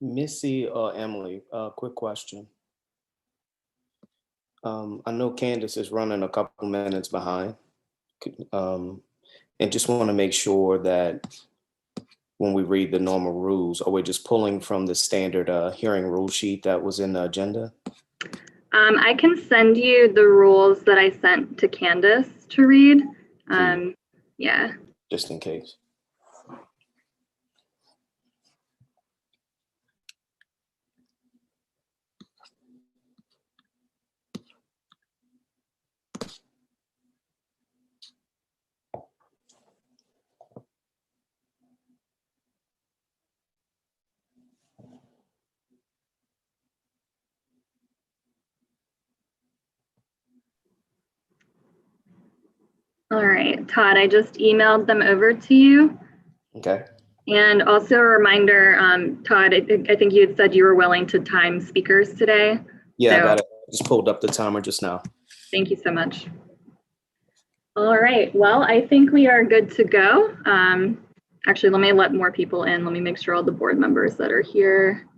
Missy or Emily, quick question. I know Candace is running a couple minutes behind. And just want to make sure that when we read the normal rules, are we just pulling from the standard hearing rule sheet that was in the agenda? I can send you the rules that I sent to Candace to read. Yeah. Just in case. All right, Todd, I just emailed them over to you. Okay. And also a reminder, Todd, I think you had said you were willing to time speakers today. Yeah, So, I got it. Just pulled up the timer just now. Thank you so much. All right, well, I think we are good to go. Actually, let me let more people in. Let me make sure all the board members that are here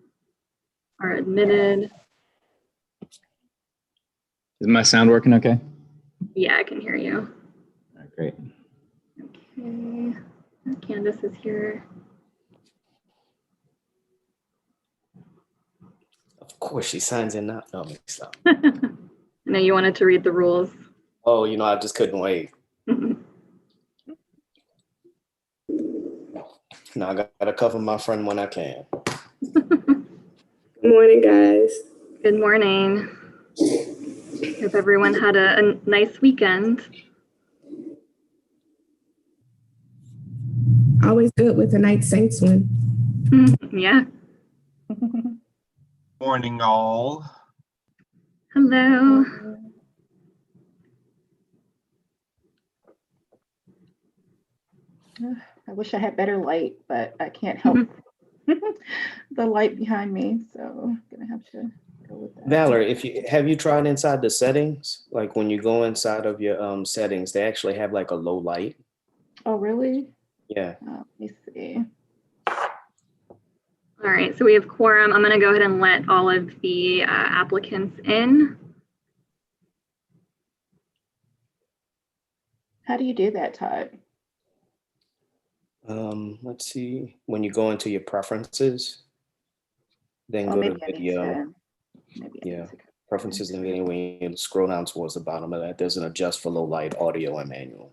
are admitted. Is my sound working okay? Yeah, I can hear you. All right, great. Okay, Candace is here. Of course, she signs in now. No, stop. I know you wanted to read the rules. Oh, I just couldn't wait. Now I gotta cover my friend when I can. Good morning, guys. Good morning. Hope everyone had a nice weekend. Always good with a night Saints win. Yeah. Morning, all. Hello. I wish I had better light, but I can't help the light behind me, so I'm gonna have to go with that. Valerie, have you tried inside the settings? Like when you go inside of your settings, they actually have like a low light. Oh, really? Yeah. Let me see. All right, so we have quorum. I'm going to go ahead and let all of the applicants in. How do you do that, Todd? Let's see. When you go into your preferences, then Oh, go to maybe I need video. to. Maybe I Yeah. need to go Preferences and video. When you scroll down towards the bottom of that, there's an adjust for low light, audio, and manual.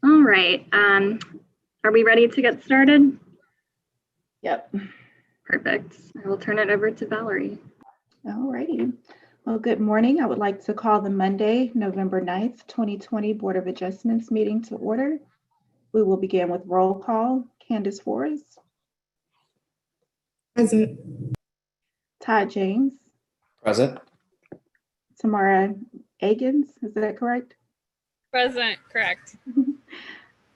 All right. Are we ready to get started? Yep. Perfect. I will turn it over to Valerie. All righty. Well, good morning. I would like to call the Monday, November 9th, 2020 Board of Adjustments meeting to order. We will begin with roll call. Candace Forrest. Present. Todd James. Present. Tamara Agins, is that correct? Present, correct.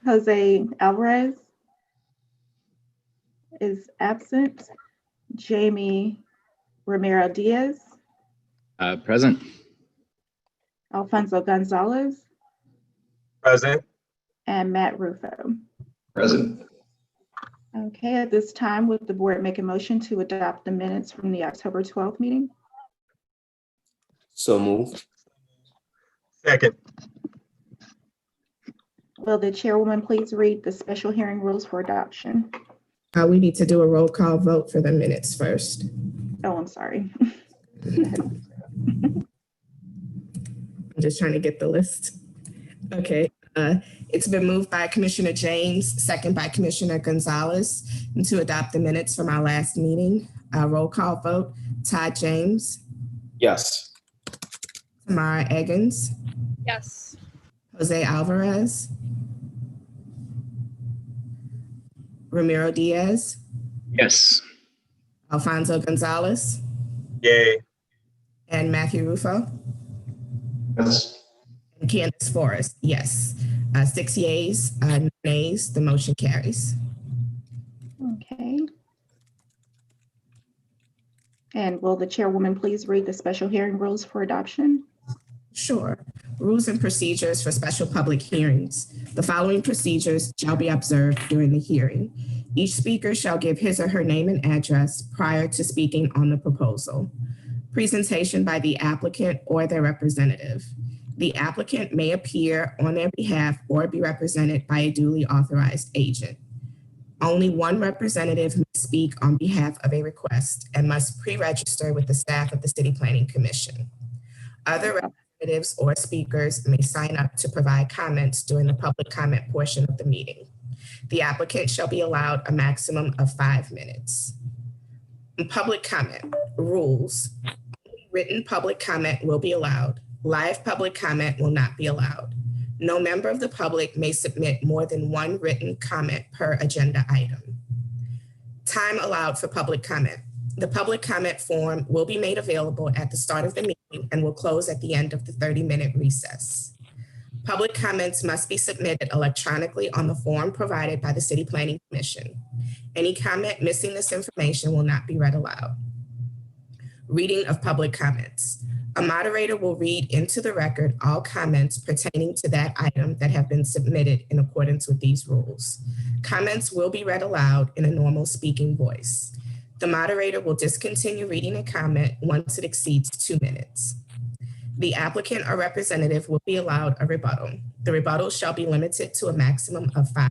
Jose Alvarez is absent. Jamie Romero Diaz. Present. Alfonso Gonzalez. Present. And Matt Rufo. Present. Okay, at this time, would the board make a motion to adopt the minutes from the October 12th meeting? So moved. Second. Will the chairwoman please read the special hearing rules for adoption? We need to do a roll call vote for the minutes first. Oh, I'm sorry. I'm just trying to get the list. Okay. It's been moved by Commissioner James, second by Commissioner Gonzalez, to adopt the minutes from our last meeting. Roll call vote. Todd James, Yes. Tamara Eggins, Yes. Jose Alvarez, Ramiro Diaz, Yes. Alfonso Gonzalez, Yay. and Matthew Rufo. Yes. And Candace Forrest, yes. 6 yeas, no nays, the motion carries. Okay. And will the chairwoman please read the special hearing rules for adoption? Sure. Rules and procedures for special public hearings. The following procedures shall be observed during the hearing. Each speaker shall give his or her name and address prior to speaking on the proposal. Presentation by the applicant or their representative. The applicant may appear on their behalf or be represented by a duly authorized agent. Only one representative may speak on behalf of a request and must pre-register with the staff of the City Planning Commission. Other representatives or speakers may sign up to provide comments during the public comment portion of the meeting. The applicant shall be allowed a maximum of 5 minutes. Public comment rules. Written public comment will be allowed. Live public comment will not be allowed. No member of the public may submit more than one written comment per agenda item. Time allowed for public comment. The public comment form will be made available at the start of the meeting and will close at the end of the 30-minute recess. Public comments must be submitted electronically on the form provided by the City Planning Commission. Any comment missing this information will not be read aloud. Reading of public comments. A moderator will read into the record all comments pertaining to that item that have been submitted in accordance with these rules. Comments will be read aloud in a normal speaking voice. The moderator will discontinue reading a comment once it exceeds 2 minutes. The applicant or representative will be allowed a rebuttal. The rebuttal shall be limited to a maximum of 5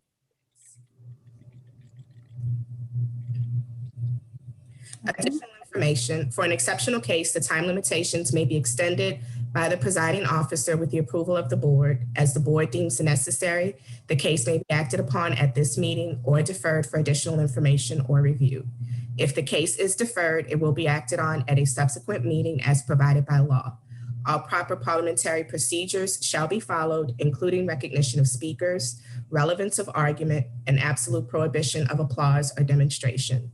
minutes. Additional information. For an exceptional case, the time limitations may be extended by the presiding officer with the approval of the board. As the board deems necessary, the case may be acted upon at this meeting or deferred for additional information or review. If the case is deferred, it will be acted on at a subsequent meeting as provided by law. All proper parliamentary procedures shall be followed, including recognition of speakers, relevance of argument, and absolute prohibition of applause or demonstration.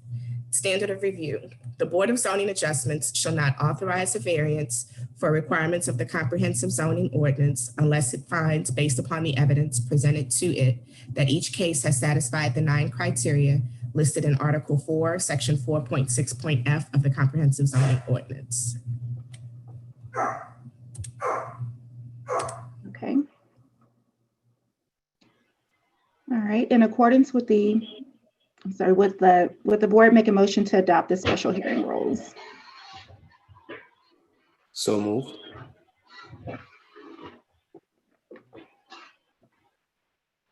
Standard of review. The Board of Zoning Adjustments shall not authorize a variance for requirements of the comprehensive zoning ordinance unless it finds, based upon the evidence presented to it, that each case has satisfied the 9 criteria listed in Article 4, Section 4.6.f of the Comprehensive Zoning Ordinance. Okay. All right, in accordance with the, would the board make a motion to adopt the special hearing rules? So moved.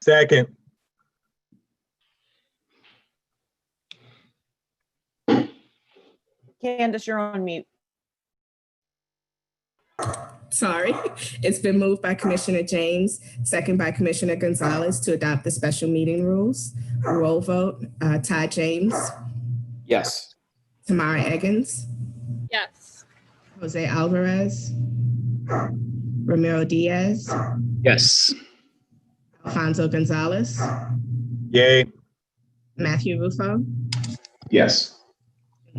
Second. Candace, you're on mute. Sorry. It's been moved by Commissioner James, second by Commissioner Gonzalez to adopt the special meeting rules. Roll vote. Todd James, Yes. Tamara Eggins, Yes. Jose Alvarez, Ramiro Diaz, Yes. Alfonso Gonzalez, Yay. Matthew Rufo, Yes.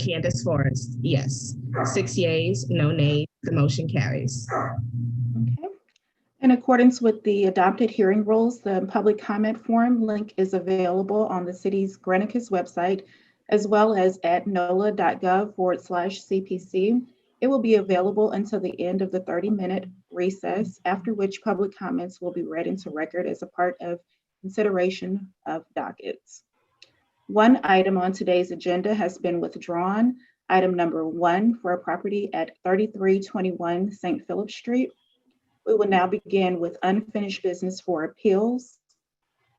Candace Forrest, yes. 6 yeas, no nays, the motion carries. Okay. In accordance with the adopted hearing rules, the public comment form link is available on the city's Granicus website, as well as at nola.gov/CPC. It will be available until the end of the 30-minute recess, after which public comments will be read into record as a part of consideration of dockets. One item on today's agenda has been withdrawn. Item number 1 for a property at 3321 St. Philip Street. We will now begin with unfinished business for appeals.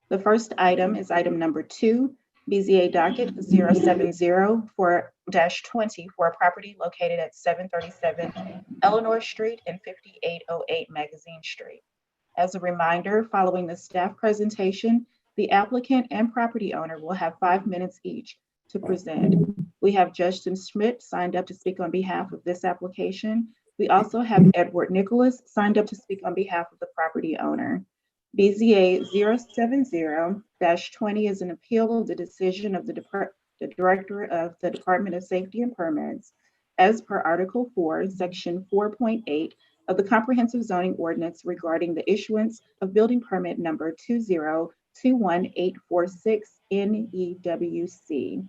The first item is item number 2, BZA docket 070-20 for a property located at 737 Eleanor Street and 5808 Magazine Street. As a reminder, following the staff presentation, the applicant and property owner will have 5 minutes each to present. We have Justin Schmidt signed up to speak on behalf of this application. We also have Edward Nicholas signed up to speak on behalf of the property owner. BZA 070-20 is an appeal of the decision of the Director of the Department of Safety and Permits as per Article 4, Section 4.8 of the Comprehensive Zoning Ordinance regarding the issuance of building permit number 2021846 NEWC.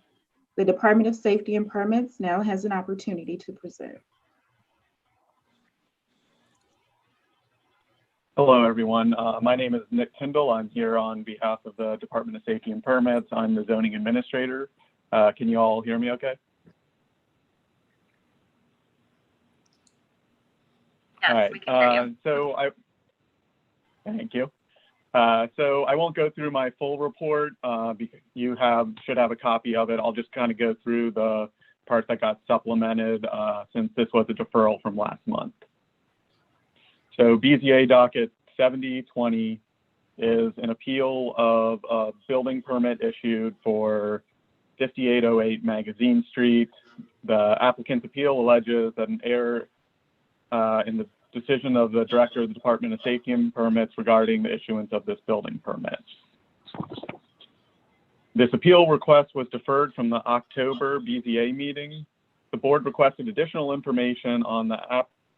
The Department of Safety and Permits now has an opportunity to present. Hello, everyone. My name is Nick Tyndall. I'm here on behalf of the Department of Safety and Permits. I'm the zoning administrator. Can you all hear me okay? Yes, All right. we can hear you. Thank you. So I won't go through my full report because you should have a copy of it. I'll just kind of go through the parts that got supplemented since this was a deferral from last month. So BZA docket 7020 is an appeal of a building permit issued for 5808 Magazine Street. The applicant's appeal alleges that an error in the decision of the Director of the Department of Safety and Permits regarding the issuance of this building permit. This appeal request was deferred from the October BZA meeting. The board requested additional information on the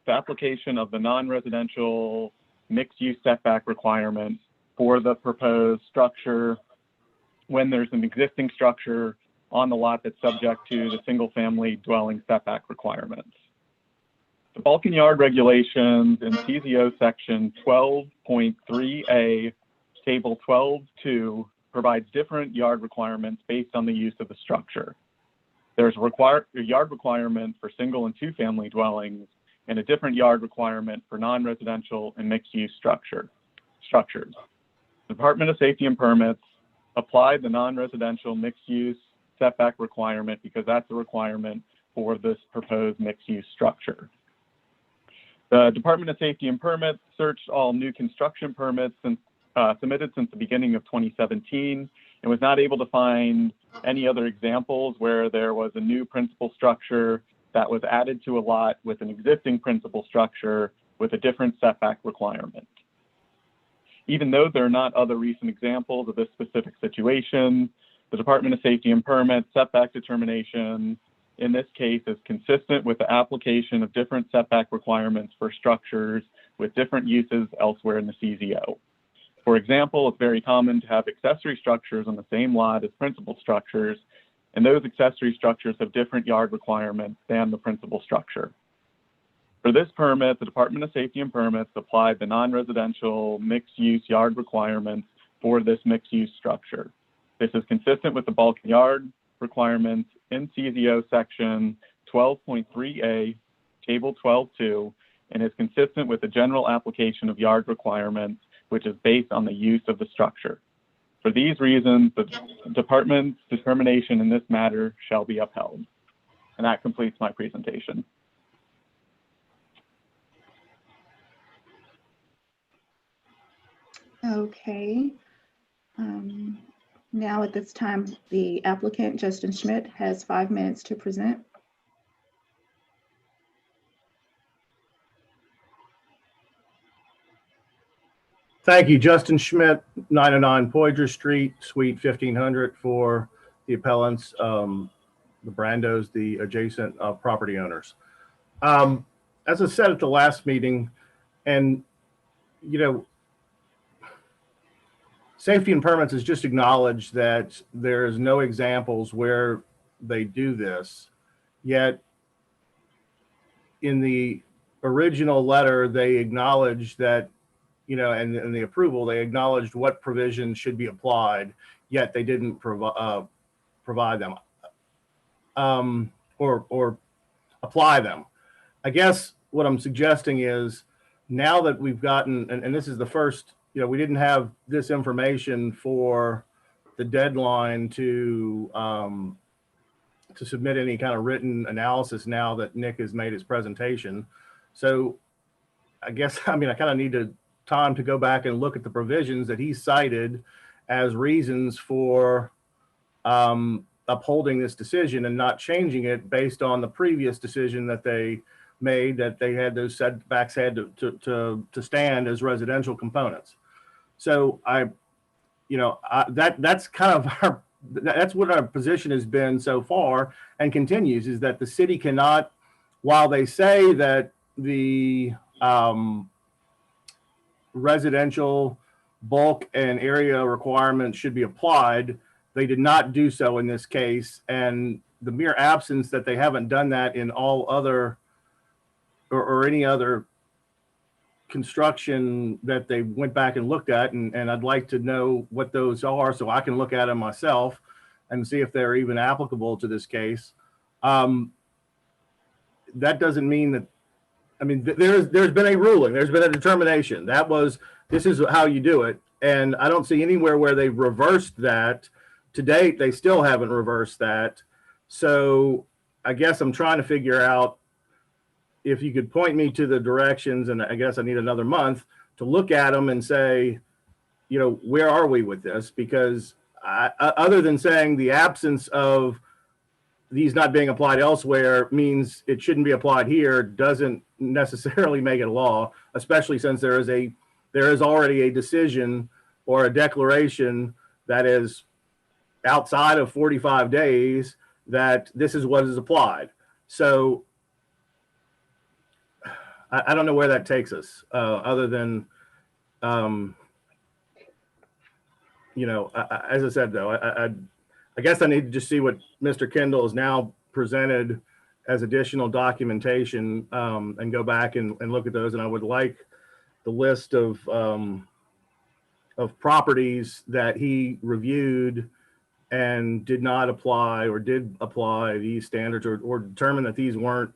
application of the non-residential mixed-use setback requirement for the proposed structure when there's an existing structure on the lot that's subject to the single-family dwelling setback requirements. The bulk and yard regulations in CZO section 12.3A, table 12.2 provides different yard requirements based on the use of the structure. There's a yard requirement for single and two-family dwellings and a different yard requirement for non-residential and mixed-use structures. The Department of Safety and Permits applied the non-residential mixed-use setback requirement because that's a requirement for this proposed mixed-use structure. The Department of Safety and Permits searched all new construction permits submitted since the beginning of 2017 and was not able to find any other examples where there was a new principal structure that was added to a lot with an existing principal structure with a different setback requirement. Even though there are not other recent examples of this specific situation, the Department of Safety and Permits setback determination in this case is consistent with the application of different setback requirements for structures with different uses elsewhere in the CZO. For example, it's very common to have accessory structures on the same lot as principal structures, and those accessory structures have different yard requirements than the principal structure. For this permit, the Department of Safety and Permits applied the non-residential mixed-use yard requirements for this mixed-use structure. This is consistent with the bulk yard requirements in CZO section 12.3A, table 12.2, and is consistent with the general application of yard requirements, which is based on the use of the structure. For these reasons, the department's determination in this matter shall be upheld. And that completes my presentation. Okay. Now at this time, the applicant, Justin Schmidt, has 5 minutes to present. Thank you, Justin Schmidt, 909 Poydras Street, Suite 1500 for the appellants, the Brandos, the adjacent property owners. As I said at the last meeting, and you know, Safety and Permits has just acknowledged that there's no examples where they do this, yet in the original letter, they acknowledged that, you know, and in the approval, they acknowledged what provisions should be applied, yet they didn't provide them or apply them. I guess what I'm suggesting is now that we've gotten, and this is the first we didn't have this information for the deadline to submit any kind of written analysis now that Nick has made his presentation. So I guess, I kind of need time to go back and look at the provisions that he cited as reasons for upholding this decision and not changing it based on the previous decision that they made, that they had those setbacks had to stand as residential components. So that's kind of that's what our position has been so far and continues, is that the city cannot, while they say that the residential bulk and area requirements should be applied, they did not do so in this case. And the mere absence that they haven't done that in all other or any other construction that they went back and looked at, and I'd like to know what those are so I can look at them myself and see if they're even applicable to this case. That doesn't mean that, there's been a ruling, there's been a determination. This is how you do it. And I don't see anywhere where they've reversed that. To date, they still haven't reversed that. So I guess I'm trying to figure out if you could point me to the directions, and I guess I need another month to look at them and say, where are we with this? Because other than saying the absence of these not being applied elsewhere means it shouldn't be applied here, doesn't necessarily make it law, especially since there is already a decision or a declaration that is outside of 45 days that this is what is applied. So I don't know where that takes us, other than, as I said, though, I guess I need to just see what Mr. Kendall has now presented as additional documentation, and go back and look at those. And I would like the list of properties that he reviewed and did not apply or did apply these standards, or determined that these weren't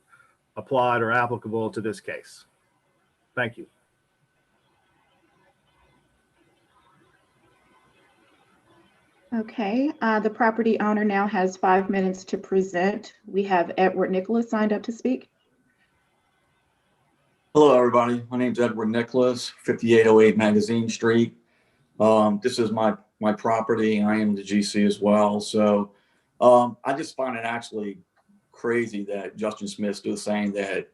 applied or applicable to this case. Thank you. Okay, the property owner now has 5 minutes to present. We have Edward Nicholas signed up to speak. Hello, everybody. My name is Edward Nicholas, 5808 Magazine Street. This is my property. I am the GC as well. So I just find it actually crazy that Justin Smith still saying that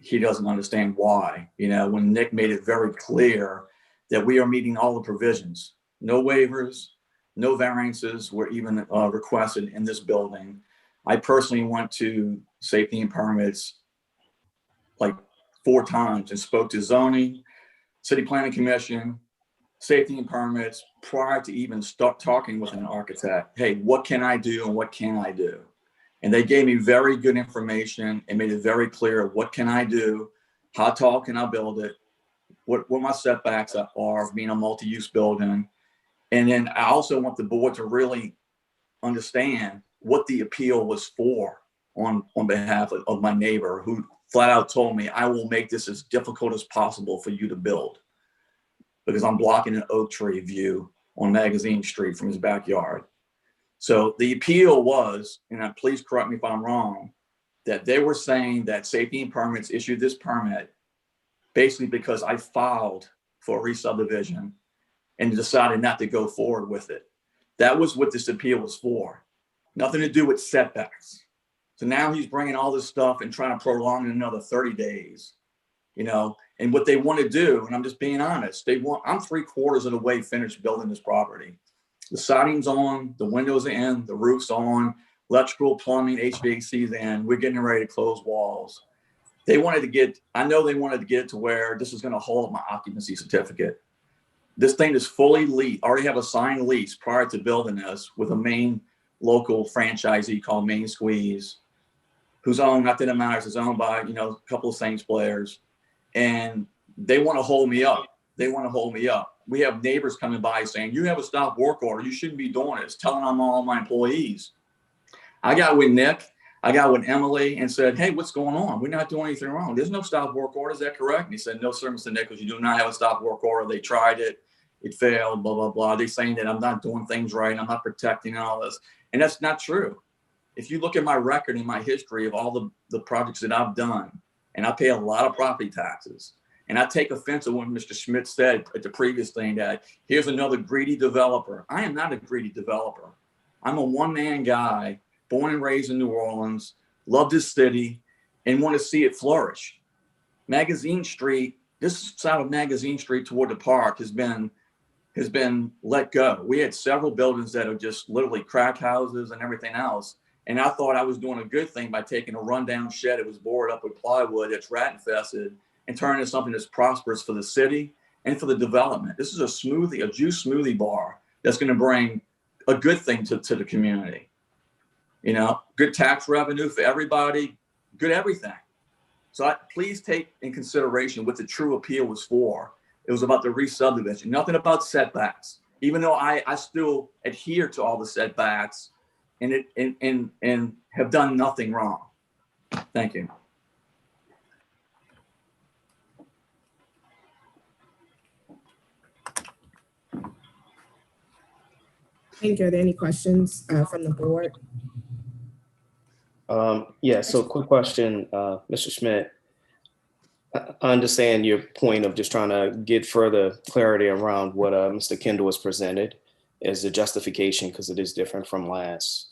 he doesn't understand why, when Nick made it very clear that we are meeting all the provisions. No waivers, no variances were even requested in this building. I personally went to safety and permits like 4 times and spoke to zoning, city planning commission, safety and permits prior to even start talking with an architect. Hey, what can I do and what can I do? And they gave me very good information and made it very clear, what can I do? How tall can I build it? What my setbacks are of being a multi-use building. And then I also want the board to really understand what the appeal was for on behalf of my neighbor, who flat out told me, I will make this as difficult as possible for you to build because I'm blocking an oak tree view on Magazine Street from his backyard. So the appeal was, and please correct me if I'm wrong, that they were saying that safety and permits issued this permit basically because I filed for a re-subdivision and decided not to go forward with it. That was what this appeal was for. Nothing to do with setbacks. So now he's bringing all this stuff and trying to prolong it another 30 days, and what they want to do, and I'm just being honest, I'm 3/4 of the way finished building this property. The siding's on, the windows are in, the roof's on, electrical, plumbing, HVAC's in. We're getting ready to close walls. I know they wanted to get it to where this is going to hold up my occupancy certificate. This thing is fully leased, already have a signed lease prior to building this with a main local franchisee called Main Squeeze, who's owned, not that it matters, is owned by, a couple of Saints players. And they want to hold me up. We have neighbors coming by saying, you have a stop work order. You shouldn't be doing this, telling on all my employees. I got with Nick, I got with Emily and said, hey, what's going on? We're not doing anything wrong. There's no stop work order. Is that correct? And he said, no, sir, Mr. Nichols, you do not have a stop work order. They tried it. it failed, blah, blah, blah. They're saying that I'm not doing things right. I'm not protecting all this. And that's not true. If you look at my record and my history of all the projects that I've done, and I pay a lot of property taxes, and I take offense at what Mr. Schmidt said at the previous thing, that here's another greedy developer. I am not a greedy developer. I'm a one-man guy, born and raised in New Orleans, love this city, and want to see it flourish. Magazine Street, this side of Magazine Street toward the park has been let go. We had several buildings that are just literally crack houses and everything else. And I thought I was doing a good thing by taking a rundown shed that was boarded up with plywood that's rat infested and turning it into something that's prosperous for the city and for the development. This is a juice smoothie bar that's going to bring a good thing to the community. You know, good tax revenue for everybody, good everything. So please take in consideration what the true appeal was for. It was about the re-subdivision, nothing about setbacks, even though I still adhere to all the setbacks and have done nothing wrong. Thank you. Thank you. Are there any questions from the board? Yeah, so quick question, Mr. Schmidt. I understand your point of just trying to get further clarity around what Mr. Kendall has presented as the justification, because it is different from last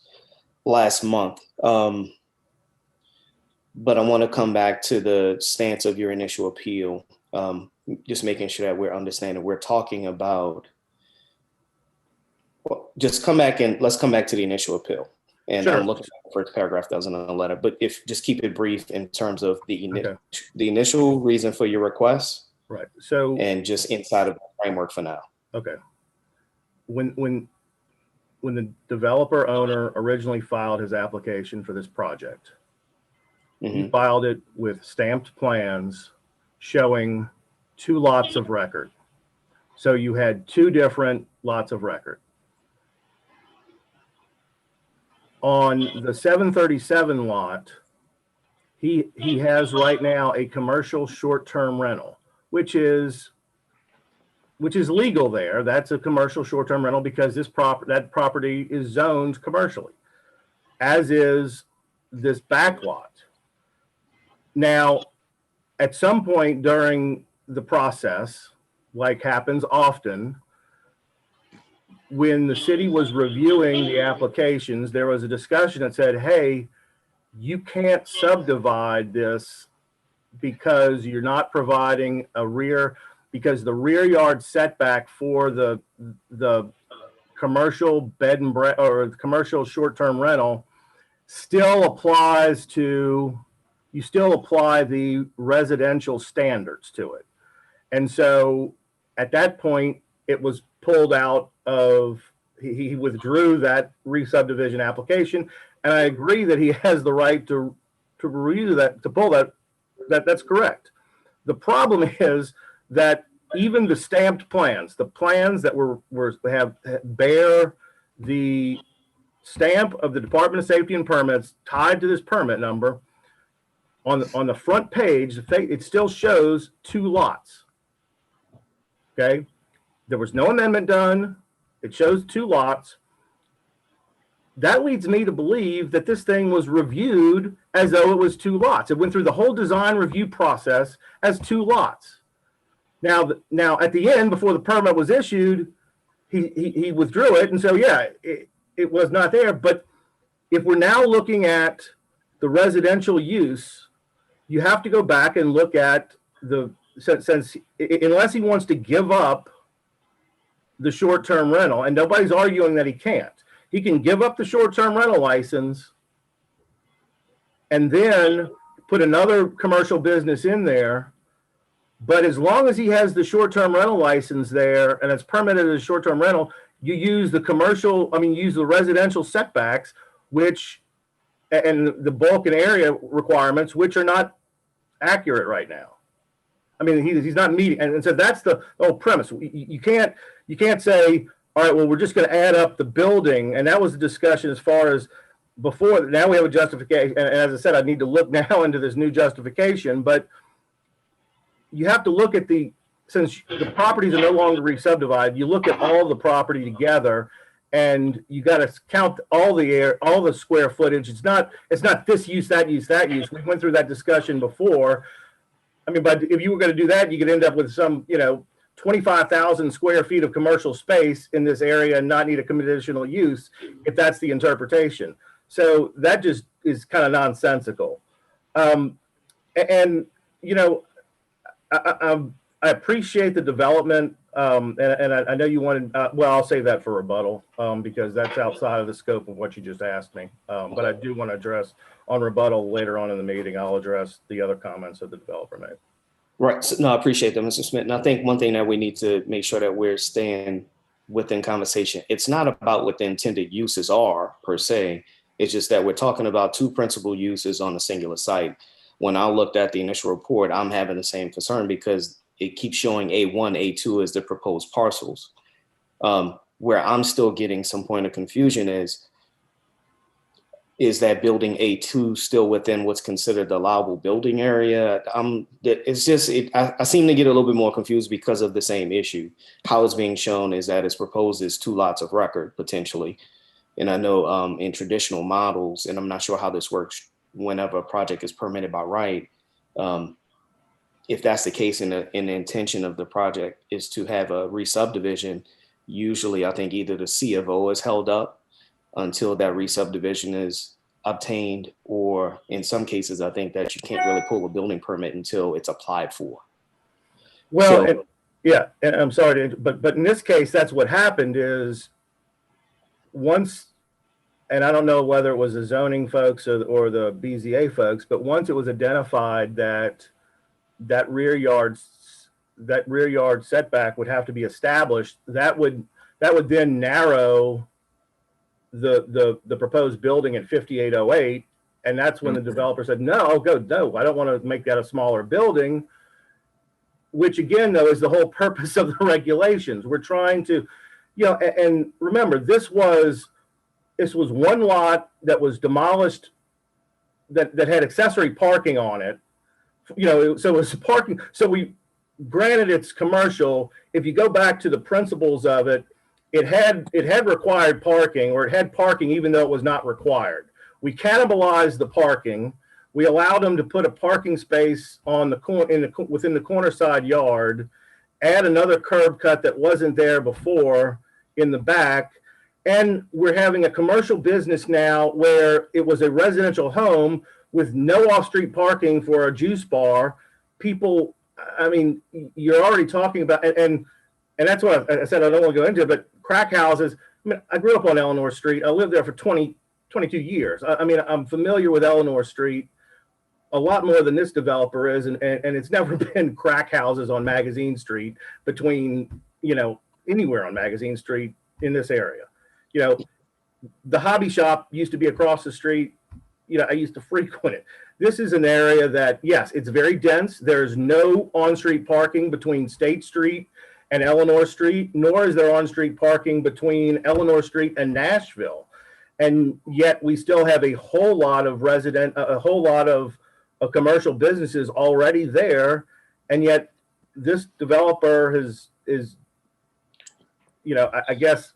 month. But I want to come back to the stance of your initial appeal, just making sure that we're understanding. We're talking about, well, just come back and let's come back to the initial appeal. And Sure. I'm looking for paragraph that was in the letter, but if just keep it brief in terms of the initial reason for your request, Right. So, and just inside of the framework for now. okay. When the developer owner originally filed his application for this project, he filed it with stamped plans showing 2 lots of record. So you had 2 different lots of record. On the 737 lot, he has right now a commercial short-term rental, which is legal there. That's a commercial short-term rental because that property is zoned commercially, as is this back lot. Now, at some point during the process, like happens often, when the city was reviewing the applications, there was a discussion that said, hey, you can't subdivide this because you're not providing because the rear yard setback for the commercial bed and breakfast or commercial short-term rental still applies to, you still apply the residential standards to it. And so at that point, it was pulled out of, he withdrew that re-subdivision application. And I agree that he has the right to review that, to pull that's correct. The problem is that even the stamped plans, the plans that bear the stamp of the Department of Safety and Permits tied to this permit number, on the front page, it still shows 2 lots. Okay. There was no amendment done. It shows 2 lots. That leads me to believe that this thing was reviewed as though it was 2 lots. It went through the whole design review process as 2 lots. Now at the end, before the permit was issued, he withdrew it. And so, yeah, it was not there. But if we're now looking at the residential use, you have to go back and look at since unless he wants to give up the short-term rental, and nobody's arguing that he can't. He can give up the short-term rental license and then put another commercial business in there. But as long as he has the short-term rental license there and it's permitted as short-term rental, you use the residential setbacks, and the bulk and area requirements, which are not accurate right now. I mean, he's not meeting, and so that's the whole premise. You can't say, all right, well, we're just going to add up the building, and that was the discussion as far as before. Now we have a justification, and as I said, I need to look now into this new justification, but you have to look at the since the properties are no longer re-subdivided, you look at all the property together and you got to count all the square footage. It's not this use, that use, that use. We went through that discussion before. I mean, but if you were going to do that, you could end up with some, 25,000 square feet of commercial space in this area and not need a conditional use if that's the interpretation. So that just is kind of nonsensical. I appreciate the development, and I know you wanted, well, I'll save that for rebuttal because that's outside of the scope of what you just asked me. But I do want to address on rebuttal later on in the meeting, I'll address the other comments that the developer made. Right. So, no, I appreciate that, Mr. Smith. And I think one thing that we need to make sure that we're staying within conversation, it's not about what the intended uses are per se. It's just that we're talking about two principal uses on a singular site. When I looked at the initial report, I'm having the same concern because it keeps showing A1, A2 as the proposed parcels. Where I'm still getting some point of confusion is that building A2 still within what's considered the allowable building area? It's just, I seem to get a little bit more confused because of the same issue. How it's being shown is that it's proposed as 2 lots of record potentially. And I know in traditional models, and I'm not sure how this works whenever a project is permitted by right, if that's the case and the intention of the project is to have a re-subdivision, usually I think either the C of O is held up until that re-subdivision is obtained, or in some cases, I think that you can't really pull a building permit until it's applied for. Well, So- and I'm sorry, but in this case, that's what happened is once, and I don't know whether it was the zoning folks or the BZA folks, but once it was identified that that rear yard setback would have to be established, that would then narrow the proposed building at 5808. And that's when the developer said, no, I don't want to make that a smaller building, which again, though, is the whole purpose of the regulations. We're trying to, and remember, this was one lot that was demolished that had accessory parking on it. So it was parking. So we granted it's commercial. If you go back to the principles of it, it had required parking, or it had parking even though it was not required. We cannibalized the parking. We allowed them to put a parking space on within the corner side yard, add another curb cut that wasn't there before in the back. And we're having a commercial business now where it was a residential home with no off-street parking for a juice bar. People, I mean, you're already talking about, and that's what I said, I don't want to go into it, but crack houses. I mean, I grew up on Eleanor Street. I lived there for 22 years. I mean, I'm familiar with Eleanor Street a lot more than this developer is, and it's never been crack houses on Magazine Street between, anywhere on Magazine Street in this area. The hobby shop used to be across the street. I used to frequent it. This is an area that, yes, it's very dense. There's no on-street parking between State Street and Eleanor Street, nor is there on-street parking between Eleanor Street and Nashville. And yet we still have a whole lot of commercial businesses already there. And yet this developer is, I guess,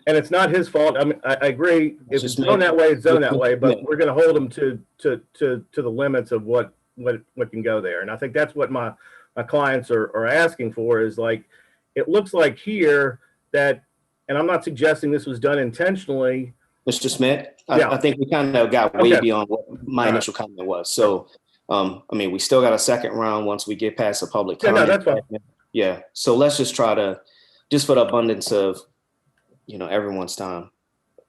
and it's not his fault. I mean, I agree. If it's zoned that way, it's zoned that way, but we're going to hold them to the limits of what can go there. And I think that's what my clients are asking for, is like, it looks like here that, and I'm not suggesting this was done intentionally. Mr. Smith, Yeah. I think we kind of got way Okay. beyond what my initial comment was. So, I mean, we still got a second round once we get past the public Yeah, no, comment. that's fine. Yeah. So let's just try to, just for the abundance of, everyone's time.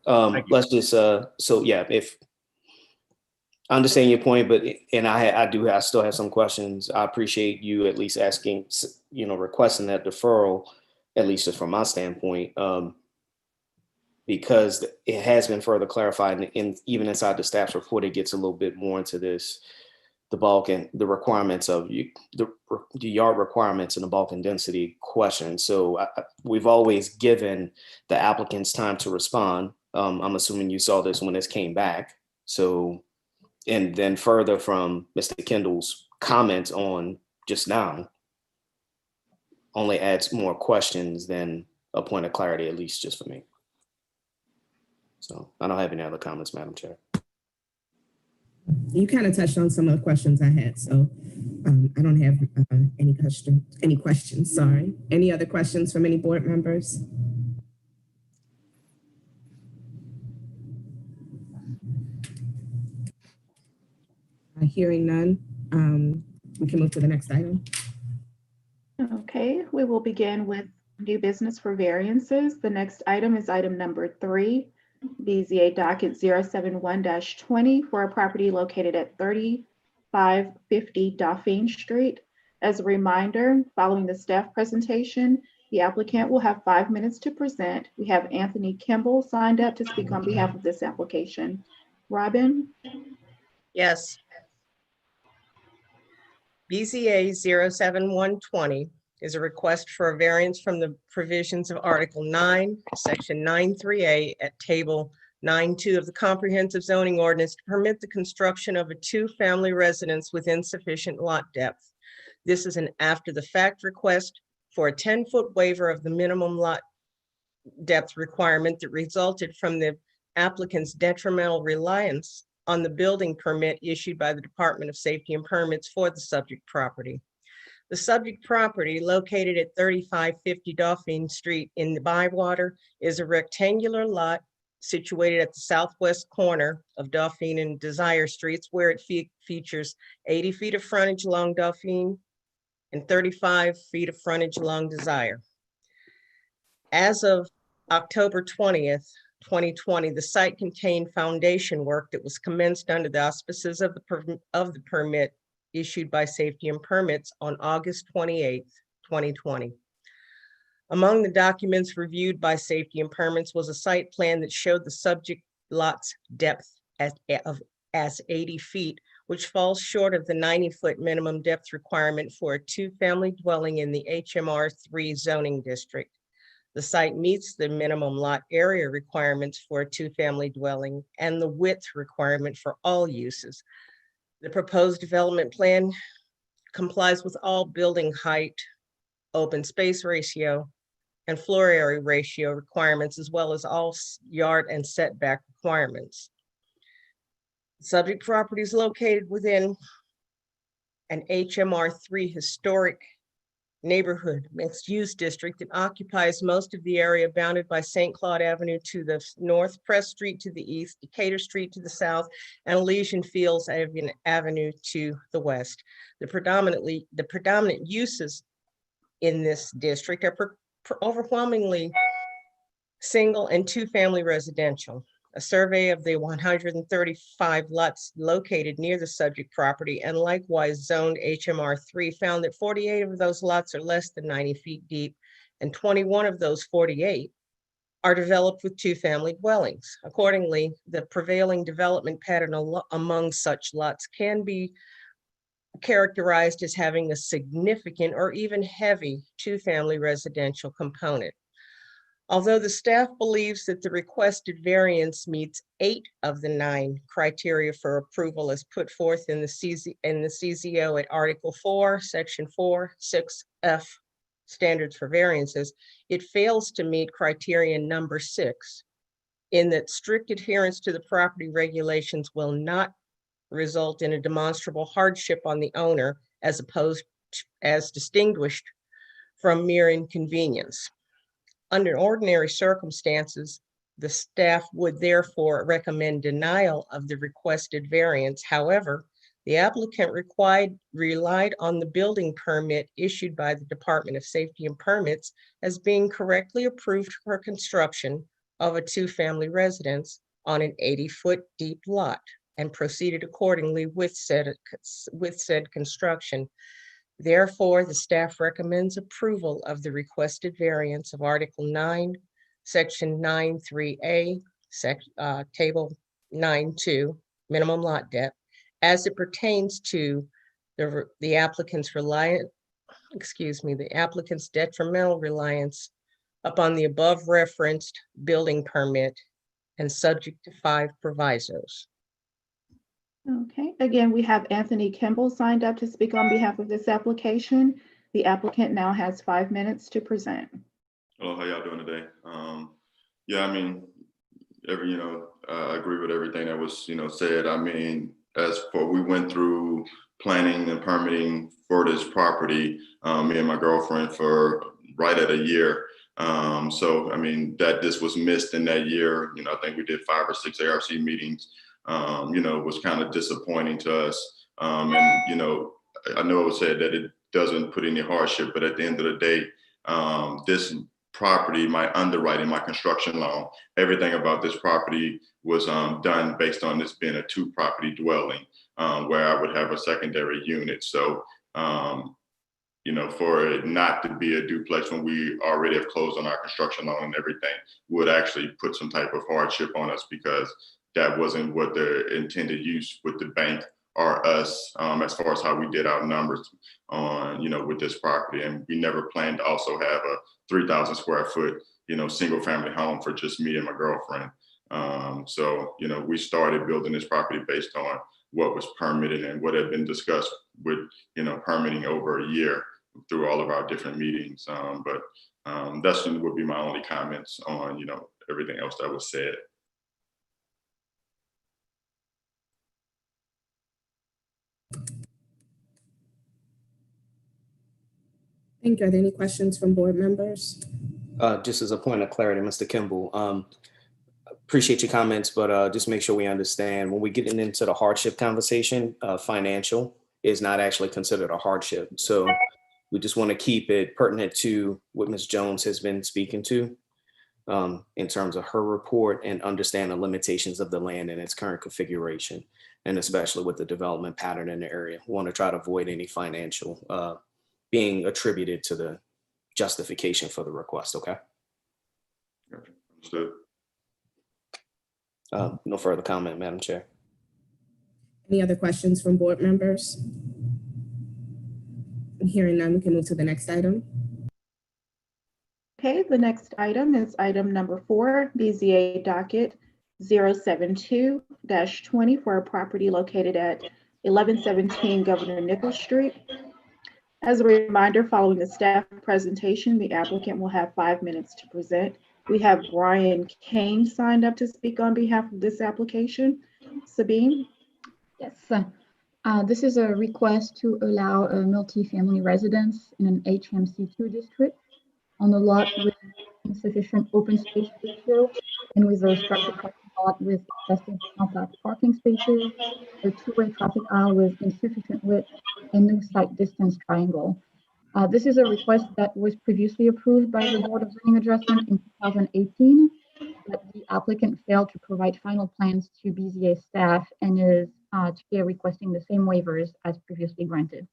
Thank you. Let's just, so yeah, if I understand your point, but, and I still have some questions. I appreciate you at least asking, requesting that deferral, at least just from my standpoint, because it has been further clarified, and even inside the staff's report, it gets a little bit more into this, the bulk and the requirements of the yard requirements and the bulk and density question. So we've always given the applicants time to respond. I'm assuming you saw this when this came back. So, and then further from Mr. Kendall's comments on just now, only adds more questions than a point of clarity, at least just for me. So I don't have any other comments, Madam Chair. You kind of touched on some of the questions I had, so I don't have any questions, sorry. Any other questions from any board members? Hearing none, we can move to the next item. Okay, we will begin with new business for variances. The next item is item number 3, BZA docket 071-20 for a property located at 3550 Dauphine Street. As a reminder, following the staff presentation, the applicant will have 5 minutes to present. We have Anthony Kimball signed up to speak on behalf of this application. Robin? Yes. BZA 07120 is a request for a variance from the provisions of Article 9, Section 93A at Table 9.2 of the Comprehensive Zoning Ordinance to permit the construction of a 2-family residence with insufficient lot depth. This is an after-the-fact request for a 10-foot waiver of the minimum lot depth requirement that resulted from the applicant's detrimental reliance on the building permit issued by the Department of Safety and Permits for the subject property. The subject property, located at 3550 Dauphine Street in the Bywater, is a rectangular lot situated at the southwest corner of Dauphine and Desire Streets, where it features 80 feet of frontage along Dauphine and 35 feet of frontage along Desire. As of October 20th, 2020, the site contained foundation work that was commenced under the auspices of the permit issued by Safety and Permits on August 28th, 2020. Among the documents reviewed by Safety and Permits was a site plan that showed the subject lot's depth as 80 feet, which falls short of the 90-foot minimum depth requirement for a 2-family dwelling in the HMR3 zoning district. The site meets the minimum lot area requirements for a 2-family dwelling and the width requirement for all uses. The proposed development plan complies with all building height, open space ratio, and floor area ratio requirements, as well as all yard and setback requirements. The subject property is located within an HMR3 historic neighborhood mixed-use district that occupies most of the area bounded by St. Claude Avenue to the north, Press Street to the east, Decatur Street to the south, and Elysian Fields Avenue to the west. The predominant uses in this district are overwhelmingly single and 2-family residential. A survey of the 135 lots located near the subject property and likewise zoned HMR3 found that 48 of those lots are less than 90 feet deep, and 21 of those 48 are developed with 2-family dwellings. Accordingly, the prevailing development pattern among such lots can be characterized as having a significant or even heavy 2-family residential component. Although the staff believes that the requested variance meets 8 of the 9 criteria for approval as put forth in the CZO at Article 4, Section 4, 6F, Standards for Variances, it fails to meet criterion number 6, in that strict adherence to the property regulations will not result in a demonstrable hardship on the owner as distinguished from mere inconvenience. Under ordinary circumstances, the staff would therefore recommend denial of the requested variance. However, the applicant relied on the building permit issued by the Department of Safety and Permits as being correctly approved for construction of a 2-family residence on an 80-foot deep lot and proceeded accordingly with said construction. Therefore, the staff recommends approval of the requested variance of Article 9, Section 9.3A, Table 9.2, minimum lot depth, as it pertains to the applicant's detrimental reliance upon the above referenced building permit and subject to 5 provisos. Okay, again, we have Anthony Kimball signed up to speak on behalf of this application. The applicant now has 5 minutes to present. Hello, how y'all doing today? Yeah, I mean, I agree with everything that was, said. I mean, we went through planning and permitting for this property, me and my girlfriend, for right at a year. So, I mean, that this was missed in that year. I think we did 5 or 6 ARC meetings, was kind of disappointing to us. And, I know it was said that it doesn't put any hardship, but at the end of the day, this property, my underwriting, my construction loan, everything about this property was done based on this being a 2-property dwelling, where I would have a secondary unit. So, for it not to be a duplex when we already have closed on our construction loan and everything would actually put some type of hardship on us, because that wasn't what the intended use with the bank or us, as far as how we did our numbers on, with this property. And we never planned to also have a 3,000 square foot, single family home for just me and my girlfriend. So, we started building this property based on what was permitted and what had been discussed with, permitting over a year through all of our different meetings. But that's would be my only comments on, everything else that was said. Thank you. Are there any questions from board members? Just as a point of clarity, Mr. Kimball, appreciate your comments, but just make sure we understand when we get into the hardship conversation, financial is not actually considered a hardship. So we just want to keep it pertinent to what Ms. Jones has been speaking to in terms of her report, and understand the limitations of the land in its current configuration, and especially with the development pattern in the area. We want to try to avoid any financial being attributed to the justification for the request, okay? Gotcha. Understood. No further comment, Madam Chair. Any other questions from board members? Hearing none, we can move to the next item. Okay, the next item is item number 4, BZA docket 072-20 for a property located at 1117 Governor Nichols Street. As a reminder, following the staff presentation, the applicant will have 5 minutes to present. We have Brian Kane signed up to speak on behalf of this application. Sabine? Yes, this is a request to allow a multi-family residence in an HMC2 district on a lot with insufficient open space ratio and with a structured parking lot with excessive compact parking spaces, a 2-way traffic aisle with insufficient width, and no site distance triangle. This is a request that was previously approved by the Board of Zoning Adjustment in 2018, but the applicant failed to provide final plans to BZA staff and is today requesting the same waivers as previously granted.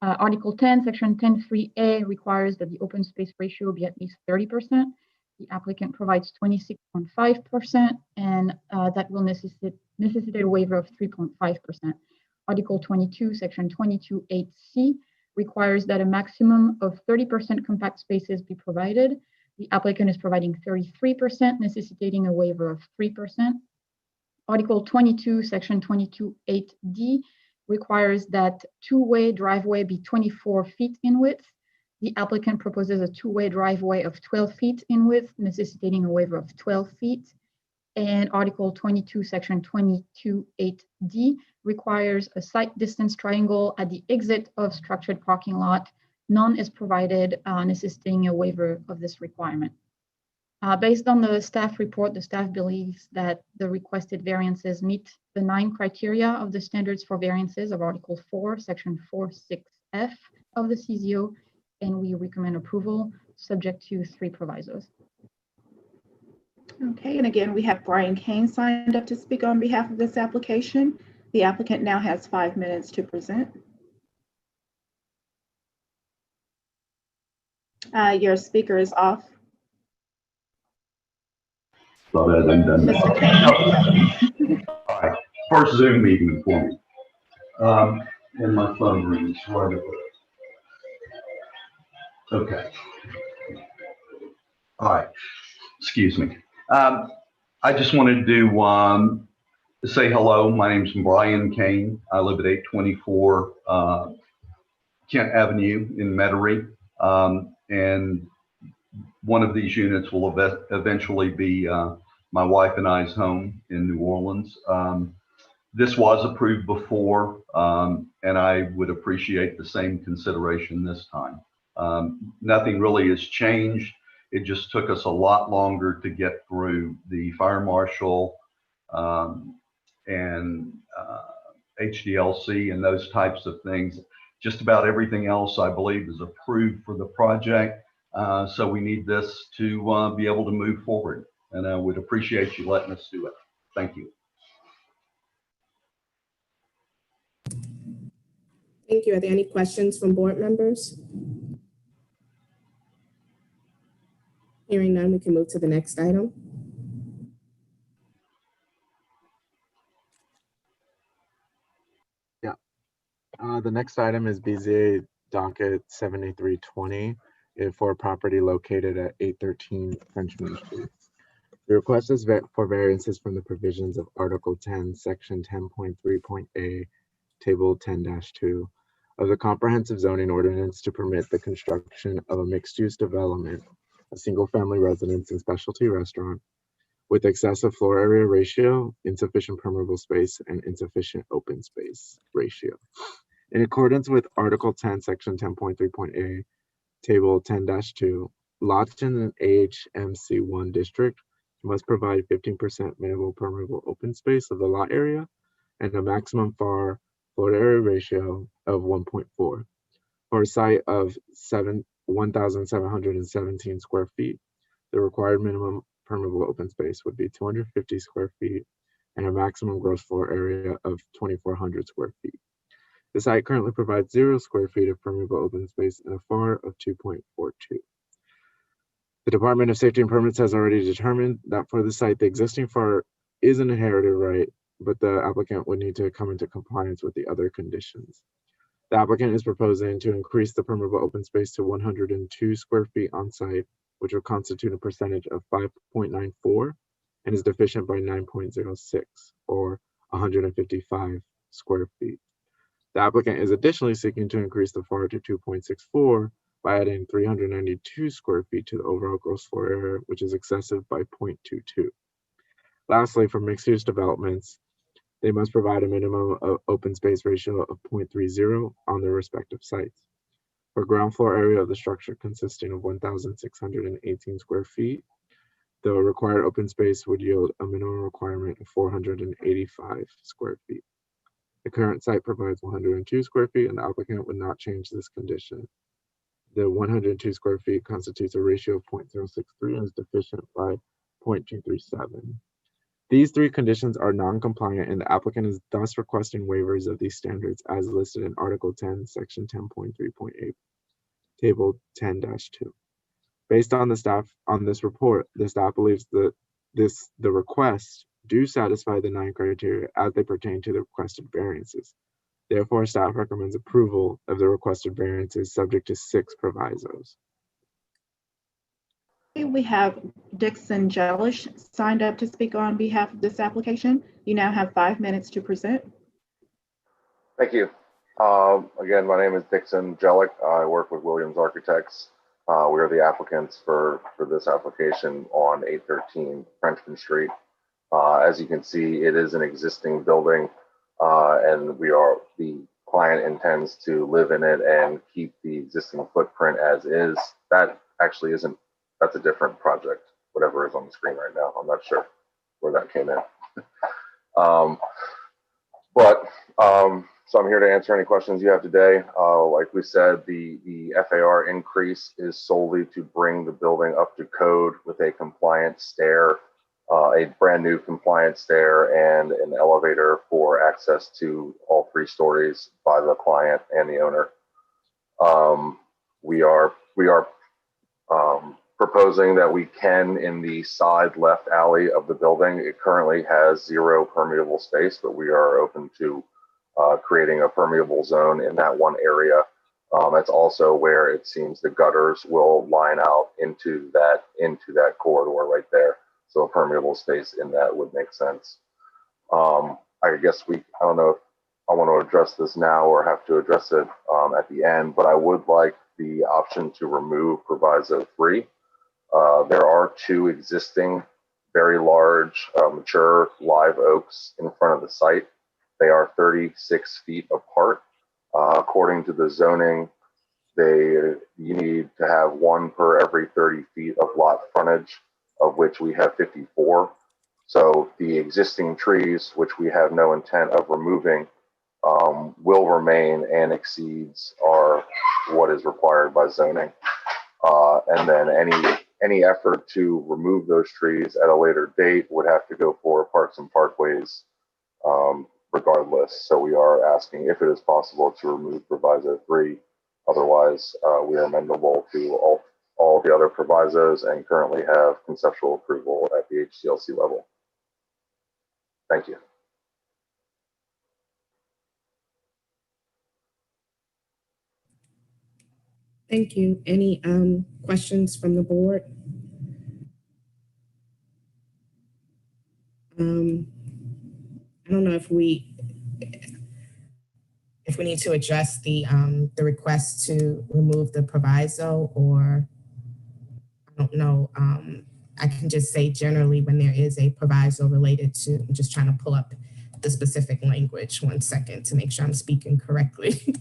Article 10, Section 10.3a requires that the open space ratio be at least 30%. The applicant provides 26.5%, and that will necessitate a waiver of 3.5%. Article 22, Section 22.8c requires that a maximum of 30% compact spaces be provided. The applicant is providing 33%, necessitating a waiver of 3%. Article 22, Section 22.8d requires that 2-way driveway be 24 feet in width. The applicant proposes a 2-way driveway of 12 feet in width, necessitating a waiver of 12 feet. And Article 22, Section 22.8d requires a site distance triangle at the exit of structured parking lot. None is provided, necessitating a waiver of this requirement. Based on the staff report, the staff believes that the requested variances meet the 9 criteria of the standards for variances of Article 4, Section 4.6f of the CZO, and we recommend approval subject to 3 provisos. Okay, and again, we have Brian Kane signed up to speak on behalf of this application. The applicant now has 5 minutes to present. Your speaker is off. Mr. Kane. All right, first Zoom meeting for me. And my phone rings right away. Okay. All right, excuse me. I just wanted to say hello. My name's Brian Kane. I live at 824 Kent Avenue in Metairie. And one of these units will eventually be my wife and I's home in New Orleans. This was approved before, and I would appreciate the same consideration this time. Nothing really has changed. It just took us a lot longer to get through the fire marshal and HDLC and those types of things. Just about everything else, I believe, is approved for the project. So we need this to be able to move forward. And I would appreciate you letting us do it. Thank you. Thank you. Are there any questions from board members? Hearing none, we can move to the next item. Yeah. The next item is BZA docket 7320 for a property located at 813 Frenchman Street. The request is for variances from the provisions of Article 10, Section 10.3.a, Table 10-2 of the Comprehensive Zoning Ordinance to permit the construction of a mixed-use development, a single-family residence and specialty restaurant with excessive floor area ratio, insufficient permeable space, and insufficient open space ratio. In accordance with Article 10, Section 10.3.a, Table 10-2, lots in an AHMC1 district must provide 15% minimal permeable open space of the lot area and a maximum floor area ratio of 1.4. For a site of 1,717 square feet, the required minimum permeable open space would be 250 square feet and a maximum gross floor area of 2,400 square feet. The site currently provides 0 square feet of permeable open space and a FAR of 2.42. The Department of Safety and Permits has already determined that for the site, the existing FAR is an inherited right, but the applicant would need to come into compliance with the other conditions. The applicant is proposing to increase the permeable open space to 102 square feet on site, which will constitute a percentage of 5.94 and is deficient by 9.06 or 155 square feet. The applicant is additionally seeking to increase the FAR to 2.64 by adding 392 square feet to the overall gross floor area, which is excessive by 0.22. Lastly, for mixed-use developments, they must provide a minimum of open space ratio of 0.30 on their respective sites. For ground floor area of the structure consisting of 1,618 square feet, the required open space would yield a minimum requirement of 485 square feet. The current site provides 102 square feet and the applicant would not change this condition. The 102 square feet constitutes a ratio of 0.063 and is deficient by 0.237. These three conditions are non-compliant and the applicant is thus requesting waivers of these standards as listed in Article 10, Section 10.3.8, Table 10-2. Based on this report, the staff believes that the requests do satisfy the 9 criteria as they pertain to the requested variances. Therefore, staff recommends approval of the requested variances subject to 6 provisos. We have Dixon Jellish signed up to speak on behalf of this application. You now have 5 minutes to present. Thank you. Again, my name is Dixon Jellick. I work with Williams Architects. We are the applicants for this application on 813 Frenchman Street. As you can see, it is an existing building and the client intends to live in it and keep the existing footprint as is. That actually isn't, that's a different project, whatever is on the screen right now. I'm not sure where that came in. So I'm here to answer any questions you have today. Like we said, the FAR increase is solely to bring the building up to code with a compliant stair, a brand new compliant stair and an elevator for access to all 3 stories by the client and the owner. We are proposing that we can, in the side left alley of the building, it currently has 0 permeable space, but we are open to creating a permeable zone in that one area. That's also where it seems the gutters will line out into that corridor right there. So a permeable space in that would make sense. I guess I don't know if I want to address this now or have to address it at the end, but I would like the option to remove proviso 3. There are 2 existing very large mature live oaks in front of the site. They are 36 feet apart. According to the zoning, you need to have 1 per every 30 feet of lot frontage, of which we have 54. So the existing trees, which we have no intent of removing, will remain and exceeds what is required by zoning. And then any effort to remove those trees at a later date would have to go for Parks and Parkways regardless. So we are asking if it is possible to remove proviso 3. Otherwise, we are amenable to all the other provisos and currently have conceptual approval at the HCLC level. Thank you. Thank you. Any questions from the board? I don't know if we need to address the request to remove the proviso, or I don't know. I can just say generally when there is a proviso related to, I'm just trying to pull up the specific language. 1 second to make sure I'm speaking correctly.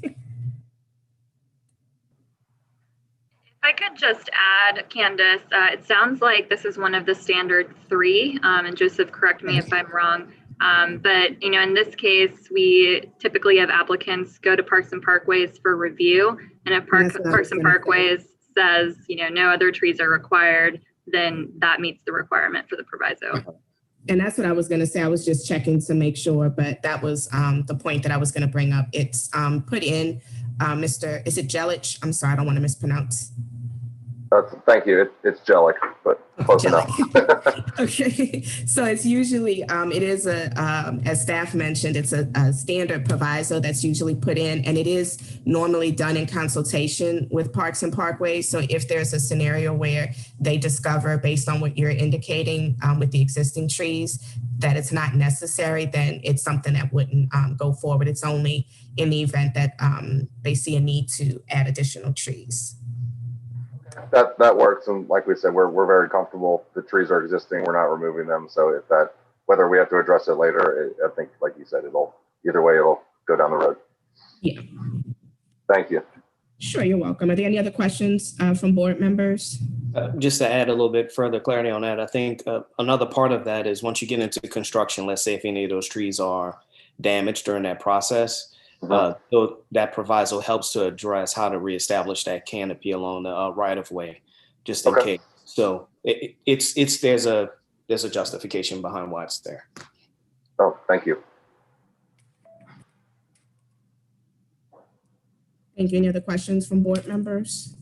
I could just add, Candace, it sounds like this is one of the standard 3, and Joseph, correct me if I'm wrong. But, in this case, we typically have applicants go to Parks and Parkways for review. And if Parks and Parkways says, no other trees are required, then that meets the requirement for the proviso. And that's what I was going to say. I was just checking to make sure, but that was the point that I was going to bring up. It's put in, Mr. Is it Jelich? I'm sorry, I don't want to mispronounce. Thank you. It's Jellic, but close enough. Okay, so it's usually, it is as staff mentioned, it's a standard proviso that's usually put in, and it is normally done in consultation with Parks and Parkways. So if there's a scenario where they discover, based on what you're indicating with the existing trees, that it's not necessary, then it's something that wouldn't go forward. It's only in the event that they see a need to add additional trees. That works, and like we said, we're very comfortable. The trees are existing; we're not removing them. So if that, whether we have to address it later, I think, like you said, either way it'll go down the road. Yeah. Thank you. Sure, you're welcome. Are there any other questions from board members? Just to add a little bit further clarity on that, I think another part of that is once you get into construction, let's say if any of those trees are damaged during that process, so that proviso helps to address how to reestablish that canopy along the right of way, just in case. So there's a justification behind why it's there. Oh, thank you. Thank you. Any other questions from board members?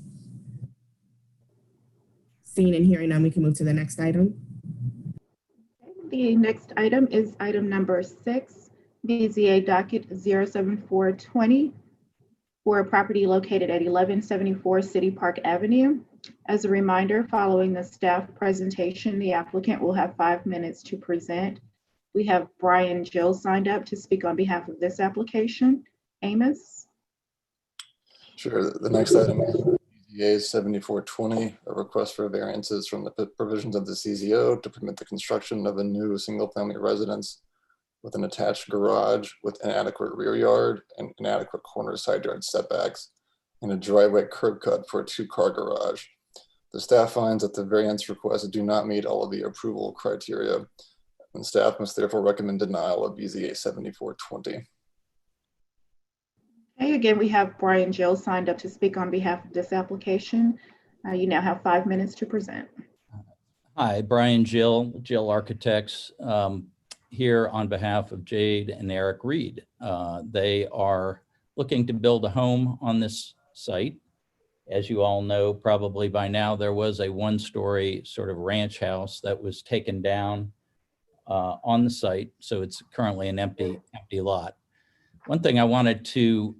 Seeing and hearing none, we can move to the next item. The next item is item number 6. BZA docket 07420 for a property located at 1174 City Park Avenue. As a reminder, following the staff presentation, the applicant will have 5 minutes to present. We have Brian Gill signed up to speak on behalf of this application. Amos? Sure. The next item is BZA 7420, a request for variances from the provisions of the CZO to permit the construction of a new single-family residence with an attached garage with inadequate rear yard and inadequate corner side yard setbacks and a driveway curb cut for a 2-car garage. The staff finds that the variance requests do not meet all of the approval criteria, and staff must therefore recommend denial of BZA 7420. Okay, again, we have Brian Gill signed up to speak on behalf of this application. You now have 5 minutes to present. Hi, Brian Gill, Gill Architects, here on behalf of Jade and Eric Reed. They are looking to build a home on this site. As you all know, probably by now, there was a 1-story sort of ranch house that was taken down on the site. So it's currently an empty lot. One thing I wanted to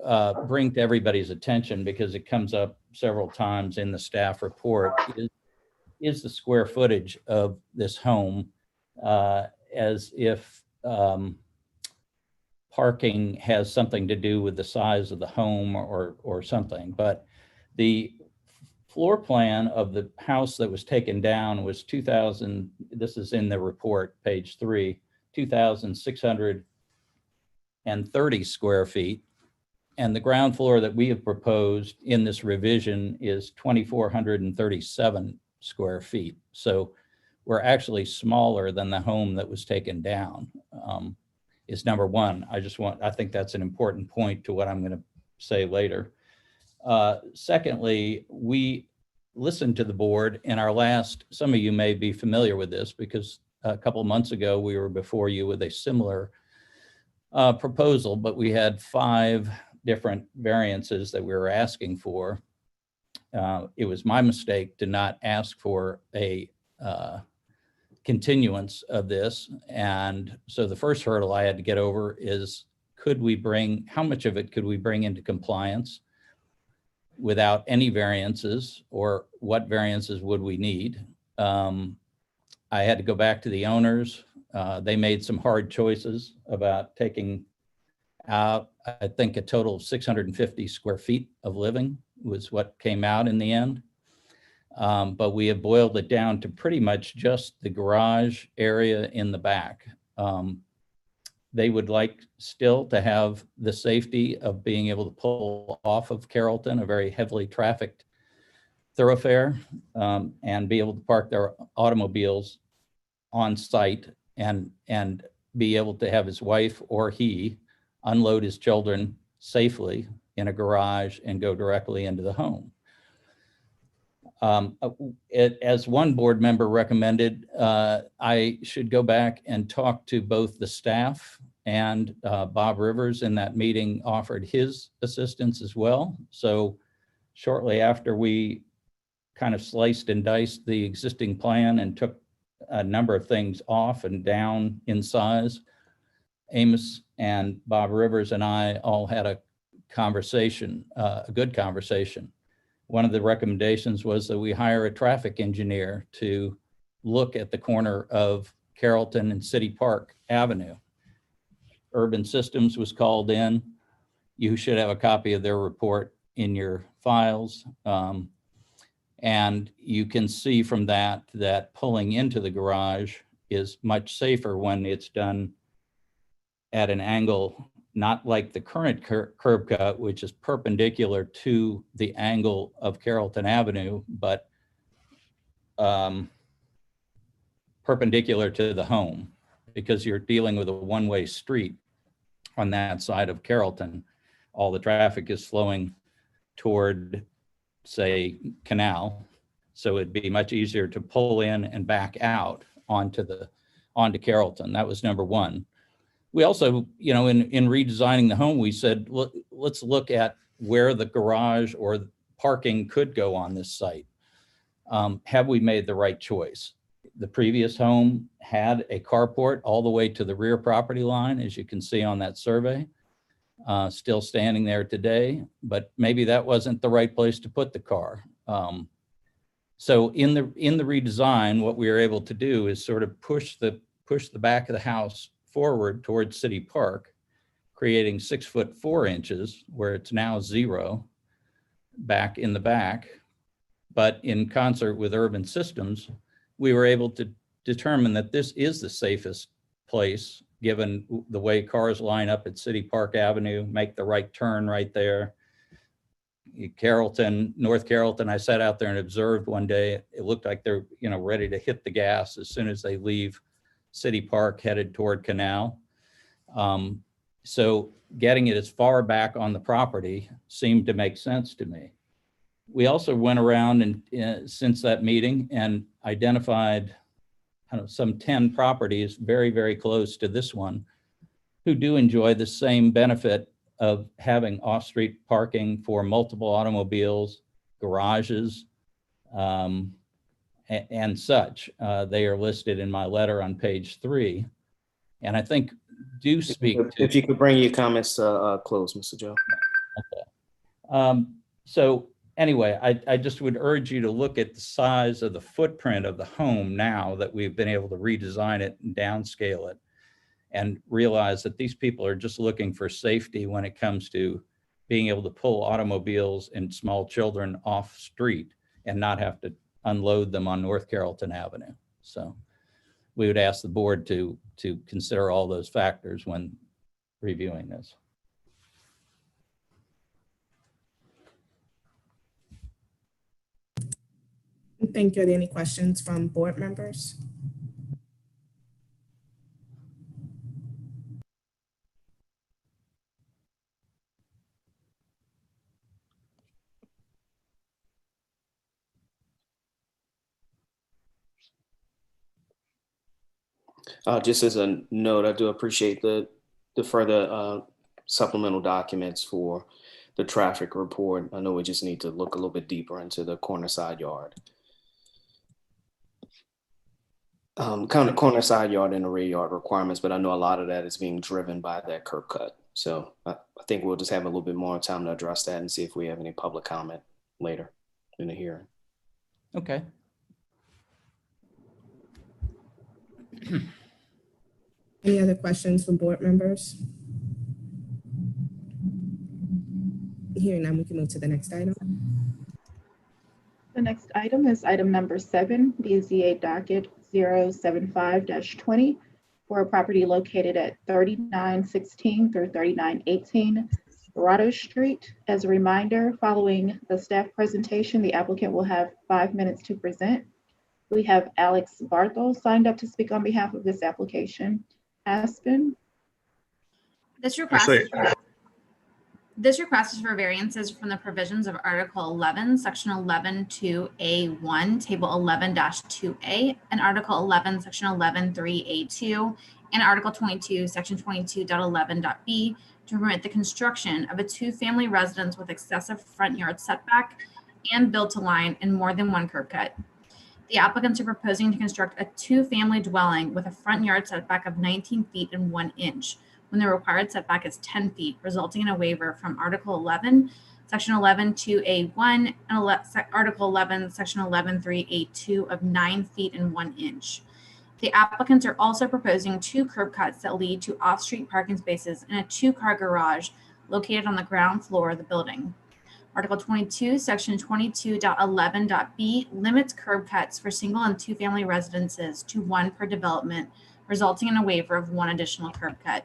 bring to everybody's attention, because it comes up several times in the staff report, is the square footage of this home, as if parking has something to do with the size of the home or something. But the floor plan of the house that was taken down was 2,000, this is in the report, page 3, 2,630 square feet. And the ground floor that we have proposed in this revision is 2,437 square feet. So we're actually smaller than the home that was taken down, is number one. I think that's an important point to what I'm going to say later. Secondly, we listened to the board in our last, some of you may be familiar with this because a couple of months ago, we were before you with a similar proposal, but we had 5 different variances that we were asking for. It was my mistake to not ask for a continuance of this. And so the first hurdle I had to get over is, how much of it could we bring into compliance without any variances, or what variances would we need? I had to go back to the owners. They made some hard choices about taking out, I think, a total of 650 square feet of living was what came out in the end. But we have boiled it down to pretty much just the garage area in the back. They would like still to have the safety of being able to pull off of Carrollton, a very heavily trafficked thoroughfare, and be able to park their automobiles on site and be able to have his wife or he unload his children safely in a garage and go directly into the home. As one board member recommended, I should go back and talk to both the staff, and Bob Rivers in that meeting offered his assistance as well. So shortly after we kind of sliced and diced the existing plan and took a number of things off and down in size, Amos and Bob Rivers and I all had a conversation, a good conversation. One of the recommendations was that we hire a traffic engineer to look at the corner of Carrollton and City Park Avenue. Urban Systems was called in. You should have a copy of their report in your files. And you can see from that pulling into the garage is much safer when it's done at an angle, not like the current curb cut, which is perpendicular to the angle of Carrollton Avenue, but perpendicular to the home, because you're dealing with a one-way street on that side of Carrollton. All the traffic is flowing toward, say, Canal. So it'd be much easier to pull in and back out onto Carrollton. That was number one. We also, in redesigning the home, we said, let's look at where the garage or parking could go on this site. Have we made the right choice? The previous home had a carport all the way to the rear property line, as you can see on that survey, still standing there today, but maybe that wasn't the right place to put the car. So in the redesign, what we were able to do is sort of push the back of the house forward towards City Park, creating 6'4" where it's now 0 back in the back. But in concert with Urban Systems, we were able to determine that this is the safest place, given the way cars line up at City Park Avenue, make the right turn right there. Carrollton, North Carrollton, I sat out there and observed one day, it looked like they're ready to hit the gas as soon as they leave City Park headed toward Canal. So getting it as far back on the property seemed to make sense to me. We also went around and since that meeting and identified some 10 properties very, very close to this one who do enjoy the same benefit of having off-street parking for multiple automobiles, garages, and such. They are listed in my letter on page 3. And I think do speak to— If you could bring your comments to close, Mr. Joe. Okay. So anyway, I just would urge you to look at the size of the footprint of the home now that we've been able to redesign it and downscale it. and realize that these people are just looking for safety when it comes to being able to pull automobiles and small children off street and not have to unload them on North Carrollton Avenue. So we would ask the board to consider all those factors when reviewing this. Thank you. Are there any questions from board members? Just as a note, I do appreciate the further supplemental documents for the traffic report. I know we just need to look a little bit deeper into the corner side yard. Kind of corner side yard and the rear yard requirements, but I know a lot of that is being driven by that curb cut. So I think we'll just have a little bit more time to address that and see if we have any public comment later in the hearing. Okay. Any other questions from board members? Hearing none, we can move to the next item. The next item is item number 7, BZA docket 075-20 for a property located at 3916 through 3918 Dorado Street. As a reminder, following the staff presentation, the applicant will have 5 minutes to present. We have Alex Barthel signed up to speak on behalf of this application. Aspen. This request is for variances from the provisions of Article 11, Section 11(2)(a)(1), Table 11-2A, and Article 11, Section 11(3)(a)(2), and Article 22, Section 22.11.b to permit the construction of a two-family residence with excessive front yard setback and built to line and more than one curb cut. The applicants are proposing to construct a two-family dwelling with a front yard setback of 19 feet and 1 inch, when the required setback is 10 feet, resulting in a waiver from Article 11, Section 11(2)(a)(1), and Article 11, Section 11(3)(a)(2) of 9 feet and 1 inch. The applicants are also proposing two curb cuts that lead to off-street parking spaces in a two-car garage located on the ground floor of the building. Article 22, Section 22.11.b limits curb cuts for single and two-family residences to 1 per development, resulting in a waiver of 1 additional curb cut.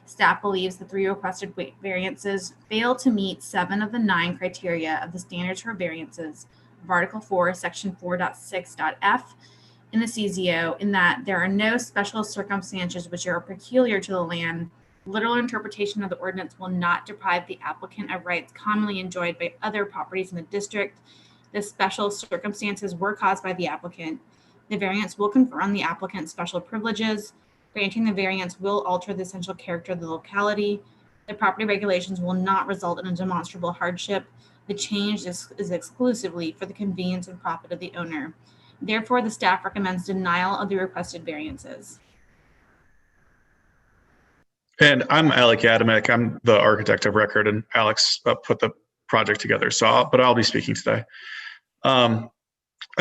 Staff believes the 3 requested variances fail to meet 7 of the 9 criteria of the standards for variances of Article 4, Section 4.6.f in the CZO, in that there are no special circumstances which are peculiar to the land. Literal interpretation of the ordinance will not deprive the applicant of rights commonly enjoyed by other properties in the district. The special circumstances were caused by the applicant. The variance will confer on the applicant special privileges. Granting the variance will alter the essential character of the locality. The property regulations will not result in a demonstrable hardship. The change is exclusively for the convenience and profit of the owner. Therefore, the staff recommends denial of the requested variances. And I'm Alec Adamek. I'm the architect of record, and Alex put the project together. But I'll be speaking today. And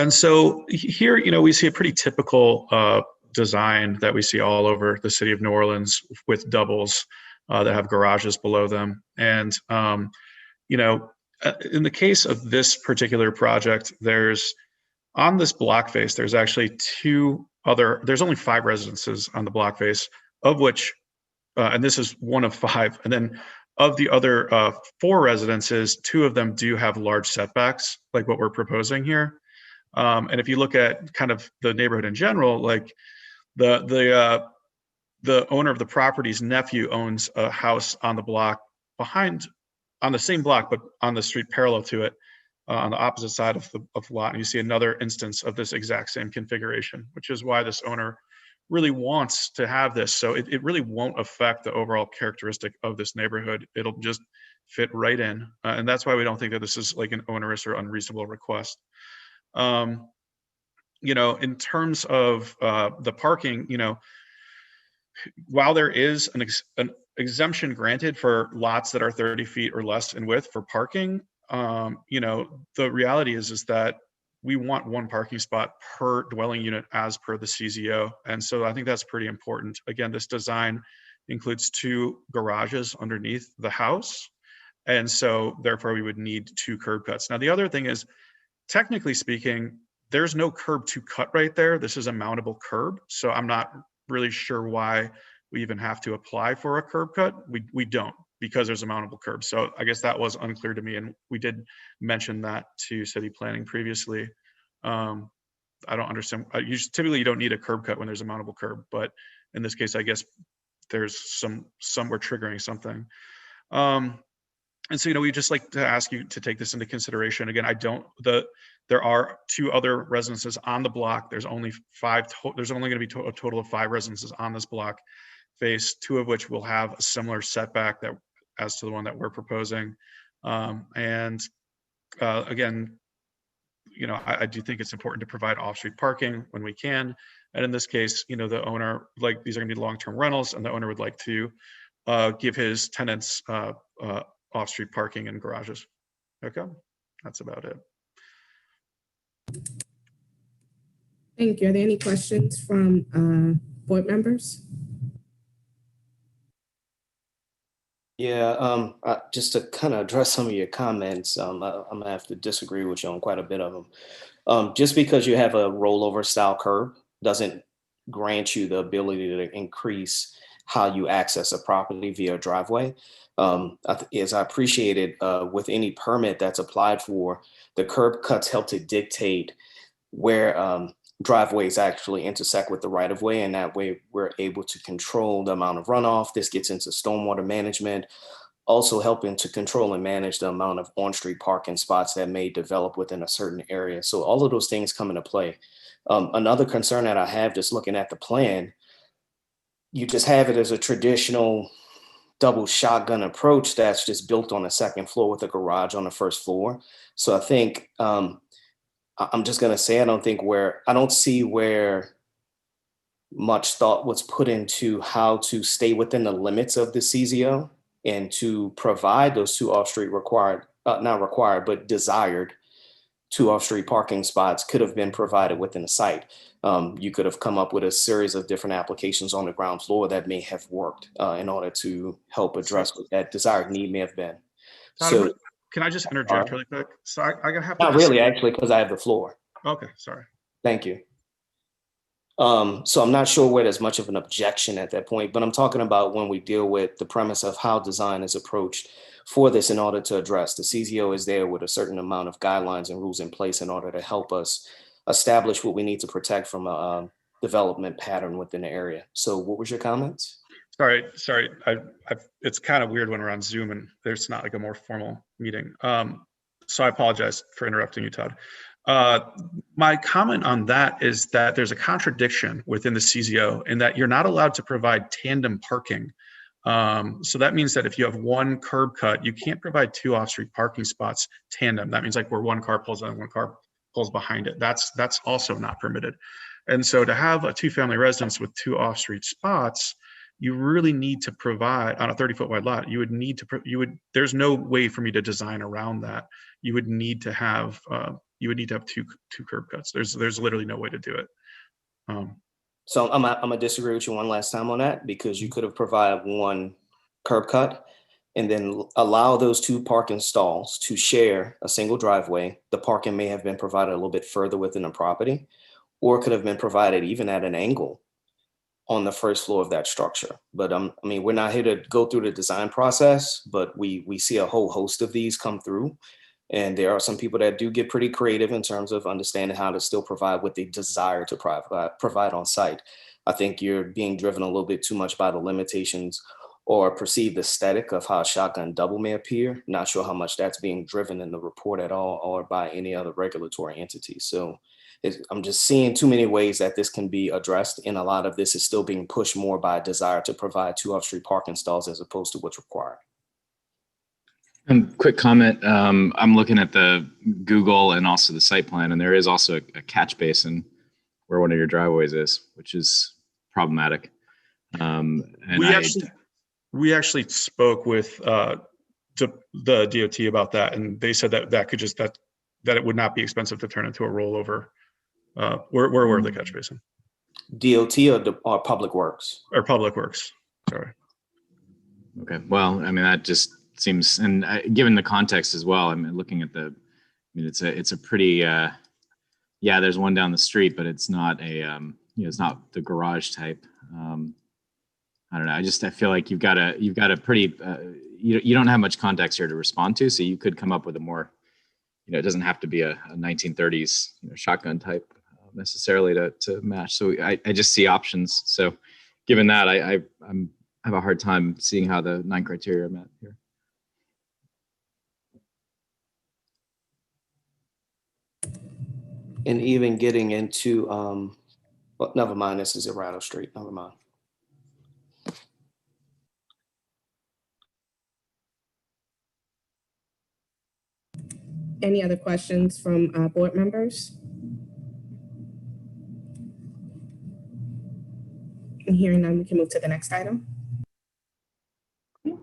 so here, we see a pretty typical design that we see all over the city of New Orleans with doubles that have garages below them. And, in the case of this particular project, on this block face, there's actually there's only 5 residences on the block face, of which, and this is one of 5. And then of the other 4 residences, 2 of them do have large setbacks, like what we're proposing here. And if you look at kind of the neighborhood in general, like the owner of the property's nephew owns a house on the block on the same block, but on the street parallel to it, on the opposite side of the lot. And you see another instance of this exact same configuration, which is why this owner really wants to have this. So it really won't affect the overall characteristic of this neighborhood. It'll just fit right in. And that's why we don't think that this is like an onerous or unreasonable request. In terms of the parking, while there is an exemption granted for lots that are 30 feet or less in width for parking, the reality is that we want one parking spot per dwelling unit as per the CZO. And so I think that's pretty important. Again, this design includes 2 garages underneath the house. And so therefore we would need 2 curb cuts. Now, the other thing is, technically speaking, there's no curb to cut right there. This is a mountable curb. So I'm not really sure why we even have to apply for a curb cut. We don't, because there's a mountable curb. So I guess that was unclear to me. And we did mention that to city planning previously. I don't understand. Typically you don't need a curb cut when there's a mountable curb, but in this case, I guess there's we're triggering something. And so, we just like to ask you to take this into consideration. Again, there are 2 other residences on the block. There's only 5, there's only going to be a total of 5 residences on this block face, 2 of which will have a similar setback as to the one that we're proposing. Again, I do think it's important to provide off-street parking when we can. And in this case, the owner, these are gonna be long-term rentals, and the owner would like to give his tenants off-street parking and garages. Okay, that's about it. Thank you. Are there any questions from board members? Yeah, just to kind of address some of your comments, I'm gonna have to disagree with you on quite a bit of them. Just because you have a rollover style curb doesn't grant you the ability to increase how you access a property via driveway. As I appreciated, with any permit that's applied for, the curb cuts help to dictate where driveways actually intersect with the right of way. And that way we're able to control the amount of runoff. This gets into stormwater management, also helping to control and manage the amount of on-street parking spots that may develop within a certain area. So all of those things come into play. Another concern that I have just looking at the plan, you just have it as a traditional double shotgun approach that's just built on the second floor with a garage on the first floor. So I think, I'm just going to say, I don't see where much thought was put into how to stay within the limits of the CZO and to provide those 2 off-street not required, but desired 2 off-street parking spots could have been provided within the site. You could have come up with a series of different applications on the ground floor that may have worked in order to help address what that desired need may have been. So, can I just interject really quick? So I'm gonna have to. Not really, actually, because I have the floor. Okay, sorry. Thank you. So I'm not sure where there's much of an objection at that point, but I'm talking about when we deal with the premise of how design is approached for this in order to address. The CZO is there with a certain amount of guidelines and rules in place in order to help us establish what we need to protect from a development pattern within the area. So what was your comments? Sorry. It's kind of weird when we're on Zoom and there's not like a more formal meeting. So I apologize for interrupting you, Todd. My comment on that is that there's a contradiction within the CZO in that you're not allowed to provide tandem parking. So that means that if you have 1 curb cut, you can't provide 2 off-street parking spots tandem. That means like where 1 car pulls on, 1 car pulls behind it. That's also not permitted. And so to have a 2-family residence with 2 off-street spots, you really need to provide on a 30-foot wide lot. There's no way for me to design around that. You would need to have two curb cuts. There's literally no way to do it. So I'm gonna disagree with you one last time on that, because you could have provided 1 curb cut and then allow those 2 parking stalls to share a single driveway. The parking may have been provided a little bit further within the property, or it could have been provided even at an angle on the first floor of that structure. But I mean, we're not here to go through the design process, but we see a whole host of these come through. And there are some people that do get pretty creative in terms of understanding how to still provide what they desire to provide on site. I think you're being driven a little bit too much by the limitations or perceived aesthetic of how a shotgun double may appear. Not sure how much that's being driven in the report at all or by any other regulatory entity. So I'm just seeing too many ways that this can be addressed, and a lot of this is still being pushed more by a desire to provide 2 off-street parking stalls as opposed to what's required. Quick comment. I'm looking at the Google and also the site plan, and there is also a catch basin where one of your driveways is, which is problematic. And we actually spoke with the DOT about that, and they said that that it would not be expensive to turn into a rollover. Where the catch basin? DOT or Public Works? Or Public Works, sorry. Okay, well, I mean, that just seems, and given the context as well, I mean, looking at it's a pretty, yeah, there's one down the street, but it's not it's not the garage type. I don't know. I feel like you've got a pretty, you don't have much context here to respond to, so you could come up with a more, it doesn't have to be a 1930s shotgun type necessarily to match. So I just see options. So given that, I have a hard time seeing how the 9 criteria are met here. And even getting into, well, never mind, this is Rattle Street, never mind. Any other questions from board members? And hearing none, we can move to the next item. We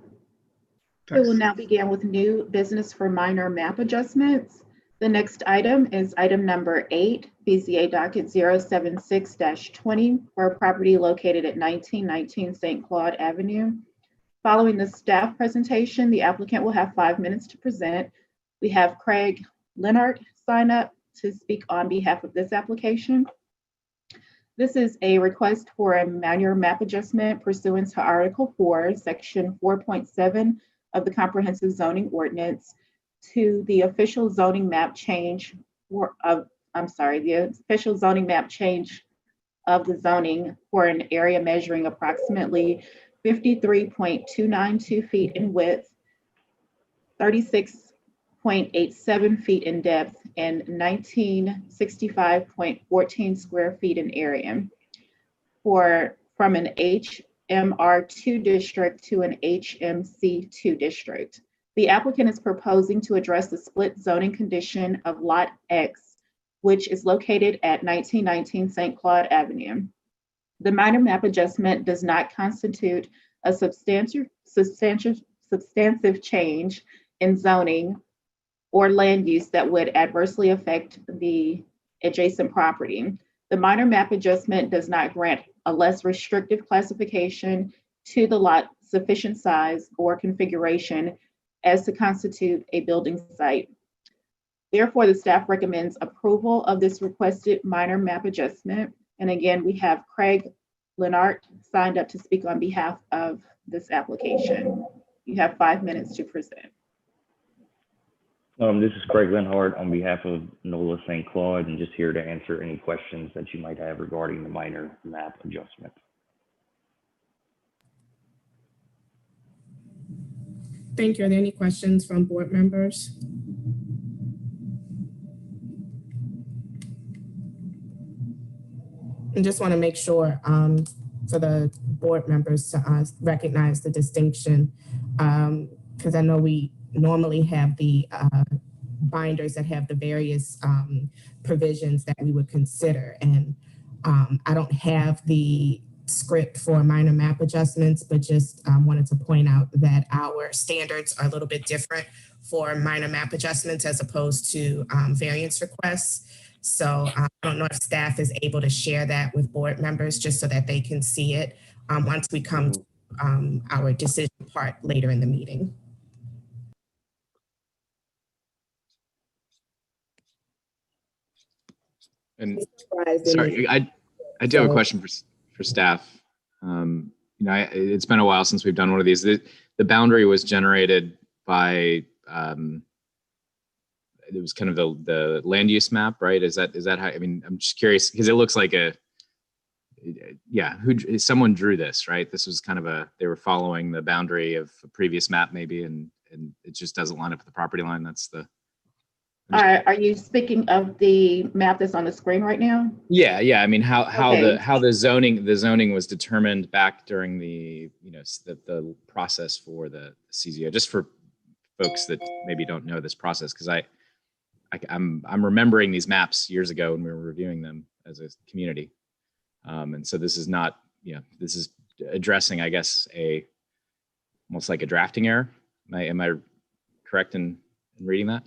will now begin with new business for minor map adjustments. The next item is item number 8, BZA docket 076-20 for a property located at 1919 St. Claude Avenue. Following the staff presentation, the applicant will have 5 minutes to present. We have Craig Leonard sign up to speak on behalf of this application. This is a request for a minor map adjustment pursuant to Article 4, Section 4.7 of the Comprehensive Zoning Ordinance to the official zoning map change the official zoning map change of the zoning for an area measuring approximately 53.292 feet in width, 36.87 feet in depth, and 1965.14 square feet in area from an HMR2 district to an HMC2 district. The applicant is proposing to address the split zoning condition of Lot X, which is located at 1919 St. Claude Avenue. The minor map adjustment does not constitute a substantive change in zoning or land use that would adversely affect the adjacent property. The minor map adjustment does not grant a less restrictive classification to the lot sufficient size or configuration as to constitute a building site. Therefore, the staff recommends approval of this requested minor map adjustment. And again, we have Craig Leonard signed up to speak on behalf of this application. You have 5 minutes to present. This is Craig Lenhart on behalf of NOLA St. Claude, and just here to answer any questions that you might have regarding the minor map adjustment. Thank you. Are there any questions from board members? And just want to make sure for the board members to recognize the distinction, because I know we normally have the binders that have the various provisions that we would consider. And I don't have the script for minor map adjustments, but just wanted to point out that our standards are a little bit different for minor map adjustments as opposed to variance requests. So I don't know if staff is able to share that with board members just so that they can see it once we come to our decision part later in the meeting. And sorry, I do have a question for staff. It's been a while since we've done one of these. The boundary was generated by it was kind of the land use map, right? Is that how? I mean, I'm just curious because it looks like someone drew this, right? This was kind of they were following the boundary of a previous map maybe, and it just doesn't line up with the property line. That's the. Are you speaking of the map that's on the screen right now? Yeah. I mean, how the zoning was determined back during the the process for the CZO, just for folks that maybe don't know this process, because I'm remembering these maps years ago when we were reviewing them as a community, and so this is not this is addressing, I guess, almost like a drafting error. Am I correct in reading that?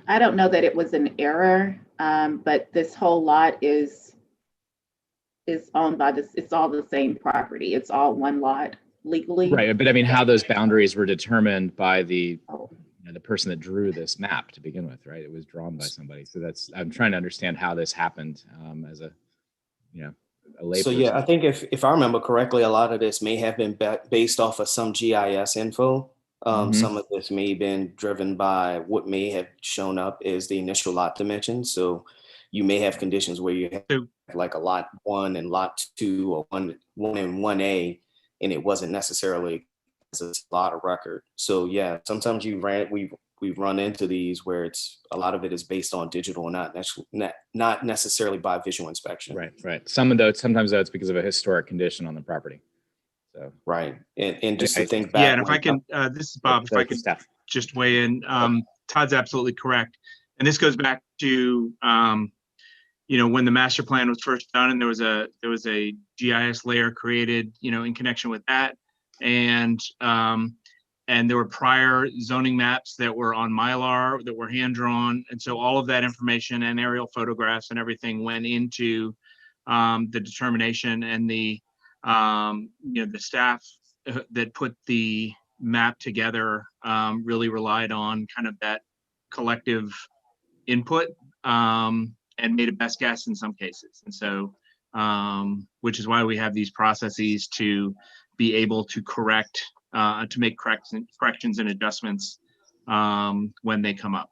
I don't know that it was an error, but this whole lot is owned by this, it's all the same property. It's all one lot legally. Right, but I mean, how those boundaries were determined by the the person that drew this map to begin with, right? It was drawn by somebody. So that's, I'm trying to understand how this happened as a, a layperson. So yeah, I think if I remember correctly, a lot of this may have been based off of some GIS info. Some of this may have been driven by what may have shown up as the initial lot dimensions. So you may have conditions where you have like a lot 1 and lot 2, or 1 and 1A, and it wasn't necessarily a lot of record. So yeah, sometimes we've run into these where it's a lot of it is based on digital and not necessarily by visual inspection. Right. Sometimes though, it's because of a historic condition on the property. So right, and just to think back. Yeah, and if I can, this is Bob. If I could just weigh in, Todd's absolutely correct, and this goes back to when the master plan was first done, and there was a GIS layer created, in connection with that, and there were prior zoning maps that were on Mylar that were hand drawn, and so all of that information and aerial photographs and everything went into the determination, and the staff that put the map together really relied on kind of that collective input and made a best guess in some cases. And so, which is why we have these processes to be able to correct, to make corrections and adjustments when they come up.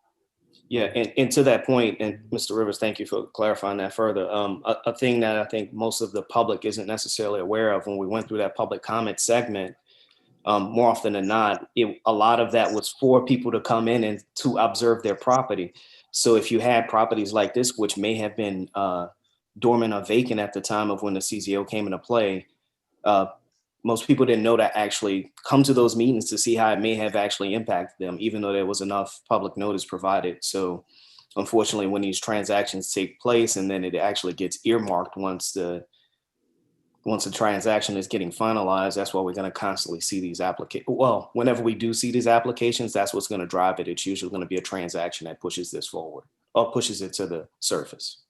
Yeah, and to that point, and Mr. Rivers, thank you for clarifying that further. A thing that I think most of the public isn't necessarily aware of, when we went through that public comment segment, more often than not, a lot of that was for people to come in and to observe their property. So if you had properties like this, which may have been dormant or vacant at the time of when the CZO came into play, most people didn't know to actually come to those meetings to see how it may have actually impacted them, even though there was enough public notice provided. So unfortunately, when these transactions take place and then it actually gets earmarked once the transaction is getting finalized, that's why we're going to constantly see these applications. Well, whenever we do see these applications, that's what's going to drive it. It's usually going to be a transaction that pushes this forward or pushes it to the surface.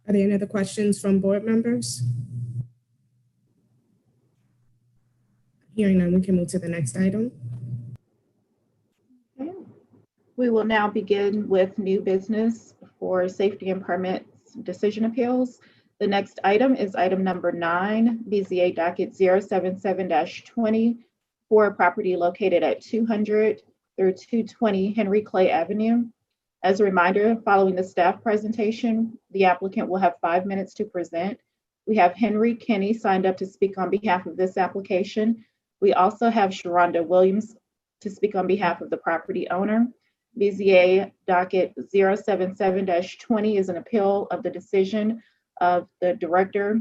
Are there any other questions from board members? Hearing none, we can move to the next item. Okay. We will now begin with new business for safety and permits decision appeals. The next item is item number 9, BZA docket 077-20 for a property located at 200 through 220 Henry Clay Avenue. As a reminder, following the staff presentation, the applicant will have 5 minutes to present. We have Henry Kenny signed up to speak on behalf of this application. We also have Sharonda Williams to speak on behalf of the property owner. BZA docket 077-20 is an appeal of the decision of the Director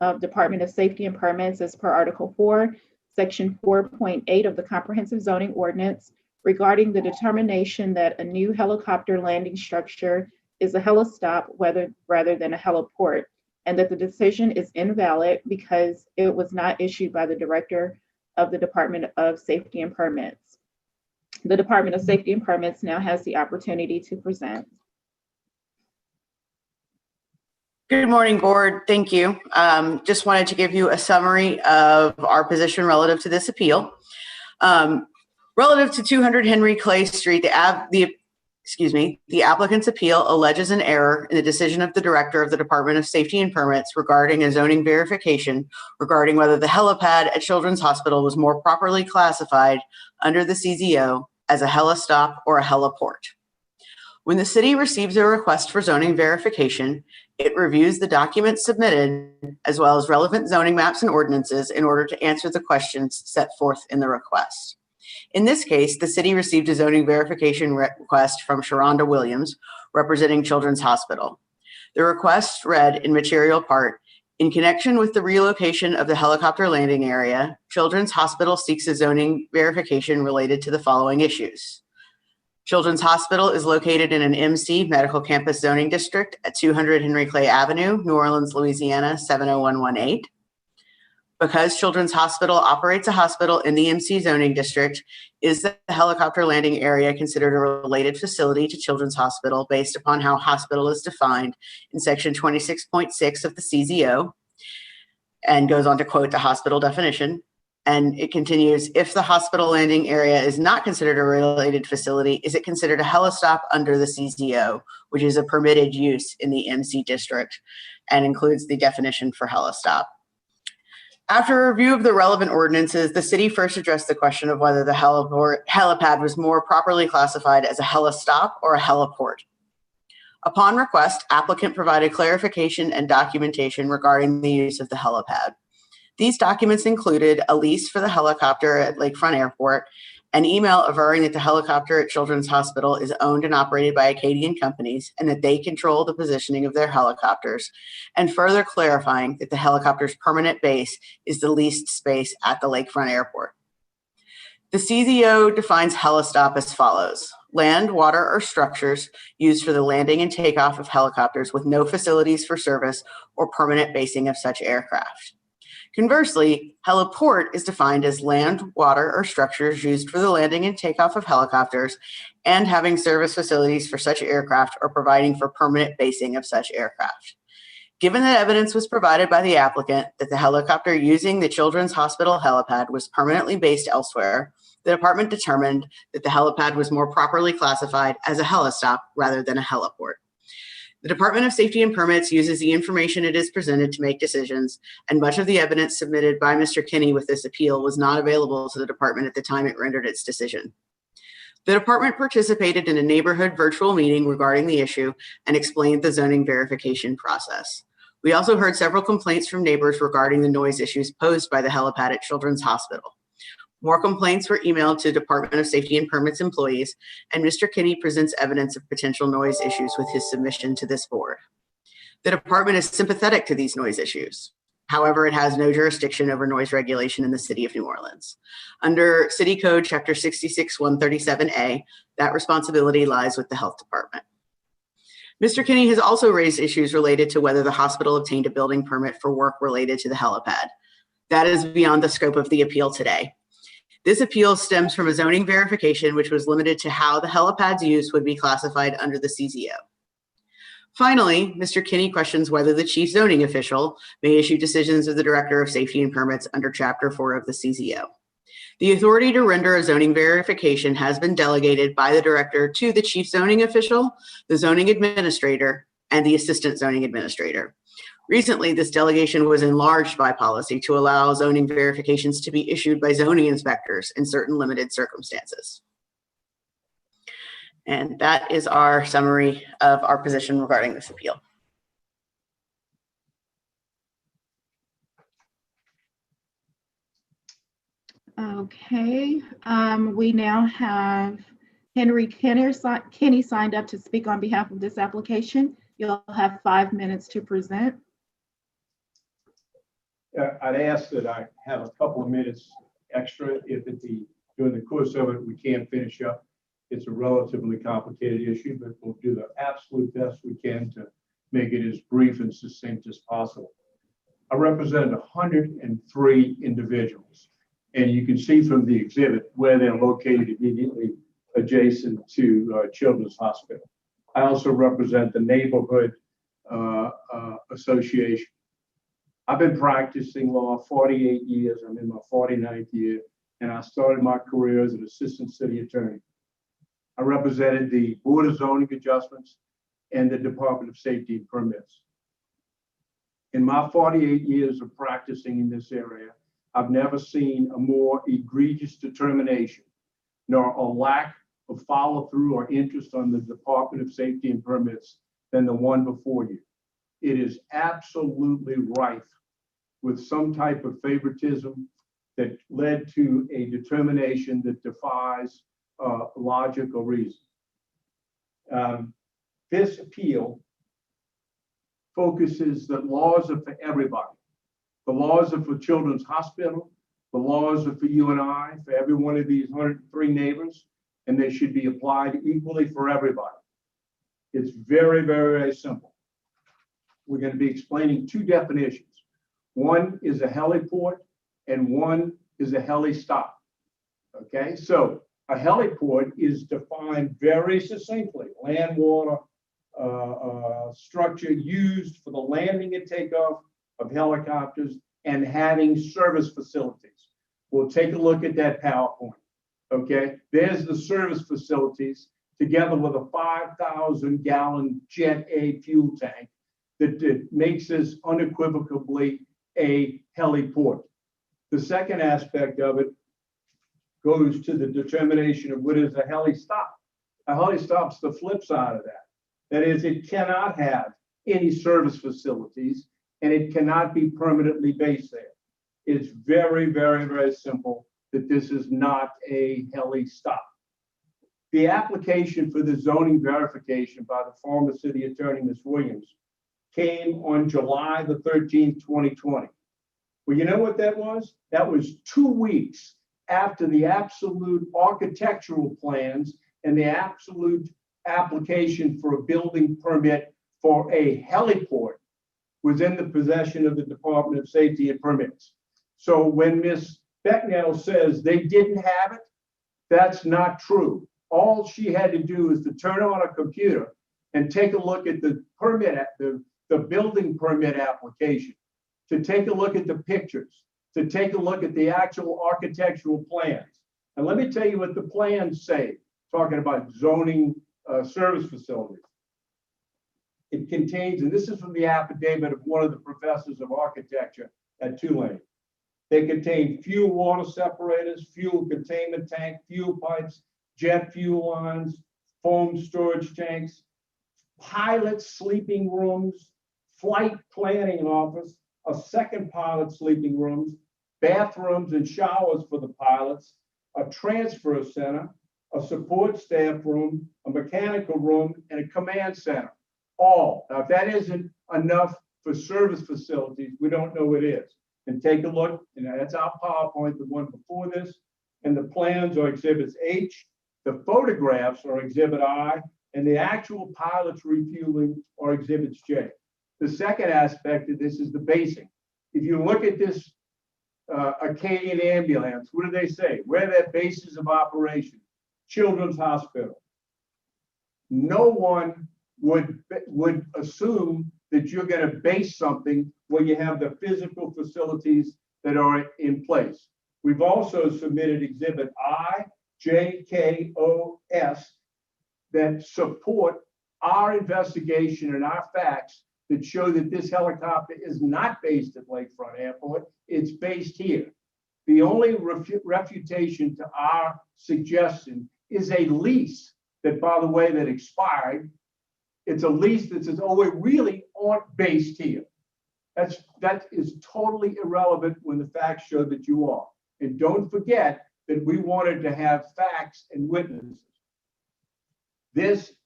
of Department of Safety and Permits as per Article 4, Section 4.8 of the Comprehensive Zoning Ordinance regarding the determination that a new helicopter landing structure is a helistop rather than a heliport, and that the decision is invalid because it was not issued by the Director of the Department of Safety and Permits. The Department of Safety and Permits now has the opportunity to present. Good morning, board. Thank you. Just wanted to give you a summary of our position relative to this appeal. Relative to 200 Henry Clay Street, the applicant's appeal alleges an error in the decision of the Director of the Department of Safety and Permits regarding a zoning verification regarding whether the helipad at Children's Hospital was more properly classified under the CZO as a helistop or a heliport. When the city receives a request for zoning verification, it reviews the documents submitted as well as relevant zoning maps and ordinances in order to answer the questions set forth in the request. In this case, the city received a zoning verification request from Sharonda Williams, representing Children's Hospital. The request read in material part, in connection with the relocation of the helicopter landing area, Children's Hospital seeks a zoning verification related to the following issues. Children's Hospital is located in an MC Medical Campus Zoning District at 200 Henry Clay Avenue, New Orleans, Louisiana, 70118. Because Children's Hospital operates a hospital in the MC zoning district, is the helicopter landing area considered a related facility to Children's Hospital based upon how hospital is defined in section 26.6 of the CZO, and goes on to quote the hospital definition. And it continues, if the hospital landing area is not considered a related facility, is it considered a helistop under the CZO, which is a permitted use in the MC district and includes the definition for helistop. After a review of the relevant ordinances, the city first addressed the question of whether the helipad was more properly classified as a helistop or a heliport. Upon request, applicant provided clarification and documentation regarding the use of the helipad. These documents included a lease for the helicopter at Lakefront Airport, an email averring that the helicopter at Children's Hospital is owned and operated by Acadian companies and that they control the positioning of their helicopters, and further clarifying that the helicopter's permanent base is the leased space at the Lakefront Airport. The CZO defines helistop as follows: land, water, or structures used for the landing and takeoff of helicopters with no facilities for service or permanent basing of such aircraft. Conversely, heliport is defined as land, water, or structures used for the landing and takeoff of helicopters and having service facilities for such aircraft or providing for permanent basing of such aircraft. Given that evidence was provided by the applicant that the helicopter using the Children's Hospital helipad was permanently based elsewhere, the department determined that the helipad was more properly classified as a helistop rather than a heliport. The Department of Safety and Permits uses the information it is presented to make decisions, and much of the evidence submitted by Mr. Kinney with this appeal was not available to the department at the time it rendered its decision. The department participated in a neighborhood virtual meeting regarding the issue and explained the zoning verification process. We also heard several complaints from neighbors regarding the noise issues posed by the helipad at Children's Hospital. More complaints were emailed to Department of Safety and Permits employees, and Mr. Kinney presents evidence of potential noise issues with his submission to this board. The department is sympathetic to these noise issues. However, it has no jurisdiction over noise regulation in the city of New Orleans. Under City Code Chapter 66-137A, that responsibility lies with the health department. Mr. Kinney has also raised issues related to whether the hospital obtained a building permit for work related to the helipad. That is beyond the scope of the appeal today. This appeal stems from a zoning verification which was limited to how the helipad's use would be classified under the CZO. Finally, Mr. Kinney questions whether the chief zoning official may issue decisions of the Director of Safety and Permits under Chapter 4 of the CZO. The authority to render a zoning verification has been delegated by the director to the chief zoning official, the zoning administrator, and the assistant zoning administrator. Recently, this delegation was enlarged by policy to allow zoning verifications to be issued by zoning inspectors in certain limited circumstances. And that is our summary of our position regarding this appeal. Okay, we now have Henry Kinney signed up to speak on behalf of this application. You'll have 5 minutes to present. I'd ask that I have a couple of minutes extra if during the course of it we can't finish up. It's a relatively complicated issue, but we'll do the absolute best we can to make it as brief and succinct as possible. I represented 103 individuals, and you can see from the exhibit where they're located immediately adjacent to Children's Hospital. I also represent the neighborhood association. I've been practicing law 48 years. I'm in my 49th year, and I started my career as an assistant city attorney. I represented the Board of Zoning Adjustments and the Department of Safety and Permits. In my 48 years of practicing in this area, I've never seen a more egregious determination, nor a lack of follow-through or interest on the Department of Safety and Permits than the one before you. It is absolutely rife with some type of favoritism that led to a determination that defies logic or reason. This appeal focuses that laws are for everybody. The laws are for Children's Hospital. The laws are for you and I, for every one of these 103 neighbors. and they should be applied equally for everybody. It's very, very, very simple. We're going to be explaining two definitions. One is a heliport and one is a heli stop. Okay, so a heliport is defined very succinctly: land, water, structure used for the landing and takeoff of helicopters and having service facilities. We'll take a look at that PowerPoint. Okay, there's the service facilities together with a 5,000 gallon Jet A fuel tank that makes this unequivocally a heliport. The second aspect of it goes to the determination of what is a heli stop. A heli stop's the flip side of that. That is, it cannot have any service facilities and it cannot be permanently based there. It's very, very, very simple that this is not a heli stop. The application for the zoning verification by the former city attorney, Ms. Williams, came on July the 13th, 2020. Well, you know what that was? That was 2 weeks after the absolute architectural plans and the absolute application for a building permit for a heliport was in the possession of the Department of Safety and Permits. So when Ms. Becknell says they didn't have it, that's not true. All she had to do is to turn on a computer and take a look at the permit, the building permit application, to take a look at the pictures, to take a look at the actual architectural plans. And let me tell you what the plans say, talking about zoning service facilities. It contains, and this is from the affidavit of one of the professors of architecture at Tulane. They contain fuel water separators, fuel containment tank, fuel pipes, jet fuel lines, foam storage tanks, pilot sleeping rooms, flight planning office, a second pilot sleeping rooms, bathrooms and showers for the pilots, a transfer center, a support staff room, a mechanical room, and a command center. All. Now, if that isn't enough for service facilities, we don't know what is. And take a look, and that's our PowerPoint, the one before this, and the plans are Exhibits H, the photographs are Exhibit I, and the actual pilot's refueling are Exhibits J. The second aspect of this is the basing. If you look at this Acadian ambulance, what do they say? Where are their bases of operation? Children's Hospital. No one would assume that you're going to base something where you have the physical facilities that are in place. We've also submitted Exhibit I, J, K, O, S that support our investigation and our facts that show that this helicopter is not based at Lakefront Airport, it's based here. The only refutation to our suggestion is a lease that, by the way, that expired. It's a lease that says, oh, we really aren't based here. That is totally irrelevant when the facts show that you are. And don't forget that we wanted to have facts and witnesses. This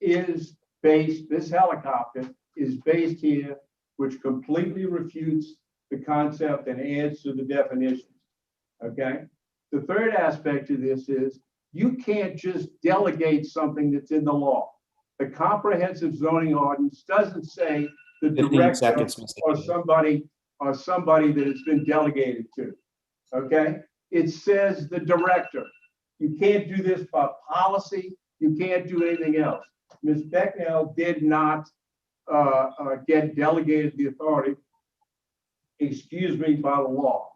helicopter is based here, which completely refutes the concept and adds to the definitions, okay? The third aspect of this is you can't just delegate something that's in the law. The comprehensive zoning ordinance doesn't say the director or somebody that it's been delegated to, okay? It says the director. You can't do this by policy. You can't do anything else. Ms. Becknell did not get delegated the authority, by the law.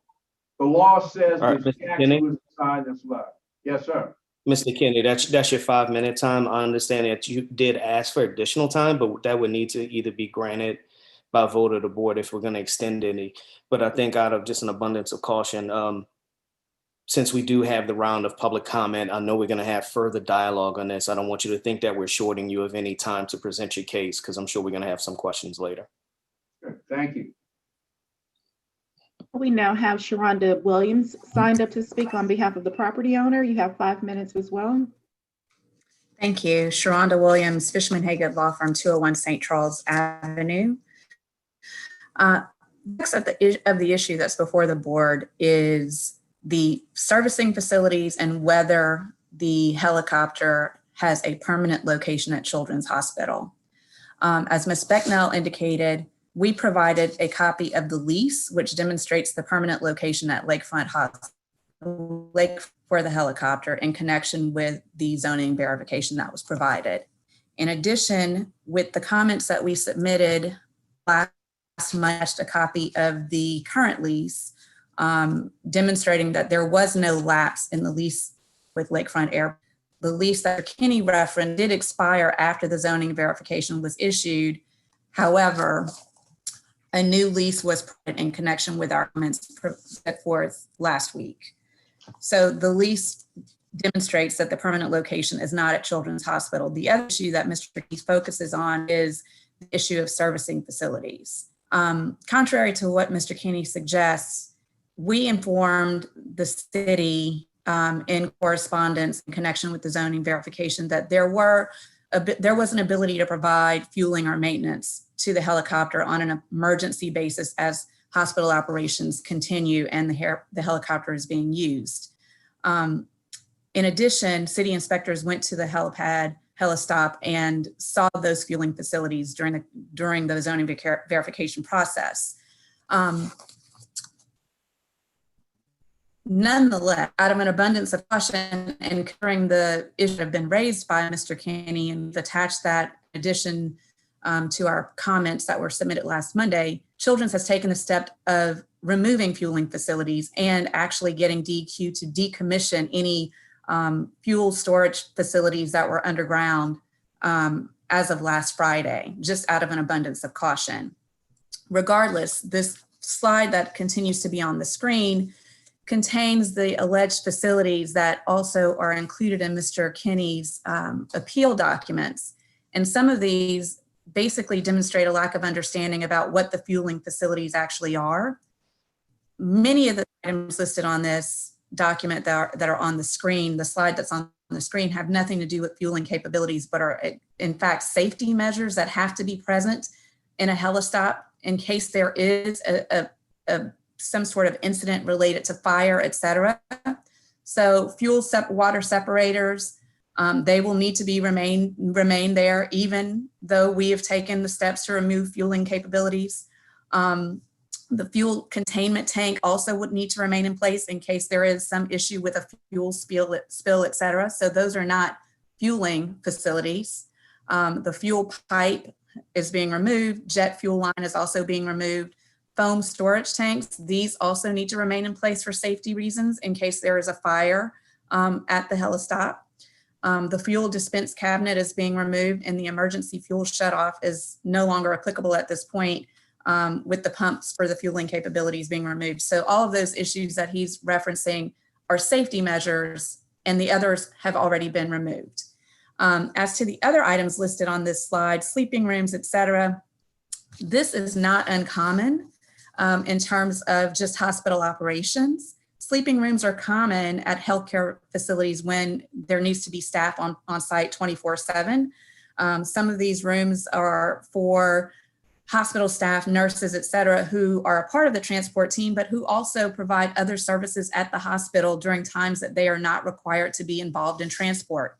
The law says All right, Ms. Mr. Jackson Kinney. was assigned this letter. Yes, sir. Mr. Kennedy, that's your 5-minute time. I understand that you did ask for additional time, but that would need to either be granted by vote of the board if we're going to extend any. But I think out of just an abundance of caution, since we do have the round of public comment, I know we're going to have further dialogue on this. I don't want you to think that we're shorting you of any time to present your case, because I'm sure we're going to have some questions later. Good. Thank you. We now have Sharonda Williams signed up to speak on behalf of the property owner. You have 5 minutes as well. Thank you. Sharonda Williams, Fishman Haygood Law Firm, 201 St. Charles Avenue. Next of the issue that's before the board is the servicing facilities and whether the helicopter has a permanent location at Children's Hospital. As Ms. Becknell indicated, we provided a copy of the lease, which demonstrates the permanent location at Lakefront Hospital, for the helicopter in connection with the zoning verification that was provided. In addition, with the comments that we submitted last month, a copy of the current lease demonstrating that there was no lapse in the lease with Lakefront Air. The lease that Kenny referenced did expire after the zoning verification was issued. However, a new lease was put in connection with our comments set forth last week. So the lease demonstrates that the permanent location is not at Children's Hospital. The other issue that Mr. Keith focuses on is the issue of servicing facilities. Contrary to what Mr. Kenny suggests, we informed the city in correspondence in connection with the zoning verification that there was an ability to provide fueling or maintenance to the helicopter on an emergency basis as hospital operations continue and the helicopter is being used. In addition, city inspectors went to the helipad, helistop, and saw those fueling facilities during the zoning verification process. Nonetheless, out of an abundance of caution and considering the issue that have been raised by Mr. Kenny, and attached that in addition to our comments that were submitted last Monday, Children's has taken the step of removing fueling facilities and actually getting DEQ to decommission any fuel storage facilities that were underground as of last Friday, just out of an abundance of caution. Regardless, this slide that continues to be on the screen contains the alleged facilities that also are included in Mr. Kenny's appeal documents. And some of these basically demonstrate a lack of understanding about what the fueling facilities actually are. Many of the items listed on this document that are on the screen, the slide that's on the screen, have nothing to do with fueling capabilities, but are in fact safety measures that have to be present in a helistop in case there is some sort of incident related to fire, et cetera. So water separators, they will need to remain there, even though we have taken the steps to remove fueling capabilities. The fuel containment tank also would need to remain in place in case there is some issue with a fuel spill, et cetera. So those are not fueling facilities. The fuel pipe is being removed. Jet fuel line is also being removed. Foam storage tanks, these also need to remain in place for safety reasons in case there is a fire at the helistop. The fuel dispense cabinet is being removed and the emergency fuel shutoff is no longer applicable at this point with the pumps for the fueling capabilities being removed. So all of those issues that he's referencing are safety measures and the others have already been removed. As to the other items listed on this slide, sleeping rooms, et cetera, this is not uncommon in terms of just hospital operations. Sleeping rooms are common at healthcare facilities when there needs to be staff on site 24/7. Some of these rooms are for hospital staff, nurses, et cetera, who are a part of the transport team, but who also provide other services at the hospital during times that they are not required to be involved in transport.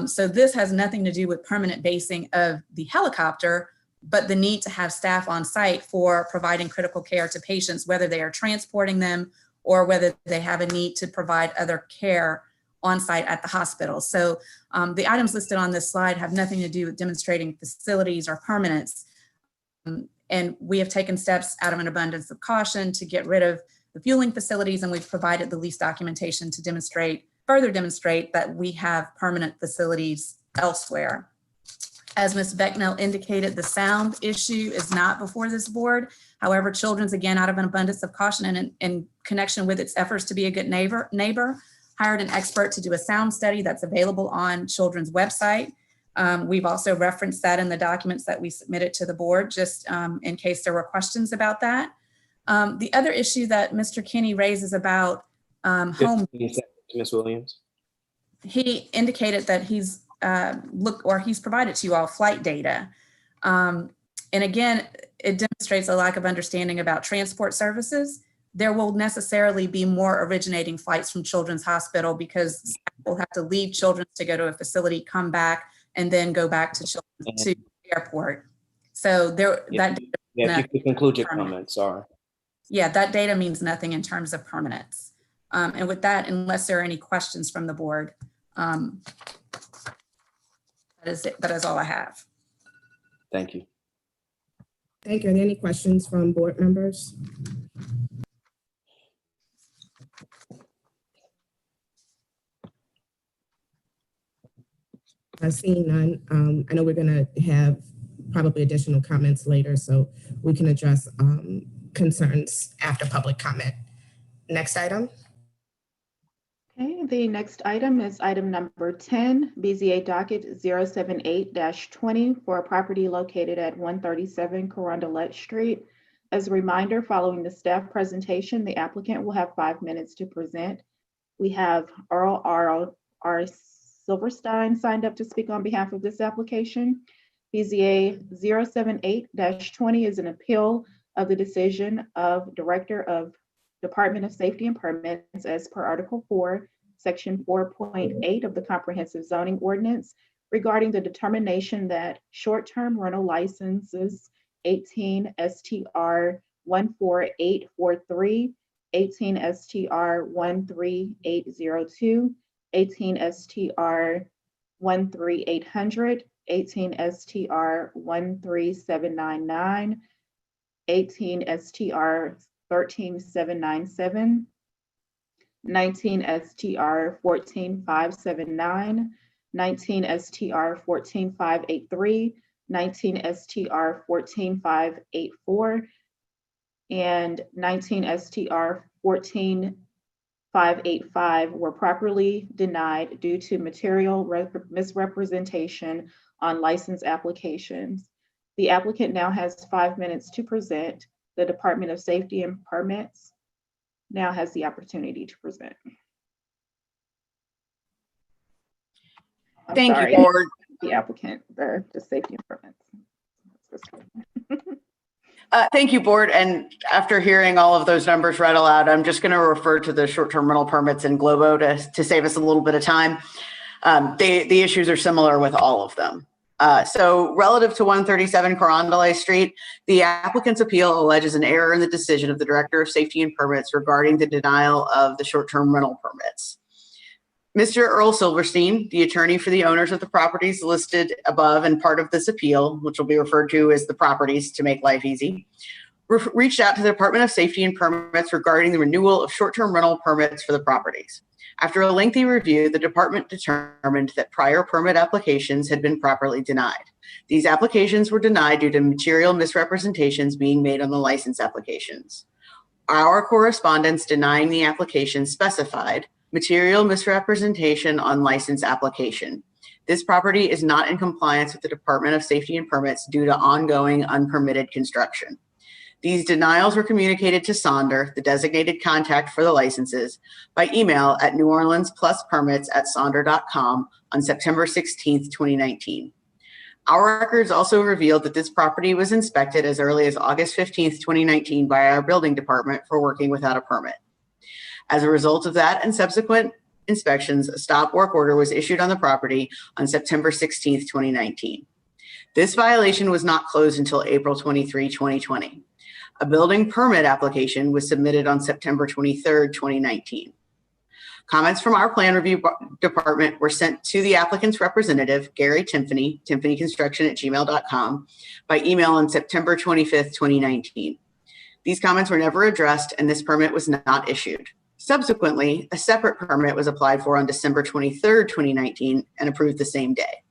So this has nothing to do with permanent basing of the helicopter, but the need to have staff on site for providing critical care to patients, whether they are transporting them or whether they have a need to provide other care on site at the hospital. So the items listed on this slide have nothing to do with demonstrating facilities or permanence. And we have taken steps out of an abundance of caution to get rid of the fueling facilities, and we've provided the lease documentation to further demonstrate that we have permanent facilities elsewhere. As Ms. Becknell indicated, the sound issue is not before this board. However, Children's, again, out of an abundance of caution and in connection with its efforts to be a good neighbor, hired an expert to do a sound study that's available on Children's website. We've also referenced that in the documents that we submitted to the board, just in case there were questions about that. The other issue that Mr. Kenny raises about home. Ms. Williams. He indicated that he's provided to you all flight data. And again, it demonstrates a lack of understanding about transport services. there will necessarily be more originating flights from Children's Hospital because staff will have to leave Children's to go to a facility, come back, and then go back to Children's to the airport. So there, that Yeah, if you could conclude your comments, sorry. yeah, that data means nothing in terms of permanence. And with that, unless there are any questions from the board, that is it. That is all I have. Thank you. Thank you. Are there any questions from board members? Seeing none, I know we're going to have probably additional comments later, so we can address concerns after public comment. Next item. Okay, the next item is item number 10, BZA docket 078-20 for a property located at 137 Carondelet Street. As a reminder, following the staff presentation, the applicant will have 5 minutes to present. We have Earl R. Silverstein signed up to speak on behalf of this application. BZA 078-20 is an appeal of the decision of Director of Department of Safety and Permits as per Article 4, Section 4.8 of the Comprehensive Zoning Ordinance regarding the determination that short-term rental licenses 18 STR 14843, 18 STR 13802, 18 STR 13800, 18 STR 13799, 18 STR 13797, 19 STR 14579, 19 STR 14583, 19 STR 14584, and 19 STR 14585 were properly denied due to material misrepresentation on license applications. The applicant now has 5 minutes to present. The Department of Safety and Permits now has the opportunity to present. Thank you, board. The applicant, the safety and permits. Thank you, board. And after hearing all of those numbers read aloud, I'm just going to refer to the short-term rental permits in Globo to save us a little bit of time. The issues are similar with all of them. So relative to 137 Carondelet Street, the applicant's appeal alleges an error in the decision of the Director of Safety and Permits regarding the denial of the short-term rental permits. Mr. Earl Silverstein, the attorney for the owners of the properties listed above and part of this appeal, which will be referred to as the properties to make life easy, reached out to the Department of Safety and Permits regarding the renewal of short-term rental permits for the properties. After a lengthy review, the department determined that prior permit applications had been properly denied. These applications were denied due to material misrepresentations being made on the license applications. Our correspondence denying the application specified material misrepresentation on license application. This property is not in compliance with the Department of Safety and Permits due to ongoing unpermitted construction. These denials were communicated to Sonder, the designated contact for the licenses, by email at neworleanspluspermits@sonder.com on September 16th, 2019. Our records also revealed that this property was inspected as early as August 15th, 2019 by our building department for working without a permit. As a result of that and subsequent inspections, a stop work order was issued on the property on September 16th, 2019. This violation was not closed until April 23, 2020. A building permit application was submitted on September 23rd, 2019. Comments from our plan review department were sent to the applicant's representative, Gary Timpany, timpanyconstruction@gmail.com, by email on September 25th, 2019. These comments were never addressed and this permit was not issued. Subsequently, a separate permit was applied for on December 23rd, 2019 and approved the same day.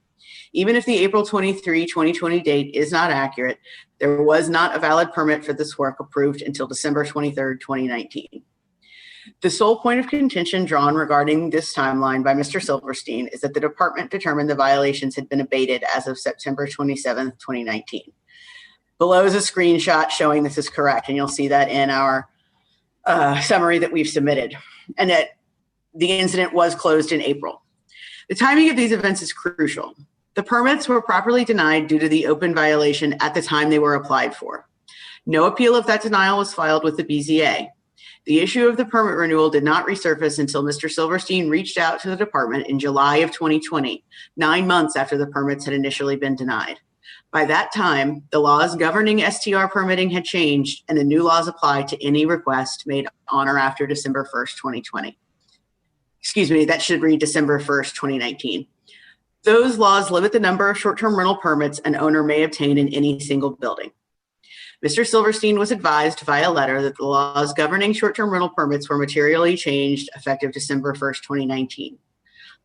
Even if the April 23, 2020 date is not accurate, there was not a valid permit for this work approved until December 23rd, 2019. The sole point of contention drawn regarding this timeline by Mr. Silverstein is that the department determined the violations had been abated as of September 27th, 2019. Below is a screenshot showing this is correct, and you'll see that in our summary that we've submitted, and that the incident was closed in April. The timing of these events is crucial. The permits were properly denied due to the open violation at the time they were applied for. No appeal of that denial was filed with the BZA. The issue of the permit renewal did not resurface until Mr. Silverstein reached out to the department in July of 2020, 9 months after the permits had initially been denied. By that time, the laws governing STR permitting had changed and the new laws apply to any request made on or after December 1st, 2020. Excuse me, that should read December 1st, 2019. Those laws limit the number of short-term rental permits an owner may obtain in any single building. Mr. Silverstein was advised via letter that the laws governing short-term rental permits were materially changed effective December 1st, 2019.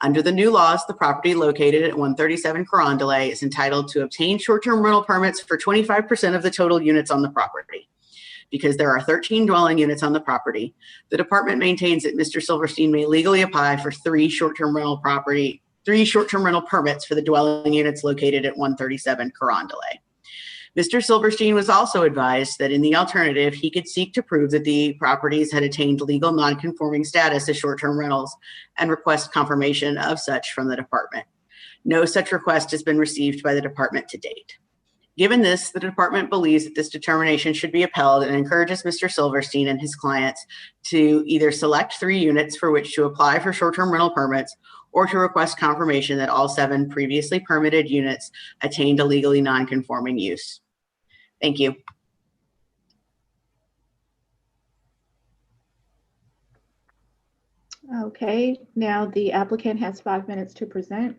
Under the new laws, the property located at 137 Carondelet is entitled to obtain short-term rental permits for 25% of the total units on the property. Because there are 13 dwelling units on the property, the department maintains that Mr. Silverstein may legally apply for three short-term rental permits for the dwelling units located at 137 Carondelet. Mr. Silverstein was also advised that in the alternative, he could seek to prove that the properties had attained legal non-conforming status as short-term rentals and request confirmation of such from the department. No such request has been received by the department to date. Given this, the department believes that this determination should be upheld and encourages Mr. Silverstein and his clients to either select 3 units for which to apply for short-term rental permits or to request confirmation that all 7 previously permitted units attained a legally non-conforming use. Thank you. Okay, now the applicant has 5 minutes to present.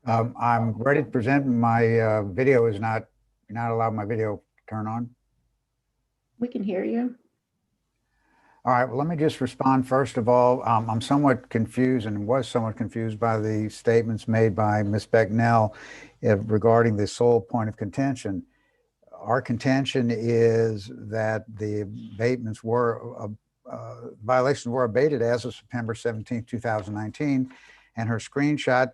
I'm ready to present. My video is not allowed my video to turn on. We can hear you. All right, well, let me just respond. First of all, I'm somewhat confused and was somewhat confused by the statements made by Ms. Becknell regarding the sole point of contention. Our contention is that the abatements were, violations were abated as of September 17, 2019, and her screenshot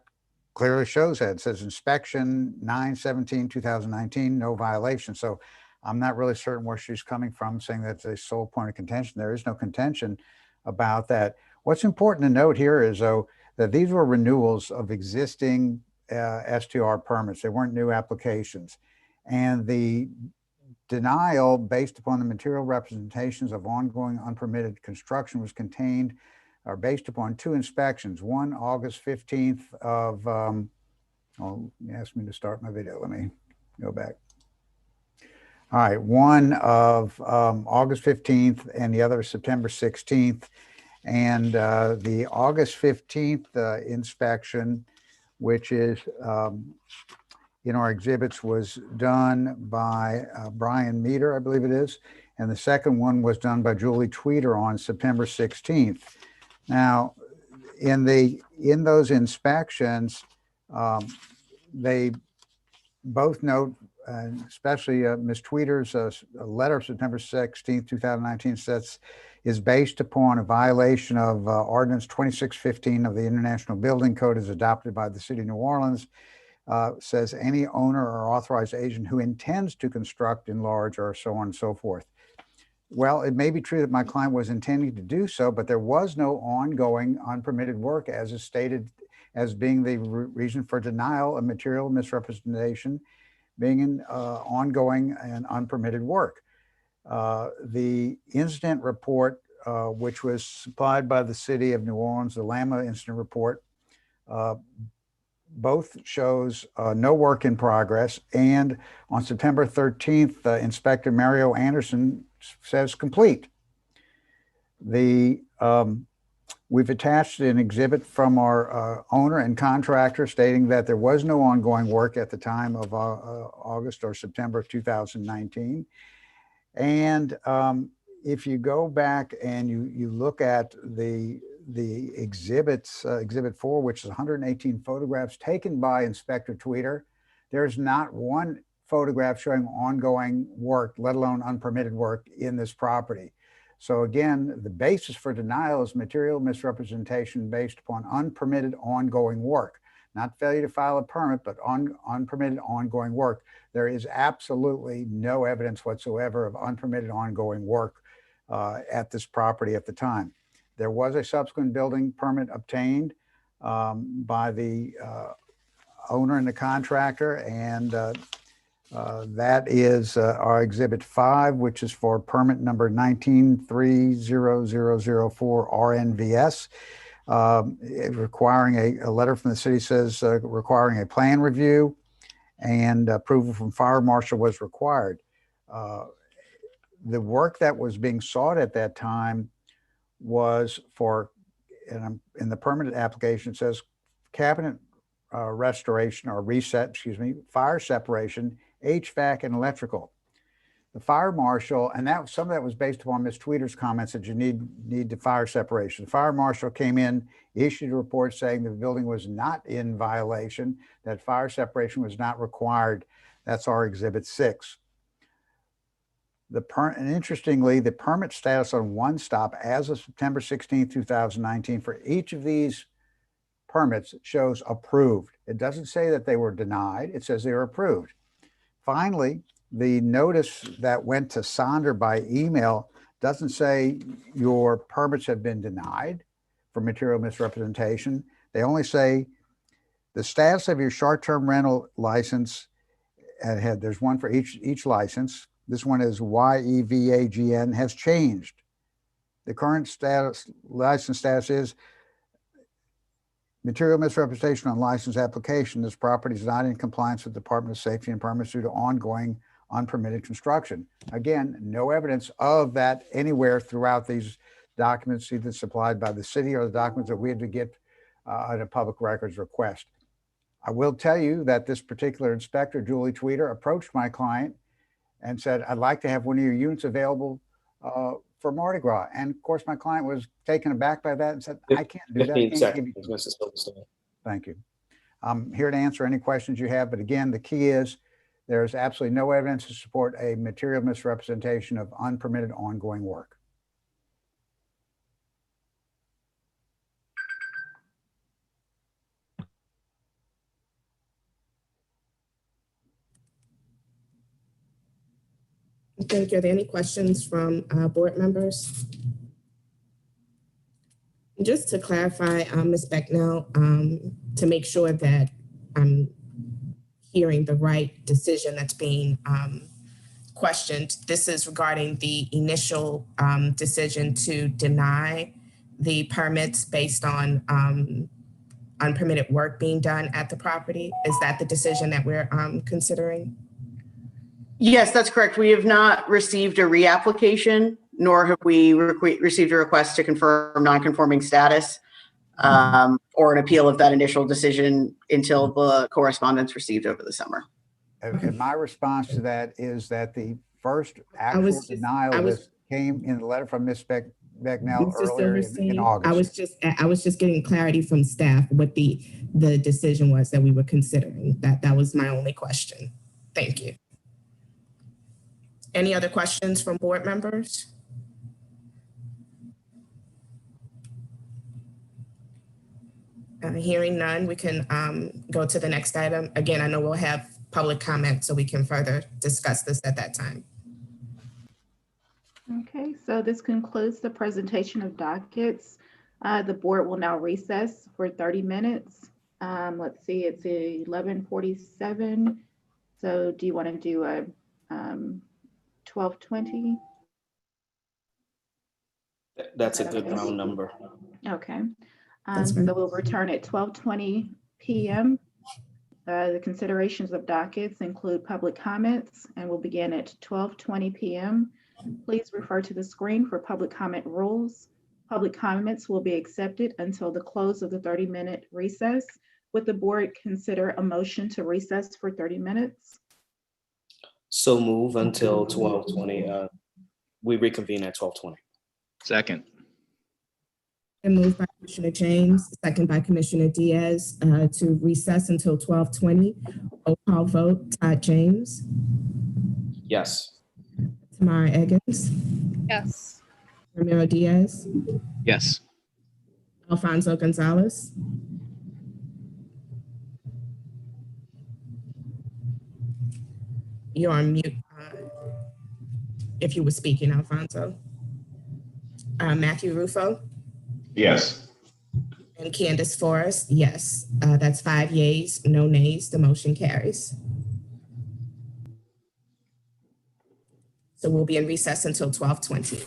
clearly shows that. It says inspection 9/17/2019, no violation. So I'm not really certain where she's coming from saying that's a sole point of contention. There is no contention about that. What's important to note here is, though, that these were renewals of existing STR permits. They weren't new applications. And the denial based upon the material representations of ongoing unpermitted construction was contained or based upon 2 inspections. One, August 15th of, oh, you asked me to start my video. Let me go back. All right, one of August 15th and the other September 16th. And the August 15th inspection, which is in our exhibits, was done by Brian Meter, I believe it is. And the second one was done by Julie Tweeter on September 16th. Now, in those inspections, they both note, especially Ms. Tweeter's letter of September 16th, 2019 is based upon a violation of Ordinance 2615 of the International Building Code as adopted by the City of New Orleans. Says any owner or authorized agent who intends to construct, enlarge, or so on and so forth. Well, it may be true that my client was intending to do so, but there was no ongoing unpermitted work as is stated as being the reason for denial of material misrepresentation being an ongoing and unpermitted work. The incident report, which was supplied by the City of New Orleans, the Lama incident report, both shows no work in progress. And on September 13th, Inspector Mario Anderson says complete. We've attached an exhibit from our owner and contractor stating that there was no ongoing work at the time of August or September of 2019. And if you go back and you look at the exhibits, Exhibit 4, which is 118 photographs taken by Inspector Tweeter, there's not one photograph showing ongoing work, let alone unpermitted work in this property. So again, the basis for denial is material misrepresentation based upon unpermitted ongoing work, not failure to file a permit, but unpermitted ongoing work. There is absolutely no evidence whatsoever of unpermitted ongoing work at this property at the time. There was a subsequent building permit obtained by the owner and the contractor, and That is our Exhibit 5, which is for permit number 1930004 RNVS, requiring a letter from the city says requiring a plan review, and approval from fire marshal was required. The work that was being sought at that time was for, in the permanent application, it says cabinet restoration or reset, fire separation, HVAC and electrical. The fire marshal, and that some of that was based upon Ms. Tweeter's comments that you need the fire separation. The fire marshal came in, issued a report saying the building was not in violation, that fire separation was not required. That's our Exhibit 6. And interestingly, the permit status on One Stop as of September 16, 2019 for each of these permits shows approved. It doesn't say that they were denied. It says they were approved. Finally, the notice that went to Sonder by email doesn't say your permits have been denied for material misrepresentation. They only say the status of your short-term rental license, and there's one for each license. This one is YEVAGN, has changed. The current license status is material misrepresentation on license application. This property is not in compliance with the Department of Safety and permits due to ongoing unpermitted construction. Again, no evidence of that anywhere throughout these documents, either supplied by the city or the documents that we had to get at a public records request. I will tell you that this particular inspector, Julie Tweeter, approached my client and said, I'd like to have one of your units available for Mardi Gras. And of course, my client was taken aback by that and said, I can't do that. 15 seconds, Mr. Silverstein. Thank you. I'm here to answer any questions you have, but again, the key is there's absolutely no evidence to support a material misrepresentation of unpermitted ongoing work. Thank you. Are there any questions from board members? Just to clarify, Ms. Becknell, to make sure that I'm hearing the right decision that's being questioned, this is regarding the initial decision to deny the permits based on unpermitted work being done at the property. Is that the decision that we're considering? Yes, that's correct. We have not received a reapplication, nor have we received a request to confirm non-conforming status or an appeal of that initial decision until the correspondence received over the summer. And my response to that is that the first actual denial of this came in the letter from Ms. Becknell earlier in August. I was just getting clarity from staff what the decision was that we were considering. That was my only question. Thank you. Any other questions from board members? Hearing none, we can go to the next item. Again, I know we'll have public comment, so we can further discuss this at that time. Okay, so this concludes the presentation of dockets. The board will now recess for 30 minutes. Let's see, it's 11:47. So do you want to do a 12:20? That's a good round number. Okay. So we'll return at 12:20 p.m. The considerations of dockets include public comments and will begin at 12:20 p.m. Please refer to the screen for public comment rules. Public comments will be accepted until the close of the 30-minute recess. Would the board consider a motion to recess for 30 minutes? So move until 12:20. We reconvene at 12:20. Second. And moved by Commissioner James, second by Commissioner Diaz to recess until 12:20. Roll call vote, Todd James. Yes. Tamara Eggins. Yes. Ramiro Diaz. Yes. Alfonso Gonzalez. You're on mute if you were speaking, Alfonso. Matthew Rufo. Yes. And Candace Forrest, yes. That's 5 yeas, no nays. The motion carries. So we'll be in recess until 12:20.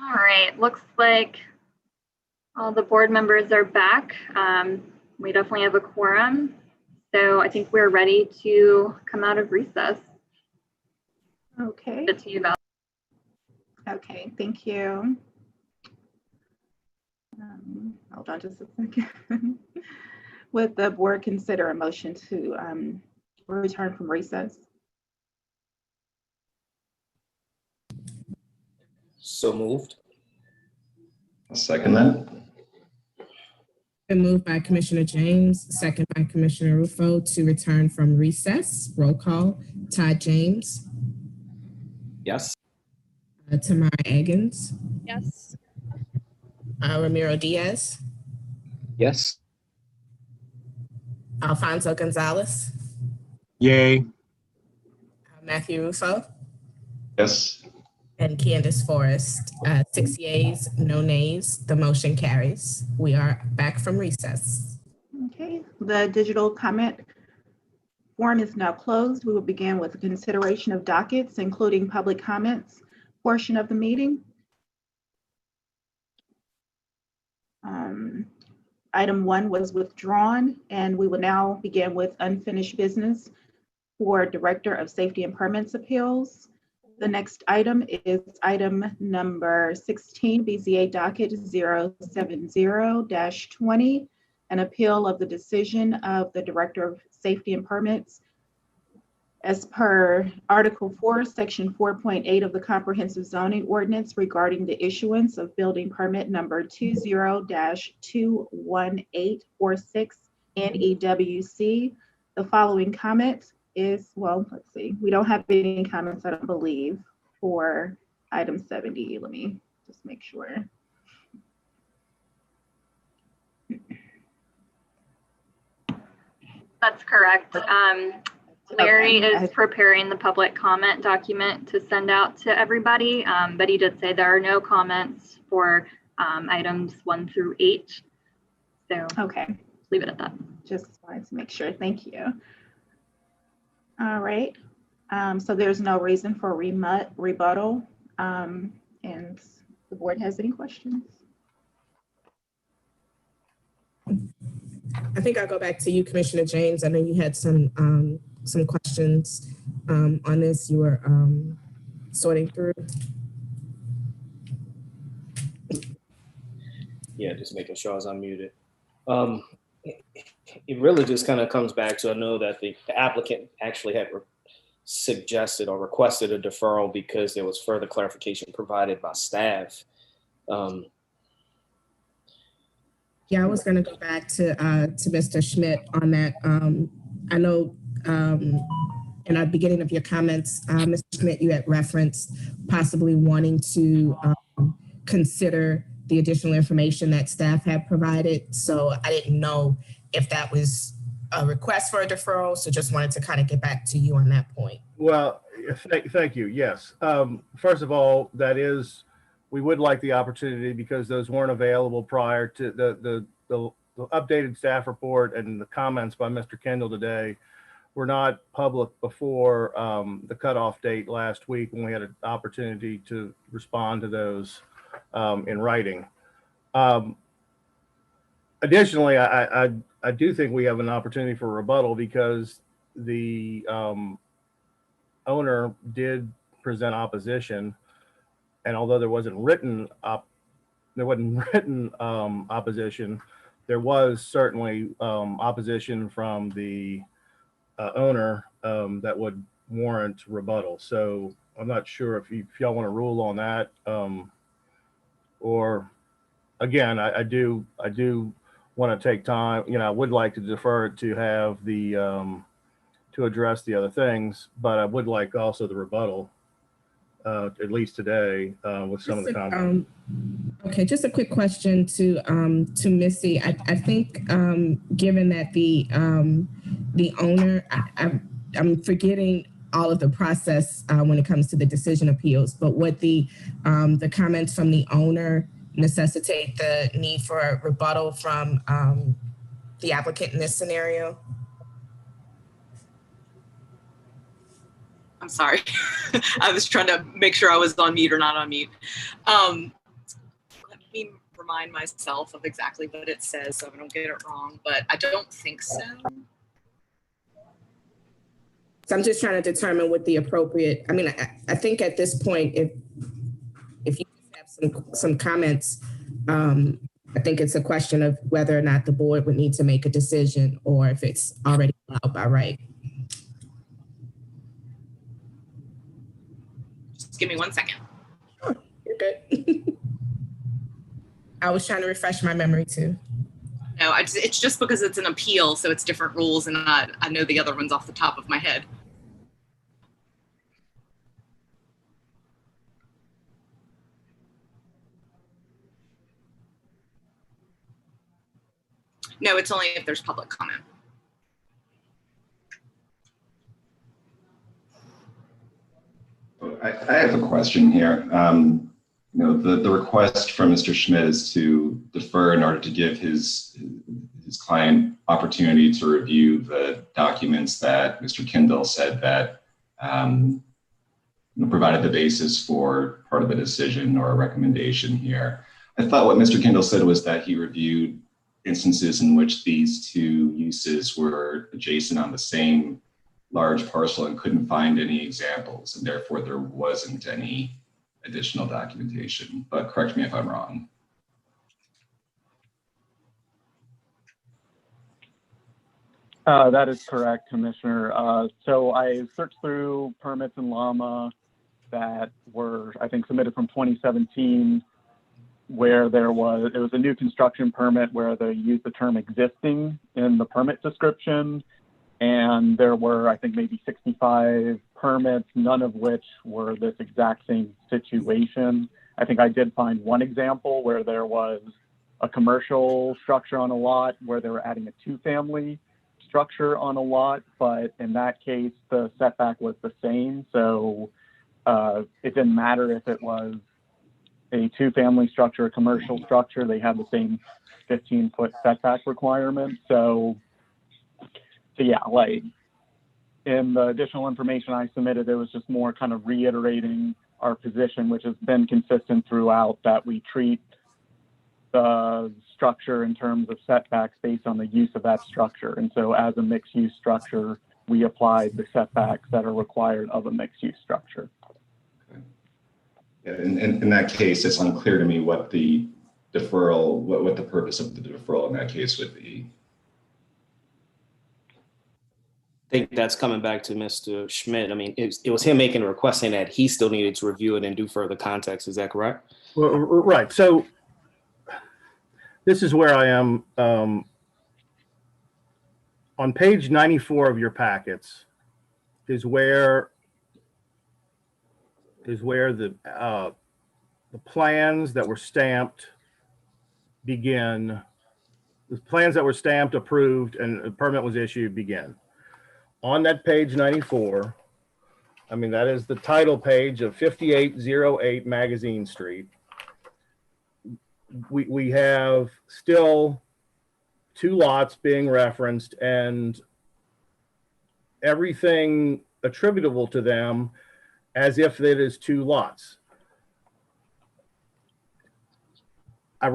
All right, looks like all the board members are back. We definitely have a quorum. So I think we're ready to come out of recess. Okay. Good to you, Val. Okay, thank you. Hold on just a second. Would the board consider a motion to return from recess? So moved. I'll second that. Been moved by Commissioner James, second by Commissioner Rufo to return from recess. Roll call. Todd James. Yes. Tamara Eggins. Yes. Ramiro Diaz. Yes. Alfonso Gonzalez. Yay. Matthew Rufo. Yes. And Candace Forrest. 6 yeas, no nays. The motion carries. We are back from recess. Okay, the digital comment forum is now closed. We will begin with the consideration of dockets, including public comments portion of the meeting. Item 1 was withdrawn, and we will now begin with unfinished business for Director of Safety and Permits Appeals. The next item is item number 16, BZA docket 070-20, an appeal of the decision of the Director of Safety and Permits as per Article 4, Section 4.8 of the Comprehensive Zoning Ordinance regarding the issuance of building permit number 20-21846 NEWC. The following comment is, well, let's see, we don't have any comments, I don't believe, for item 70. Let me just make sure. That's correct. Larry Okay. is preparing the public comment document to send out to everybody, but he did say there are no comments for items 1 through 8. So okay, leave it at that. Just wanted to make sure. Thank you. All right. So there's no reason for rebuttal. And the board has any questions? I think I'll go back to you, Commissioner James. I know you had some questions on this you were sorting through. Yeah, just making sure I was unmuted. It really just kind of comes back to, I know that the applicant actually had suggested or requested a deferral because there was further clarification provided by staff. Yeah, I was going to go back to Mr. Schmidt on that. I know in the beginning of your comments, Mr. Schmidt, you had referenced possibly wanting to consider the additional information that staff had provided. So I didn't know if that was a request for a deferral. So just wanted to kind of get back to you on that point. Well, thank you. Yes. First of all, we would like the opportunity, because those weren't available prior to the updated staff report, and the comments by Mr. Kendall today were not public before the cutoff date last week, when we had an opportunity to respond to those in writing. Additionally, I do think we have an opportunity for rebuttal, because the owner did present opposition. And although there wasn't written opposition, there was certainly opposition from the owner that would warrant rebuttal. So I'm not sure if y'all want to rule on that, or again, I do want to take time. I would like to defer it to have the to address the other things, but I would like also the rebuttal. At least today, with some of the comments. Okay, just a quick question to Missy. I think given that the owner, I'm forgetting all of the process when it comes to the decision appeals, but would the comments from the owner necessitate the need for a rebuttal from the applicant in this scenario? I'm sorry. I was trying to make sure I was on mute or not on mute. me remind myself of exactly what it says so I don't get it wrong, but I don't think so. So I'm just trying to determine what the appropriate, I mean, I think at this point, if you have some comments, I think it's a question of whether or not the board would need to make a decision or if it's already allowed by right. Just give me 1 second. Sure, you're good. I was trying to refresh my memory too. No, it's just because it's an appeal, so it's different rules, and I know the other ones off the top of my head. No, it's only if there's public comment. I have a question here. You know, the request from Mr. Schmidt is to defer in order to give his client opportunity to review the documents that Mr. Kindle said that provided the basis for part of the decision or a recommendation here. I thought what Mr. Kindle said was that he reviewed instances in which these two uses were adjacent on the same large parcel and couldn't find any examples, and therefore there wasn't any additional documentation. But correct me if I'm wrong. That is correct, Commissioner. So I searched through permits in Llama that were, I think, submitted from 2017, where it was a new construction permit where they used the term existing in the permit description. And there were, I think, maybe 65 permits, none of which were this exact same situation. I think I did find one example where there was a commercial structure on a lot where they were adding a two-family structure on a lot, but in that case, the setback was the same. So it didn't matter if it was a two-family structure, a commercial structure, they had the same 15-foot setback requirement. So yeah, like in the additional information I submitted, it was just more kind of reiterating our position, which has been consistent throughout, that we treat the structure in terms of setbacks based on the use of that structure. And so as a mixed-use structure, we applied the setbacks that are required of a mixed-use structure. In that case, it's unclear to me what the deferral, what the purpose of the deferral in that case would be. I think that's coming back to Mr. Schmidt. I mean, it was him making a request saying that he still needed to review it and do further context. Is that correct? Well, right. So this is where I am. On page 94 of your packets is where the plans that were stamped begin. The plans that were stamped, approved, and a permit was issued begin. On that page 94, I mean, that is the title page of 5808 Magazine Street. We have still two lots being referenced and everything attributable to them as if it is two lots. I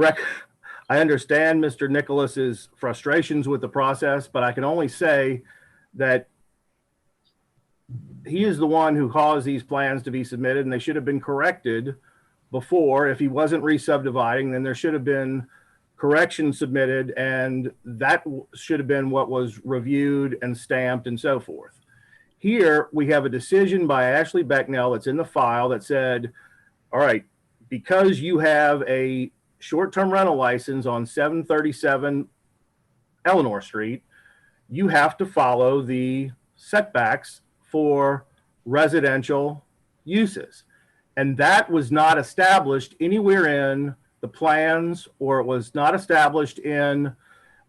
understand Mr. Nicholas's frustrations with the process, but I can only say that he is the one who caused these plans to be submitted, and they should have been corrected before. If he wasn't re-subdividing, then there should have been corrections submitted, and that should have been what was reviewed and stamped and so forth. Here, we have a decision by Ashley Becknell that's in the file that said, all right, because you have a short-term rental license on 737 Eleanor Street, you have to follow the setbacks for residential uses. And that was not established anywhere in the plans, or it was not established in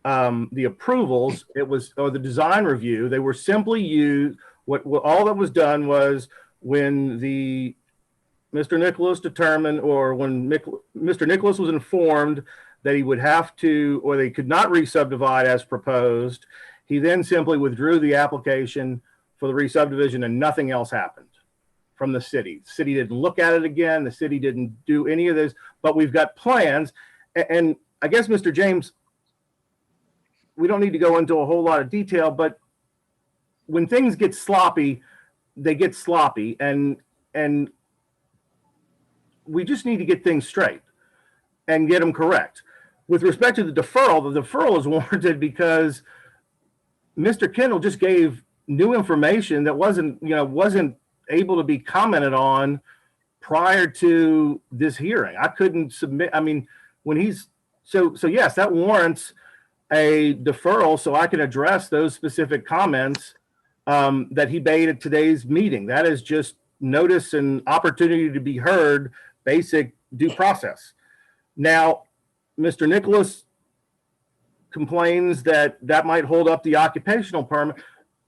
the approvals. It was, or the design review. They were simply used, all that was done was when Mr. Nicholas determined, or when Mr. Nicholas was informed that he would have to, or they could not re-subdivide as proposed, he then simply withdrew the application for the re-subdivision and nothing else happened from the city. The city didn't look at it again. The city didn't do any of this, but we've got plans. And I guess, Mr. James, we don't need to go into a whole lot of detail, but when things get sloppy, they get sloppy, and we just need to get things straight and get them correct. With respect to the deferral is warranted because Mr. Kendall just gave new information that wasn't able to be commented on prior to this hearing. I couldn't submit. I mean, when he's so yes, that warrants a deferral so I can address those specific comments that he made at today's meeting. That is just notice and opportunity to be heard, basic due process. Now, Mr. Nicholas complains that might hold up the occupational permit,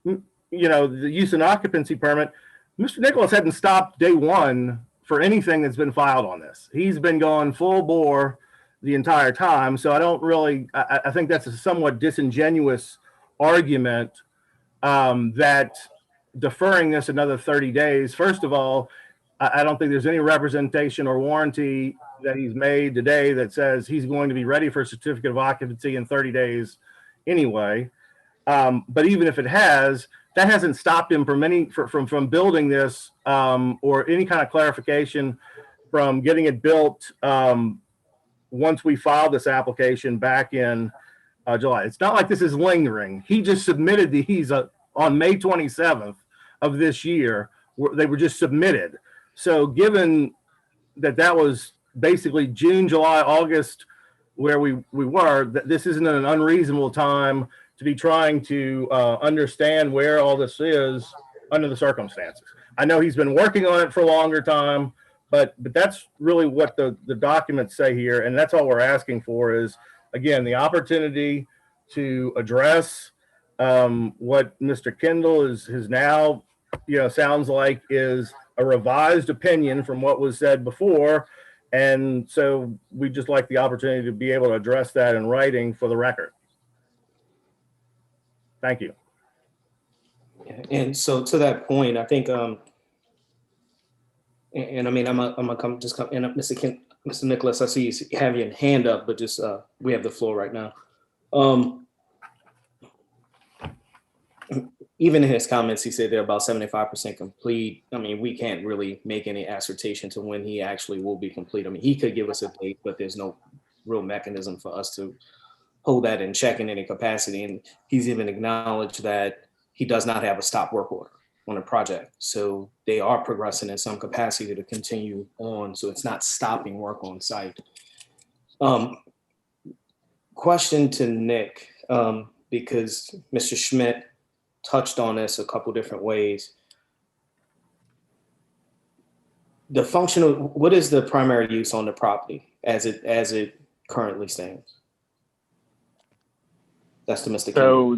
the use and occupancy permit. Mr. Nicholas hadn't stopped day one for anything that's been filed on this. He's been going full bore the entire time. So I think that's a somewhat disingenuous argument that deferring this another 30 days. First of all, I don't think there's any representation or warranty that he's made today that says he's going to be ready for a certificate of occupancy in 30 days anyway. But even if it has, that hasn't stopped him from building this or any kind of clarification from getting it built once we filed this application back in July. It's not like this is lingering. He just submitted these on May 27th of this year. They were just submitted. So given that was basically June, July, August, where we were, this isn't an unreasonable time to be trying to understand where all this is under the circumstances. I know he's been working on it for a longer time, but that's really what the documents say here. And that's all we're asking for is, again, the opportunity to address what Mr. Kendall is now, sounds like is a revised opinion from what was said before. And so we just like the opportunity to be able to address that in writing for the record. Thank you. And so to that point, I think, and I mean, I'm gonna come in up, Mr. Nicholas, I see you have your hand up, but just we have the floor right now. Even in his comments, he said they're about 75% complete. I mean, we can't really make any assertion to when he actually will be complete. I mean, he could give us a date, but there's no real mechanism for us to hold that in check in any capacity. And he's even acknowledged that he does not have a stop work order on a project. So they are progressing in some capacity to continue on. So it's not stopping work on site. Question to Nick, because Mr. Schmidt touched on this a couple different ways. The functional, what is the primary use on the property as it currently stands? That's to Mr. So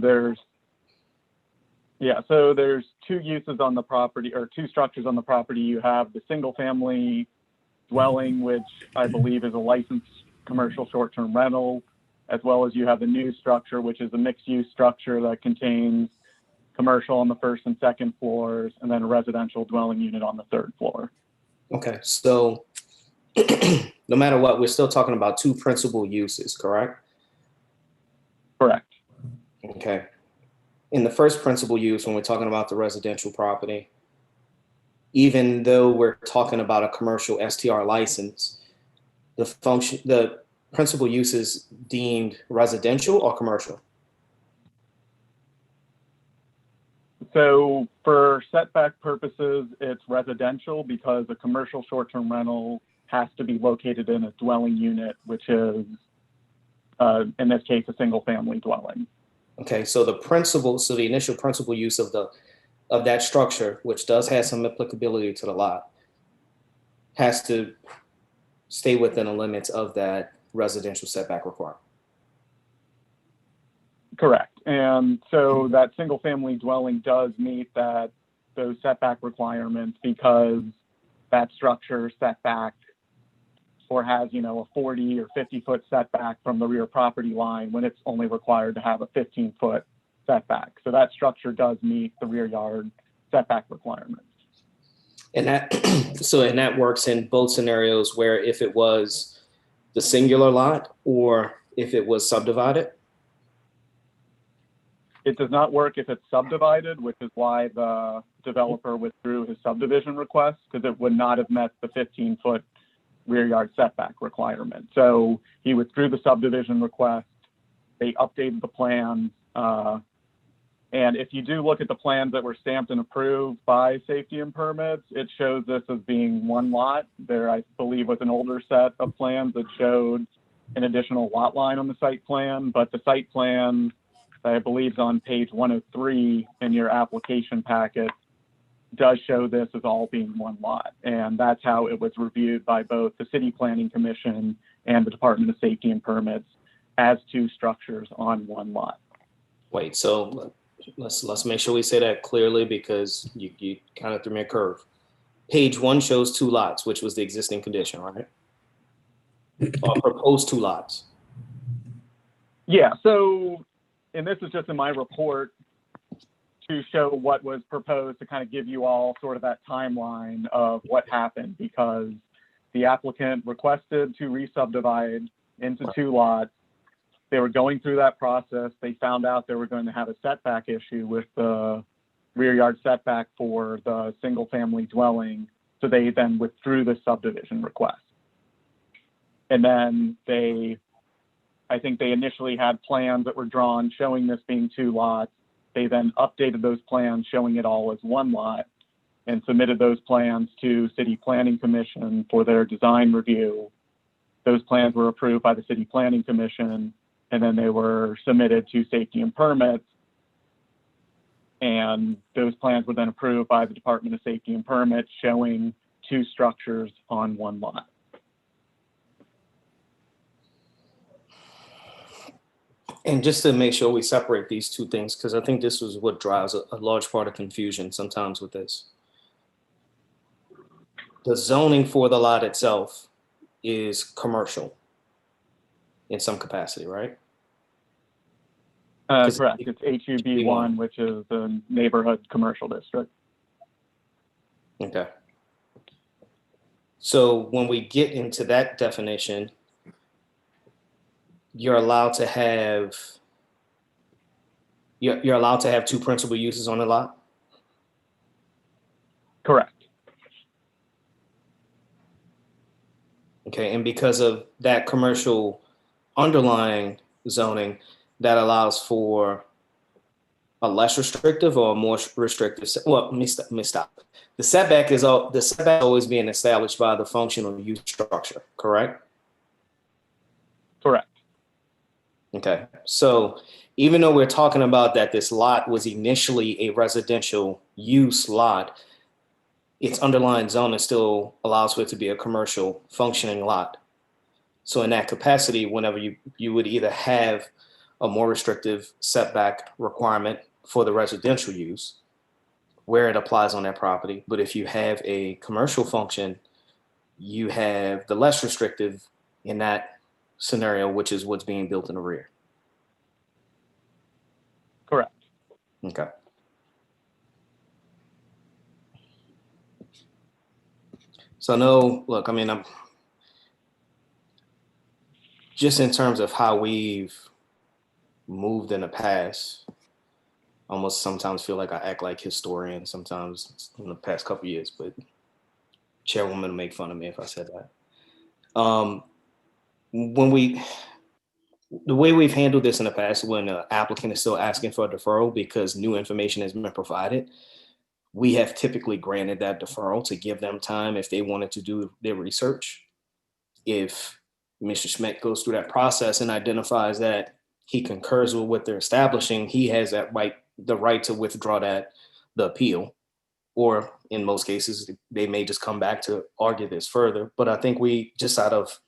there's two uses on the property, or two structures on the property. You have the single family dwelling, which I believe is a licensed commercial short-term rental, as well as you have the new structure, which is a mixed-use structure that contains commercial on the first and second floors, and then a residential dwelling unit on the third floor. Okay, so no matter what, we're still talking about two principal uses, correct? Correct. Okay. In the first principal use, when we're talking about the residential property, even though we're talking about a commercial STR license, the principal use is deemed residential or commercial? So for setback purposes, it's residential because a commercial short-term rental has to be located in a dwelling unit, which is, in this case, a single family dwelling. Okay, so the initial principal use of that structure, which does have some applicability to the lot, has to stay within the limits of that residential setback requirement. Correct. And so that single family dwelling does meet those setback requirements because that structure setback or has, a 40 or 50 foot setback from the rear property line when it's only required to have a 15-foot setback. So that structure does meet the rear yard setback requirements. And that, so, and that works in both scenarios where if it was the singular lot or if it was subdivided? It does not work if it's subdivided, which is why the developer withdrew his subdivision request, because it would not have met the 15-foot rear yard setback requirement. So he withdrew the subdivision request. They updated the plan. And if you do look at the plans that were stamped and approved by Safety and Permits, it shows this as being one lot. There, I believe, was an older set of plans that showed an additional lot line on the site plan, but the site plan, I believe, is on page 103 in your application packet, does show this as all being one lot. And that's how it was reviewed by both the City Planning Commission and the Department of Safety and Permits as two structures on one lot. Wait, so let's make sure we say that clearly, because you kind of threw me a curve. Page 1 shows 2 lots, which was the existing condition, right? Or proposed 2 lots. Yeah, so, and this is just in my report to show what was proposed, to kind of give you all sort of that timeline of what happened, because the applicant requested to re-subdivide into 2 lots. They were going through that process. They found out they were going to have a setback issue with the rear yard setback for the single family dwelling. So they then withdrew the subdivision request. And then I think they initially had plans that were drawn showing this being 2 lots. They then updated those plans showing it all as 1 lot and submitted those plans to City Planning Commission for their design review. Those plans were approved by the City Planning Commission, and then they were submitted to Safety and Permits. And those plans were then approved by the Department of Safety and Permits, showing 2 structures on 1 lot. And just to make sure we separate these 2 things, because I think this was what drives a large part of confusion sometimes with this. The zoning for the lot itself is commercial in some capacity, right? Correct. It's HUB1, which is the neighborhood commercial district. Okay. So when we get into that definition, you're allowed to have 2 principal uses on the lot? Correct. Okay, and because of that commercial underlying zoning, that allows for a less restrictive or a more restrictive, well, let me stop. The setback is always being established by the functional use structure, correct? Correct. Okay, so even though we're talking about that this lot was initially a residential use lot, its underlying zoning still allows for it to be a commercial functioning lot. So in that capacity, whenever you would either have a more restrictive setback requirement for the residential use where it applies on that property, but if you have a commercial function, you have the less restrictive in that scenario, which is what's being built in the rear. Correct. Okay. So no, look, I mean, I'm just in terms of how we've moved in the past, almost sometimes feel like I act like historian sometimes in the past couple of years, but chairwoman will make fun of me if I said that. The way we've handled this in the past, when an applicant is still asking for a deferral because new information has been provided, we have typically granted that deferral to give them time if they wanted to do their research. If Mr. Schmidt goes through that process and identifies that he concurs with what they're establishing, he has that the right to withdraw the appeal, or in most cases, they may just come back to argue this further. But I think we, just out of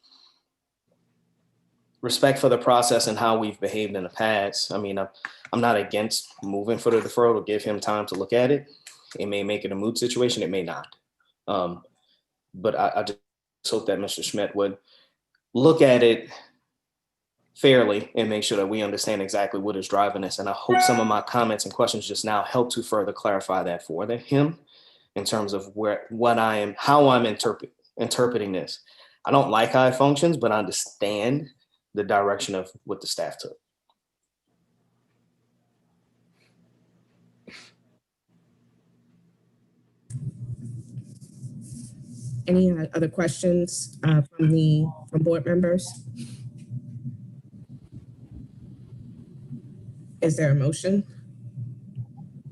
respect for the process and how we've behaved in the past, I mean, I'm not against moving for the deferral to give him time to look at it. It may make it a moot situation, it may not. But I just hope that Mr. Schmidt would look at it fairly and make sure that we understand exactly what is driving this. And I hope some of my comments and questions just now help to further clarify that for him. in terms of how I'm interpreting this. I don't like how it functions, but I understand the direction of what the staff took. Any other questions from board members? Is there a motion?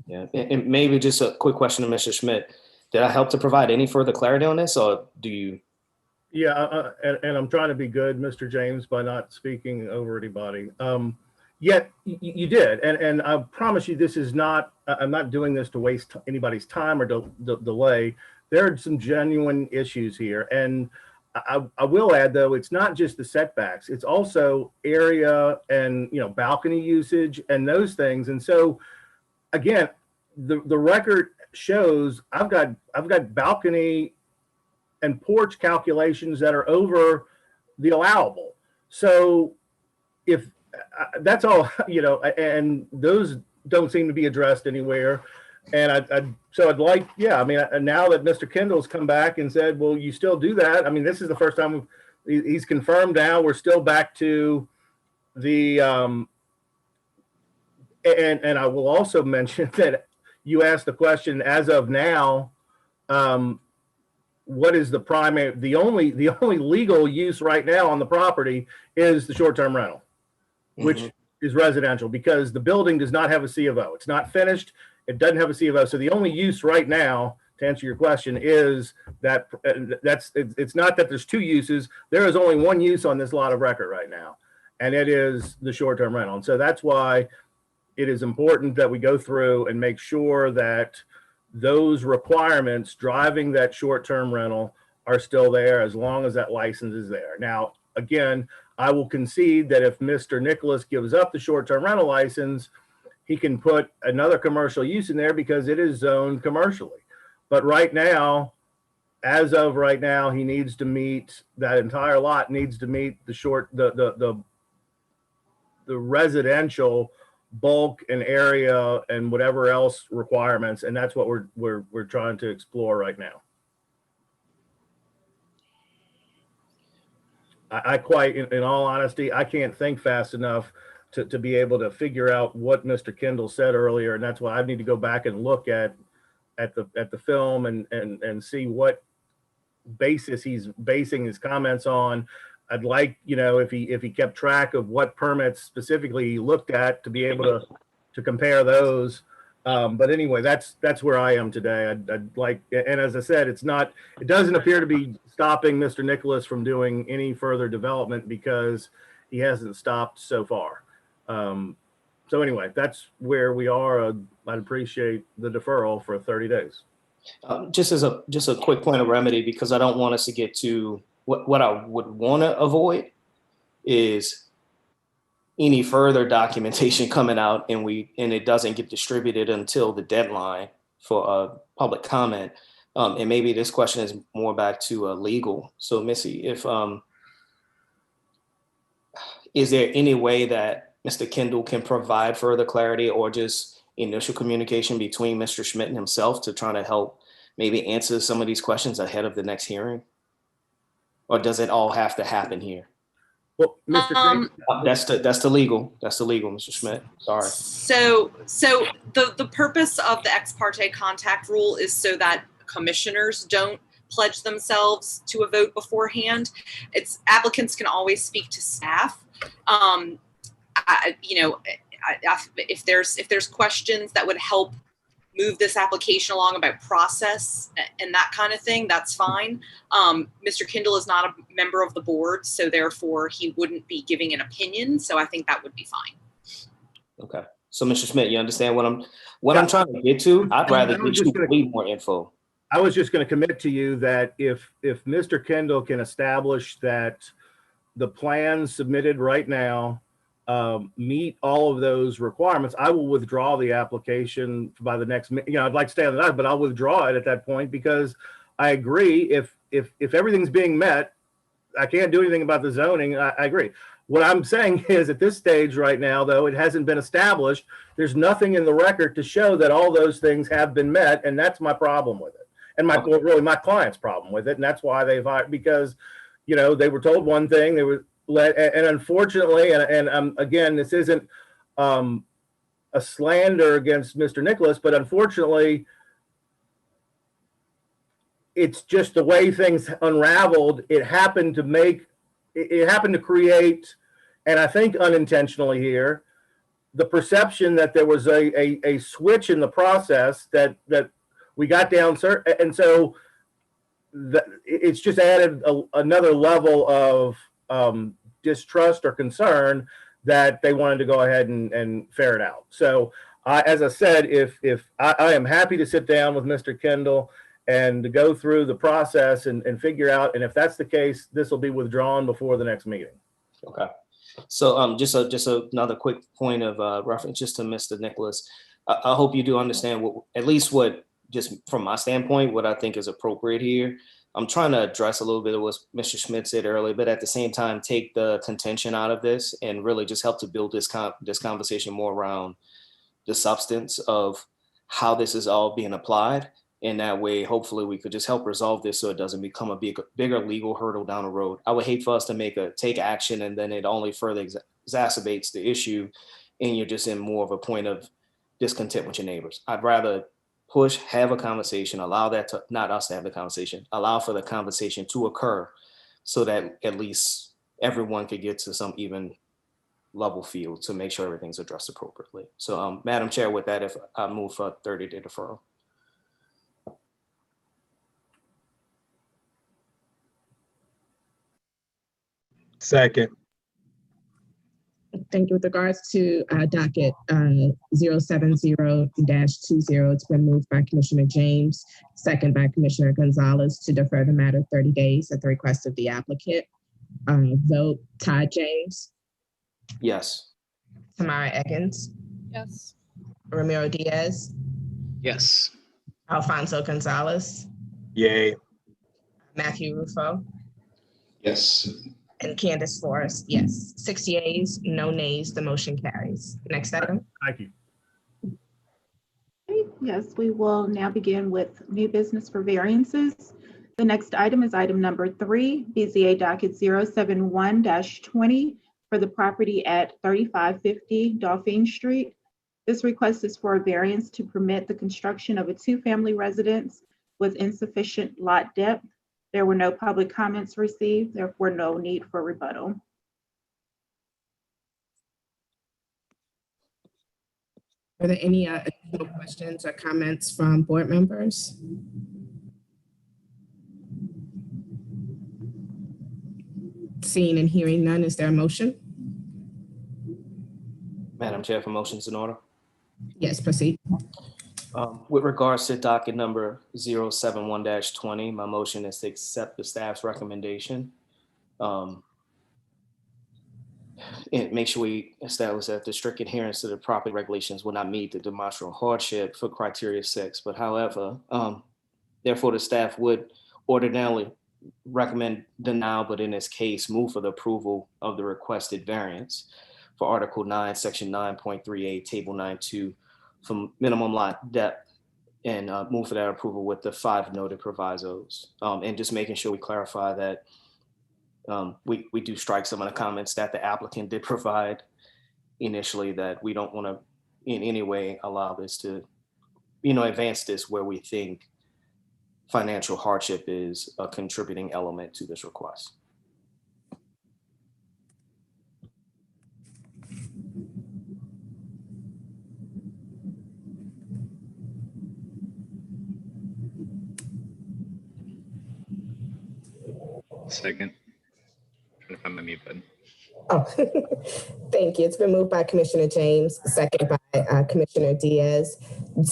Yeah, and maybe just a quick question to Mr. Schmidt. Did I help to provide any further clarity on this, or do you? Yeah, and I'm trying to be good, Mr. James, by not speaking over anybody. Yet you did, and I promise you, this is not. I'm not doing this to waste anybody's time or delay. There are some genuine issues here, and I will add, though, it's not just the setbacks; it's also area and balcony usage and those things. And so, again, the record shows I've got balcony and porch calculations that are over the allowable. So if that's all, and those don't seem to be addressed anywhere. And I'd like, yeah, I mean, now that Mr. Kendall's come back and said, well, you still do that. I mean, this is the first time he's confirmed now. We're still back to the, and I will also mention that you asked the question, as of now, what is the only legal use right now on the property is the short-term rental, which is residential, because the building does not have a C of O. It's not finished. It doesn't have a C of O. So the only use right now, to answer your question, is that it's not that there's two uses. There is only one use on this lot of record right now, and it is the short-term rental. And so that's why it is important that we go through and make sure that those requirements driving that short-term rental are still there as long as that license is there. Now, again, I will concede that if Mr. Nicholas gives up the short-term rental license, he can put another commercial use in there because it is zoned commercially. But right now, as of right now, he needs to meet, that entire lot needs to meet the residential bulk and area and whatever else requirements, and that's what we're trying to explore right now. I quite, in all honesty, I can't think fast enough to be able to figure out what Mr. Kendall said earlier, and that's why I need to go back and look at the film and see what basis he's basing his comments on. I'd like, if he kept track of what permits specifically he looked at to be able to compare those. But anyway, that's where I am today. I'd like, and as I said, it doesn't appear to be stopping Mr. Nicholas from doing any further development because he hasn't stopped so far. So anyway, that's where we are. I'd appreciate the deferral for 30 days. Just a quick point of remedy, because I don't want us to get to what I would want to avoid is any further documentation coming out and it doesn't get distributed until the deadline for public comment. And maybe this question is more back to legal. So Missy, is there any way that Mr. Kendall can provide further clarity or just initial communication between Mr. Schmidt and himself to try to help maybe answer some of these questions ahead of the next hearing? Or does it all have to happen here? Well, Mr. That's the legal, Mr. Schmidt. Sorry. So the purpose of the ex parte contact rule is so that commissioners don't pledge themselves to a vote beforehand. Applicants can always speak to staff. If there's questions that would help move this application along about process and that kind of thing, that's fine. Mr. Kendall is not a member of the board, so therefore he wouldn't be giving an opinion. So I think that would be fine. Okay. So Mr. Schmidt, you understand what I'm trying to get to? I'd rather get you way more info. I was just going to commit to you that if Mr. Kendall can establish that the plans submitted right now meet all of those requirements, I will withdraw the application by the next, I'd like to stay on the night, but I'll withdraw it at that point because I agree if everything's being met, I can't do anything about the zoning. I agree. What I'm saying is at this stage right now, though, it hasn't been established. There's nothing in the record to show that all those things have been met. And that's my problem with it. and really my client's problem with it. And that's why they've hired, because, you know, they were told one thing, they were let, and unfortunately, and again, this isn't a slander against Mr. Nicholas, but unfortunately, it's just the way things unraveled. It happened to create, and I think unintentionally here, the perception that there was a switch in the process that we got down, and so it's just added another level of distrust or concern that they wanted to go ahead and ferret out. So as I said, if I am happy to sit down with Mr. Kendall and to go through the process and figure out, and if that's the case, this will be withdrawn before the next meeting. Okay. So just another quick point of reference just to Mr. Nicholas. I hope you do understand at least what, just from my standpoint, what I think is appropriate here. I'm trying to address a little bit of what Mr. Schmidt said earlier, but at the same time, take the contention out of this and really just help to build this conversation more around the substance of how this is all being applied. In that way, hopefully we could just help resolve this so it doesn't become a bigger legal hurdle down the road. I would hate for us to take action and then it only further exacerbates the issue and you're just in more of a point of discontent with your neighbors. I'd rather push, have a conversation, allow that to, not us to have the conversation, allow for the conversation to occur so that at least everyone could get to some even level field to make sure everything's addressed appropriately. So Madam Chair, with that, if I move for 30-day deferral. Second. Thank you. With regards to docket 070-20, it's been moved by Commissioner James, second by Commissioner Gonzalez to defer the matter 30 days at the request of the applicant. Vote Todd James. Yes. Tamara Eggins. Yes. Ramiro Diaz. Yes. Alfonso Gonzalez. Yay. Matthew Rufo. Yes. And Candace Forrest, yes. 6 yeas, no nays, the motion carries. Next item. Thank you. Okay, yes, we will now begin with new business for variances. The next item is item number 3, BZA docket 071-20 for the property at 3550 Dauphine Street. This request is for a variance to permit the construction of a 2-family residence with insufficient lot depth. There were no public comments received, therefore no need for rebuttal. Are there any additional questions or comments from board members? Seeing and hearing none, is there a motion? Madam Chair, for motions in order. Yes, proceed. With regards to docket number 071-20, my motion is to accept the staff's recommendation. And make sure we establish that the strict adherence to the property regulations will not meet the demonstrable hardship for criteria 6. But however, therefore the staff would ordinarily recommend denial, but in this case, move for the approval of the requested variance for Article 9, Section 9.38, Table 9.2, from minimum lot depth, and move for that approval with the 5 noted provisos. And just making sure we clarify that we do strike some of the comments that the applicant did provide initially, that we don't want to in any way allow this to, advance this where we think financial hardship is a contributing element to this request. Second. Trying to find my mute button. Oh, thank you. It's been moved by Commissioner James, second by Commissioner Diaz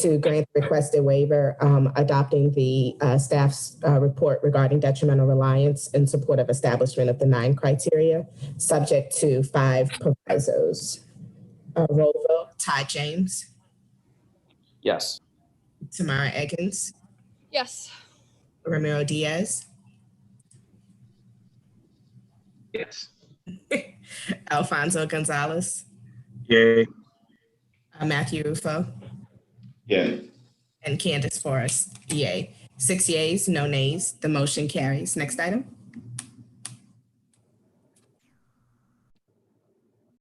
to grant the requested waiver, adopting the staff's report regarding detrimental reliance in support of establishment of the 9 criteria, subject to 5 provisos. Roll vote, Todd James. Yes. Tamara Eggins. Yes. Ramiro Diaz. Yes. Alfonso Gonzalez. Yay. Matthew Rufo. Yeah. And Candace Forrest, yay. 6 yeas, no nays. The motion carries. Next item.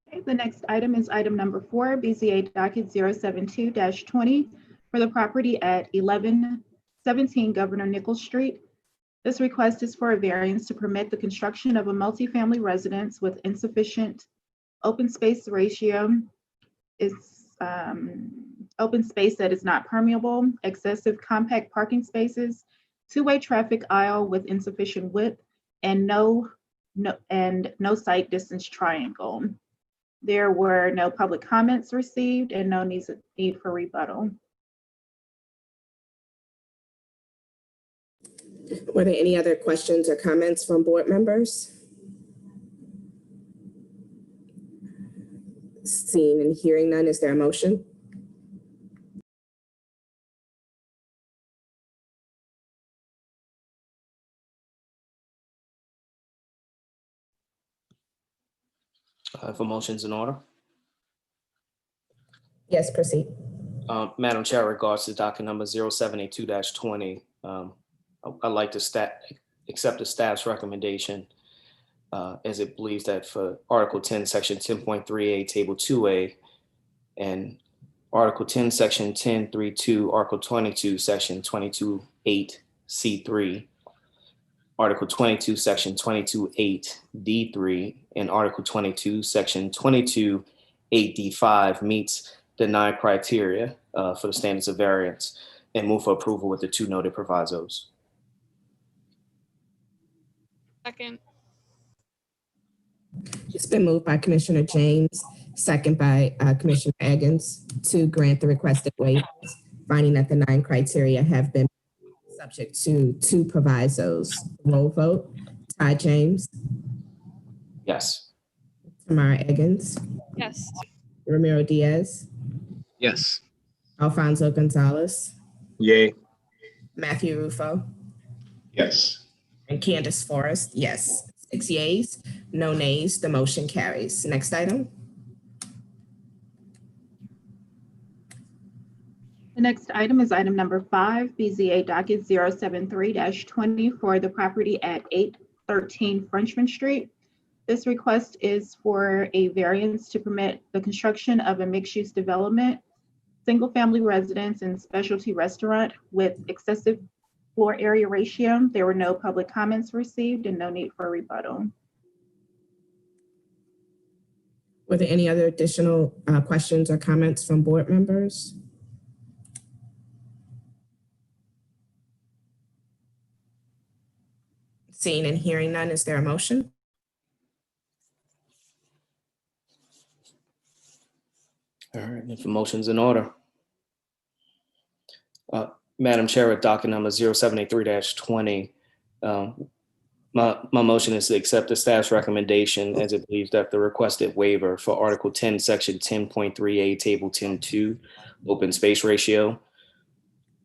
Okay, the next item is item number 4, BZA docket 072-20 for the property at 1117 Governor Nichols Street. This request is for a variance to permit the construction of a multifamily residence with insufficient open space ratio, open space that is not permeable, excessive compact parking spaces, two-way traffic aisle with insufficient width, and no sight distance triangle. There were no public comments received and no need for rebuttal. Were there any other questions or comments from board members? Seeing and hearing none, is there a motion? If a motion's in order. Yes, proceed. Madam Chair, in regards to docket number 0782-20, I'd like to accept the staff's recommendation as it believes that for Article 10, Section 10.3A, Table 2A, and Article 10, Section 10.3.2, Article 22, Section 22.8, C3, Article 22, Section 22.8, D3, and Article 22, Section 22.8, D5 meets the 9 criteria for the standards of variance, and move for approval with the 2 noted provisos. Second. It's been moved by Commissioner James, second by Commissioner Eggins to grant the requested waivers, finding that the 9 criteria have been subject to 2 provisos. Roll vote. Todd James. Yes. Tamara Eggins. Yes. Ramiro Diaz. Yes. Alfonso Gonzalez. Yay. Matthew Rufo. Yes. And Candace Forrest. Yes. 6 yeas, no nays. The motion carries. Next item. The next item is item number 5, BZA docket 073-20 for the property at 813 Frenchman Street. This request is for a variance to permit the construction of a mixed-use development, single-family residence, and specialty restaurant with excessive floor area ratio. There were no public comments received and no need for rebuttal. Were there any other additional questions or comments from board members? Seeing and hearing none, is there a motion? All right, if the motion's in order. Madam Chair, at docket number 0783-20, my motion is to accept the staff's recommendation as it believes that the requested waiver for Article 10, Section 10.3A, Table 10.2, open space ratio,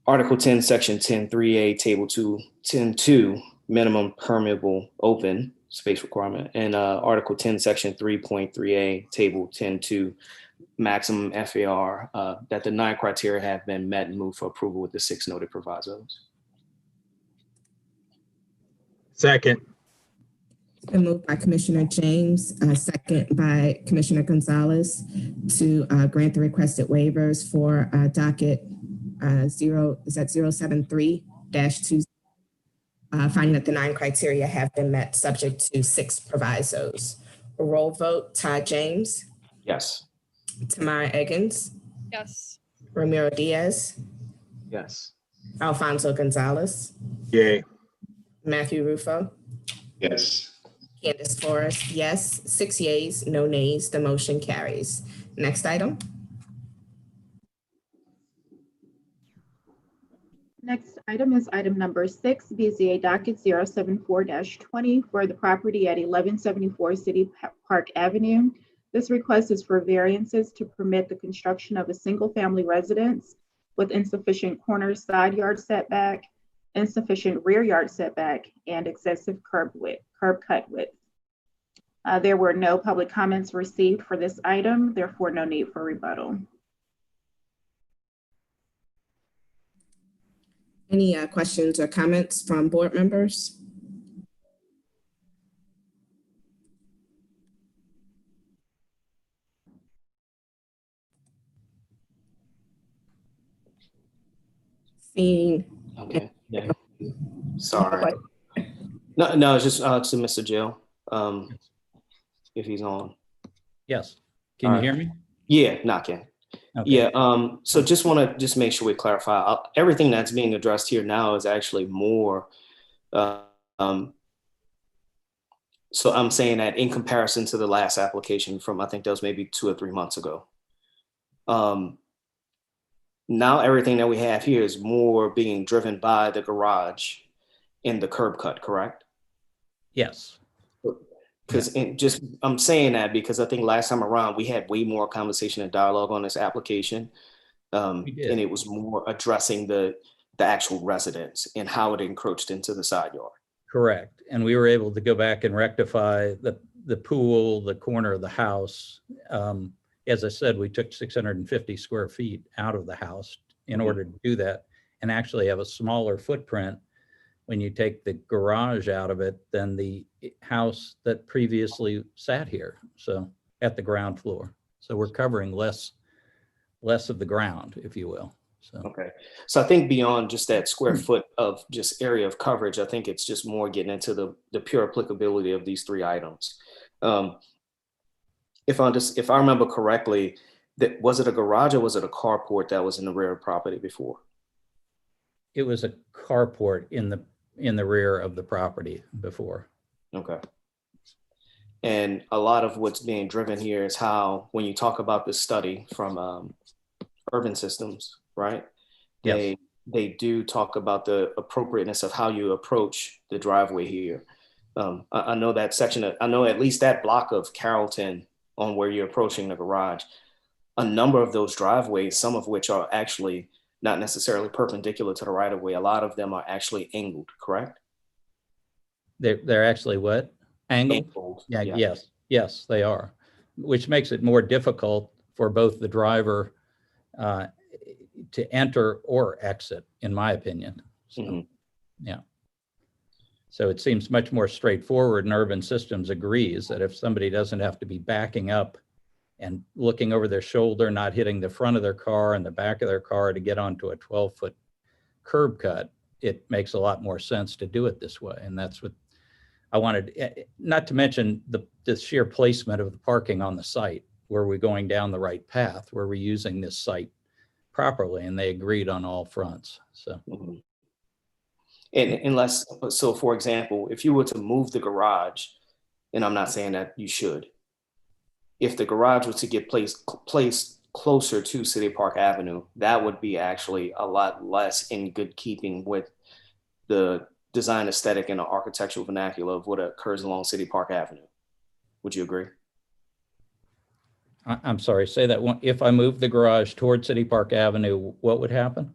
Article 10, Section 10.3A, Table 10.2, minimum permeable open space requirement, and Article 10, Section 3.3A, Table 10.2, maximum FAR, that the 9 criteria have been met and move for approval with the 6 noted provisos. Second. Been moved by Commissioner James, second by Commissioner Gonzalez to grant the requested waivers for docket 073-2, finding that the 9 criteria have been met subject to 6 provisos. A roll vote. Todd James. Yes. Tamara Eggins. Yes. Ramiro Diaz. Yes. Alfonso Gonzalez. Yay. Matthew Rufo. Yes. Candace Forrest, yes. 6 yeas, no nays. The motion carries. Next item. Next item is item number 6, BZA docket 074-20 for the property at 1174 City Park Avenue. This request is for variances to permit the construction of a single-family residence with insufficient corner side yard setback, insufficient rear yard setback, and excessive curb cut width. There were no public comments received for this item, therefore no need for rebuttal. Any questions or comments from board members? Seeing. Okay. Yeah. Sorry. No, it's just to Mr. Jill, if he's on. Yes. Can you hear me? Yeah, knocking. Okay. Yeah. So just want to just make sure we clarify. Everything that's being addressed here now is actually more. So I'm saying that in comparison to the last application from, I think that was maybe 2 or 3 months ago. Now everything that we have here is more being driven by the garage and the curb cut, correct? Yes. Because I'm saying that because I think last time around we had way more conversation and dialogue on this application. And it was more addressing the actual residents and how it encroached into the side yard. Correct. And we were able to go back and rectify the pool, the corner of the house. As I said, we took 650 square feet out of the house in order to do that and actually have a smaller footprint when you take the garage out of it than the house that previously sat here. So at the ground floor. So we're covering less of the ground, if you will. So. Okay. So I think beyond just that square foot of just area of coverage, I think it's just more getting into the pure applicability of these 3 items. If I remember correctly, was it a garage or was it a carport that was in the rear of property before? It was a carport in the rear of the property before. Okay. And a lot of what's being driven here is how, when you talk about this study from Urban Systems, right? Yes. They do talk about the appropriateness of how you approach the driveway here. I know that section, I know at least that block of Carrollton on where you're approaching the garage, a number of those driveways, some of which are actually not necessarily perpendicular to the right of way. A lot of them are actually angled, correct? They're actually what? Angled? Yeah. Yes, they are, which makes it more difficult for both the driver to enter or exit, in my opinion. So, yeah. So it seems much more straightforward, and Urban Systems agrees that if somebody doesn't have to be backing up and looking over their shoulder, not hitting the front of their car and the back of their car to get onto a 12-foot curb cut, it makes a lot more sense to do it this way. And that's what I wanted, not to mention the sheer placement of the parking on the site. Were we going down the right path? Were we using this site properly? And they agreed on all fronts. So. And unless, so for example, if you were to move the garage, and I'm not saying that you should, if the garage was to get placed closer to City Park Avenue, that would be actually a lot less in good keeping with the design aesthetic and the architectural vernacular of what occurs along City Park Avenue. Would you agree? I'm sorry, say that one. If I move the garage toward City Park Avenue, what would happen?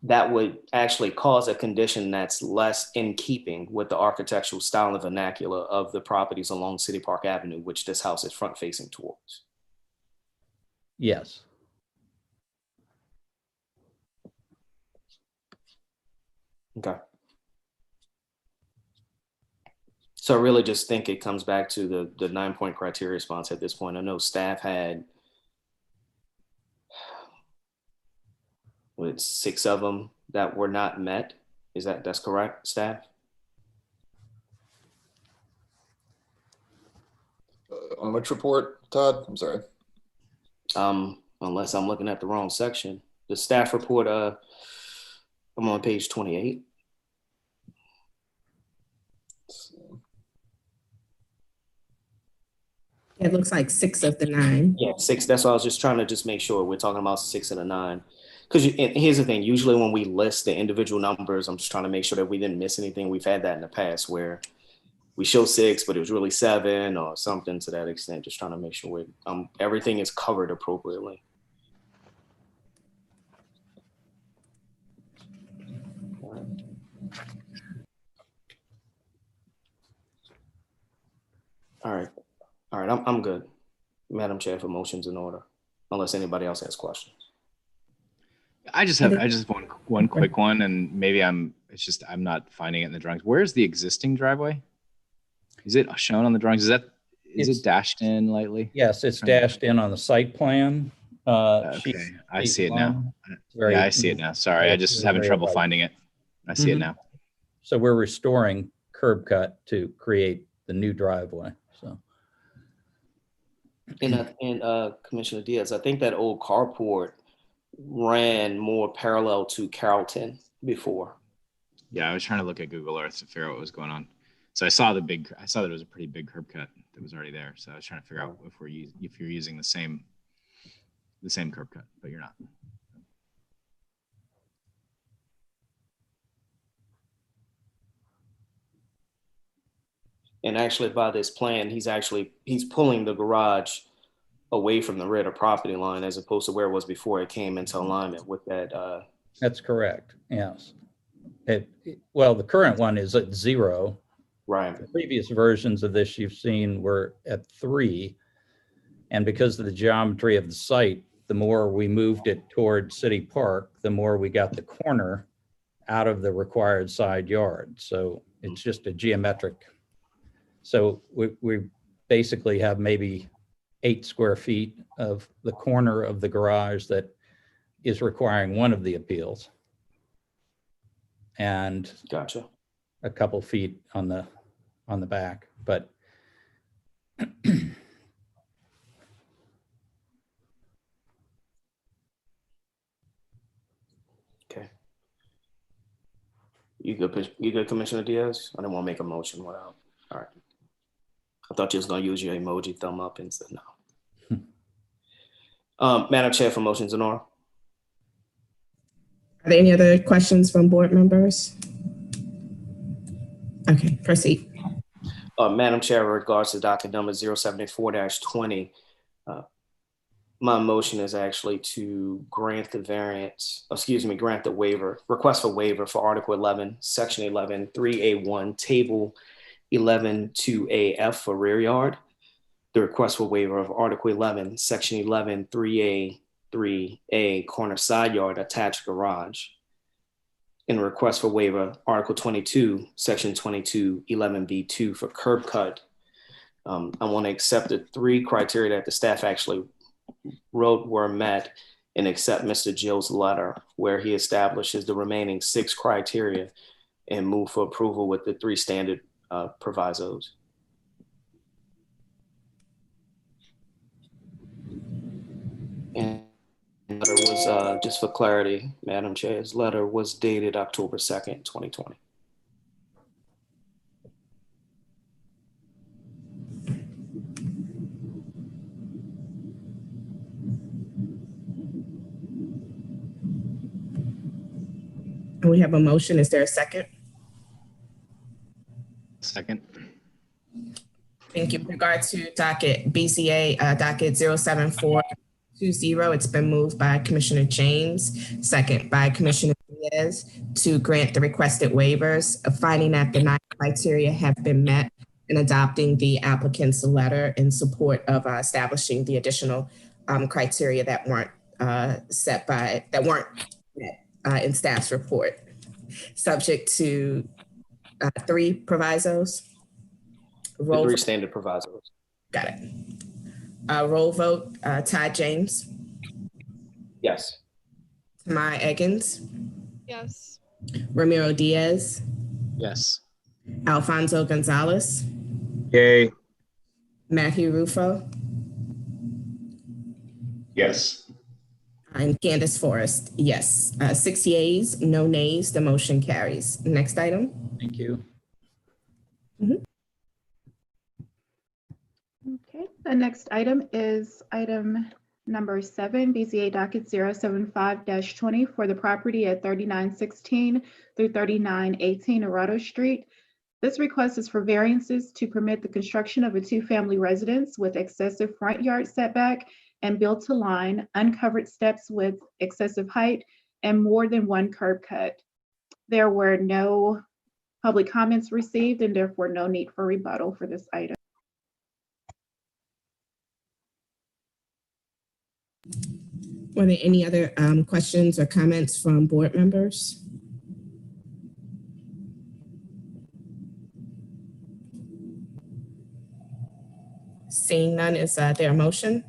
That would actually cause a condition that's less in keeping with the architectural style and vernacular of the properties along City Park Avenue, which this house is front facing towards. Yes. Okay. So I really just think it comes back to the 9-point criteria response at this point. I know staff had with 6 of them that were not met. That's correct, staff? On which report, Todd? I'm sorry. Unless I'm looking at the wrong section. The staff report, I'm on page 28. It looks like 6 of the 9. Yeah, 6. That's why I was just trying to just make sure we're talking about 6 of the 9. Because here's the thing, usually when we list the individual numbers, I'm just trying to make sure that we didn't miss anything. We've had that in the past where we show 6, but it was really 7 or something to that extent. Just trying to make sure everything is covered appropriately. All right, I'm good. Madam Chair, for motions in order, unless anybody else has questions. I just have one quick one, and maybe I'm not finding it in the drawings. Where's the existing driveway? Is it shown on the drawings? Is it dashed in lightly? Yes, it's dashed in on the site plan. Okay, I see it now. Yeah, I see it now. Sorry, I just was having trouble finding it. I see it now. So we're restoring curb cut to create the new driveway, so. And Commissioner Diaz, I think that old carport ran more parallel to Carrollton before. Yeah, I was trying to look at Google Earth to figure out what was going on. So I saw there was a pretty big curb cut that was already there. So I was trying to figure out if you're using the same curb cut, but you're not. And actually by this plan, he's pulling the garage away from the rear of property line as opposed to where it was before it came into alignment with that. That's correct, yes. Well, the current one is at 0. Right. The previous versions of this you've seen were at 3. And because of the geometry of the site, the more we moved it toward City Park, the more we got the corner out of the required side yard. So it's just a geometric. So we basically have maybe 8 square feet of the corner of the garage that is requiring one of the appeals. And gotcha. A couple feet on the back, but okay. You good, Commissioner Diaz? I didn't want to make a motion without. All right. I thought you was gonna use your emoji thumb up and said no. Madam Chair, for motions in order. Are there any other questions from board members? Okay, proceed. Madam Chair, in regards to docket number 074-20, my motion is actually to grant the grant the waiver, request for waiver for Article 11, Section 11, 3A1, Table 11, 2AF for rear yard. The request for waiver of Article 11, Section 11, 3A, 3A, corner side yard, attached garage. And a request for waiver, Article 22, Section 22, 11B2 for curb cut. I want to accept the 3 criteria that the staff actually wrote were met and accept Mr. Gill's letter where he establishes the remaining 6 criteria and move for approval with the 3 standard provisos. And letter was, just for clarity, Madam Chair, his letter was dated October 2nd, 2020. We have a motion. Is there a second? Second. Thank you. With regard to docket BCA, docket 07420, it's been moved by Commissioner James, second by Commissioner Diaz to grant the requested waivers, finding that the 9 criteria have been met and adopting the applicant's letter in support of establishing the additional criteria that weren't met in staff's report, subject to 3 provisos. The 3 standard provisos. Got it. Roll vote, Todd James. Yes. Tamai Eggins. Yes. Ramiro Diaz. Yes. Alfonso Gonzalez. Yay. Matthew Rufo. Yes. And Candace Forrest, yes. 6 yeas, no nays, the motion carries. Next item. Thank you. Okay, the next item is item number 7, BZA docket 075-20 for the property at 3916 through 3918 Arado Street. This request is for variances to permit the construction of a 2-family residence with excessive front yard setback and built to line, uncovered steps with excessive height, and more than 1 curb cut. There were no public comments received and therefore no need for rebuttal for this item. Were there any other questions or comments from board members? Seeing none, is there a motion?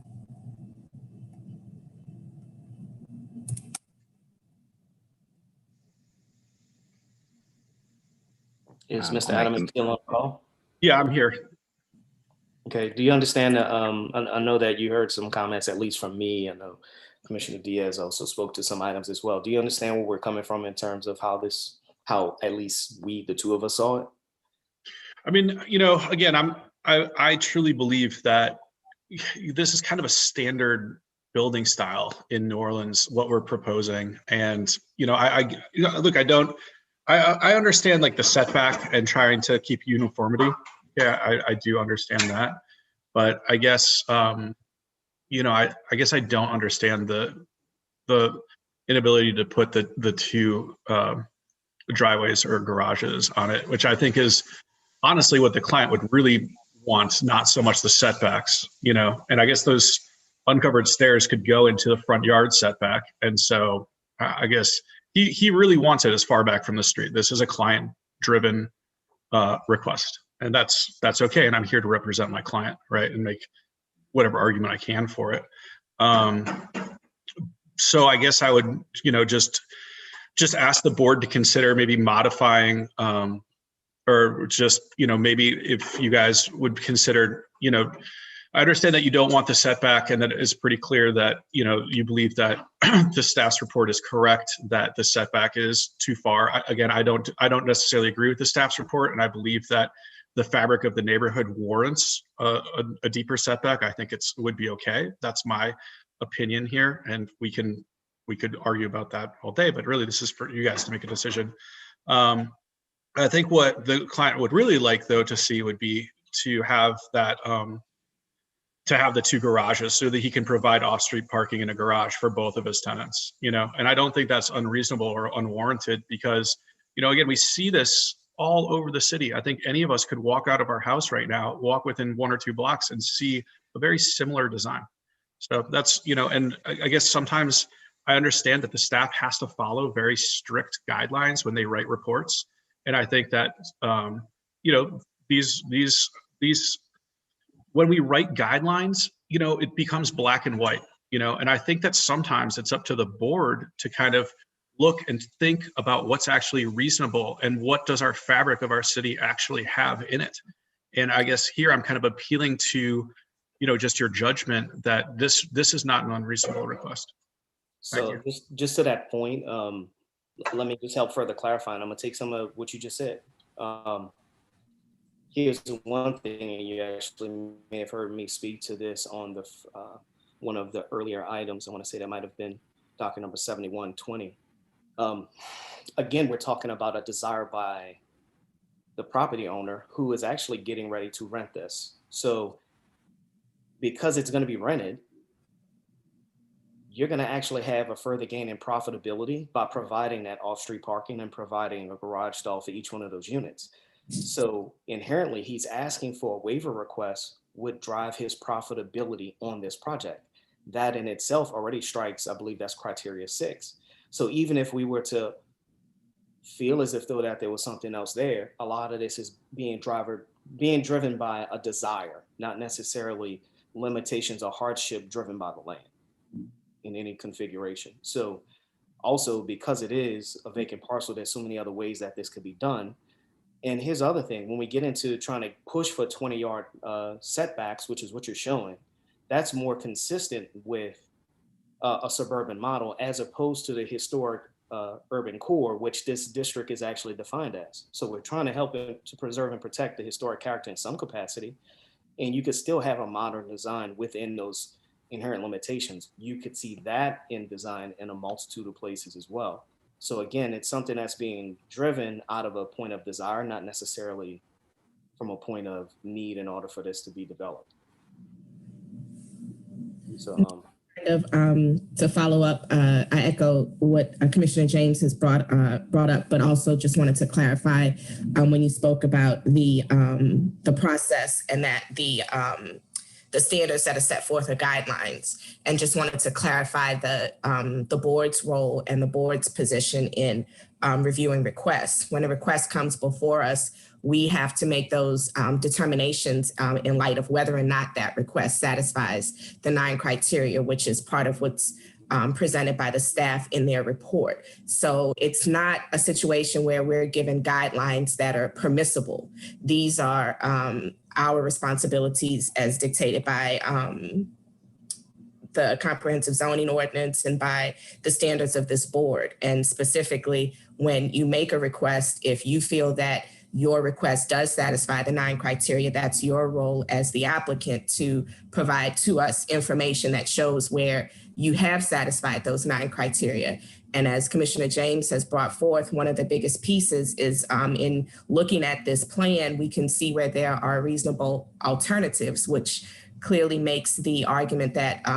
Is I'll Mr. make Adams them- still on call? Yeah, I'm here. Okay, do you understand that, I know that you heard some comments, at least from me. I know Commissioner Diaz also spoke to some items as well. Do you understand where we're coming from in terms of how at least we, the two of us, saw it? I mean, you know, again, I truly believe that this is kind of a standard building style in New Orleans, what we're proposing. And, you know, look, I understand like the setback and trying to keep uniformity. Yeah, I do understand that. But I guess, you know, I guess I don't understand the inability to put the two driveways or garages on it, which I think is honestly what the client would really want, not so much the setbacks, you know. And I guess those uncovered stairs could go into the front yard setback. And so I guess he really wants it as far back from the street. This is a client driven request, and that's okay. And I'm here to represent my client, right, and make whatever argument I can for it. So I guess I would, you know, just ask the board to consider maybe modifying, or just, you know, maybe if you guys would consider, you know, I understand that you don't want the setback, and that it is pretty clear that, you know, you believe that the staff's report is correct, that the setback is too far. I don't necessarily agree with the staff's report, and I believe that the fabric of the neighborhood warrants a deeper setback. I think it would be okay. That's my opinion here, and we could argue about that all day, but really this is for you guys to make a decision. I think what the client would really like, though, to see would be to have that to have the two garages so that he can provide off-street parking in a garage for both of his tenants, you know. And I don't think that's unreasonable or unwarranted, because, you know, again, we see this all over the city. I think any of us could walk out of our house right now, walk within 1 or 2 blocks, and see a very similar design. So that's, you know, and I guess sometimes I understand that the staff has to follow very strict guidelines when they write reports. And I think that, you know, these when we write guidelines, you know, it becomes black and white, you know. And I think that sometimes it's up to the board to kind of look and think about what's actually reasonable and what does our fabric of our city actually have in it. And I guess here I'm kind of appealing to, you know, just your judgment that this is not an unreasonable request. So just to that point, let me just help further clarify, and I'm gonna take some of what you just said. Here's one thing, and you actually may have heard me speak to this on the one of the earlier items. I want to say that might have been docket number 7120. Again, we're talking about a desire by the property owner who is actually getting ready to rent this. So because it's going to be rented, you're going to actually have a further gain in profitability by providing that off-street parking and providing a garage stall for each one of those units. So inherently, he's asking for a waiver request would drive his profitability on this project. That in itself already strikes, I believe that's criteria 6. So even if we were to feel as if though that there was something else there, a lot of this is being driven by a desire, not necessarily limitations or hardship driven by the land in any configuration. So also, because it is a vacant parcel, there's so many other ways that this could be done. And here's the other thing, when we get into trying to push for 20-yard setbacks, which is what you're showing, that's more consistent with a suburban model as opposed to the historic urban core, which this district is actually defined as. So we're trying to help it to preserve and protect the historic character in some capacity. And you could still have a modern design within those inherent limitations. You could see that in design in a multitude of places as well. So again, it's something that's being driven out of a point of desire, not necessarily from a point of need in order for this to be developed. So to follow up, I echo what Commissioner James has brought up, but also just wanted to clarify when you spoke about the process and that the standards that are set forth are guidelines. And just wanted to clarify the board's role and the board's position in reviewing requests. When a request comes before us, we have to make those determinations in light of whether or not that request satisfies the 9 criteria, which is part of what's presented by the staff in their report. So it's not a situation where we're given guidelines that are permissible. These are our responsibilities as dictated by the comprehensive zoning ordinance and by the standards of this board. And specifically, when you make a request, if you feel that your request does satisfy the 9 criteria, that's your role as the applicant to provide to us information that shows where you have satisfied those 9 criteria. And as Commissioner James has brought forth, one of the biggest pieces is in looking at this plan, we can see where there are reasonable alternatives, which clearly makes the argument that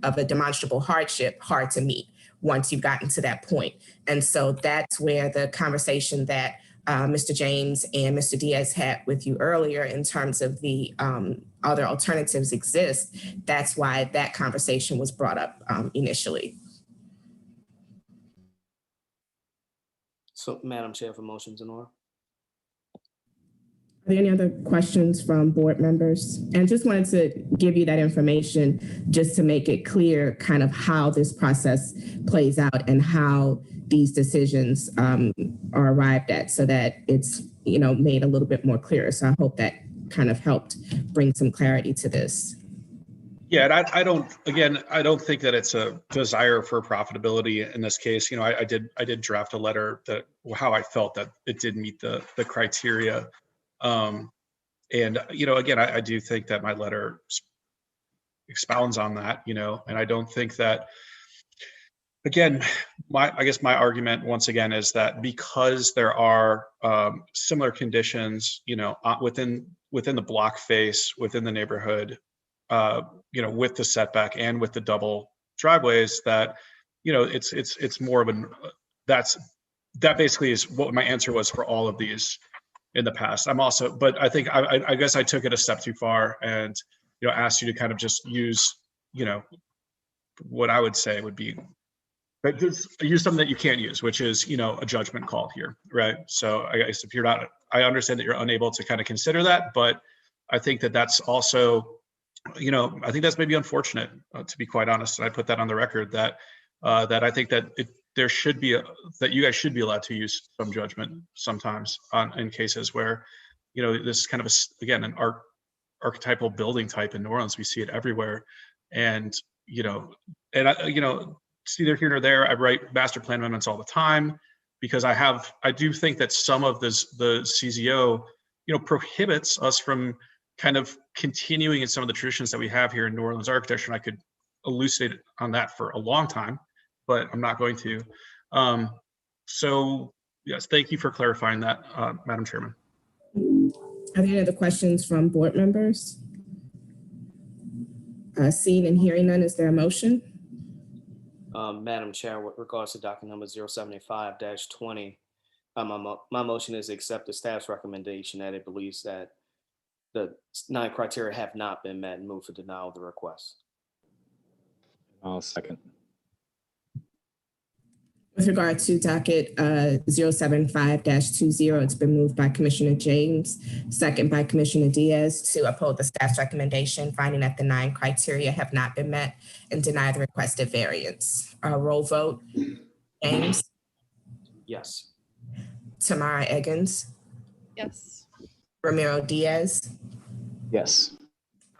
of a demonstrable hardship hard to meet once you've gotten to that point. And so that's where the conversation that Mr. James and Mr. Diaz had with you earlier in terms of the other alternatives exist. That's why that conversation was brought up initially. So, Madam Chair, for motions in order. Are there any other questions from board members? And just wanted to give you that information just to make it clear kind of how this process plays out and how these decisions are arrived at so that it's, made a little bit more clear. So I hope that kind of helped bring some clarity to this. Yeah, and I don't think that it's a desire for profitability in this case. I did draft a letter that how I felt that it did meet the criteria. And, again, I do think that my letter expounds on that, and I don't think that, again, I guess my argument once again is that because there are similar conditions, within the block face, within the neighborhood, with the setback and with the double driveways, that, it's more of that basically is what my answer was for all of these in the past. But I think I guess I took it a step too far and, asked you to kind of just use, what I would say would be, but just use something that you can't use, which is, a judgment call here, right? So I guess if you're not, I understand that you're unable to kind of consider that, but I think that that's also, I think that's maybe unfortunate, to be quite honest. And I put that on the record that I think that there should be that you guys should be allowed to use some judgment sometimes in cases where, this is kind of again, an archetypal building type in New Orleans. We see it everywhere. And, it's neither here nor there. I write master plan amendments all the time because I do think that some of the CZO, prohibits us from kind of continuing in some of the traditions that we have here in New Orleans architecture. And I could elucidate on that for a long time, but I'm not going to. So yes, thank you for clarifying that, Madam Chairman. Are there any other questions from board members? Seeing and hearing none, is there a motion? Madam Chair, with regards to docket number 075-20, my motion is to accept the staff's recommendation that it believes that the 9 criteria have not been met and move for denial of the request. I'll second. With regard to docket 075-20, it's been moved by Commissioner James, second by Commissioner Diaz to uphold the staff's recommendation, finding that the 9 criteria have not been met and deny the requested variance. Roll vote. James? Yes. Tamara Eggins? Yes. Ramiro Diaz? Yes.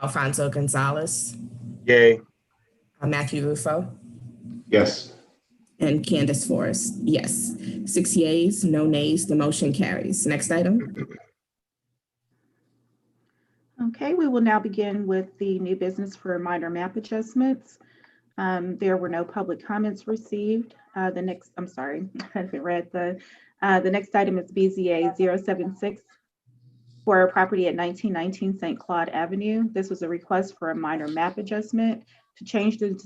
Alfonso Gonzalez? Yay. Matthew Rufo? Yes. And Candace Forrest, yes. 6 yeas, no nays, the motion carries. Next item. Okay, we will now begin with the new business for minor map adjustments. There were no public comments received. The next item is BZA 076 for a property at 1919 St. Claude Avenue. This was a request for a minor map adjustment to change the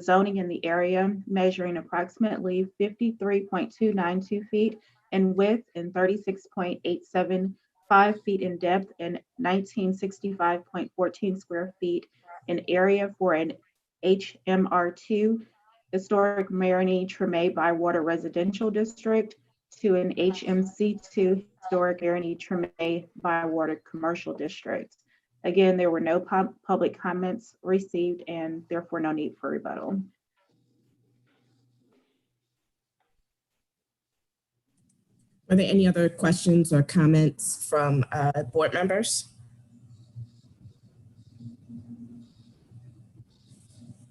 zoning in the area, measuring approximately 53.292 feet in width and 36.87 5 feet in depth and 1965.14 square feet in area for an HMR2 Historic Marigny Treme Bywater Residential District to an HMC2 Historic Marigny Treme Bywater Commercial District. Again, there were no public comments received and therefore no need for rebuttal. Are there any other questions or comments from board members?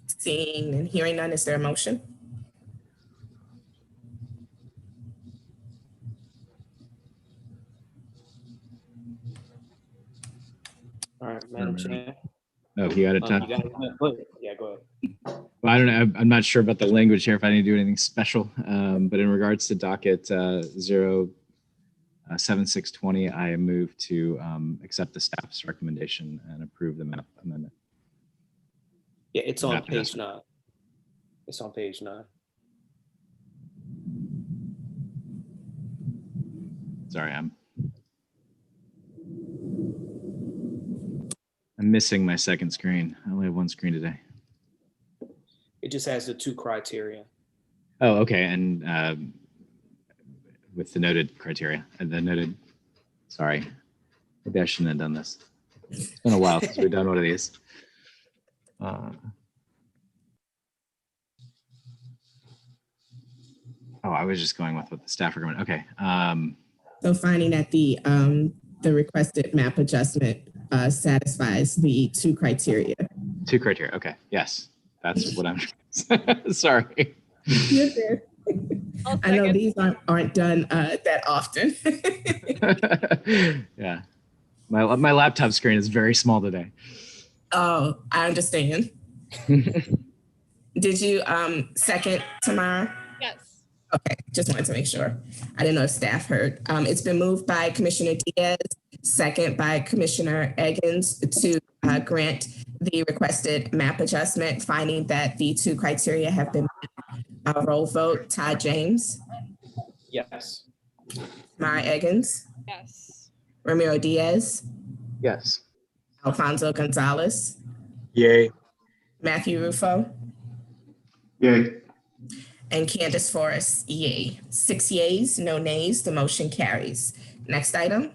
Seeing and hearing none, is there a motion? All right, Madam Chair. Oh, you got it, Todd? Go ahead. Yeah, go ahead. Well, I don't know. I'm not sure about the language here if I need to do anything special. But in regards to docket 07620, I move to accept the staff's recommendation and approve the map amendment. Yeah, it's on Map page adjustment. 9. It's on page 9. Sorry, I'm missing my second screen. I only have one screen today. It just has the 2 criteria. Oh, okay. And with the noted criteria and the noted, sorry, maybe I shouldn't have done this. It's been a while since we've done one of these. Oh, I was just going with what the staff recommend. Okay. So finding that the requested map adjustment satisfies the 2 criteria. 2 criteria. Okay. Yes. That's what I'm sorry. You're good. I know these aren't done that often. Yeah. My laptop screen is very small today. Oh, I understand. Did you second, Tamara? Yes. Okay, just wanted to make sure. I didn't know if staff heard. It's been moved by Commissioner Diaz, second by Commissioner Eggins to grant the requested map adjustment, finding that the 2 criteria have been met. Roll vote, Todd James. Yes. Mara Eggins. Yes. Ramiro Diaz. Yes. Alfonso Gonzalez. Yay. Matthew Rufo. Yay. And Candace Forrest, yay. 6 yays, no nays, the motion carries. Next item.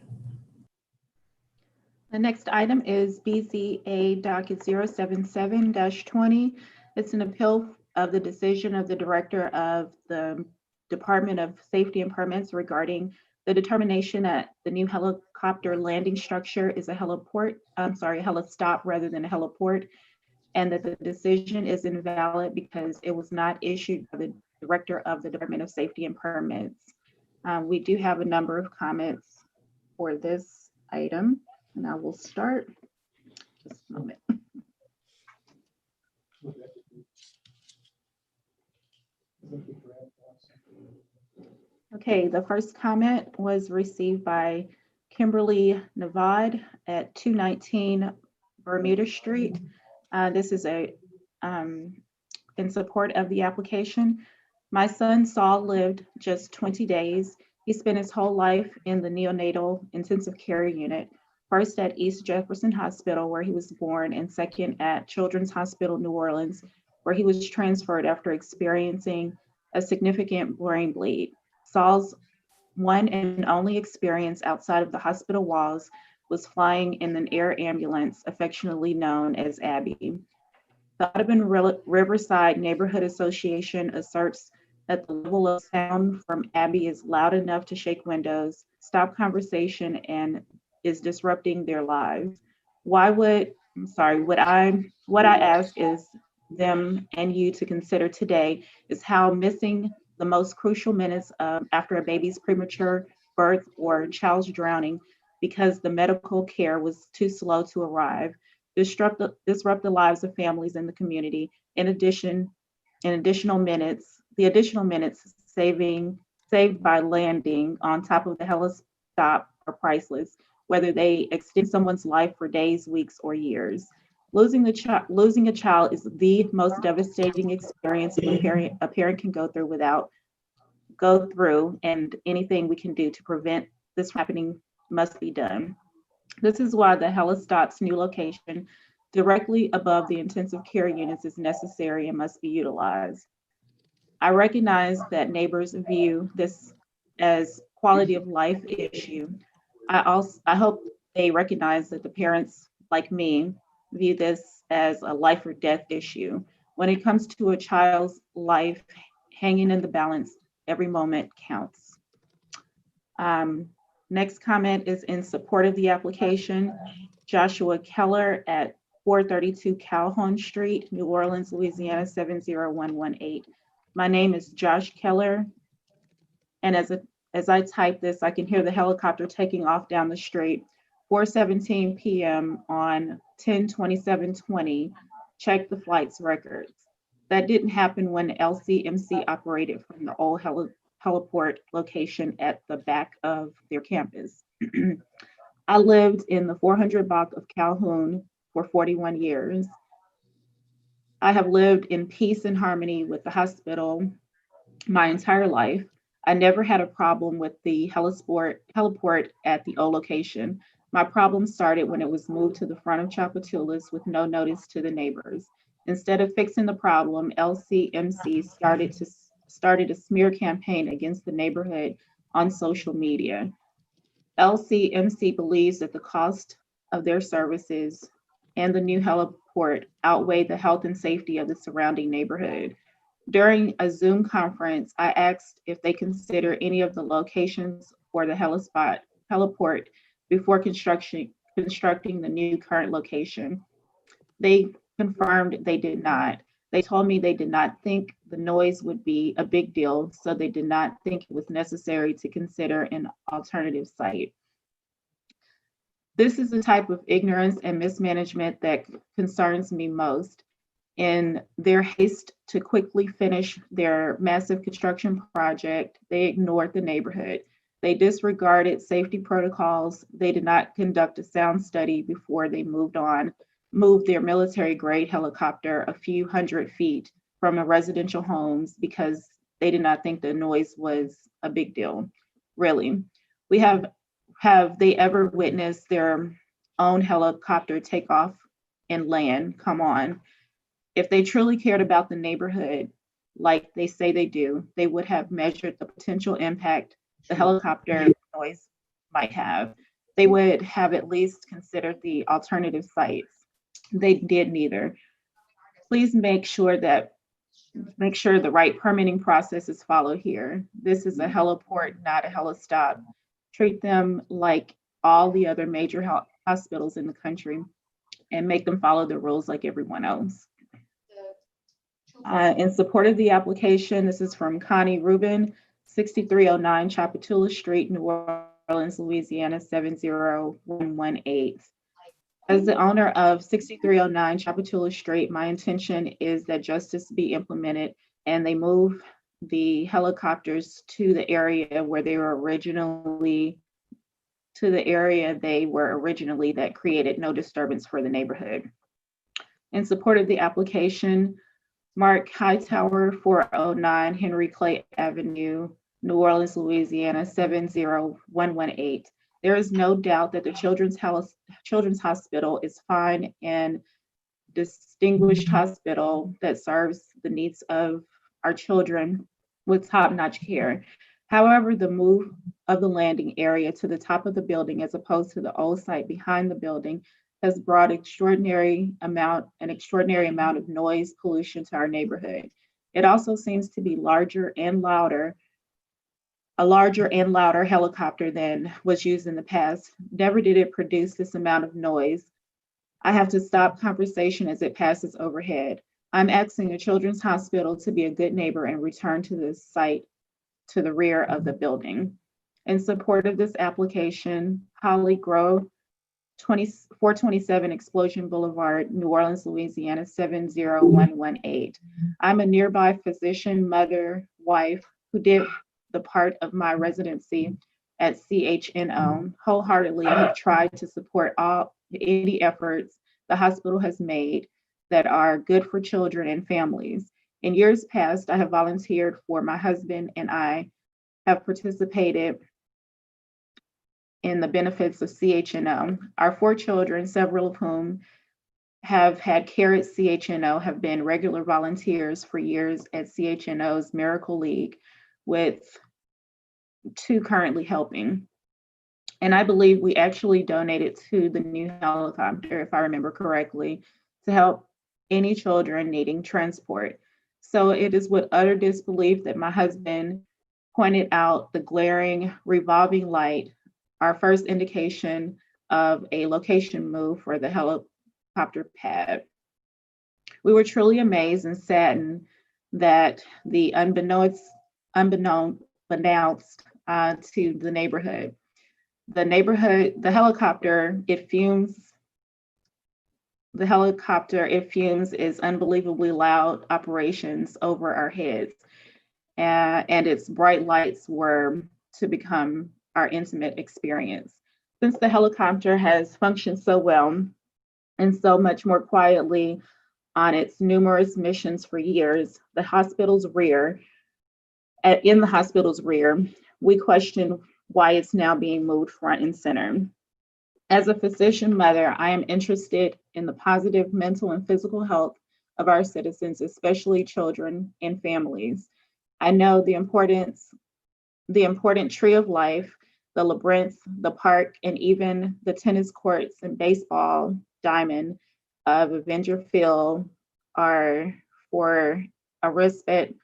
The next item is BZA docket 077-20. It's an appeal of the decision of the director of the Department of Safety and Permits regarding the determination that the new helicopter landing structure is a helistop rather than a heliport, and that the decision is invalid because it was not issued by the director of the Department of Safety and Permits. We do have a number of comments for this item, and I will start. Just a moment. Okay, the first comment was received by Kimberly Navad at 219 Bermuda Street. This is in support of the application. My son Saul lived just 20 days. He spent his whole life in the neonatal intensive care unit, first at East Jefferson Hospital, where he was born, and second at Children's Hospital New Orleans, where he was transferred after experiencing a significant brain bleed. Saul's one and only experience outside of the hospital walls was flying in an air ambulance, affectionately known as Abby. The Audubon Riverside Neighborhood Association asserts that the level of sound from Abby is loud enough to shake windows, stop conversation, and is disrupting their lives. What I ask is them and you to consider today is how missing the most crucial minutes after a baby's premature birth or child's drowning because the medical care was too slow to arrive, disrupt the lives of families in the community. In addition, the additional minutes saved by landing on top of the helistop are priceless, whether they extend someone's life for days, weeks, or years. Losing a child is the most devastating experience a parent can go through, and anything we can do to prevent this happening must be done. This is why the Helistops new location directly above the intensive care units is necessary and must be utilized. I recognize that neighbors view this as quality of life issue. I hope they recognize that the parents like me view this as a life or death issue. When it comes to a child's life hanging in the balance, every moment counts. Next comment is in support of the application. Joshua Keller at 432 Calhoun Street, New Orleans, Louisiana, 70118. My name is Josh Keller, and as I type this, I can hear the helicopter taking off down the street. 4:17 p.m. on 10/27/20. Check the flight's records. That didn't happen when LCMC operated from the old heliport location at the back of their campus. I lived in the 400 block of Calhoun for 41 years. I have lived in peace and harmony with the hospital my entire life. I never had a problem with the heliport at the old location. My problem started when it was moved to the front of Tchoupitoulas with no notice to the neighbors. Instead of fixing the problem, LCMC started a smear campaign against the neighborhood on social media. LCMC believes that the cost of their services and the new heliport outweigh the health and safety of the surrounding neighborhood. During a Zoom conference, I asked if they consider any of the locations for the heliport before constructing the new current location. They confirmed they did not. They told me they did not think the noise would be a big deal, so they did not think it was necessary to consider an alternative site. This is the type of ignorance and mismanagement that concerns me most. In their haste to quickly finish their massive construction project, they ignored the neighborhood. They disregarded safety protocols. They did not conduct a sound study before they moved their military-grade helicopter a few hundred feet from the residential homes because they did not think the noise was a big deal. Really, have they ever witnessed their own helicopter take off and land? Come on. If they truly cared about the neighborhood, like they say they do, they would have measured the potential impact the helicopter noise might have. They would have at least considered the alternative sites. They did neither. Please make sure the right permitting process is followed here. This is a heliport, not a helistop. Treat them like all the other major hospitals in the country and make them follow the rules like everyone else. In support of the application, this is from Connie Rubin, 6309 Tchoupitoulas Street, New Orleans, Louisiana, 70118. As the owner of 6309 Tchoupitoulas Street, my intention is that justice be implemented and they move the helicopters to the area where they were originally, that created no disturbance for the neighborhood. In support of the application, Mark Hightower, 409 Henry Clay Avenue, New Orleans, Louisiana, 70118. There is no doubt that the Children's Hospital is fine and distinguished hospital that serves the needs of our children with top-notch care. However, the move of the landing area to the top of the building as opposed to the old site behind the building has brought an extraordinary amount of noise pollution to our neighborhood. It also seems to be a larger and louder helicopter than was used in the past. Never did it produce this amount of noise. I have to stop conversation as it passes overhead. I'm asking the Children's Hospital to be a good neighbor and return to the site to the rear of the building. In support of this application, Holly Grove, 427 Explosion Boulevard, New Orleans, Louisiana, 70118. I'm a nearby physician, mother, wife, who did the part of my residency at CHNO. Wholeheartedly, I have tried to support any efforts the hospital has made that are good for children and families. In years past, I have volunteered for my husband and I have participated in the benefits of CHNO. Our 4 children, several of whom have had care at CHNO, have been regular volunteers for years at CHNO's Miracle League, with 2 currently helping. And I believe we actually donated to the new helicopter, if I remember correctly, to help any children needing transport. So it is with utter disbelief that my husband pointed out the glaring revolving light, our first indication of a location move for the helicopter pad. We were truly amazed and saddened that the unbeknownst to the neighborhood, the helicopter, it fumes is unbelievably loud operations over our heads. And its bright lights were to become our intimate experience. Since the helicopter has functioned so well and so much more quietly on its numerous missions for years, in the hospital's rear, we question why it's now being moved front and center. As a physician mother, I am interested in the positive mental and physical health of our citizens, especially children and families. I know the important tree of life, the labyrinth, the park, and even the tennis courts and baseball diamond of Avenger Field are for a respite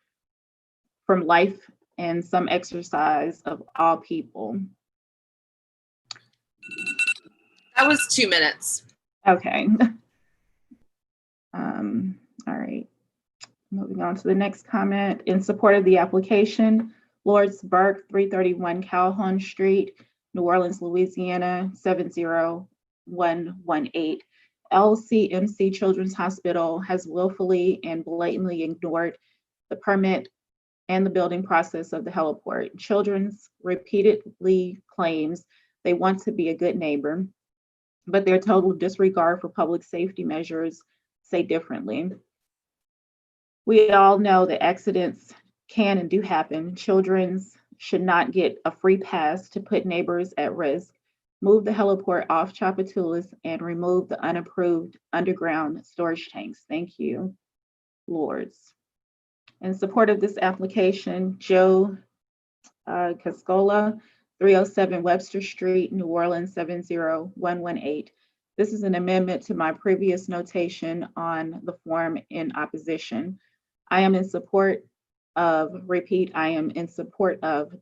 from life and some exercise of all people. That was 2 minutes. Okay. All right. Moving on to the next comment. In support of the application, Lawrence Burke, 331 Calhoun Street, New Orleans, Louisiana, 70118. LCMC Children's Hospital has willfully and blatantly ignored the permit and the building process of the heliport. Children's repeatedly claims they want to be a good neighbor, but their total disregard for public safety measures say differently. We all know that accidents can and do happen. Children should not get a free pass to put neighbors at risk. Move the heliport off Tchoupitoulas and remove the unapproved underground storage tanks. Thank you, Lords. In support of this application, Joe Cascola, 307 Webster Street, New Orleans, 70118. This is an amendment to my previous notation on the form in opposition. I am in support of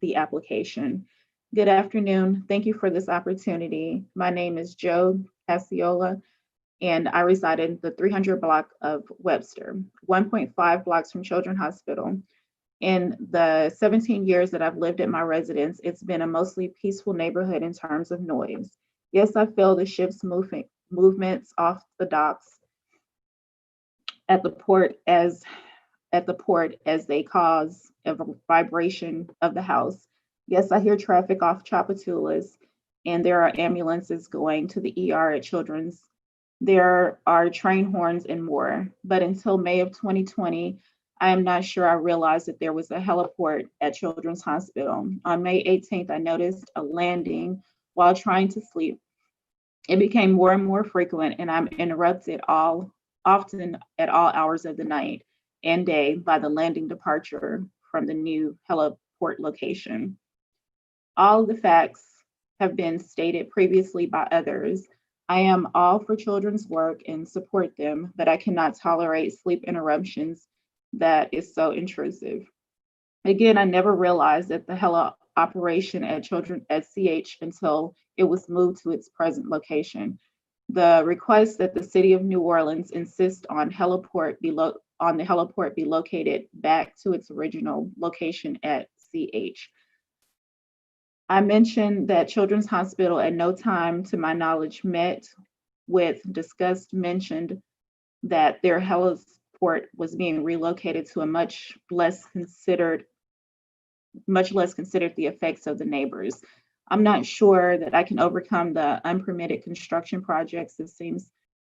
the application. Good afternoon. Thank you for this opportunity. My name is Joe Casciola, and I reside in the 300 block of Webster, 1.5 blocks from Children's Hospital. In the 17 years that I've lived at my residence, it's been a mostly peaceful neighborhood in terms of noise. Yes, I feel the ship's movements off the docks at the port as they cause a vibration of the house. Yes, I hear traffic off Tchoupitoulas, and there are ambulances going to the ER at Children's. There are train horns and more. But until May of 2020, I am not sure I realized that there was a heliport at Children's Hospital. On May 18th, I noticed a landing while trying to sleep. It became more and more frequent, and I'm interrupted often at all hours of the night and day by the landing departure from the new heliport location. All the facts have been stated previously by others. I am all for children's work and support them, but I cannot tolerate sleep interruptions that is so intrusive. Again, I never realized that the heli operation at CH until it was moved to its present location. The request that the City of New Orleans insist on the heliport be located back to its original location at CH. I mentioned that Children's Hospital at no time, to my knowledge, met with disgust mentioned that their heliport was being relocated to a much less considered the effects of the neighbors. I'm not sure that I can overcome the unpermitted construction projects.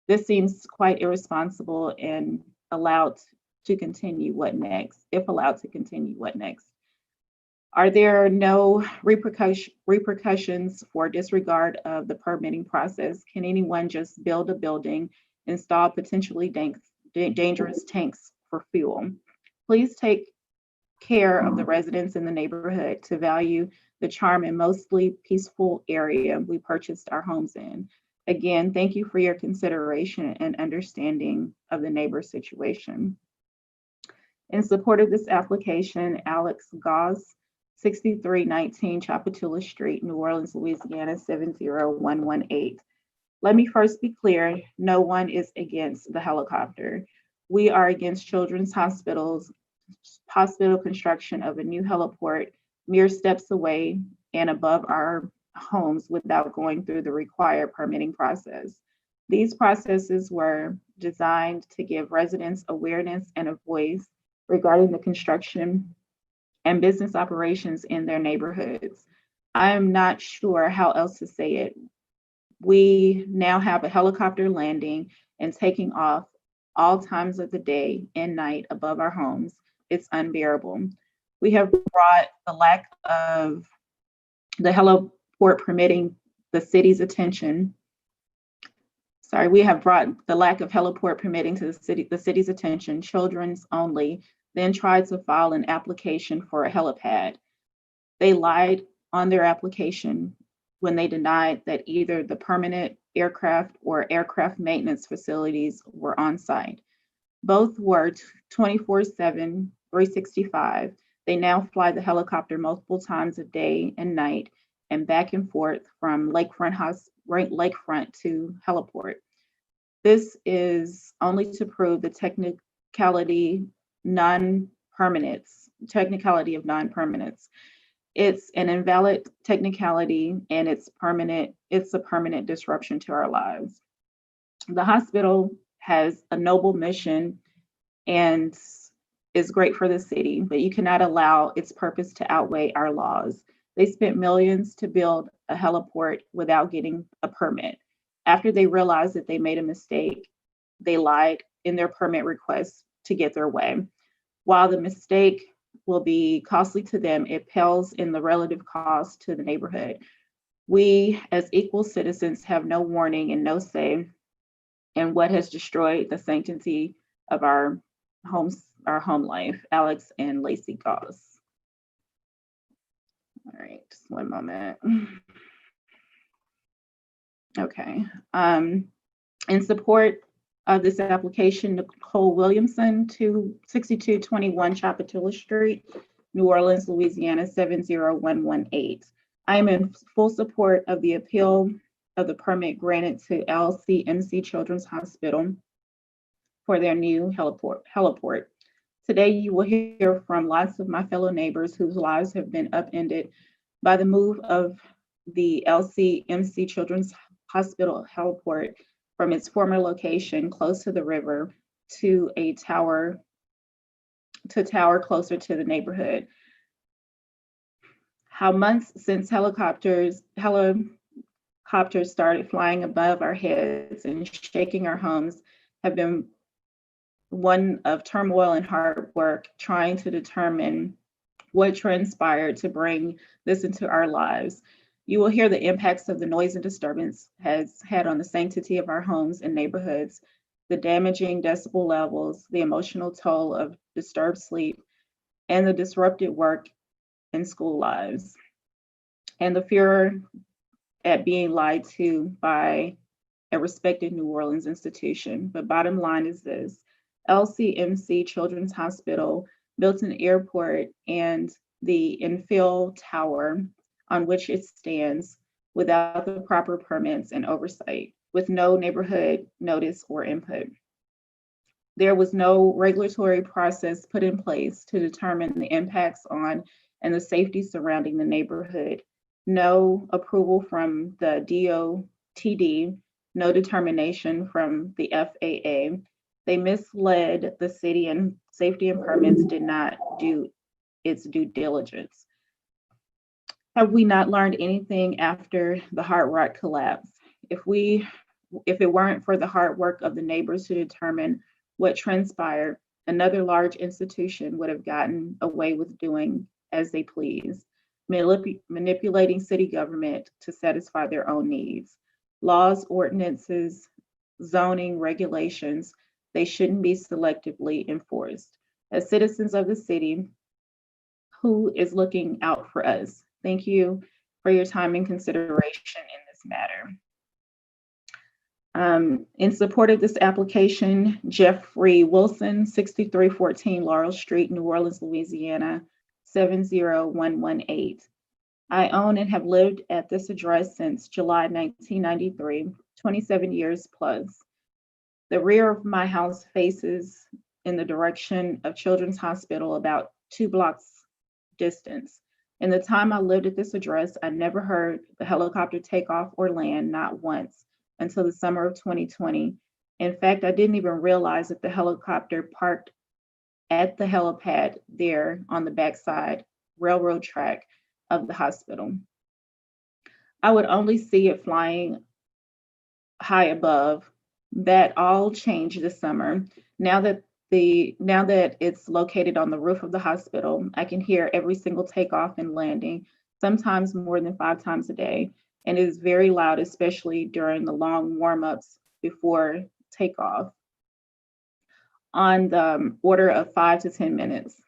This seems quite irresponsible and allowed to continue. What next? If allowed to continue, what next? Are there no repercussions for disregard of the permitting process? Can anyone just build a building, install potentially dangerous tanks for fuel? Please take care of the residents in the neighborhood to value the charm and mostly peaceful area we purchased our homes in. Again, thank you for your consideration and understanding of the neighbor situation. In support of this application, Alex Goss, 6319 Chapatula Street, New Orleans, Louisiana, 70118. Let me first be clear, no one is against the helicopter. We are against Children's Hospital construction of a new heliport mere steps away and above our homes without going through the required permitting process. These processes were designed to give residents awareness and a voice regarding the construction and business operations in their neighborhoods. I am not sure how else to say it. We now have a helicopter landing and taking off all times of the day and night above our homes. It's unbearable. We have brought the lack of the heliport permitting the city's attention. We have brought the lack of heliport permitting to the city's attention, Children's Only, then tried to file an application for a helipad. They lied on their application when they denied that either the permanent aircraft or aircraft maintenance facilities were on site. Both were 24/7, 365. They now fly the helicopter multiple times a day and night and back and forth from lakefront to heliport. This is only to prove the technicality of non-permanence. It's an invalid technicality and it's a permanent disruption to our lives. The hospital has a noble mission and is great for the city, but you cannot allow its purpose to outweigh our laws. They spent millions to build a heliport without getting a permit. After they realized that they made a mistake, they lied in their permit request to get their way. While the mistake will be costly to them, it pales in the relative cost to the neighborhood. We, as equal citizens, have no warning and no say in what has destroyed the sanctity of our homes, our home life. Alex and Lacey Goss. All right, just one moment. Okay. In support of this application, Nicole Williamson, 6221 Chapatula Street, New Orleans, Louisiana, 70118. I am in full support of the appeal of the permit granted to LCMC Children's Hospital for their new heliport. Today, you will hear from lots of my fellow neighbors whose lives have been upended by the move of the LCMC Children's Hospital heliport from its former location close to the river to a tower closer to the neighborhood. How months since helicopters started flying above our heads and shaking our homes have been one of turmoil and hard work trying to determine what transpired to bring this into our lives. You will hear the impacts of the noise and disturbance has had on the sanctity of our homes and neighborhoods, the damaging decibel levels, the emotional toll of disturbed sleep, and the disrupted work and school lives, and the fear at being lied to by a respected New Orleans institution. But bottom line is this: LCMC Children's Hospital built an airport and the infill tower on which it stands without the proper permits and oversight, with no neighborhood notice or input. There was no regulatory process put in place to determine the impacts on and the safety surrounding the neighborhood. No approval from the DOTD, no determination from the FAA. They misled the city, and safety and permits did not do its due diligence. Have we not learned anything after the Hard Rock collapse? If it weren't for the hard work of the neighbors to determine what transpired, another large institution would have gotten away with doing as they please, manipulating city government to satisfy their own needs. Laws, ordinances, zoning, regulations, they shouldn't be selectively enforced. As citizens of the city, who is looking out for us? Thank you for your time and consideration in this matter. In support of this application, Jeffrey Wilson, 6314 Laurel Street, New Orleans, Louisiana, 70118. I own and have lived at this address since July 1993, 27 years plus. The rear of my house faces in the direction of Children's Hospital, about 2 blocks distance. In the time I lived at this address, I never heard the helicopter take off or land, not once, until the summer of 2020. In fact, I didn't even realize that the helicopter parked at the helipad there on the backside railroad track of the hospital. I would only see it flying high above. That all changed this summer. Now that it's located on the roof of the hospital, I can hear every single takeoff and landing, sometimes more than 5 times a day. And it is very loud, especially during the long warm-ups before takeoff, on the order of 5 to 10 minutes.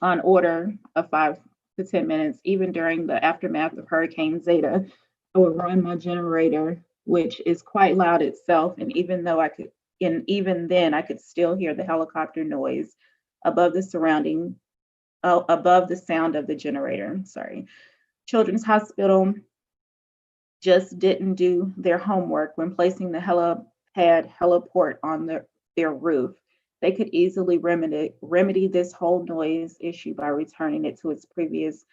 On order of 5 to 10 minutes, even during the aftermath of Hurricane Zeta, I would run my generator, which is quite loud itself, and even then I could still hear the helicopter noise above the sound of the generator. Sorry. Children's Hospital just didn't do their homework when placing the heliport on their roof. They could easily remedy this whole noise issue by returning it to its previous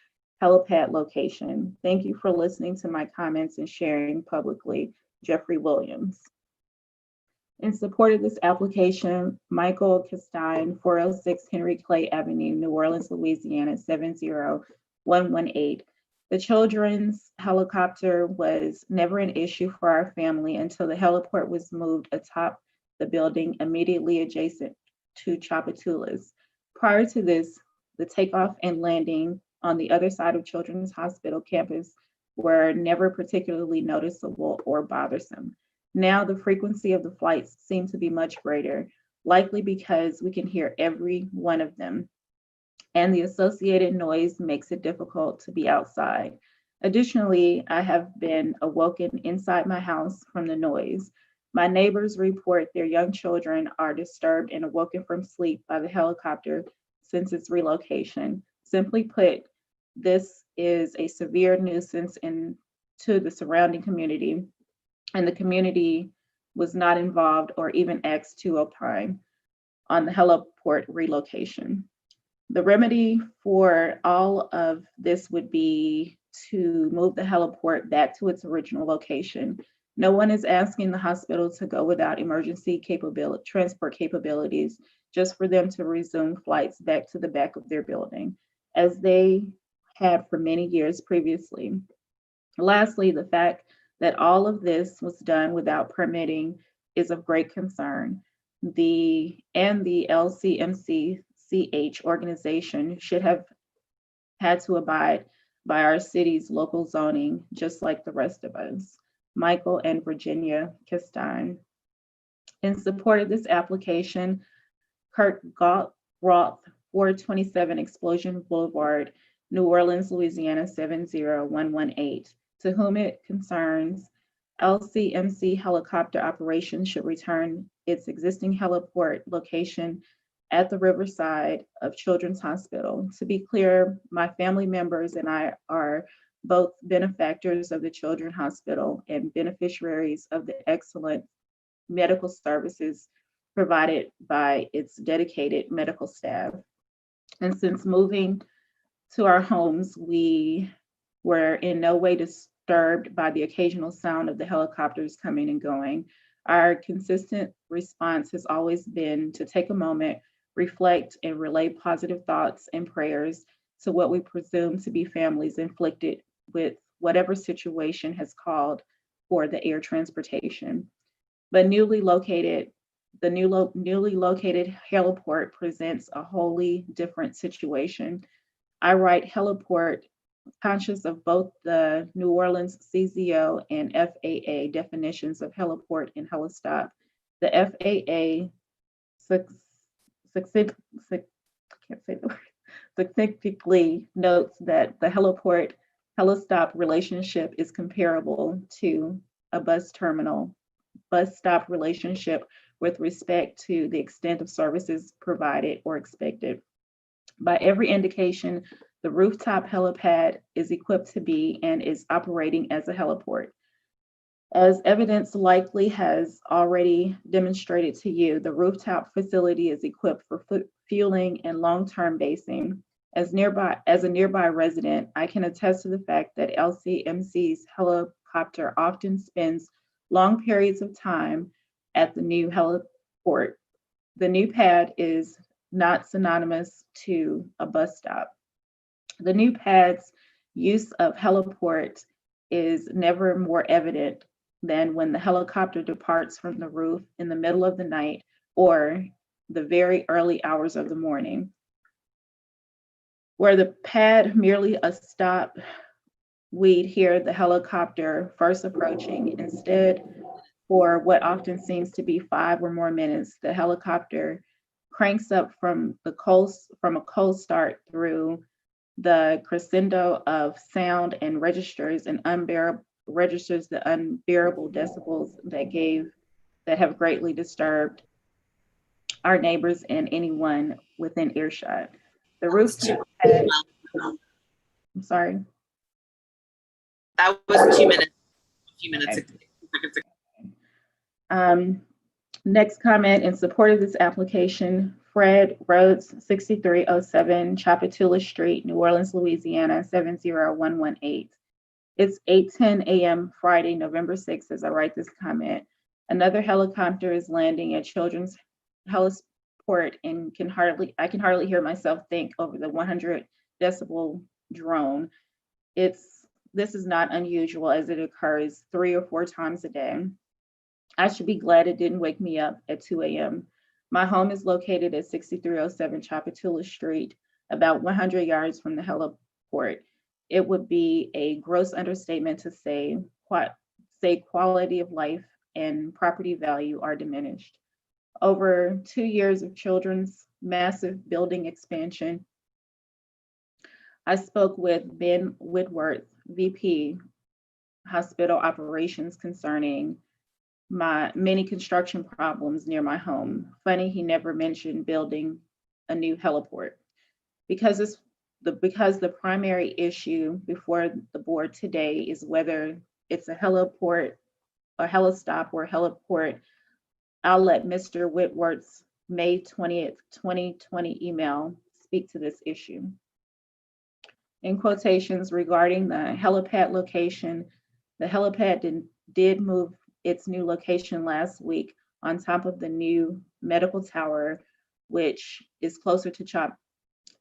helipad location. Thank you for listening to my comments and sharing publicly. Jeffrey Williams. In support of this application, Michael Castine, 406 Henry Clay Avenue, New Orleans, Louisiana, 70118. The children's helicopter was never an issue for our family until the heliport was moved atop the building immediately adjacent to Tchoupitoulas. Prior to this, the takeoff and landing on the other side of Children's Hospital campus were never particularly noticeable or bothersome. Now the frequency of the flights seem to be much greater, likely because we can hear every one of them, and the associated noise makes it difficult to be outside. Additionally, I have been awoken inside my house from the noise. My neighbors report their young children are disturbed and awoken from sleep by the helicopter since its relocation. Simply put, this is a severe nuisance to the surrounding community, and the community was not involved or even asked to opine on the heliport relocation. The remedy for all of this would be to move the heliport back to its original location. No one is asking the hospital to go without emergency transport capabilities just for them to resume flights back to the back of their building, as they had for many years previously. Lastly, the fact that all of this was done without permitting is of great concern. The LCMC-CH organization should have had to abide by our city's local zoning, just like the rest of us. Michael and Virginia Castine. In support of this application, Kurt Roth, 427 Explosion Boulevard, New Orleans, Louisiana, 70118. To whom it concerns, LCMC helicopter operations should return its existing heliport location at the riverside of Children's Hospital. To be clear, my family members and I are both benefactors of the Children's Hospital and beneficiaries of the excellent medical services provided by its dedicated medical staff. And since moving to our homes, we were in no way disturbed by the occasional sound of the helicopters coming and going. Our consistent response has always been to take a moment, reflect, and relay positive thoughts and prayers to what we presume to be families inflicted with whatever situation has called for the air transportation. But the newly located heliport presents a wholly different situation. I write heliport conscious of both the New Orleans CZO and FAA definitions of heliport and helistop. The FAA succinctly notes that the heliport helistop relationship is comparable to a bus stop relationship with respect to the extent of services provided or expected. By every indication, the rooftop helipad is equipped to be and is operating as a heliport. As evidence likely has already demonstrated to you, the rooftop facility is equipped for fueling and long-term basing. As a nearby resident, I can attest to the fact that LCMC's helicopter often spends long periods of time at the new heliport. The new pad is not synonymous to a bus stop. The new pad's use of heliport is never more evident than when the helicopter departs from the roof in the middle of the night or the very early hours of the morning. Were the pad merely a stop, we'd hear the helicopter first approaching. Instead, for what often seems to be 5 or more minutes, the helicopter cranks up from a cold start through the crescendo of sound and registers the unbearable decibels that have greatly disturbed our neighbors and anyone within earshot. The rooftop pad, I'm sorry. That was 2 minutes, a few minutes. Okay. Next comment in support of this application, Fred Rhodes, 6307 Chapatula Street, New Orleans, Louisiana, 70118. It's 8:10 a.m. Friday, November 6th, as I write this comment. Another helicopter is landing at Children's Heliport and I can hardly hear myself think over the 100 decibel drone. This is not unusual as it occurs 3 or 4 times a day. I should be glad it didn't wake me up at 2 a.m. My home is located at 6307 Chapatula Street, about 100 yards from the heliport. It would be a gross understatement to say quality of life and property value are diminished. Over 2 years of Children's massive building expansion, I spoke with Ben Whitworth, VP, Hospital Operations, concerning my many construction problems near my home. Funny, he never mentioned building a new heliport. Because the primary issue before the board today is whether it's a heliport, a helistop, or a heliport, I'll let Mr. Whitworth's May 20th, 2020 email speak to this issue. In quotations regarding the helipad location, the helipad did move its new location last week on top of the new medical tower, which is closer to CHOP.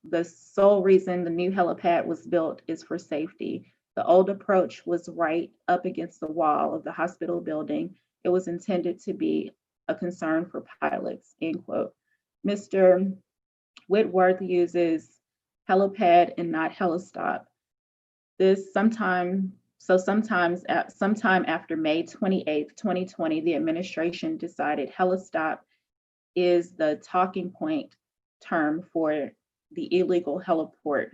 The sole reason the new helipad was built is for safety. The old approach was right up against the wall of the hospital building. It was intended to be a concern for pilots, end quote. Mr. Whitworth uses helipad and not helistop. Sometime after May 28th, 2020, the administration decided helistop is the talking point term for the illegal heliport.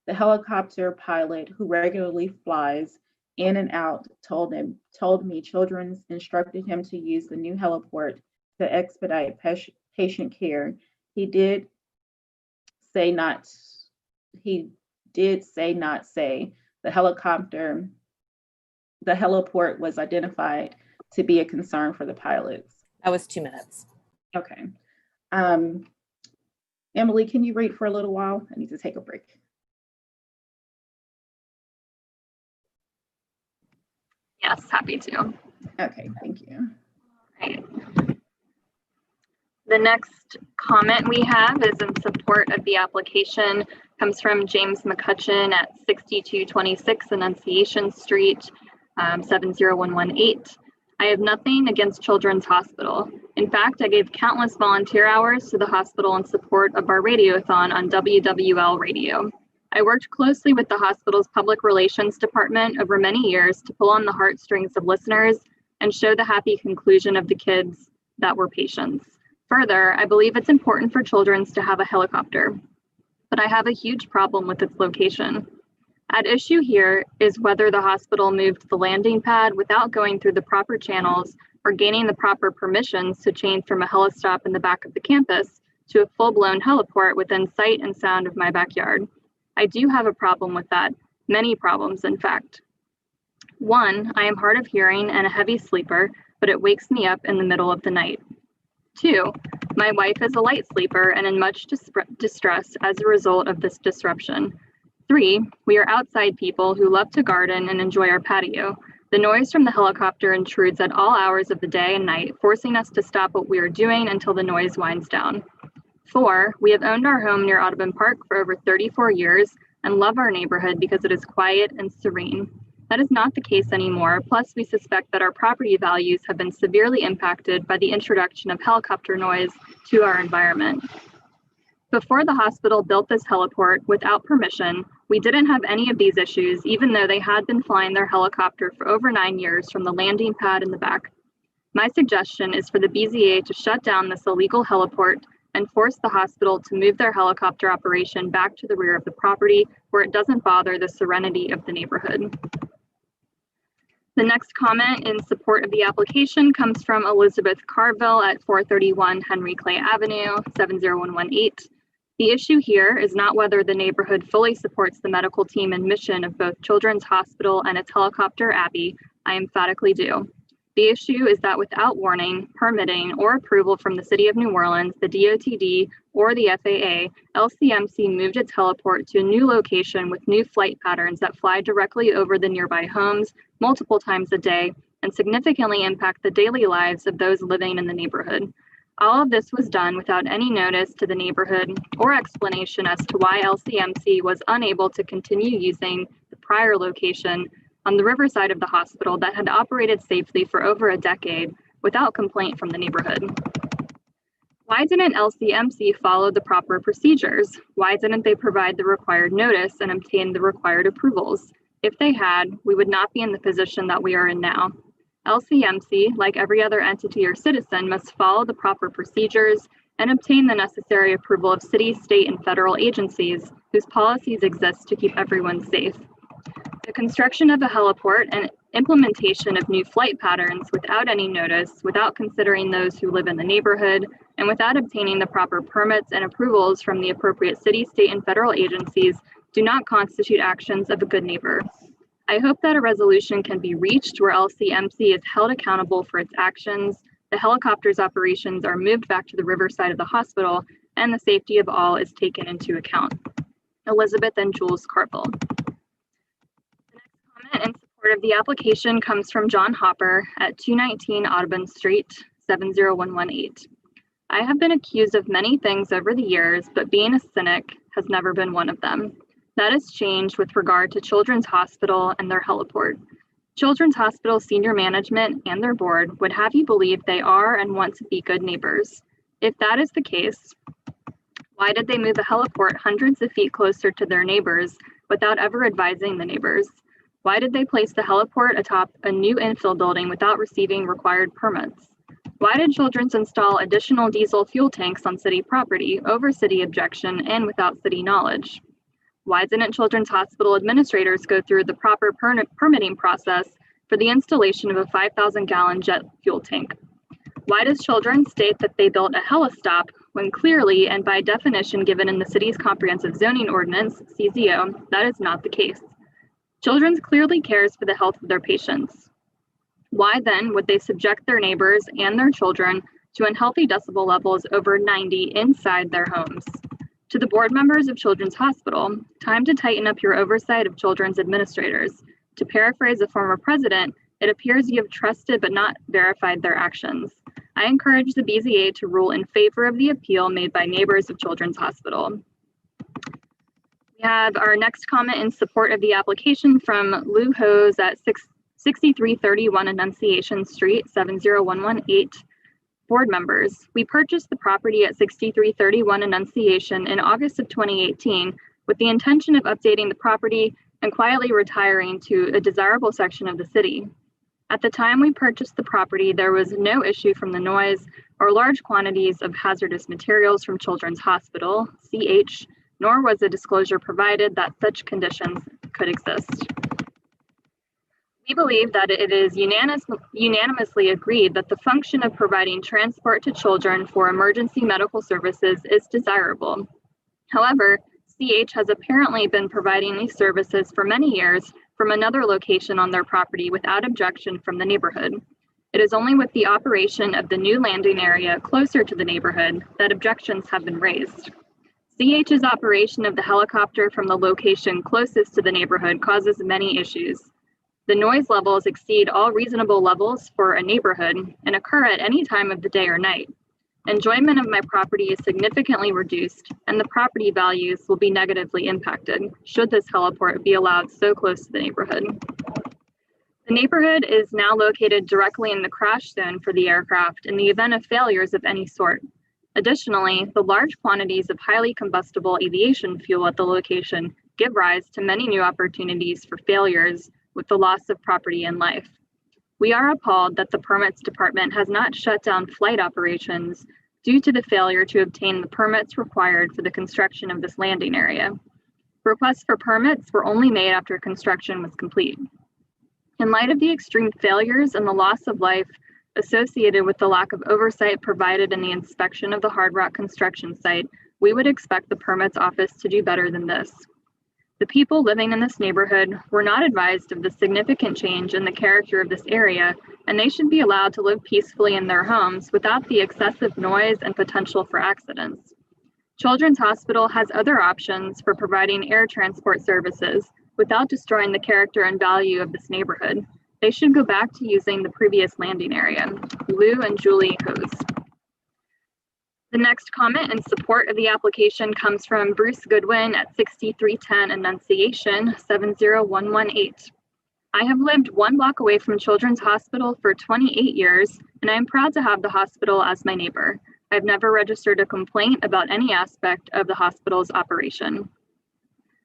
The helicopter pilot who regularly flies in and out told me Children's instructed him to use the new heliport to expedite patient care. He did say not say. The heliport was identified to be a concern for the pilots. That was 2 minutes. Okay. Emily, can you read for a little while? I need to take a break. Yes, happy to. Okay, thank you. Right. The next comment we have is in support of the application, comes from James McCutcheon at 6226 Annunciation Street, 70118. I have nothing against Children's Hospital. In fact, I gave countless volunteer hours to the hospital in support of our radiothon on WWL radio. I worked closely with the hospital's public relations department over many years to pull on the heartstrings of listeners and show the happy conclusion of the kids that were patients. Further, I believe it's important for Children's to have a helicopter, but I have a huge problem with its location. At issue here is whether the hospital moved the landing pad without going through the proper channels or gaining the proper permissions to change from a helistop in the back of the campus to a full-blown heliport within sight and sound of my backyard. I do have a problem with that, many problems in fact. One, I am hard of hearing and a heavy sleeper, but it wakes me up in the middle of the night. Two, my wife is a light sleeper and in much distress as a result of this disruption. Three, we are outside people who love to garden and enjoy our patio. The noise from the helicopter intrudes at all hours of the day and night, forcing us to stop what we are doing until the noise winds down. Four, we have owned our home near Audubon Park for over 34 years and love our neighborhood because it is quiet and serene. That is not the case anymore. Plus, we suspect that our property values have been severely impacted by the introduction of helicopter noise to our environment. Before the hospital built this heliport without permission, we didn't have any of these issues, even though they had been flying their helicopter for over 9 years from the landing pad in the back. My suggestion is for the BZA to shut down this illegal heliport and force the hospital to move their helicopter operation back to the rear of the property where it doesn't bother the serenity of the neighborhood. The next comment in support of the application comes from Elizabeth Carville at 431 Henry Clay Avenue, 70118. The issue here is not whether the neighborhood fully supports the medical team and mission of both Children's Hospital and its helicopter Abbey. I emphatically do. The issue is that without warning, permitting, or approval from the City of New Orleans, the DOTD, or the FAA, LCMC moved its heliport to a new location with new flight patterns that fly directly over the nearby homes multiple times a day and significantly impact the daily lives of those living in the neighborhood. All of this was done without any notice to the neighborhood or explanation as to why LCMC was unable to continue using the prior location on the riverside of the hospital that had operated safely for over a decade without complaint from the neighborhood. Why didn't LCMC follow the proper procedures? Why didn't they provide the required notice and obtain the required approvals? If they had, we would not be in the position that we are in now. LCMC, like every other entity or citizen, must follow the proper procedures and obtain the necessary approval of city, state, and federal agencies whose policies exist to keep everyone safe. The construction of a heliport and implementation of new flight patterns without any notice, without considering those who live in the neighborhood, and without obtaining the proper permits and approvals from the appropriate city, state, and federal agencies do not constitute actions of a good neighbor. I hope that a resolution can be reached where LCMC is held accountable for its actions, the helicopter's operations are moved back to the riverside of the hospital, and the safety of all is taken into account. Elizabeth and Jules Carville. The next comment in support of the application comes from John Hopper at 219 Audubon Street, 70118. I have been accused of many things over the years, but being a cynic has never been one of them. That has changed with regard to Children's Hospital and their heliport. Children's Hospital senior management and their board would have you believe they are and want to be good neighbors. If that is the case, why did they move a heliport hundreds of feet closer to their neighbors without ever advising the neighbors? Why did they place the heliport atop a new infill building without receiving required permits? Why did Children's install additional diesel fuel tanks on city property over city objection and without city knowledge? Why didn't Children's Hospital administrators go through the proper permitting process for the installation of a 5,000-gallon jet fuel tank? Why does Children's state that they built a helistop when clearly and by definition given in the city's comprehensive zoning ordinance, CZO, that is not the case? Children's clearly cares for the health of their patients. Why then would they subject their neighbors and their children to unhealthy decibel levels over 90 inside their homes? To the board members of Children's Hospital, time to tighten up your oversight of children's administrators. To paraphrase a former president, it appears you have trusted but not verified their actions. I encourage the BZA to rule in favor of the appeal made by neighbors of Children's Hospital. We have our next comment in support of the application from Lou Hose at 6331 Annunciation Street, 70118. Board members, we purchased the property at 6331 Annunciation in August of 2018 with the intention of updating the property and quietly retiring to a desirable section of the city. At the time we purchased the property, there was no issue from the noise or large quantities of hazardous materials from Children's Hospital, CH, nor was a disclosure provided that such conditions could exist. We believe that it is unanimously agreed that the function of providing transport to children for emergency medical services is desirable. However, CH has apparently been providing these services for many years from another location on their property without objection from the neighborhood. It is only with the operation of the new landing area closer to the neighborhood that objections have been raised. CH's operation of the helicopter from the location closest to the neighborhood causes many issues. The noise levels exceed all reasonable levels for a neighborhood and occur at any time of the day or night. Enjoyment of my property is significantly reduced, and the property values will be negatively impacted should this heliport be allowed so close to the neighborhood. The neighborhood is now located directly in the crash zone for the aircraft in the event of failures of any sort. Additionally, the large quantities of highly combustible aviation fuel at the location give rise to many new opportunities for failures with the loss of property and life. We are appalled that the permits department has not shut down flight operations due to the failure to obtain the permits required for the construction of this landing area. Requests for permits were only made after construction was complete. In light of the extreme failures and the loss of life associated with the lack of oversight provided in the inspection of the Hard Rock construction site, we would expect the permits office to do better than this. The people living in this neighborhood were not advised of the significant change in the character of this area, and they should be allowed to live peacefully in their homes without the excessive noise and potential for accidents. Children's Hospital has other options for providing air transport services without destroying the character and value of this neighborhood. They should go back to using the previous landing area. Lou and Julie Hose. The next comment in support of the application comes from Bruce Goodwin at 6310 Annunciation 70118. I have lived 1 block away from Children's Hospital for 28 years, and I am proud to have the hospital as my neighbor. I've never registered a complaint about any aspect of the hospital's operation.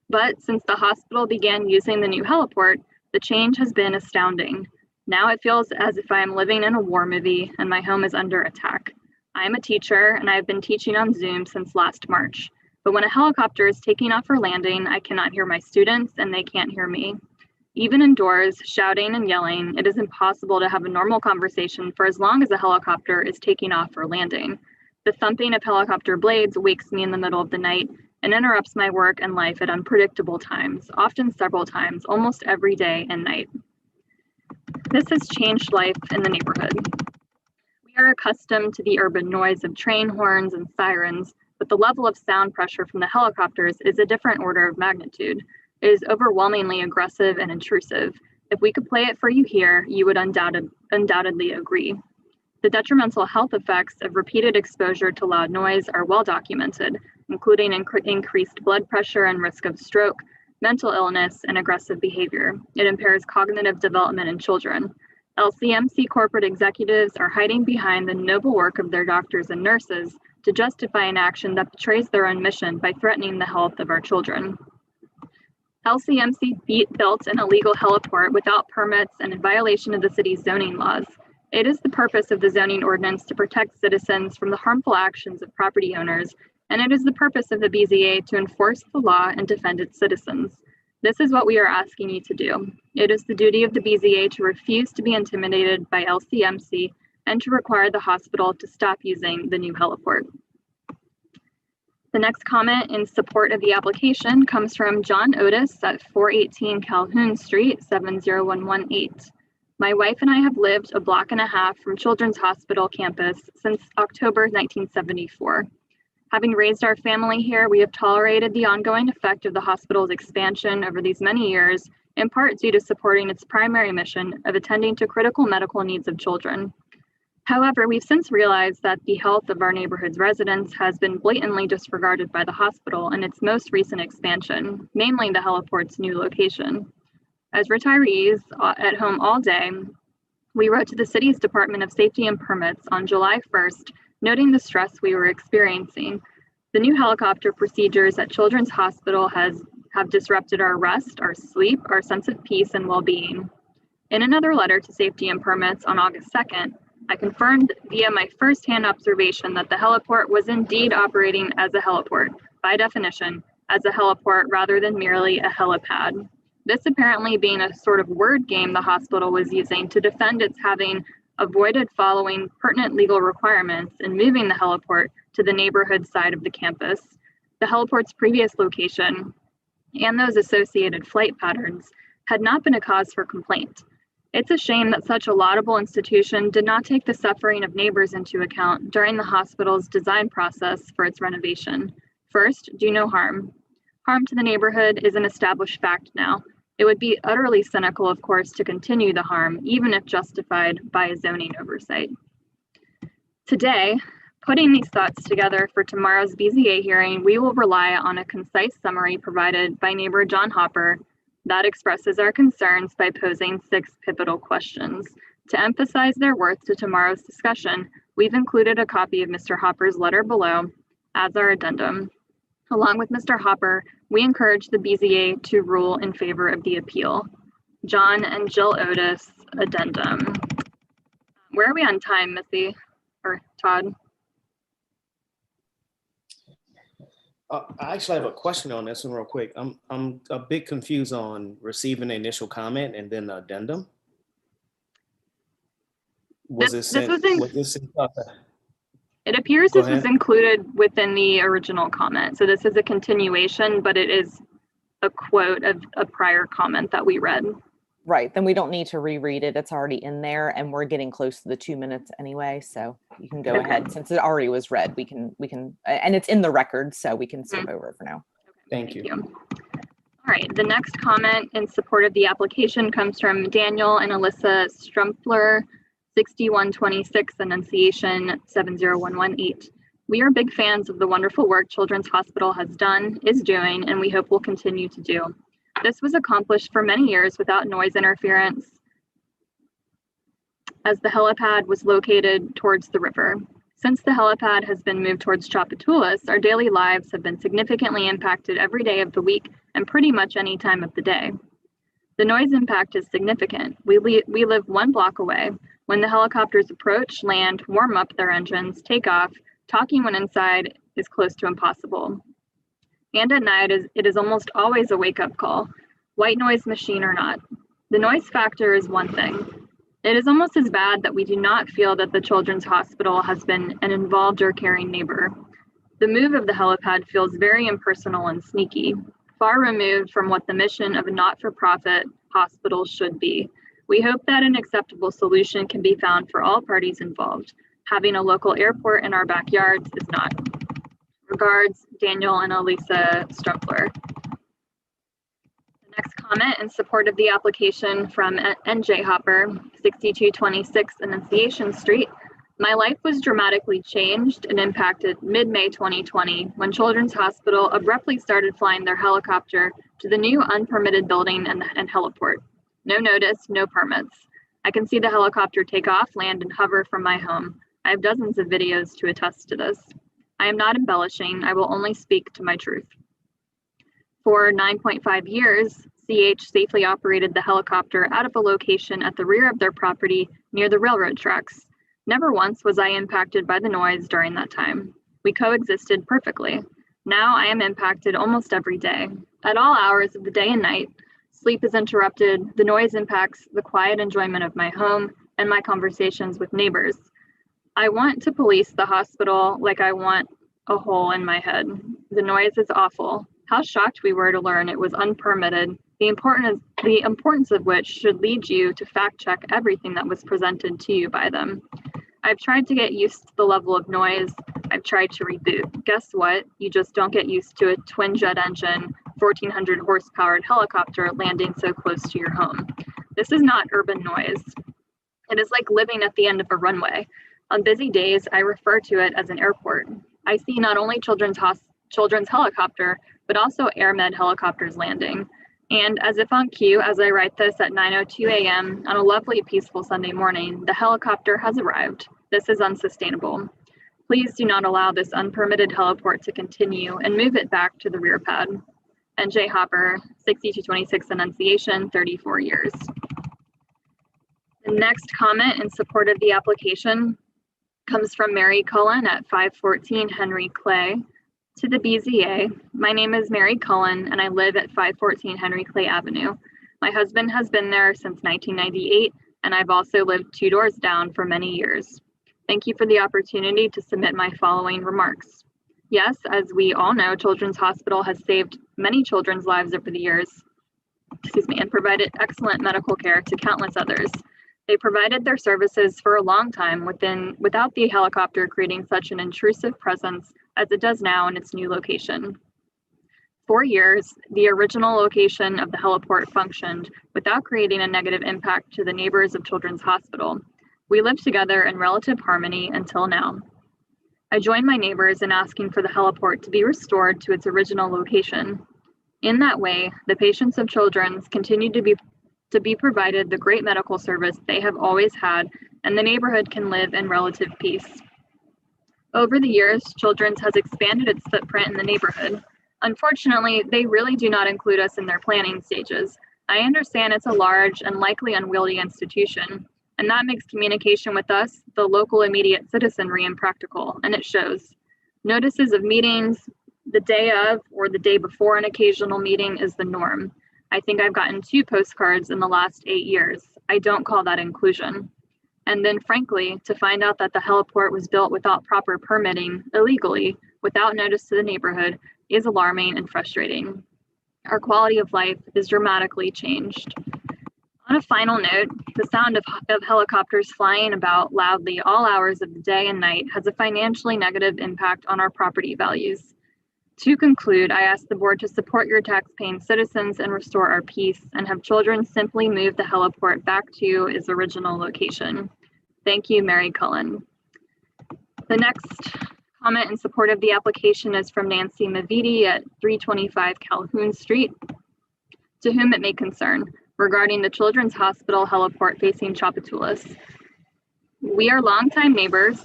But since the hospital began using the new heliport, the change has been astounding. Now it feels as if I am living in a war movie and my home is under attack. I am a teacher and I have been teaching on Zoom since last March. But when a helicopter is taking off or landing, I cannot hear my students and they can't hear me. Even indoors, shouting and yelling, it is impossible to have a normal conversation for as long as a helicopter is taking off or landing. The thumping of helicopter blades wakes me in the middle of the night and interrupts my work and life at unpredictable times, often several times, almost every day and night. This has changed life in the neighborhood. We are accustomed to the urban noise of train horns and sirens, but the level of sound pressure from the helicopters is a different order of magnitude. It is overwhelmingly aggressive and intrusive. If we could play it for you here, you would undoubtedly agree. The detrimental health effects of repeated exposure to loud noise are well documented, including increased blood pressure and risk of stroke, mental illness, and aggressive behavior. It impairs cognitive development in children. LCMC corporate executives are hiding behind the noble work of their doctors and nurses to justify an action that betrays their own mission by threatening the health of our children. LCMC built an illegal heliport without permits and in violation of the city's zoning laws. It is the purpose of the zoning ordinance to protect citizens from the harmful actions of property owners, and it is the purpose of the BZA to enforce the law and defend its citizens. This is what we are asking you to do. It is the duty of the BZA to refuse to be intimidated by LCMC and to require the hospital to stop using the new heliport. The next comment in support of the application comes from John Otis at 418 Calhoun Street, 70118. My wife and I have lived a block and a half from Children's Hospital campus since October 1974. Having raised our family here, we have tolerated the ongoing effect of the hospital's expansion over these many years, in part due to supporting its primary mission of attending to critical medical needs of children. However, we've since realized that the health of our neighborhood's residents has been blatantly disregarded by the hospital in its most recent expansion, mainly the heliport's new location. As retirees at home all day, we wrote to the city's Department of Safety and Permits on July 1st, noting the stress we were experiencing. The new helicopter procedures at Children's Hospital have disrupted our rest, our sleep, our sense of peace and well-being. In another letter to Safety and Permits on August 2nd, I confirmed via my firsthand observation that the heliport was indeed operating as a heliport, by definition, as a heliport rather than merely a helipad. This apparently being a sort of word game the hospital was using to defend its having avoided following pertinent legal requirements and moving the heliport to the neighborhood side of the campus. The heliport's previous location and those associated flight patterns had not been a cause for complaint. It's a shame that such a laudable institution did not take the suffering of neighbors into account during the hospital's design process for its renovation. First, do no harm. Harm to the neighborhood is an established fact now. It would be utterly cynical, of course, to continue the harm, even if justified by a zoning oversight. Today, putting these thoughts together for tomorrow's BZA hearing, we will rely on a concise summary provided by neighbor John Hopper that expresses our concerns by posing 6 pivotal questions. To emphasize their worth to tomorrow's discussion, we've included a copy of Mr. Hopper's letter below as our addendum. Along with Mr. Hopper, we encourage the BZA to rule in favor of the appeal. John and Jill Otis, addendum. Where are we on time, Missy or Todd? I actually have a question on this one real quick. I'm a bit confused on receiving the initial comment and then the addendum. Was it sent? It appears this was included within the original comment. So this is a continuation, but it is a quote of a prior comment that we read. Right, then we don't need to reread it. It's already in there and we're getting close to the 2 minutes anyway. So you can go ahead since it already was read. We can, and it's in the record, so we can skip over it for now. Thank you. All right, the next comment in support of the application comes from Daniel and Alyssa Strumpler, 6126 Annunciation 70118. We are big fans of the wonderful work Children's Hospital has done, is doing, and we hope will continue to do. This was accomplished for many years without noise interference, as the helipad was located towards the river. Since the helipad has been moved towards Tchoupitoulas, our daily lives have been significantly impacted every day of the week and pretty much any time of the day. The noise impact is significant. We live 1 block away. When the helicopters approach, land, warm up their engines, take off, talking when inside is close to impossible. And at night, it is almost always a wake-up call, white noise machine or not. The noise factor is one thing. It is almost as bad that we do not feel that the Children's Hospital has been an involved or caring neighbor. The move of the helipad feels very impersonal and sneaky, far removed from what the mission of a not-for-profit hospital should be. We hope that an acceptable solution can be found for all parties involved. Having a local airport in our backyards is not. Regards, Daniel and Elisa Strumpler. The next comment in support of the application from NJ Hopper, 6226 Annunciation Street. My life was dramatically changed and impacted mid-May 2020 when Children's Hospital abruptly started flying their helicopter to the new unpermitted building and heliport. No notice, no permits. I can see the helicopter take off, land, and hover from my home. I have dozens of videos to attest to this. I am not embellishing, I will only speak to my truth. For 9.5 years, CH safely operated the helicopter out of a location at the rear of their property near the railroad tracks. Never once was I impacted by the noise during that time. We coexisted perfectly. Now I am impacted almost every day. At all hours of the day and night, sleep is interrupted, the noise impacts the quiet enjoyment of my home and my conversations with neighbors. I want to police the hospital like I want a hole in my head. The noise is awful. How shocked we were to learn it was unpermitted, the importance of which should lead you to fact check everything that was presented to you by them. I've tried to get used to the level of noise. I've tried to reboot. Guess what? You just don't get used to a twin jet engine, 1400 horsepower helicopter landing so close to your home. This is not urban noise. It is like living at the end of a runway. On busy days, I refer to it as an airport. I see not only children's helicopter, but also AirMed helicopters landing. And as if on cue, as I write this at 9:02 a.m. on a lovely, peaceful Sunday morning, the helicopter has arrived. This is unsustainable. Please do not allow this unpermitted heliport to continue and move it back to the rear pad. NJ Hopper, 6226 Annunciation, 34 years. The next comment in support of the application comes from Mary Cullen at 514 Henry Clay. To the BZA, my name is Mary Cullen and I live at 514 Henry Clay Avenue. My husband has been there since 1998 and I've also lived 2 doors down for many years. Thank you for the opportunity to submit my following remarks. Yes, as we all know, Children's Hospital has saved many children's lives over the years, and provided excellent medical care to countless others. They provided their services for a long time without the helicopter creating such an intrusive presence as it does now in its new location. For years, the original location of the heliport functioned without creating a negative impact to the neighbors of Children's Hospital. We lived together in relative harmony until now. I joined my neighbors in asking for the heliport to be restored to its original location. In that way, the patients of Children's continue to be provided the great medical service they have always had, and the neighborhood can live in relative peace. Over the years, Children's has expanded its footprint in the neighborhood. Unfortunately, they really do not include us in their planning stages. I understand it's a large and likely unwieldy institution, and that makes communication with us, the local immediate citizenry, impractical, and it shows. Notices of meetings the day of or the day before an occasional meeting is the norm. I think I've gotten 2 postcards in the last 8 years. I don't call that inclusion. And then frankly, to find out that the heliport was built without proper permitting, illegally, without notice to the neighborhood, is alarming and frustrating. Our quality of life is dramatically changed. On a final note, the sound of helicopters flying about loudly all hours of the day and night has a financially negative impact on our property values. To conclude, I ask the board to support your tax-paying citizens and restore our peace, and have Children simply move the heliport back to its original location. Thank you, Mary Cullen. The next comment in support of the application is from Nancy Mavidi at 325 Calhoun Street. To whom it may concern, regarding the Children's Hospital heliport facing Tchoupitoulas. We are longtime neighbors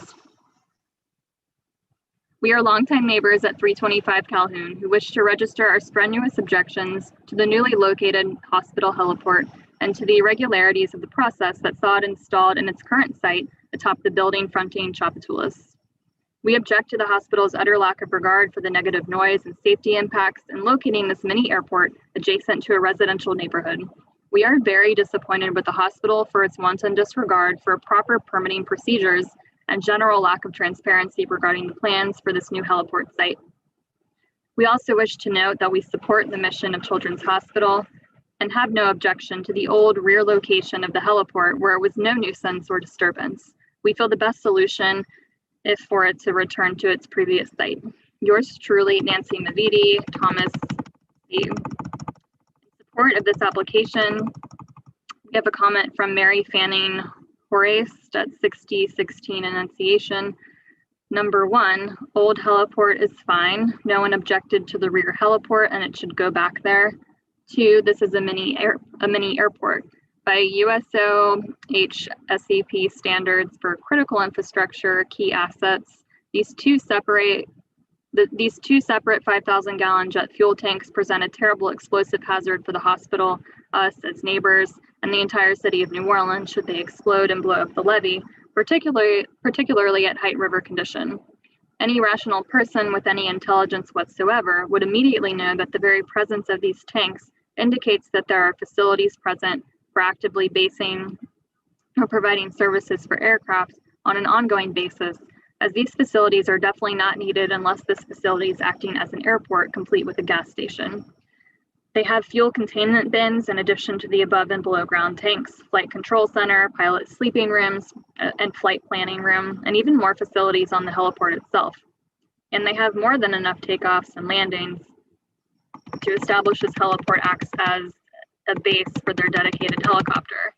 at 325 Calhoun who wish to register our strenuous objections to the newly located hospital heliport and to the irregularities of the process that saw it installed in its current site atop the building fronting Tchoupitoulas. We object to the hospital's utter lack of regard for the negative noise and safety impacts in locating this mini airport adjacent to a residential neighborhood. We are very disappointed with the hospital for its wanton disregard for proper permitting procedures and general lack of transparency regarding the plans for this new heliport site. We also wish to note that we support the mission of Children's Hospital and have no objection to the old rear location of the heliport where it was no nuisance or disturbance. We feel the best solution is for it to return to its previous site. Yours truly, Nancy Mavidi, Thomas C. In support of this application, we have a comment from Mary Fanning Horace at 6016 Annunciation. Number 1, old heliport is fine. No one objected to the rear heliport and it should go back there. 2, this is a mini airport. By USO HSEP standards for critical infrastructure, key assets, these two separate 5,000-gallon jet fuel tanks present a terrible explosive hazard for the hospital, us as neighbors, and the entire city of New Orleans should they explode and blow up the levee, particularly at height river condition. Any rational person with any intelligence whatsoever would immediately know that the very presence of these tanks indicates that there are facilities present for actively basing or providing services for aircraft on an ongoing basis, as these facilities are definitely not needed unless this facility is acting as an airport complete with a gas station. They have fuel containment bins in addition to the above and below ground tanks, flight control center, pilot sleeping rooms, and flight planning room, and even more facilities on the heliport itself. And they have more than enough takeoffs and landings to establish this heliport acts as a base for their dedicated helicopter.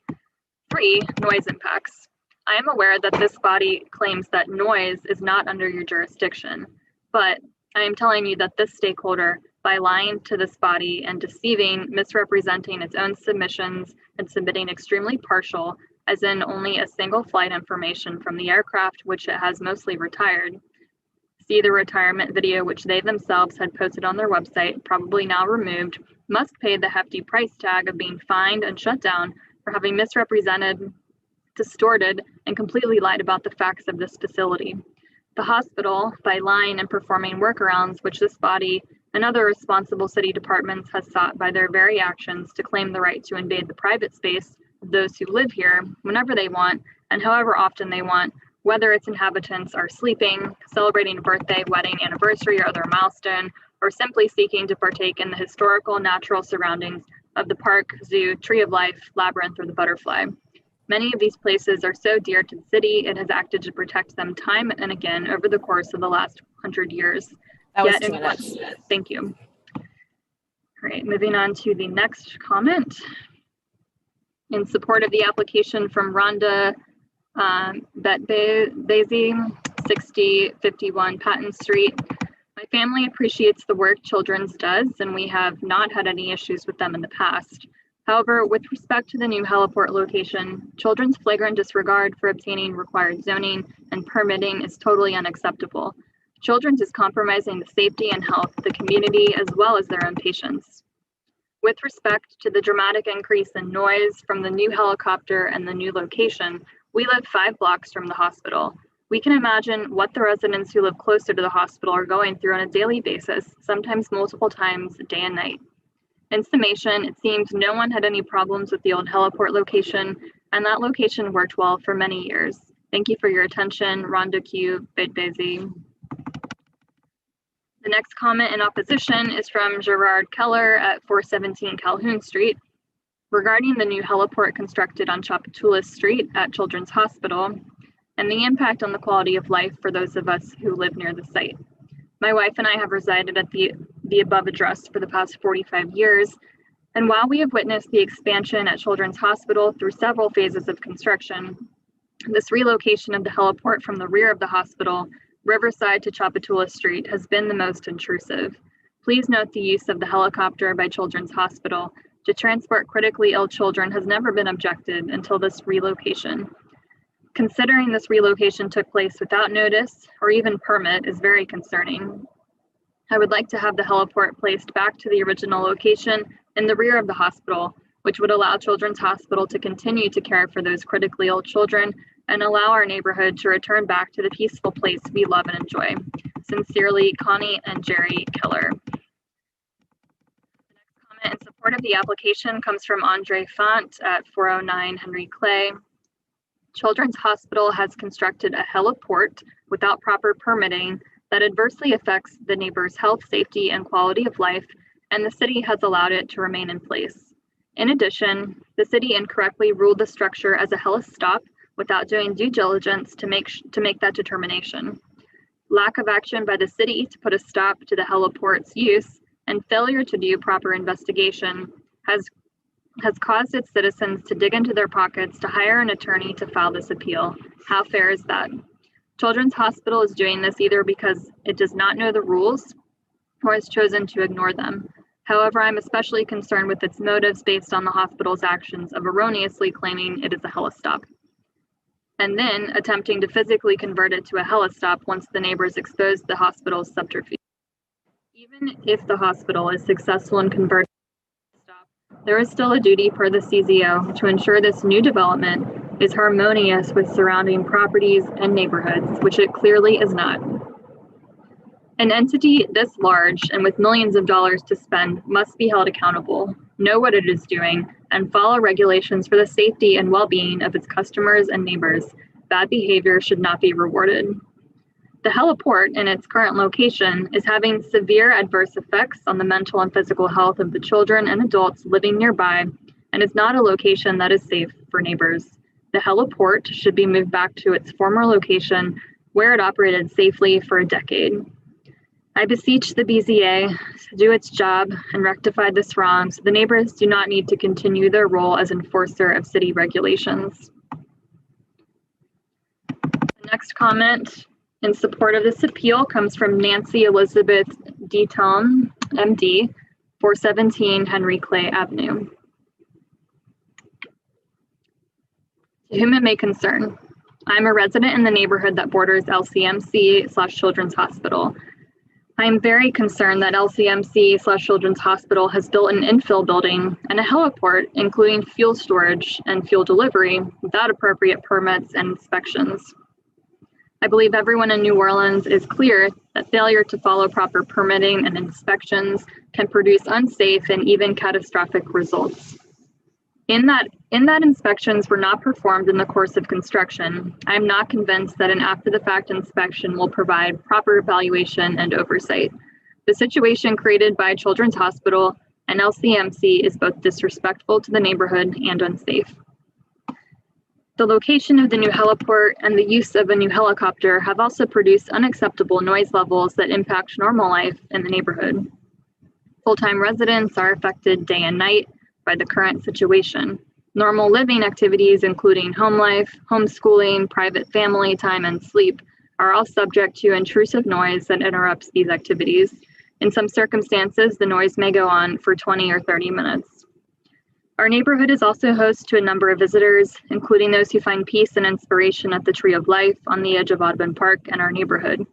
3, noise impacts. I am aware that this body claims that noise is not under your jurisdiction, but I am telling you that this stakeholder, by lying to this body and deceiving, misrepresenting its own submissions and submitting extremely partial, as in only a single flight information from the aircraft which it has mostly retired, see the retirement video, which they themselves had posted on their website, probably now removed, must pay the hefty price tag of being fined and shut down for having misrepresented, distorted, and completely lied about the facts of this facility. The hospital, by lying and performing workarounds, which this body and other responsible city departments has sought by their very actions to claim the right to invade the private space of those who live here whenever they want and however often they want, whether its inhabitants are sleeping, celebrating a birthday, wedding, anniversary, or other milestone, or simply seeking to partake in the historical natural surroundings of the park, zoo, tree of life, labyrinth, or the butterfly. Many of these places are so dear to the city, it has acted to protect them time and again over the course of the last 100 years. That was 2 minutes. Thank you. All right, moving on to the next comment. In support of the application from Rhonda Betbezi, 6051 Patton Street. My family appreciates the work Children's does, and we have not had any issues with them in the past. However, with respect to the new heliport location, Children's flagrant disregard for obtaining required zoning and permitting is totally unacceptable. Children's is compromising the safety and health of the community as well as their own patients. With respect to the dramatic increase in noise from the new helicopter and the new location, we live 5 blocks from the hospital. We can imagine what the residents who live closer to the hospital are going through on a daily basis, sometimes multiple times day and night. In summation, it seems no one had any problems with the old heliport location, and that location worked well for many years. Thank you for your attention, Rhonda Q. Bedbezi. The next comment in opposition is from Gerard Keller at 417 Calhoun Street regarding the new heliport constructed on Chapatoulas Street at Children's Hospital and the impact on the quality of life for those of us who live near the site. My wife and I have resided at the above address for the past 45 years, and while we have witnessed the expansion at Children's Hospital through several phases of construction, this relocation of the heliport from the rear of the hospital, Riverside to Chapatoulas Street, has been the most intrusive. Please note the use of the helicopter by Children's Hospital to transport critically ill children has never been objected until this relocation. Considering this relocation took place without notice or even permit is very concerning. I would like to have the heliport placed back to the original location in the rear of the hospital, which would allow Children's Hospital to continue to care for those critically ill children and allow our neighborhood to return back to the peaceful place we love and enjoy. Sincerely, Connie and Jerry Keller. The next comment in support of the application comes from Andre Font at 409 Henry Clay. Children's Hospital has constructed a heliport without proper permitting that adversely affects the neighbors' health, safety, and quality of life, and the city has allowed it to remain in place. In addition, the city incorrectly ruled the structure as a helistop without doing due diligence to make that determination. Lack of action by the city to put a stop to the heliport's use and failure to do proper investigation has caused its citizens to dig into their pockets to hire an attorney to file this appeal. How fair is that? Children's Hospital is doing this either because it does not know the rules or has chosen to ignore them. However, I'm especially concerned with its motives based on the hospital's actions of erroneously claiming it is a helistop, and then attempting to physically convert it to a helistop once the neighbors exposed the hospital's subterfuge. Even if the hospital is successful in converting to a helistop, there is still a duty per the CZO to ensure this new development is harmonious with surrounding properties and neighborhoods, which it clearly is not. An entity this large and with millions of dollars to spend must be held accountable, know what it is doing, and follow regulations for the safety and well-being of its customers and neighbors. Bad behavior should not be rewarded. The heliport in its current location is having severe adverse effects on the mental and physical health of the children and adults living nearby and is not a location that is safe for neighbors. The heliport should be moved back to its former location where it operated safely for a decade. I beseech the BZA to do its job and rectify this wrong so the neighbors do not need to continue their role as enforcer of city regulations. The next comment in support of this appeal comes from Nancy Elizabeth Deton, MD, 417 Henry Clay Avenue. To whom it may concern, I'm a resident in the neighborhood that borders LCMC/Children's Hospital. I'm very concerned that LCMC/Children's Hospital has built an infill building and a heliport, including fuel storage and fuel delivery, without appropriate permits and inspections. I believe everyone in New Orleans is clear that failure to follow proper permitting and inspections can produce unsafe and even catastrophic results. In that inspections were not performed in the course of construction, I am not convinced that an after-the-fact inspection will provide proper evaluation and oversight. The situation created by Children's Hospital and LCMC is both disrespectful to the neighborhood and unsafe. The location of the new heliport and the use of a new helicopter have also produced unacceptable noise levels that impact normal life in the neighborhood. Full-time residents are affected day and night by the current situation. Normal living activities, including home life, homeschooling, private family time, and sleep, are all subject to intrusive noise that interrupts these activities. In some circumstances, the noise may go on for 20 or 30 minutes. Our neighborhood is also host to a number of visitors, including those who find peace and inspiration at the Tree of Life on the edge of Audubon Park and our neighborhood.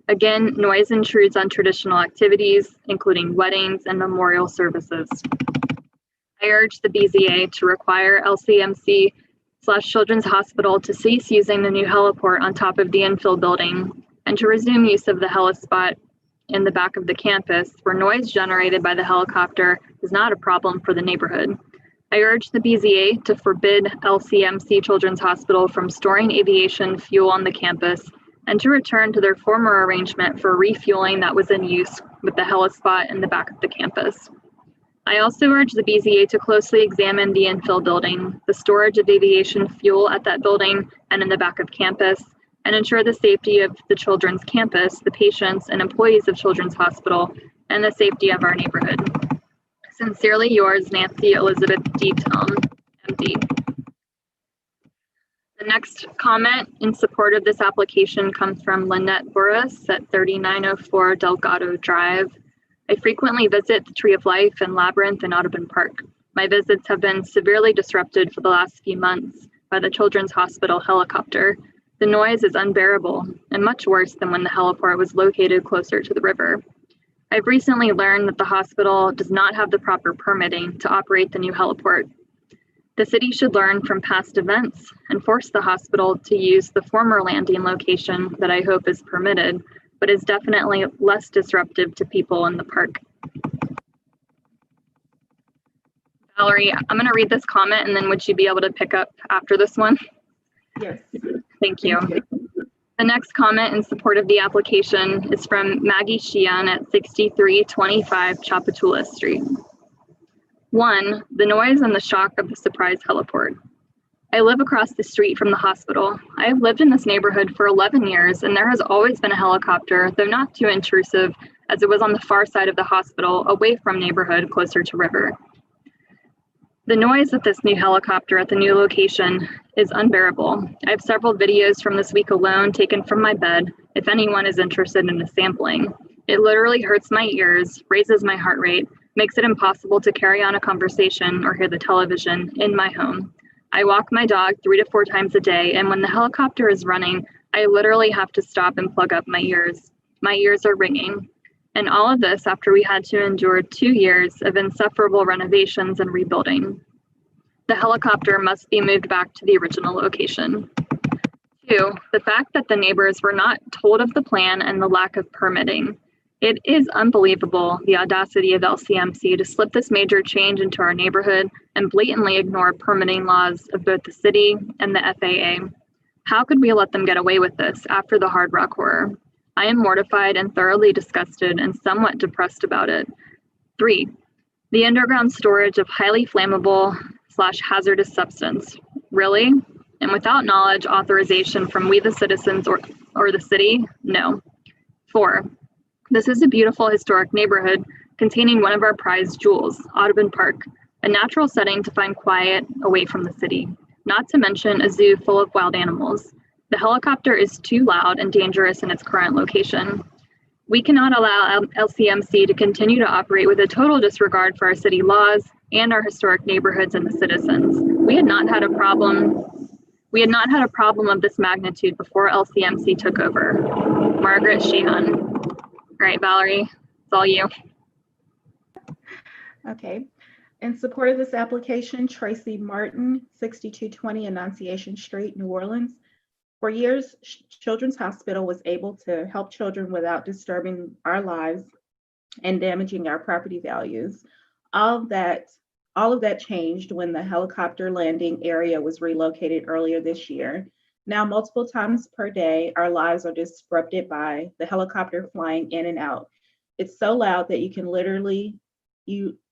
Again, noise intrudes on traditional activities, including weddings and memorial services. I urge the BZA to require LCMC/Children's Hospital to cease using the new heliport on top of the infill building and to resume use of the helispot in the back of the campus, where noise generated by the helicopter is not a problem for the neighborhood. I urge the BZA to forbid LCMC Children's Hospital from storing aviation fuel on the campus and to return to their former arrangement for refueling that was in use with the helispot in the back of the campus. I also urge the BZA to closely examine the infill building, the storage of aviation fuel at that building and in the back of campus, and ensure the safety of the children's campus, the patients and employees of Children's Hospital, and the safety of our neighborhood. Sincerely yours, Nancy Elizabeth D. Tom, MD. The next comment in support of this application comes from Lynette Burris at 3904 Delgado Drive. I frequently visit the Tree of Life and Labyrinth in Audubon Park. My visits have been severely disrupted for the last few months by the Children's Hospital helicopter. The noise is unbearable and much worse than when the heliport was located closer to the river. I've recently learned that the hospital does not have the proper permitting to operate the new heliport. The city should learn from past events and force the hospital to use the former landing location that I hope is permitted, but is definitely less disruptive to people in the park. Valerie, I'm going to read this comment and then would you be able to pick up after this one? Yes. Thank you. The next comment in support of the application is from Maggie Sheehan at 6325 Chapatula Street. 1, the noise and the shock of the surprise heliport. I live across the street from the hospital. I have lived in this neighborhood for 11 years and there has always been a helicopter, though not too intrusive, as it was on the far side of the hospital, away from neighborhood, closer to river. The noise of this new helicopter at the new location is unbearable. I have several videos from this week alone taken from my bed, if anyone is interested in a sampling. It literally hurts my ears, raises my heart rate, makes it impossible to carry on a conversation or hear the television in my home. I walk my dog 3 to 4 times a day, and when the helicopter is running, I literally have to stop and plug up my ears. My ears are ringing. And all of this after we had to endure 2 years of insufferable renovations and rebuilding. The helicopter must be moved back to the original location. 2, the fact that the neighbors were not told of the plan and the lack of permitting. It is unbelievable, the audacity of LCMC to slip this major change into our neighborhood and blatantly ignore permitting laws of both the city and the FAA. How could we let them get away with this after the Hard Rock horror? I am mortified and thoroughly disgusted and somewhat depressed about it. 3, the underground storage of highly flammable / hazardous substance. Really? And without knowledge, authorization from we the citizens or the city? No. 4, this is a beautiful historic neighborhood containing one of our prized jewels, Audubon Park, a natural setting to find quiet away from the city, not to mention a zoo full of wild animals. The helicopter is too loud and dangerous in its current location. We cannot allow LCMC to continue to operate with a total disregard for our city laws and our historic neighborhoods and the citizens. We had not had a problem We had not had a problem of this magnitude before LCMC took over. Margaret Sheehan. All right, Valerie, it's all you. Okay. In support of this application, Tracy Martin, 6220 Annunciation Street, New Orleans. For years, Children's Hospital was able to help children without disturbing our lives and damaging our property values. All of that changed when the helicopter landing area was relocated earlier this year. Now, multiple times per day, our lives are disrupted by the helicopter flying in and out. It's so loud that you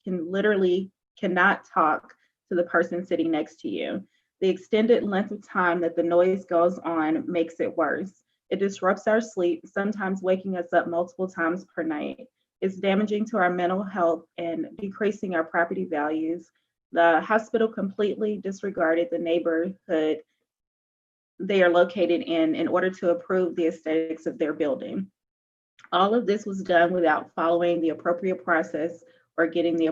literally cannot talk to the person sitting next to you. The extended length of time that the noise goes on makes it worse. It disrupts our sleep, sometimes waking us up multiple times per night. It's damaging to our mental health and decreasing our property values. The hospital completely disregarded the neighborhood they are located in order to improve the aesthetics of their building. All of this was done without following the appropriate process or getting the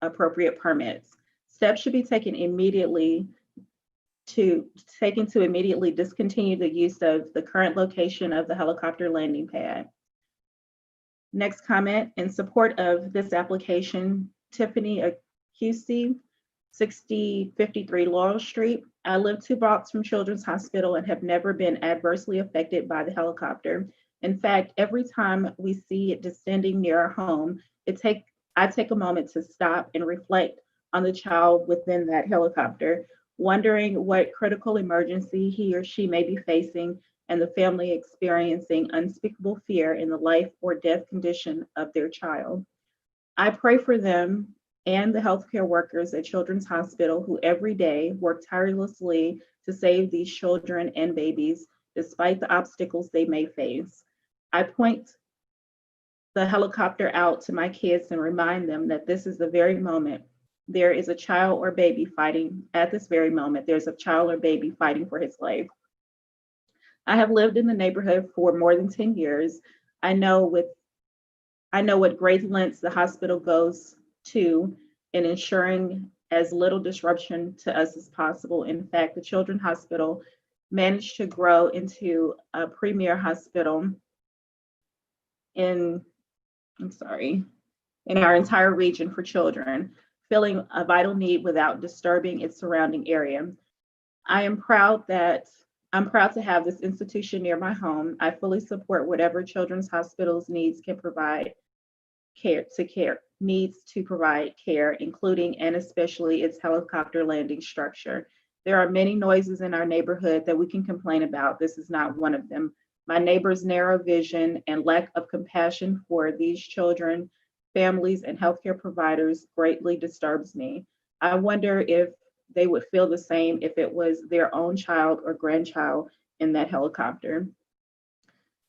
appropriate permits. Steps should be taken immediately to immediately discontinue the use of the current location of the helicopter landing pad. Next comment, in support of this application, Tiffany Acusey, 6053 Laurel Street. I live 2 blocks from Children's Hospital and have never been adversely affected by the helicopter. In fact, every time we see it descending near our home, I take a moment to stop and reflect on the child within that helicopter, wondering what critical emergency he or she may be facing and the family experiencing unspeakable fear in the life or death condition of their child. I pray for them and the healthcare workers at Children's Hospital who every day work tirelessly to save these children and babies despite the obstacles they may face. I point the helicopter out to my kids and remind them that this is the very moment there is a child or baby fighting. At this very moment, there's a child or baby fighting for his life. I have lived in the neighborhood for more than 10 years. I know what great lengths the hospital goes to in ensuring as little disruption to us as possible. In fact, the Children's Hospital managed to grow into a premier hospital in our entire region for children, filling a vital need without disturbing its surrounding area. I'm proud to have this institution near my home. I fully support whatever Children's Hospital's needs to provide care, including and especially its helicopter landing structure. There are many noises in our neighborhood that we can complain about. This is not one of them. My neighbor's narrow vision and lack of compassion for these children, families, and healthcare providers greatly disturbs me. I wonder if they would feel the same if it was their own child or grandchild in that helicopter.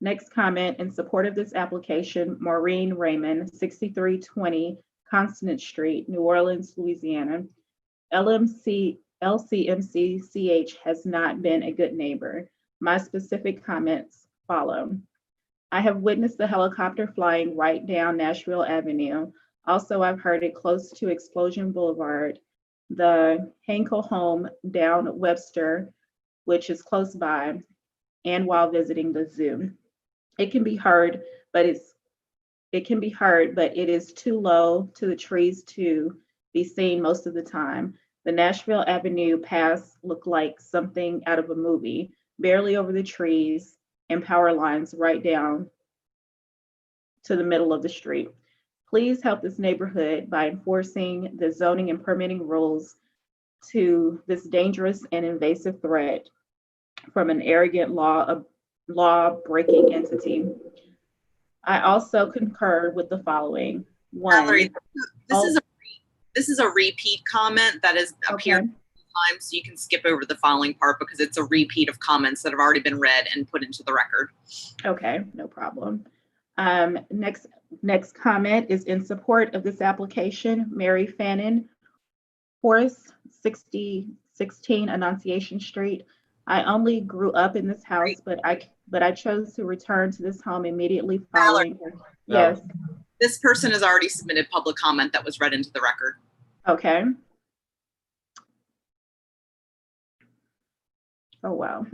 Next comment, in support of this application, Maureen Raymond, 6320 Constant Street, New Orleans, Louisiana. LCMC-CH has not been a good neighbor. My specific comments follow. I have witnessed the helicopter flying right down Nashville Avenue. Also, I've heard it close to Explosion Boulevard, the Henkel home down Webster, which is close by, and while visiting the zoo. It can be heard, but it is too low to the trees to be seen most of the time. The Nashville Avenue pass looked like something out of a movie, barely over the trees and power lines right down to the middle of the street. Please help this neighborhood by enforcing the zoning and permitting rules to this dangerous and invasive threat from an arrogant law-breaking entity. I also concur with the following. One, Valerie, this is a repeat comment that has appeared times, so you can skip over the following part because it's a repeat of comments that have already been read and put into the record. Okay, no problem. Next comment is in support of this application, Mary Fannin, Horace, 6016 Annunciation Street. I only grew up in this house, but I chose to return to this home immediately following. Yes. This person has already submitted public comment that was read into the record. Okay. Oh, wow.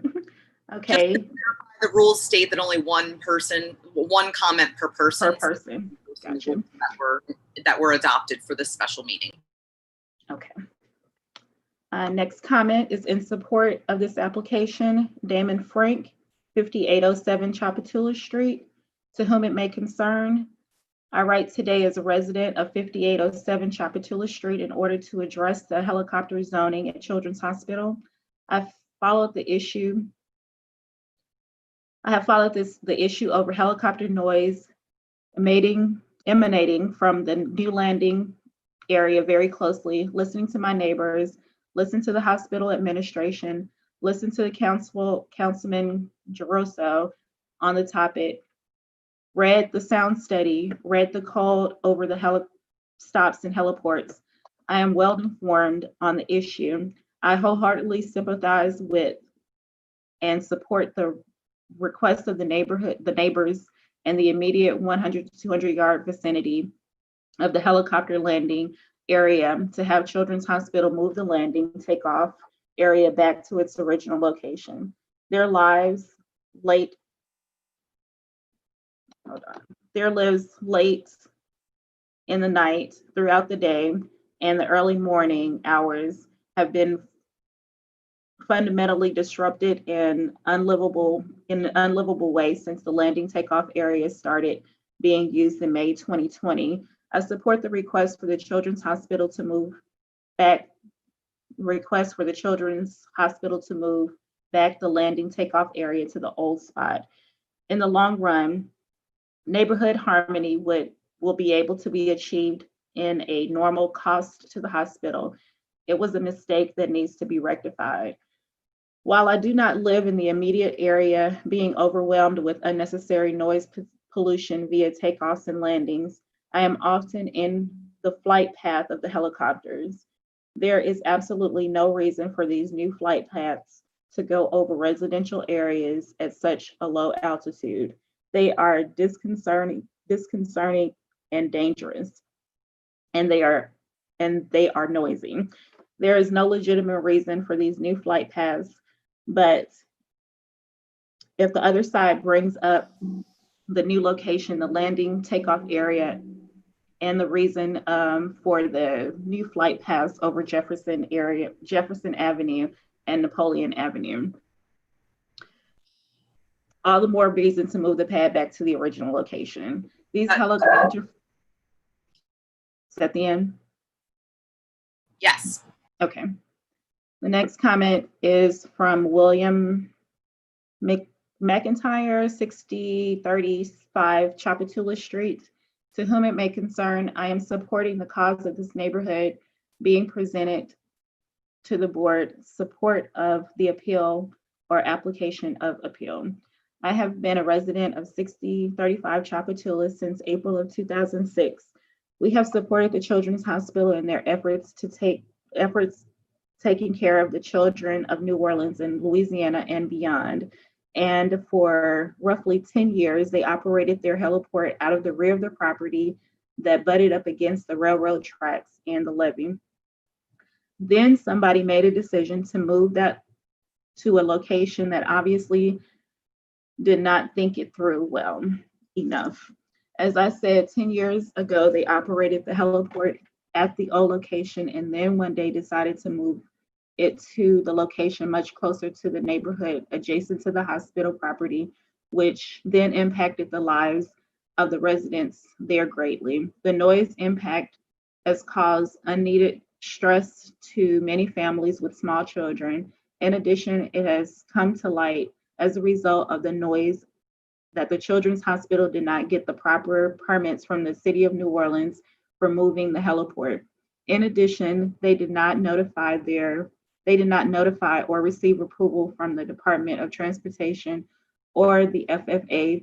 Okay. The rules state that only one comment per person. Per person. Gotcha. That were adopted for this special meeting. Okay. Next comment is in support of this application, Damon Frank, 5807 Chapatula Street. To whom it may concern, I write today as a resident of 5807 Chapatula Street in order to address the helicopter zoning at Children's Hospital. I have followed the issue over helicopter noise emanating from the new landing area very closely, listening to my neighbors, listen to the hospital administration, listen to the Councilman Geroso on the topic, read the sound study, read the code over the stops and heliports. I am well informed on the issue. I wholeheartedly sympathize with and support the request of the neighbors and the immediate 100 to 200 yard vicinity of the helicopter landing area to have Children's Hospital move the landing takeoff area back to its original location. Their lives late in the night, throughout the day, and the early morning hours have been fundamentally disrupted in an unlivable way since the landing takeoff area started being used in May 2020. I support the request for the Children's Hospital to move back the landing takeoff area to the old spot. In the long run, neighborhood harmony will be able to be achieved in a normal cost to the hospital. It was a mistake that needs to be rectified. While I do not live in the immediate area being overwhelmed with unnecessary noise pollution via takeoffs and landings, I am often in the flight path of the helicopters. There is absolutely no reason for these new flight paths to go over residential areas at such a low altitude. They are disconcerting and dangerous, and they are noisy. There is no legitimate reason for these new flight paths, but if the other side brings up the new location, the landing takeoff area, and the reason for the new flight paths over Jefferson Avenue and Napoleon Avenue, all the more reason to move the pad back to the original location. These helicopters, is that the end? Yes. Okay. The next comment is from William McIntyre, 6035 Chapatula Street. To whom it may concern, I am supporting the cause of this neighborhood being presented to the board, support of the appeal or application of appeal. I have been a resident of 6035 Chapatula since April of 2006. We have supported the Children's Hospital in their efforts taking care of the children of New Orleans and Louisiana and beyond. And for roughly 10 years, they operated their heliport out of the rear of their property that butted up against the railroad tracks and the levee. Then somebody made a decision to move that to a location that obviously did not think it through well enough. As I said, 10 years ago, they operated the heliport at the old location and then one day decided to move it to the location much closer to the neighborhood adjacent to the hospital property, which then impacted the lives of the residents there greatly. The noise impact has caused unneeded stress to many families with small children. In addition, it has come to light as a result of the noise that the Children's Hospital did not get the proper permits from the City of New Orleans for moving the heliport. In addition, they did not notify or receive approval from the Department of Transportation or the FAA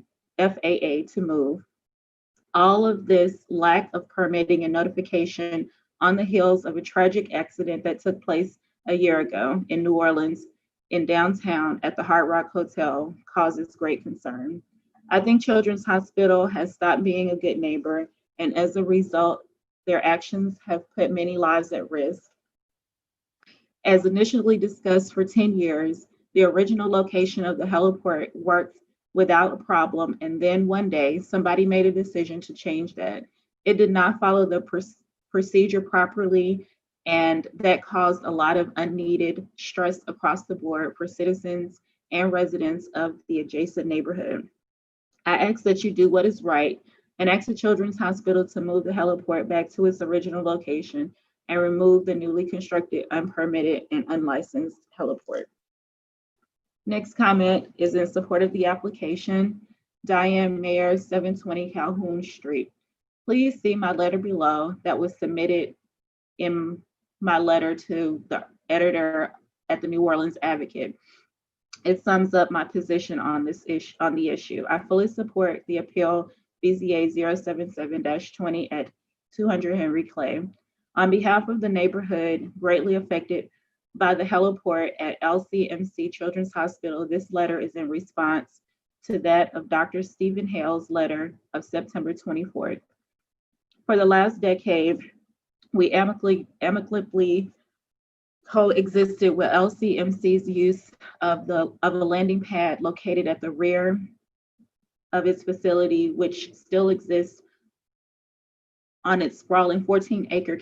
to move. All of this lack of permitting and notification on the heels of a tragic accident that took place a year ago in New Orleans in downtown at the Hard Rock Hotel causes great concern. I think Children's Hospital has stopped being a good neighbor, and as a result, their actions have put many lives at risk. As initially discussed for 10 years, The original location of the heliport worked without a problem, and then one day somebody made a decision to change that. It did not follow the procedure properly, and that caused a lot of unneeded stress across the board for citizens and residents of the adjacent neighborhood. I ask that you do what is right and ask the Children's Hospital to move the heliport back to its original location and remove the newly constructed, unpermitted, and unlicensed heliport. Next comment is in support of the application. Diane Mayer, 720 Calhoun Street. Please see my letter below that was submitted in my letter to the editor at the New Orleans Advocate. It sums up my position on this issue. I fully support the appeal BZA 077-20 at 200 Henry Clay. On behalf of the neighborhood greatly affected by the heliport at LCMC Children's Hospital, this letter is in response to that of Dr. Stephen Hale's letter of September 24th. For the last decade, we amicably coexisted with LCMC's use of a landing pad located at the rear of its facility, which still exists on its sprawling 14-acre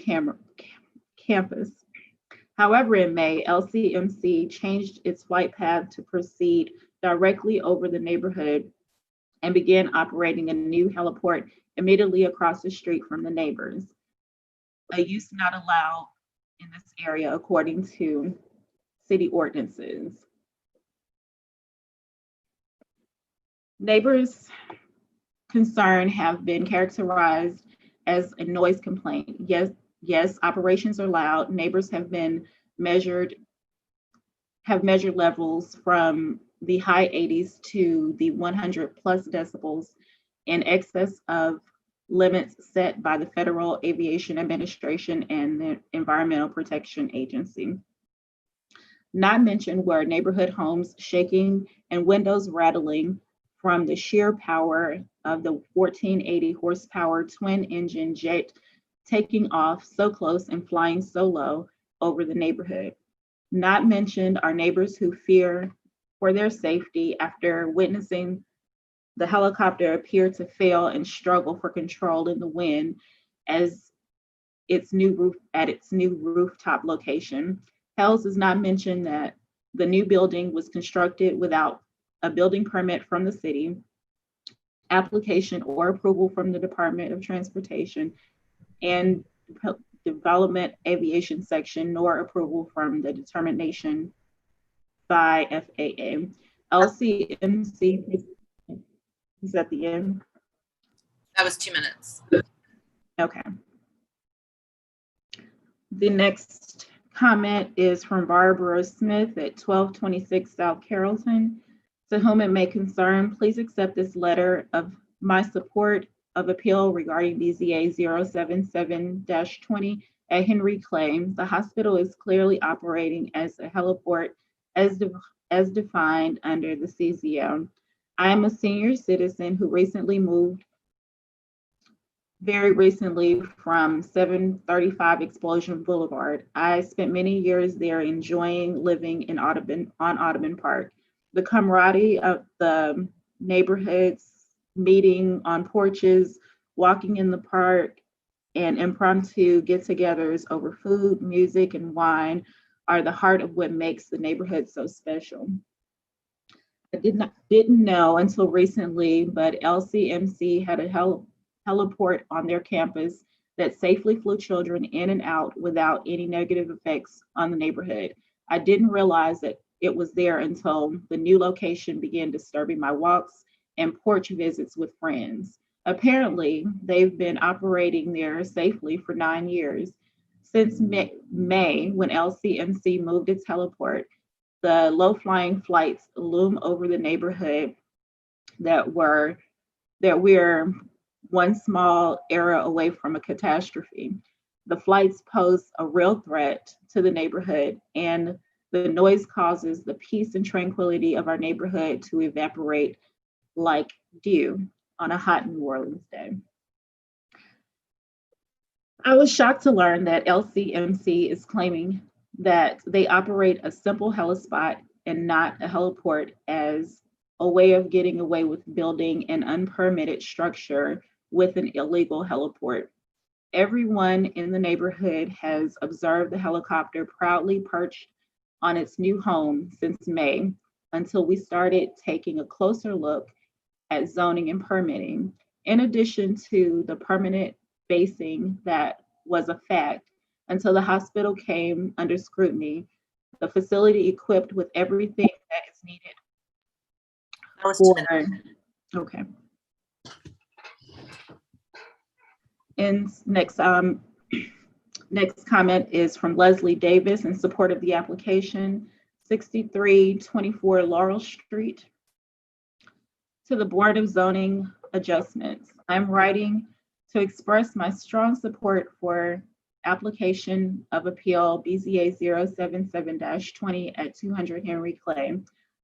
campus. However, in May, LCMC changed its flight path to proceed directly over the neighborhood and began operating a new heliport immediately across the street from the neighbors, a use not allowed in this area according to city ordinances. Neighbors' concern have been characterized as a noise complaint. Yes, operations are loud. Neighbors have measured levels from the high 80s to the 100 plus decibels in excess of limits set by the Federal Aviation Administration and the Environmental Protection Agency. Not mentioned were neighborhood homes shaking and windows rattling from the sheer power of the 1480 horsepower twin engine jet taking off so close and flying so low over the neighborhood. Not mentioned are neighbors who fear for their safety after witnessing the helicopter appear to fail and struggle for control in the wind as its new rooftop location. Hales does not mention that the new building was constructed without a building permit from the city, application or approval from the Department of Transportation and Development Aviation Section, nor approval from the determination by FAA. LCMC, is that the end? That was 2 minutes. Okay. The next comment is from Barbara Smith at 1226 South Carrollton. To whom it may concern, please accept this letter of my support of appeal regarding BZA 077-20 at Henry Clay. The hospital is clearly operating as a heliport as defined under the CZO. I am a senior citizen who very recently from 735 Explosion Boulevard. I spent many years there enjoying living on Audubon Park. The camaraderie of the neighborhoods, meeting on porches, walking in the park, and impromptu get-togethers over food, music, and wine are the heart of what makes the neighborhood so special. I didn't know until recently, but LCMC had a heliport on their campus that safely flew children in and out without any negative effects on the neighborhood. I didn't realize that it was there until the new location began disturbing my walks and porch visits with friends. Apparently, they've been operating there safely for 9 years. Since May, when LCMC moved its heliport, the low-flying flights loom over the neighborhood that we're one small error away from a catastrophe. The flights pose a real threat to the neighborhood, and the noise causes the peace and tranquility of our neighborhood to evaporate like dew on a hot New Orleans day. I was shocked to learn that LCMC is claiming that they operate a simple helispot and not a heliport as a way of getting away with building an unpermitted structure with an illegal heliport. Everyone in the neighborhood has observed the helicopter proudly perched on its new home since May, until we started taking a closer look at zoning and permitting. In addition to the permanent basing that was a fact, until the hospital came under scrutiny, the facility equipped with everything that is needed for, okay. And next comment is from Leslie Davis in support of the application, 6324 Laurel Street. To the Board of Zoning Adjustments, I'm writing to express my strong support for application of appeal BZA 077-20 at 200 Henry Clay.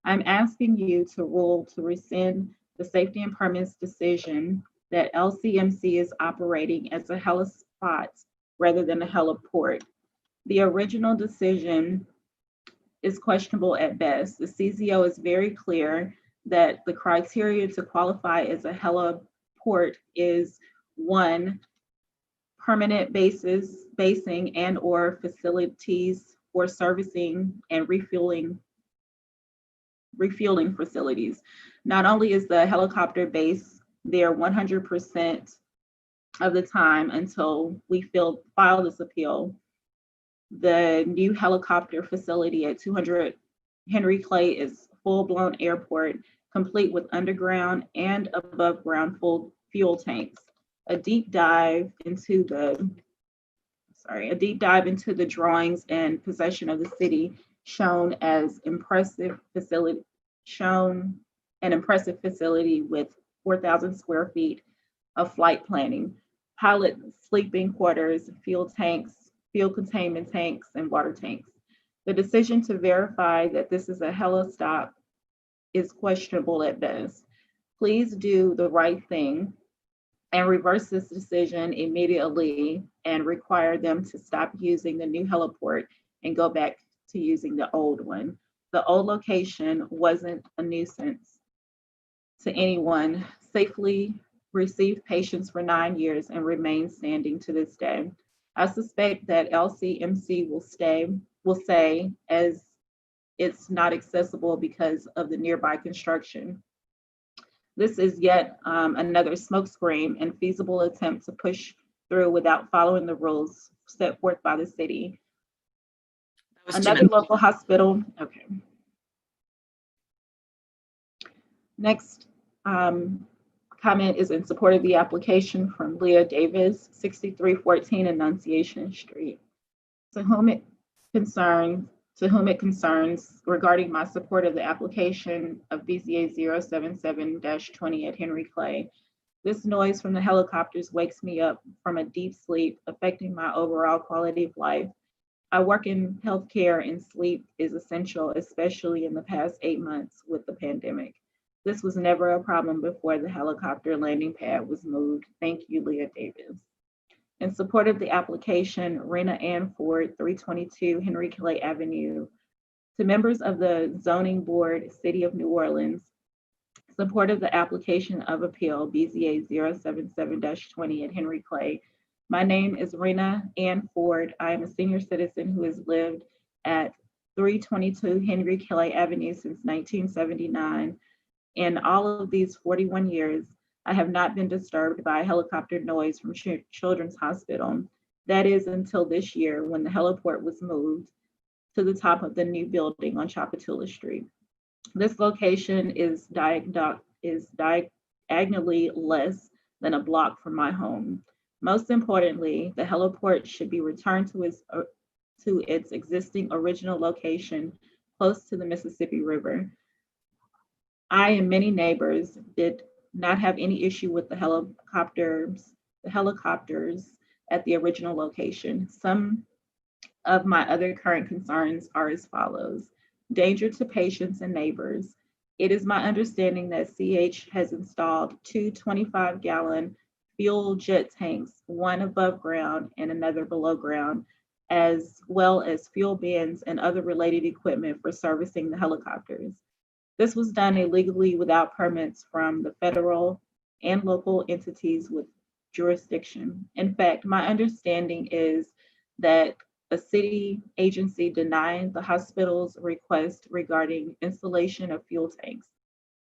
I'm asking you to rule to rescind the safety and permits decision that LCMC is operating as a helispot rather than a heliport. The original decision is questionable at best. The CZO is very clear that the criteria to qualify as a heliport is 1, permanent basing and or facilities for servicing and refueling facilities. Not only is the helicopter base there 100% of the time until we file this appeal, the new helicopter facility at 200 Henry Clay is full-blown airport, complete with underground and above ground fuel tanks. A deep dive into the drawings and possession of the city shown an impressive facility with 4,000 square feet of flight planning, pilot sleeping quarters, fuel tanks, fuel containment tanks, and water tanks. The decision to verify that this is a helistop is questionable at best. Please do the right thing and reverse this decision immediately and require them to stop using the new heliport and go back to using the old one. The old location wasn't a nuisance to anyone, safely received patients for 9 years and remains standing to this day. I suspect that LCMC will say as it's not accessible because of the nearby construction. This is yet another smokescreen and feasible attempt to push through without following the rules set forth by the city. Another local hospital, okay. Next comment is in support of the application from Leah Davis, 6314 Annunciation Street. To whom it concerns regarding my support of the application of BZA 077-20 at Henry Clay. This noise from the helicopters wakes me up from a deep sleep, affecting my overall quality of life. I work in healthcare and sleep is essential, especially in the past 8 months with the pandemic. This was never a problem before the helicopter landing pad was moved. Thank you, Leah Davis. In support of the application, Rena Ann Ford, 322 Henry Clay Avenue. To members of the Zoning Board, City of New Orleans, support of the application of appeal BZA 077-20 at Henry Clay. My name is Rena Ann Ford. I am a senior citizen who has lived at 322 Henry Clay Avenue since 1979. In all of these 41 years, I have not been disturbed by helicopter noise from Children's Hospital. That is until this year when the heliport was moved to the top of the new building on Chapatilla Street. This location is diagonally less than a block from my home. Most importantly, the heliport should be returned to its existing original location close to the Mississippi River. I and many neighbors did not have any issue with the helicopters at the original location. Some of my other current concerns are as follows. Danger to patients and neighbors. It is my understanding that CH has installed 2 25-gallon fuel jet tanks, one above ground and another below ground, as well as fuel bins and other related equipment for servicing the helicopters. This was done illegally without permits from the federal and local entities with jurisdiction. In fact, my understanding is that a city agency denied the hospital's request regarding installation of fuel tanks.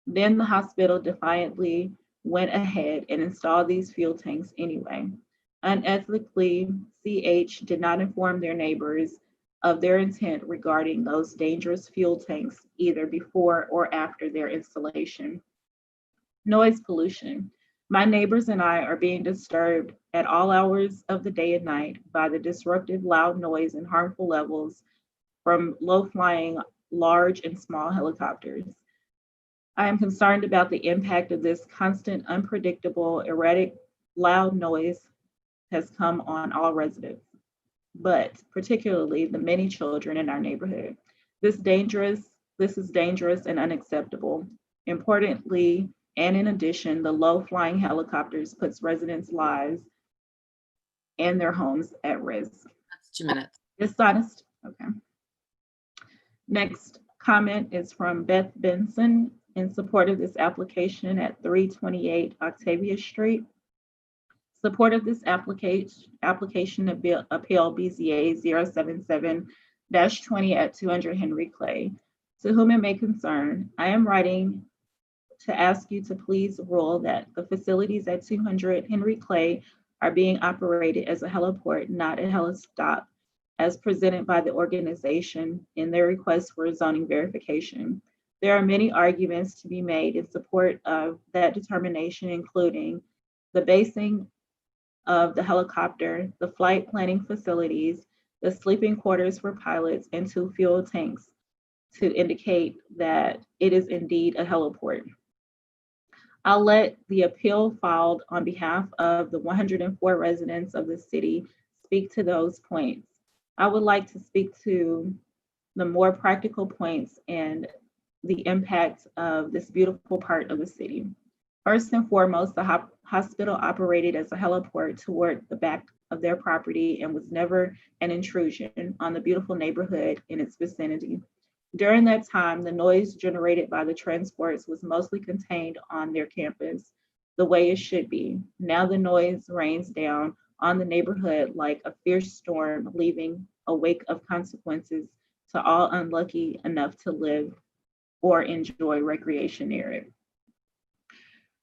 Then the hospital defiantly went ahead and installed these fuel tanks anyway. Unethically, CH did not inform their neighbors of their intent regarding those dangerous fuel tanks either before or after their installation. Noise pollution. My neighbors and I are being disturbed at all hours of the day and night by the disruptive loud noise and harmful levels from low-flying large and small helicopters. I am concerned about the impact of this constant, unpredictable, erratic, loud noise has come on all residents, but particularly the many children in our neighborhood. This is dangerous and unacceptable. Importantly, and in addition, the low-flying helicopters puts residents' lives and their homes at risk. That's 2 minutes. Dishonest, okay. Next comment is from Beth Benson in support of this application at 328 Octavia Street. Support of this application appeal BZA 077-20 at 200 Henry Clay. To whom it may concern, I am writing to ask you to please rule that the facilities at 200 Henry Clay are being operated as a heliport, not a helistop, as presented by the organization in their request for zoning verification. There are many arguments to be made in support of that determination, including the basing of the helicopter, the flight planning facilities, the sleeping quarters for pilots, and 2 fuel tanks to indicate that it is indeed a heliport. I'll let the appeal filed on behalf of the 104 residents of the city speak to those points. I would like to speak to the more practical points and the impact of this beautiful part of the city. First and foremost, the hospital operated as a heliport toward the back of their property and was never an intrusion on the beautiful neighborhood in its vicinity. During that time, the noise generated by the transports was mostly contained on their campus, the way it should be. Now the noise rains down on the neighborhood like a fierce storm, leaving a wake of consequences to all unlucky enough to live or enjoy recreation near it.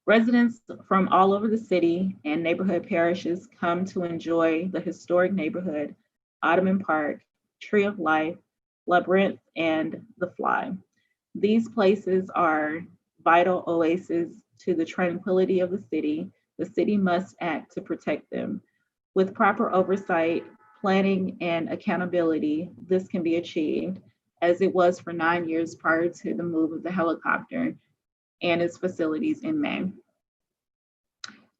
Residents from all over the city and neighborhood parishes come to enjoy the historic neighborhood, Ottoman Park, Tree of Life, Labyrinth, and The Fly. These places are vital oases to the tranquility of the city. The city must act to protect them. With proper oversight, planning, and accountability, this can be achieved, as it was for 9 years prior to the move of the helicopter and its facilities in May.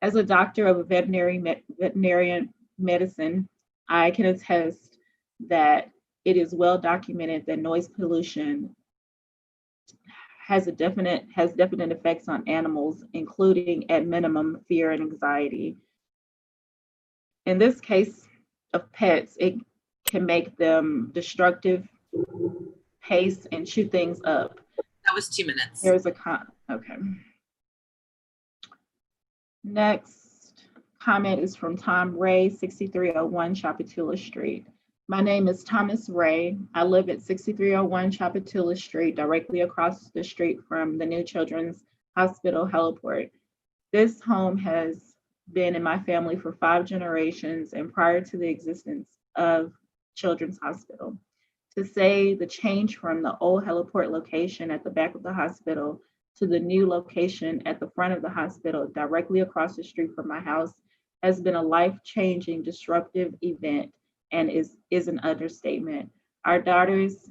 As a doctor of veterinary medicine, I can attest that it is well documented that noise pollution has definite effects on animals, including at minimum fear and anxiety. In this case of pets, it can make them destructive, pace, and shoot things up. That was 2 minutes. Here's a okay. Next comment is from Tom Ray, 6301 Chapatula Street. My name is Thomas Ray. I live at 6301 Chapatula Street, directly across the street from the new Children's Hospital heliport. This home has been in my family for 5 generations and prior to the existence of Children's Hospital. To say the change from the old heliport location at the back of the hospital to the new location at the front of the hospital directly across the street from my house has been a life-changing, disruptive event and is an understatement. Our daughters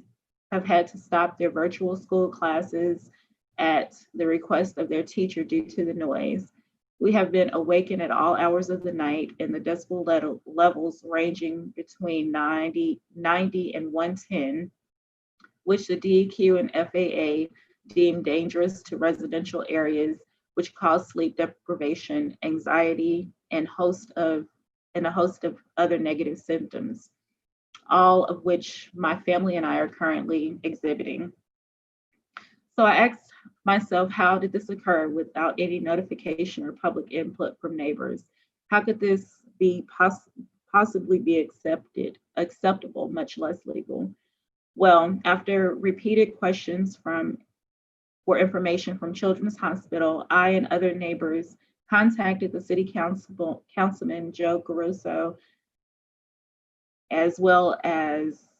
have had to stop their virtual school classes at the request of their teacher due to the noise. We have been awakened at all hours of the night, and the decibel levels ranging between 90 and 110, which the DEQ and FAA deem dangerous to residential areas, which cause sleep deprivation, anxiety, and a host of other negative symptoms. all of which my family and I are currently exhibiting. So I asked myself, how did this occur without any notification or public input from neighbors? How could this be possibly be acceptable, much less legal? Well, after repeated questions for information from Children's Hospital, I and other neighbors contacted the City Councilman Joe Caruso, as well as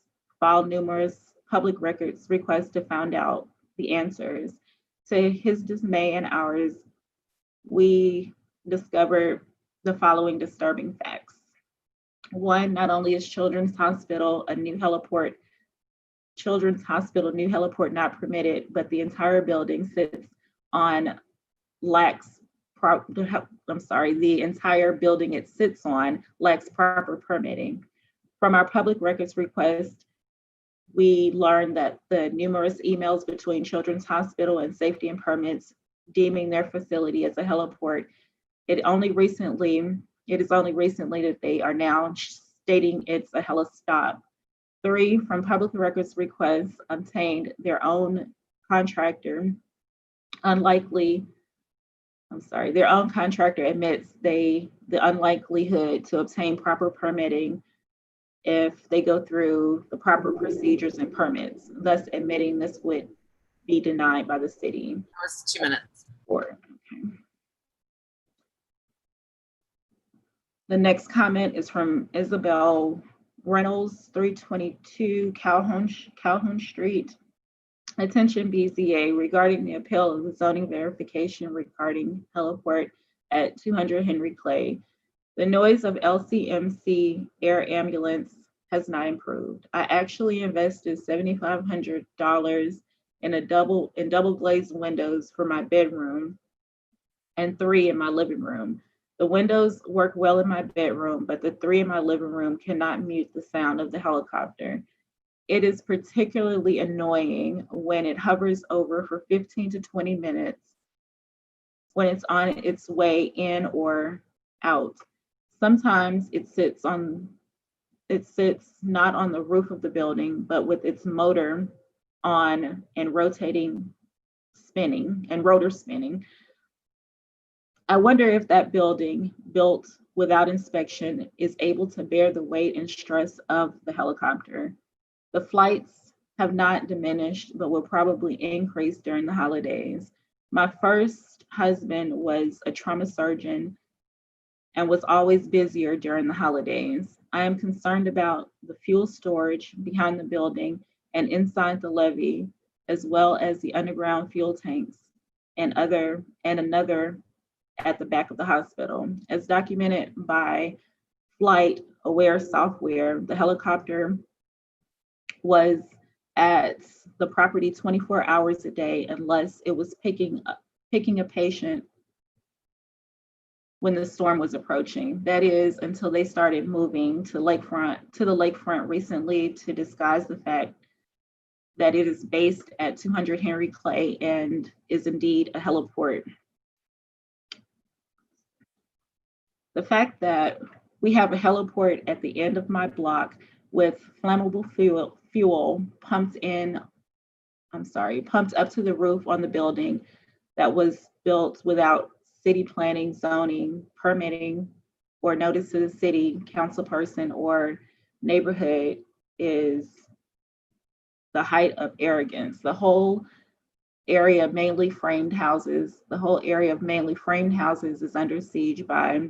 filed numerous public records requests to find out the answers. To his dismay and ours, we discovered the following disturbing facts. One, not only is Children's Hospital new heliport not permitted, but the entire building the entire building it sits on lacks proper permitting. From our public records request, we learned that the numerous emails between Children's Hospital and Safety and Permits deeming their facility as a heliport, it is only recently that they are now stating it's a helistop. 3, from public records requests obtained, their own contractor admits the unlikelihood to obtain proper permitting if they go through the proper procedures and permits, thus admitting this would be denied by the city. That was 2 minutes. Okay. The next comment is from Isabel Reynolds, 322 Calhoun Street. Attention BZA regarding the appeal of the zoning verification regarding heliport at 200 Henry Clay. The noise of LCMC air ambulance has not improved. I actually invested $7,500 in double glazed windows for my bedroom and 3 in my living room. The windows work well in my bedroom, but the 3 in my living room cannot mute the sound of the helicopter. It is particularly annoying when it hovers over for 15 to 20 minutes when it's on its way in or out. Sometimes it sits not on the roof of the building, but with its motor on and rotor spinning. I wonder if that building, built without inspection, is able to bear the weight and stress of the helicopter. The flights have not diminished, but will probably increase during the holidays. My first husband was a trauma surgeon and was always busier during the holidays. I am concerned about the fuel storage behind the building and inside the levee, as well as the underground fuel tanks and another at the back of the hospital. As documented by Flight Aware software, the helicopter was at the property 24 hours a day unless it was picking a patient when the storm was approaching. That is, until they started moving to the lakefront recently to disguise the fact that it is based at 200 Henry Clay and is indeed a heliport. The fact that we have a heliport at the end of my block with flammable fuel pumped up to the roof on the building that was built without city planning, zoning, permitting, or notice to the city council person or neighborhood is the height of arrogance. The whole area of mainly framed houses is under siege by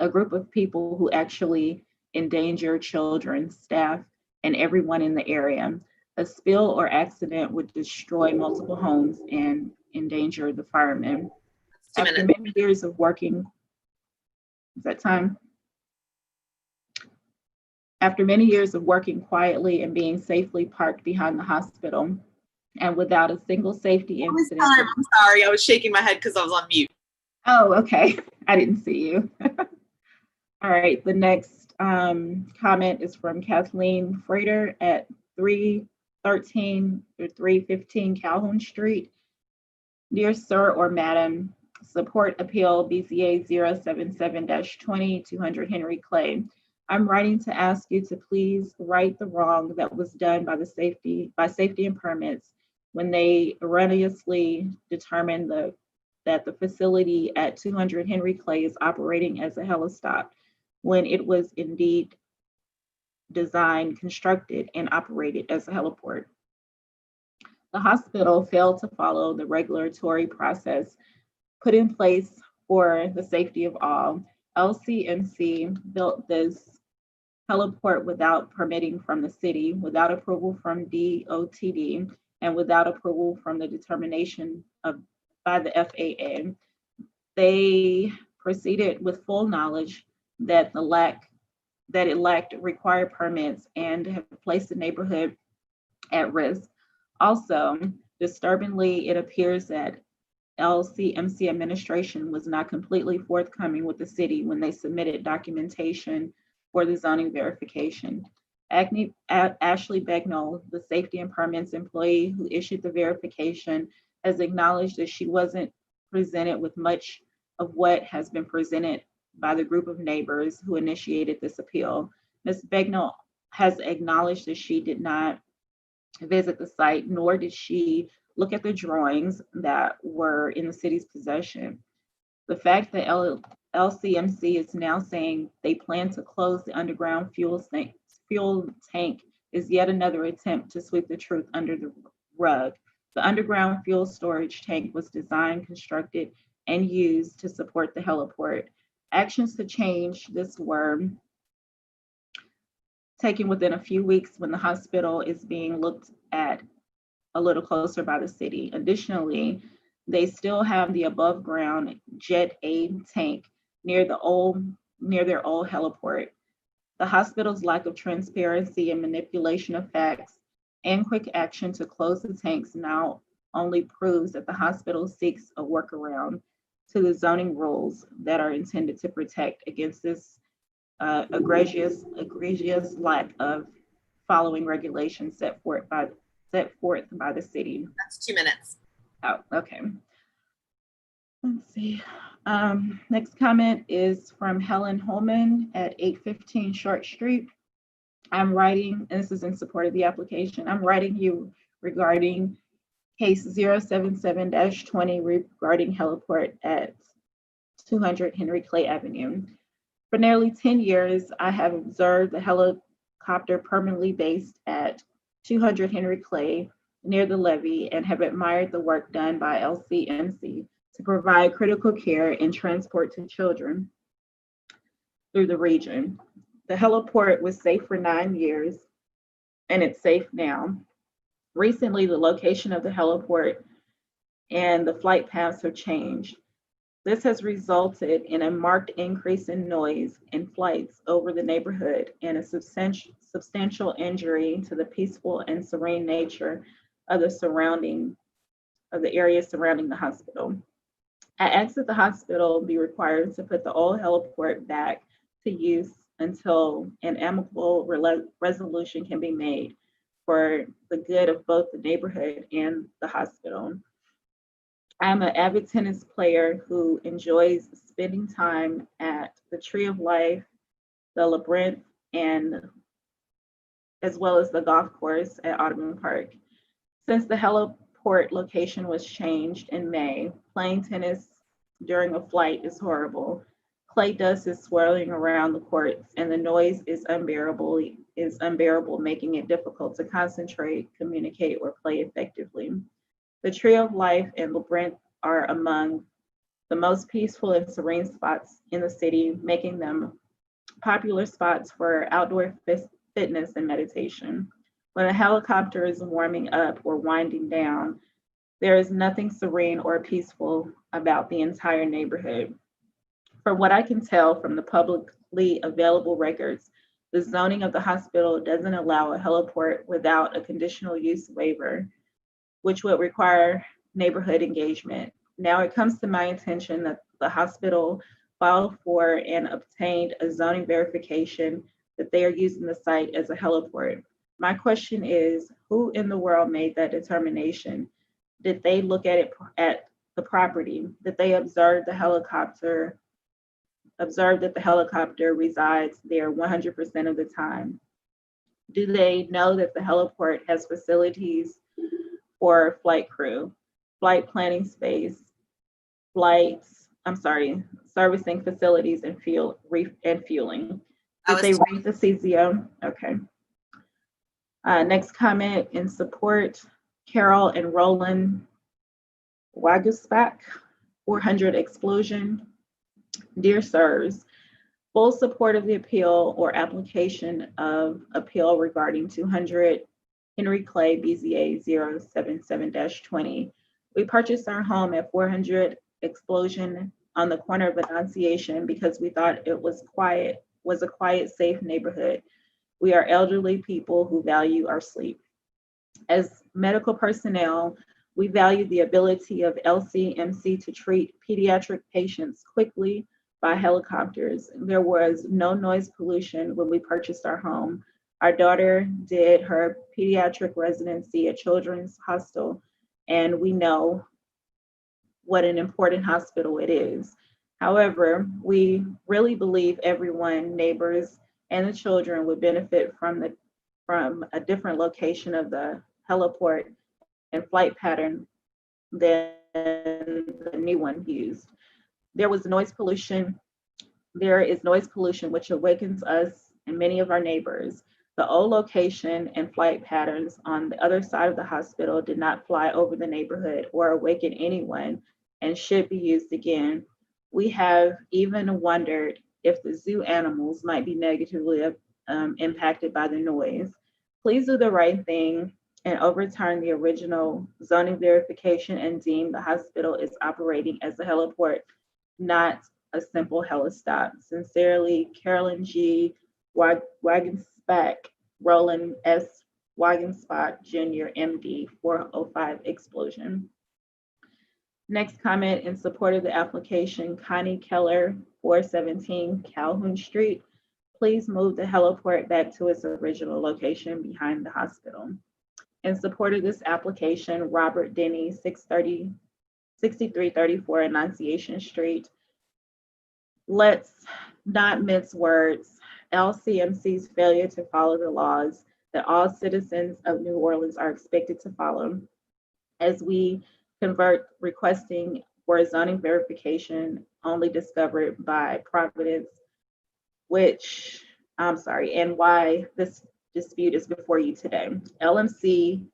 a group of people who actually endanger children, staff, and everyone in the area. A spill or accident would destroy multiple homes and endanger the firemen. After many years of working, After many years of working quietly and being safely parked behind the hospital and without a single safety incident. I'm sorry, I was shaking my head because I was on mute. Oh, okay. I didn't see you. All right, the next comment is from Kathleen Frater at 315 Calhoun Street. Dear Sir or Madam, support appeal BCA 077-20 200 Henry Clay. I'm writing to ask you to please right the wrong that was done by Safety and Permits when they erroneously determined that the facility at 200 Henry Clay is operating as a helistop when it was indeed designed, constructed, and operated as a heliport. The hospital failed to follow the regulatory process put in place for the safety of all. LCMC built this heliport without permitting from the city, without approval from DOTD, and without approval from the determination by the FAA. They proceeded with full knowledge that it lacked required permits and have placed the neighborhood at risk. Also, disturbingly, it appears that LCMC administration was not completely forthcoming with the city when they submitted documentation for the zoning verification. Ashley Begnell, the safety and permits employee who issued the verification, has acknowledged that she wasn't presented with much of what has been presented by the group of neighbors who initiated this appeal. Ms. Begnell has acknowledged that she did not visit the site, nor did she look at the drawings that were in the city's possession. The fact that LCMC is now saying they plan to close the underground fuel tank is yet another attempt to sweep the truth under the rug. The underground fuel storage tank was designed, constructed, and used to support the heliport. Actions to change this were taken within a few weeks when the hospital is being looked at a little closer by the city. Additionally, they still have the above ground Jet A tank near their old heliport. The hospital's lack of transparency and manipulation of facts and quick action to close the tanks now only proves that the hospital seeks a workaround to the zoning rules that are intended to protect against this egregious lack of following regulations set forth by the city. That's 2 minutes. Oh, okay. Let's see. Next comment is from Helen Holman at 815 Short Street. I'm writing, and this is in support of the application, I'm writing you regarding case 077-20 regarding heliport at 200 Henry Clay Avenue. For nearly 10 years, I have observed the helicopter permanently based at 200 Henry Clay near the levee and have admired the work done by LCMC to provide critical care and transport to children through the region. The heliport was safe for 9 years and it's safe now. Recently, the location of the heliport and the flight paths have changed. This has resulted in a marked increase in noise and flights over the neighborhood and a substantial injury to the peaceful and serene nature of the area surrounding the hospital. I asked that the hospital be required to put the old heliport back to use until an amicable resolution can be made for the good of both the neighborhood and the hospital. I'm an avid tennis player who enjoys spending time at the Tree of Life, the Labyrinth, and as well as the golf course at Audubon Park. Since the heliport location was changed in May, playing tennis during a flight is horrible. Clay dust is swirling around the courts and the noise is unbearable, making it difficult to concentrate, communicate, or play effectively. The Tree of Life and Labyrinth are among the most peaceful and serene spots in the city, making them popular spots for outdoor fitness and meditation. When a helicopter is warming up or winding down, there is nothing serene or peaceful about the entire neighborhood. From what I can tell from the publicly available records, the zoning of the hospital doesn't allow a heliport without a conditional use waiver, which would require neighborhood engagement. Now it comes to my attention that the hospital filed for and obtained a zoning verification that they are using the site as a heliport. My question is, who in the world made that determination? Did they look at the property? Did they observe the helicopter observe that the helicopter resides there 100% of the time? Do they know that the heliport has facilities for flight crew, flight planning space, servicing facilities and fueling? Did they read the CZO? Okay. Next comment in support, Carol and Roland Waguspach, 400 explosion. Dear sirs, full support of the appeal or application of appeal regarding 200 Henry Clay BZA 077-20. We purchased our home at 400 Explosion on the corner of Annunciation because we thought it was a quiet, safe neighborhood. We are elderly people who value our sleep. As medical personnel, we value the ability of LCMC to treat pediatric patients quickly by helicopters. There was no noise pollution when we purchased our home. Our daughter did her pediatric residency at Children's Hospital, and we know what an important hospital it is. However, we really believe everyone, neighbors, and the children would benefit from a different location of the heliport and flight pattern than the new one used. There is noise pollution which awakens us and many of our neighbors. The old location and flight patterns on the other side of the hospital did not fly over the neighborhood or awaken anyone and should be used again. We have even wondered if the zoo animals might be negatively impacted by the noise. Please do the right thing and overturn the original zoning verification and deem the hospital is operating as a heliport, not a simple helistop. Sincerely, Carolyn G. Wagenspach, Roland S. Wagenspach Jr., MD, 405 Explosion. Next comment in support of the application, Connie Keller, 417 Calhoun Street. Please move the heliport back to its original location behind the hospital. In support of this application, Robert Denny, 6334 Annunciation Street. Let's not mince words. LCMC's failure to follow the laws that all citizens of New Orleans are expected to follow. As we convert requesting for a zoning verification only discovered by Providence, and why this dispute is before you today. LCMC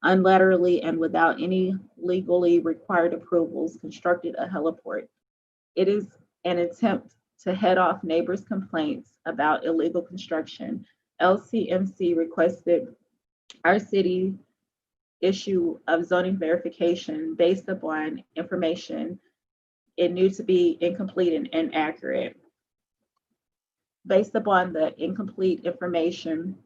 unilaterally and without any legally required approvals constructed a heliport. It is an attempt to head off neighbors' complaints about illegal construction. LCMC requested our city issue of zoning verification based upon information it knew to be incomplete and inaccurate. Based upon the incomplete information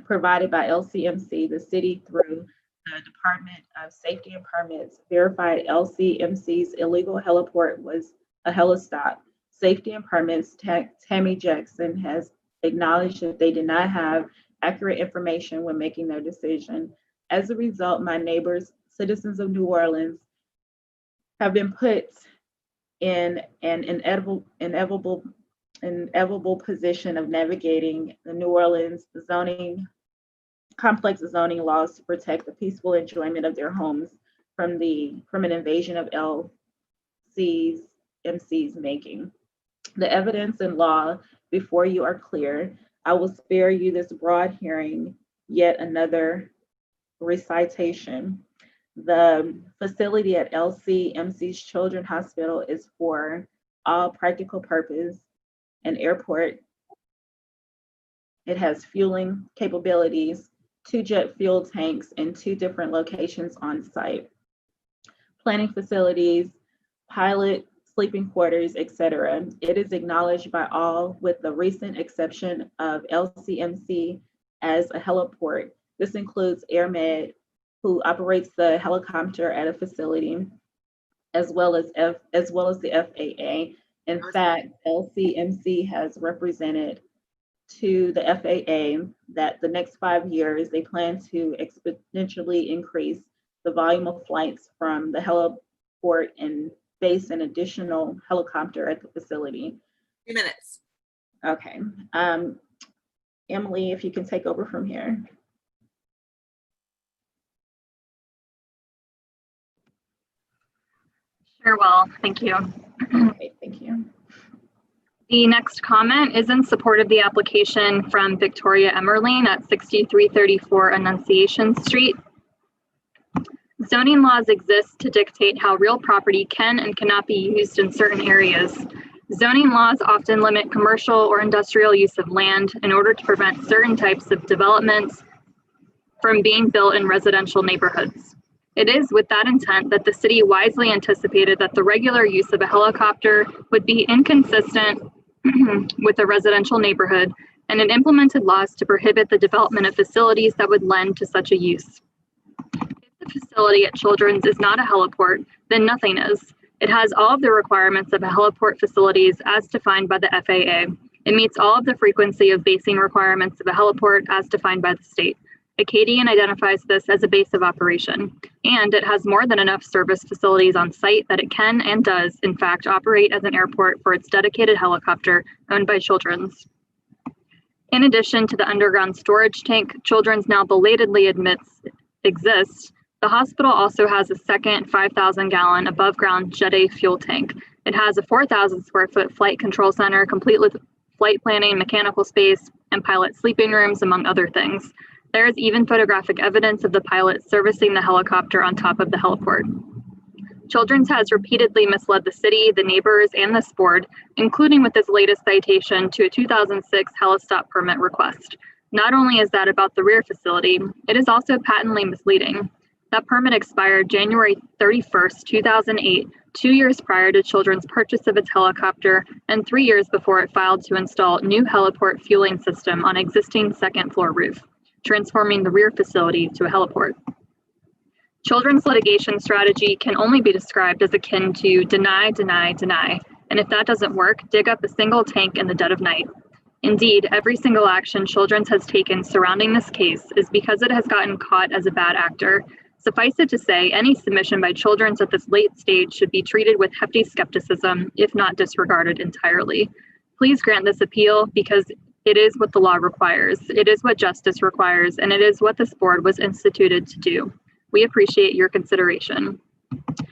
provided by LCMC, the city, through the Department of Safety and Permits, verified LCMC's illegal heliport was a helistop. Safety and Permits, Tammy Jackson, has acknowledged that they did not have accurate information when making their decision. As a result, my neighbors, citizens of New Orleans, have been put in an inevitable position of navigating the New Orleans complex zoning laws to protect the peaceful enjoyment of their homes from an invasion of LCMC's making. The evidence and law before you are clear. I will spare you this broad hearing, yet another recitation. The facility at LCMC's Children's Hospital is for all practical purpose an airport. It has fueling capabilities, 2 jet fuel tanks in 2 different locations on site, planning facilities, pilot sleeping quarters, etc. It is acknowledged by all with the recent exception of LCMC as a heliport. This includes AirMed, who operates the helicopter at a facility, as well as the FAA. In fact, LCMC has represented to the FAA that the next 5 years, they plan to exponentially increase the volume of flights from the heliport and base an additional helicopter at the facility. 2 minutes. Okay. Emily, if you can take over from here. Sure, well, thank you. Okay, thank you. The next comment is in support of the application from Victoria Emmerling at 6334 Annunciation Street. Zoning laws exist to dictate how real property can and cannot be used in certain areas. Zoning laws often limit commercial or industrial use of land in order to prevent certain types of developments from being built in residential neighborhoods. It is with that intent that the city wisely anticipated that the regular use of a helicopter would be inconsistent with a residential neighborhood, and it implemented laws to prohibit the development of facilities that would lend to such a use. If the facility at Children's is not a heliport, then nothing is. It has all of the requirements of a heliport facilities as defined by the FAA. It meets all of the frequency of basing requirements of a heliport as defined by the state. Acadian identifies this as a base of operation, and it has more than enough service facilities on site that it can and does, in fact, operate as an airport for its dedicated helicopter owned by Children's. In addition to the underground storage tank Children's now belatedly admits exists, the hospital also has a second 5,000-gallon above-ground Jet A fuel tank. It has a 4,000-square-foot flight control center, complete with flight planning, mechanical space, and pilot sleeping rooms, among other things. There is even photographic evidence of the pilot servicing the helicopter on top of the heliport. Children's has repeatedly misled the city, the neighbors, and this board, including with this latest citation to a 2006 helistop permit request. Not only is that about the rear facility, it is also patently misleading. That permit expired January 31st, 2008, 2 years prior to Children's purchase of its helicopter and 3 years before it filed to install new heliport fueling system on existing second-floor roof, transforming the rear facility to a heliport. Children's litigation strategy can only be described as akin to deny, deny, deny, and if that doesn't work, dig up a single tank in the dead of night. Indeed, every single action Children's has taken surrounding this case is because it has gotten caught as a bad actor. Suffice it to say, any submission by Children's at this late stage should be treated with hefty skepticism, if not disregarded entirely. Please grant this appeal because it is what the law requires, it is what justice requires, and it is what this board was instituted to do. We appreciate your consideration.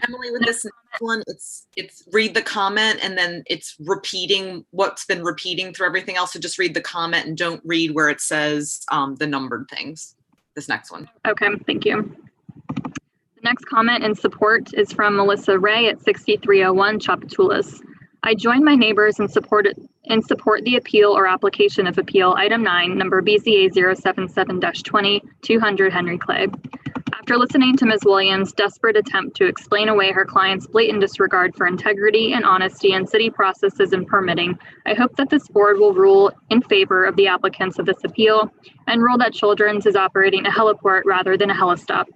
Emily, with this next one, it's read the comment and then it's repeating what's been repeating through everything else. So just read the comment and don't read where it says the numbered things. This next one. Okay, thank you. The next comment in support is from Melissa Ray at 6301 Tchoupitoulas. I join my neighbors and support the appeal or application of appeal item 9, number BZA 077-20, 200 Henry Clay. After listening to Ms. Williams' desperate attempt to explain away her client's blatant disregard for integrity and honesty in city processes and permitting, I hope that this board will rule in favor of the applicants of this appeal and rule that Children's is operating a heliport rather than a helistop.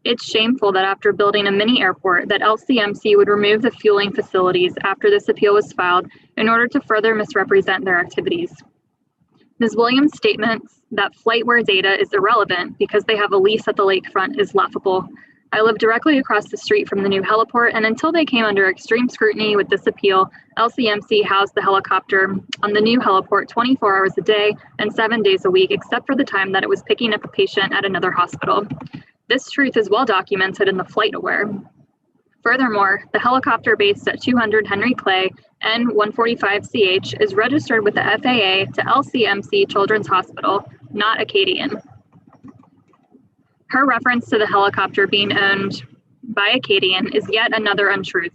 It's shameful that after building a mini airport that LCMC would remove the fueling facilities after this appeal was filed in order to further misrepresent their activities. Ms. Williams' statements that FlightWare data is irrelevant because they have a lease at the lakefront is laughable. I live directly across the street from the new heliport, and until they came under extreme scrutiny with this appeal, LCMC housed the helicopter on the new heliport 24 hours a day and 7 days a week, except for the time that it was picking up a patient at another hospital. This truth is well documented in the FlightAware. Furthermore, the helicopter based at 200 Henry Clay N145CH is registered with the FAA to LCMC Children's Hospital, not Acadian. Her reference to the helicopter being owned by Acadian is yet another untruth.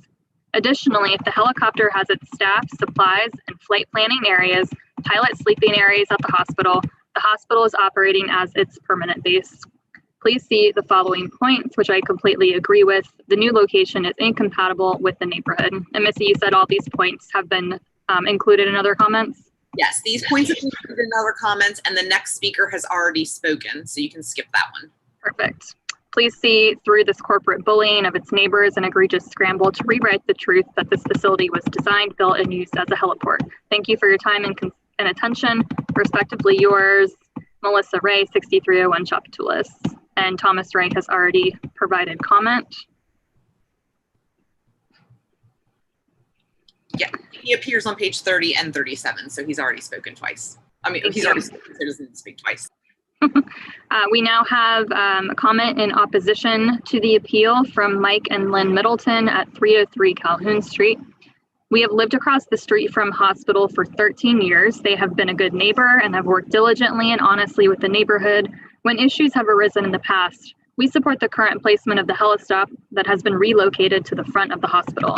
Additionally, if the helicopter has its staff, supplies, and flight planning areas, pilot sleeping areas at the hospital is operating as its permanent base. Please see the following points, which I completely agree with. The new location is incompatible with the neighborhood. And Missy, you said all these points have been included in other comments? Yes, these points have been included in other comments, and the next speaker has already spoken, so you can skip that one. Perfect. Please see through this corporate bullying of its neighbors and egregious scramble to rewrite the truth that this facility was designed, built, and used as a heliport. Thank you for your time and attention. Respectively yours, Melissa Ray, 6301 Tchoupitoulas. And Thomas Wright has already provided comment. Yeah, he appears on page 30 and 37, so he's already spoken twice. I mean, he's already spoken, so he doesn't need to speak twice. We now have a comment in opposition to the appeal from Mike and Lynn Middleton at 303 Calhoun Street. We have lived across the street from hospital for 13 years. They have been a good neighbor and have worked diligently and honestly with the neighborhood when issues have arisen in the past. We support the current placement of the helistop that has been relocated to the front of the hospital.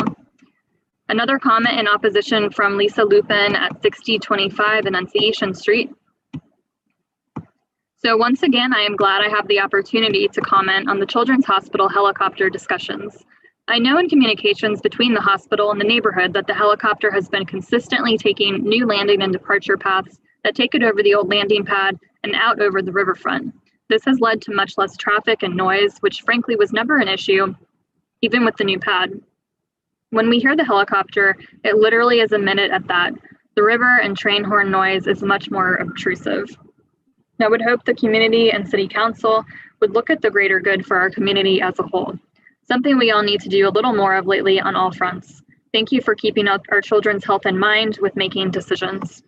Another comment in opposition from Lisa Lupin at 6025 Annunciation Street. So once again, I am glad I have the opportunity to comment on the Children's Hospital helicopter discussions. I know in communications between the hospital and the neighborhood that the helicopter has been consistently taking new landing and departure paths that take it over the old landing pad and out over the riverfront. This has led to much less traffic and noise, which frankly was never an issue, even with the new pad. When we hear the helicopter, it literally is a minute at that. The river and train horn noise is much more obtrusive. I would hope the community and city council would look at the greater good for our community as a whole, something we all need to do a little more of lately on all fronts. Thank you for keeping our children's health in mind with making decisions.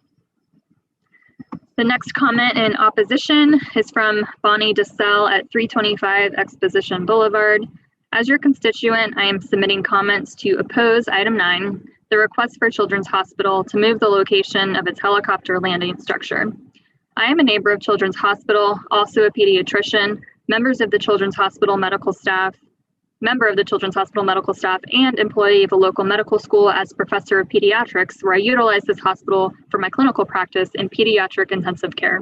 The next comment in opposition is from Bonnie DeSalle at 325 Exposition Boulevard. As your constituent, I am submitting comments to oppose item 9, the request for Children's Hospital to move the location of its helicopter landing structure. I am a neighbor of Children's Hospital, also a pediatrician, member of the Children's Hospital medical staff, and employee of a local medical school as professor of pediatrics, where I utilize this hospital for my clinical practice in pediatric intensive care.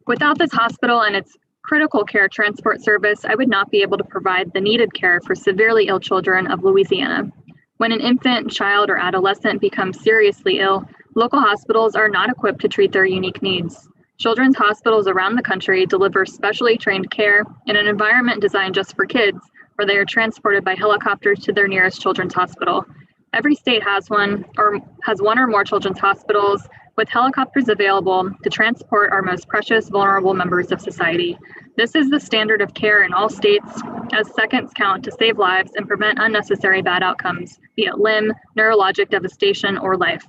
Without this hospital and its critical care transport service, I would not be able to provide the needed care for severely ill children of Louisiana. When an infant, child, or adolescent becomes seriously ill, local hospitals are not equipped to treat their unique needs. Children's hospitals around the country deliver specially trained care in an environment designed just for kids, where they are transported by helicopters to their nearest children's hospital. Every state has one or more children's hospitals with helicopters available to transport our most precious, vulnerable members of society. This is the standard of care in all states, as seconds count to save lives and prevent unnecessary bad outcomes, be it limb, neurologic devastation, or life.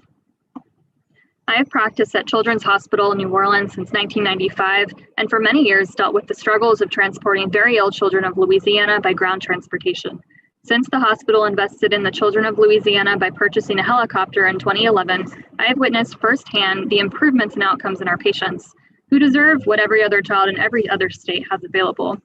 I have practiced at Children's Hospital in New Orleans since 1995, and for many years dealt with the struggles of transporting very ill children of Louisiana by ground transportation. Since the hospital invested in the children of Louisiana by purchasing a helicopter in 2011, I have witnessed firsthand the improvements in outcomes in our patients, who deserve what every other child in every other state has available.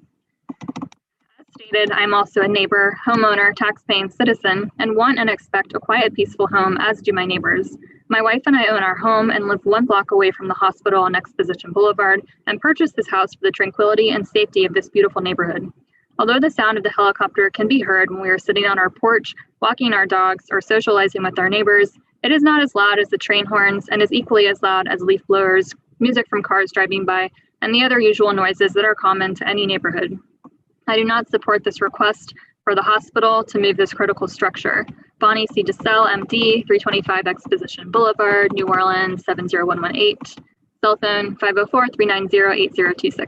As stated, I'm also a neighbor, homeowner, tax-paying citizen, and want and expect a quiet, peaceful home, as do my neighbors. My wife and I own our home and live 1 block away from the hospital on Exposition Boulevard and purchased this house for the tranquility and safety of this beautiful neighborhood. Although the sound of the helicopter can be heard when we are sitting on our porch, walking our dogs, or socializing with our neighbors, it is not as loud as the train horns and is equally as loud as leaf blowers, music from cars driving by, and the other usual noises that are common to any neighborhood. I do not support this request for the hospital to move this critical structure. Bonnie C. DeSalle, MD, 325 Exposition Boulevard, New Orleans, 70118. Cell phone 504-390-8026.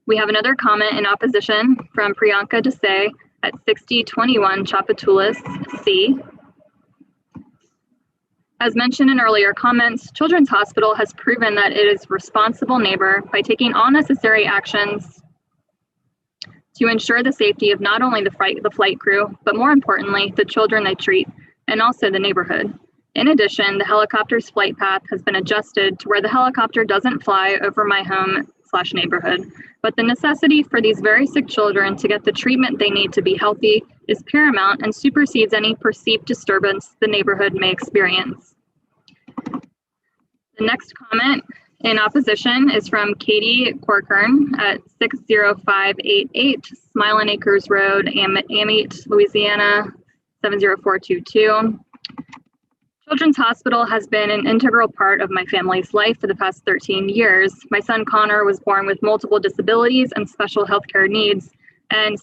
We have another comment in opposition from Priyanka Desai at 6021 Chapatulas C. As mentioned in earlier comments, Children's Hospital has proven that it is a responsible neighbor by taking all necessary actions to ensure the safety of not only the flight crew, but more importantly, the children they treat, and also the neighborhood. In addition, the helicopter's flight path has been adjusted to where the helicopter doesn't fly over my home/neighborhood, but the necessity for these very sick children to get the treatment they need to be healthy is paramount and supersedes any perceived disturbance the neighborhood may experience. The next comment in opposition is from Katie Corkern at 60588 Smiling Acres Road, Amite, Louisiana, 70422. Children's Hospital has been an integral part of my family's life for the past 13 years. My son Connor was born with multiple disabilities and special healthcare needs, and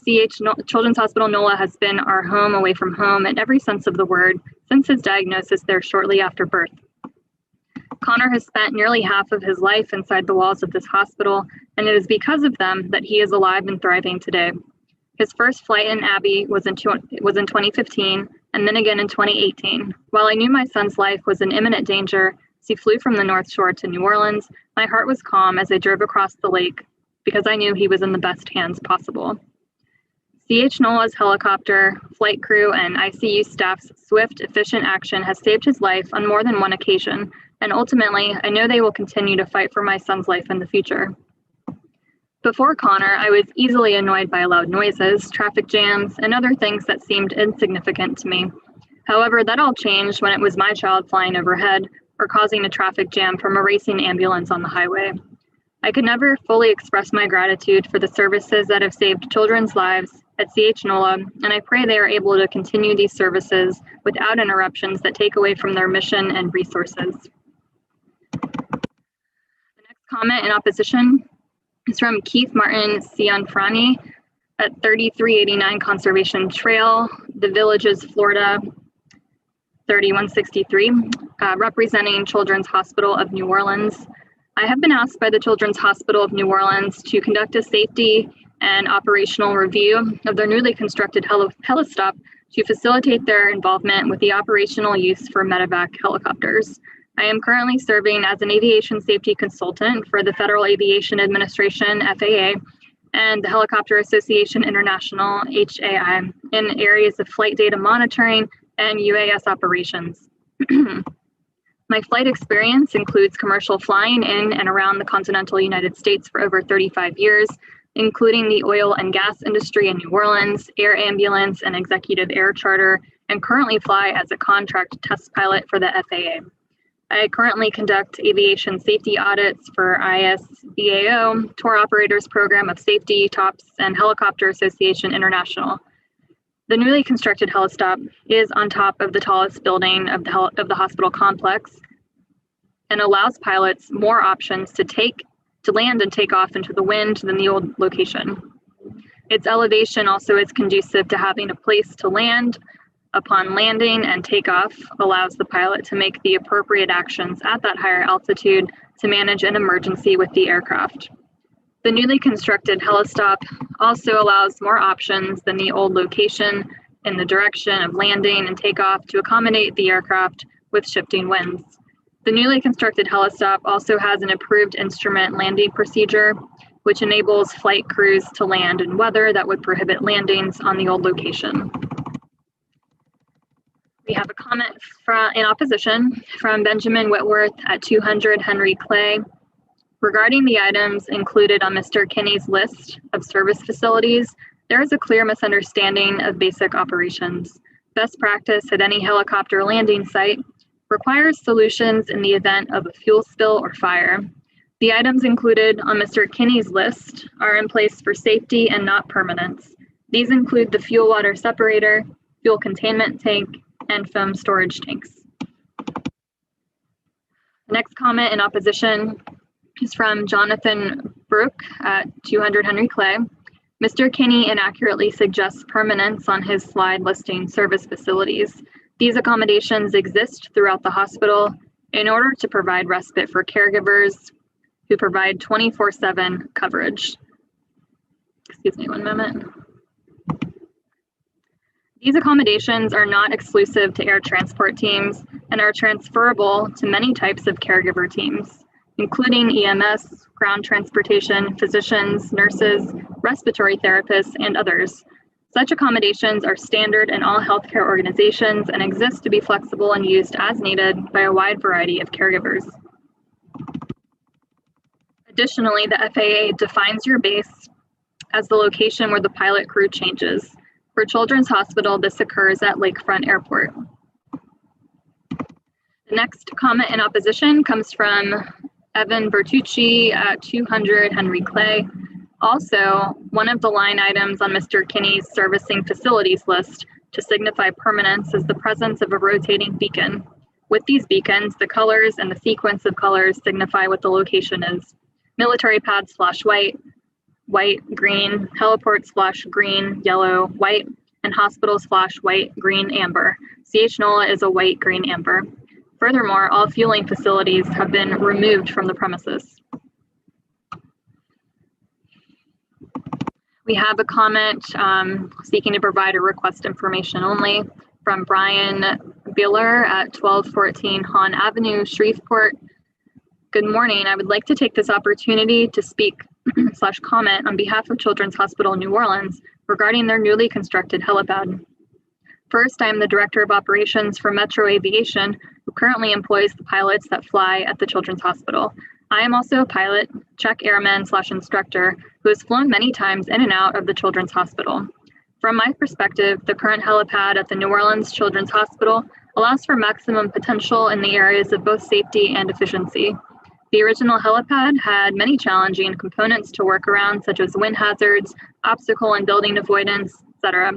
Children's Hospital NOLA has been our home away from home in every sense of the word since his diagnosis there shortly after birth. Connor has spent nearly half of his life inside the walls of this hospital, and it is because of them that he is alive and thriving today. His first flight in Abbey was in 2015, and then again in 2018. While I knew my son's life was in imminent danger as he flew from the North Shore to New Orleans, my heart was calm as I drove across the lake because I knew he was in the best hands possible. CH NOLA's helicopter, flight crew, and ICU staff's swift, efficient action has saved his life on more than one occasion, and ultimately, I know they will continue to fight for my son's life in the future. Before Connor, I was easily annoyed by loud noises, traffic jams, and other things that seemed insignificant to me. However, that all changed when it was my child flying overhead or causing a traffic jam from a racing ambulance on the highway. I could never fully express my gratitude for the services that have saved children's lives at CH NOLA, and I pray they are able to continue these services without interruptions that take away from their mission and resources. The next comment in opposition is from Keith Martin Cianfrani at 3389 Conservation Trail, The Villages, Florida, 3163, representing Children's Hospital of New Orleans. I have been asked by the Children's Hospital of New Orleans to conduct a safety and operational review of their newly constructed helistop to facilitate their involvement with the operational use for medevac helicopters. I am currently serving as an aviation safety consultant for the Federal Aviation Administration, FAA, and the Helicopter Association International, HAI, in areas of flight data monitoring and UAS operations. My flight experience includes commercial flying in and around the continental United States for over 35 years, including the oil and gas industry in New Orleans, air ambulance, and executive air charter, and currently fly as a contract test pilot for the FAA. I currently conduct aviation safety audits for ISBAO, Tour Operators Program of Safety, TOPS, and Helicopter Association International. The newly constructed helistop is on top of the tallest building of the hospital complex and allows pilots more options to land and take off into the wind than the old location. Its elevation also is conducive to having a place to land upon landing, and takeoff allows the pilot to make the appropriate actions at that higher altitude to manage an emergency with the aircraft. The newly constructed helistop also allows more options than the old location in the direction of landing and takeoff to accommodate the aircraft with shifting winds. The newly constructed helistop also has an approved instrument landing procedure, which enables flight crews to land in weather that would prohibit landings on the old location. We have a comment in opposition from Benjamin Whitworth at 200 Henry Clay. Regarding the items included on Mr. Kinney's list of service facilities, there is a clear misunderstanding of basic operations. Best practice at any helicopter landing site requires solutions in the event of a fuel spill or fire. The items included on Mr. Kinney's list are in place for safety and not permanence. These include the fuel water separator, fuel containment tank, and foam storage tanks. The next comment in opposition is from Jonathan Brooke at 200 Henry Clay. Mr. Kinney inaccurately suggests permanence on his slide listing service facilities. These accommodations exist throughout the hospital in order to provide respite for caregivers who provide 24/7 coverage. Excuse me one moment. These accommodations are not exclusive to air transport teams and are transferable to many types of caregiver teams, including EMS, ground transportation, physicians, nurses, respiratory therapists, and others. Such accommodations are standard in all healthcare organizations and exist to be flexible and used as needed by a wide variety of caregivers. Additionally, the FAA defines your base as the location where the pilot crew changes. For Children's Hospital, this occurs at Lakefront Airport. The next comment in opposition comes from Evan Bertucci at 200 Henry Clay. Also, one of the line items on Mr. Kinney's servicing facilities list to signify permanence is the presence of a rotating beacon. With these beacons, the colors and the sequence of colors signify what the location is. Military pads flash white, white, green, heliports flash green, yellow, white, and hospitals flash white, green, amber. CH NOLA is a white, green, amber. Furthermore, all fueling facilities have been removed from the premises. We have a comment seeking to provide a request information only. from Brian Biller at 1214 Hahn Avenue, Shreveport. Good morning. I would like to take this opportunity to speak / comment on behalf of Children's Hospital New Orleans regarding their newly constructed helipad. First, I am the Director of Operations for Metro Aviation, who currently employs the pilots that fly at the Children's Hospital. I am also a pilot, check airman / instructor, who has flown many times in and out of the Children's Hospital. From my perspective, the current helipad at the New Orleans Children's Hospital allows for maximum potential in the areas of both safety and efficiency. The original helipad had many challenging components to work around, such as wind hazards, obstacle and building avoidance, etc.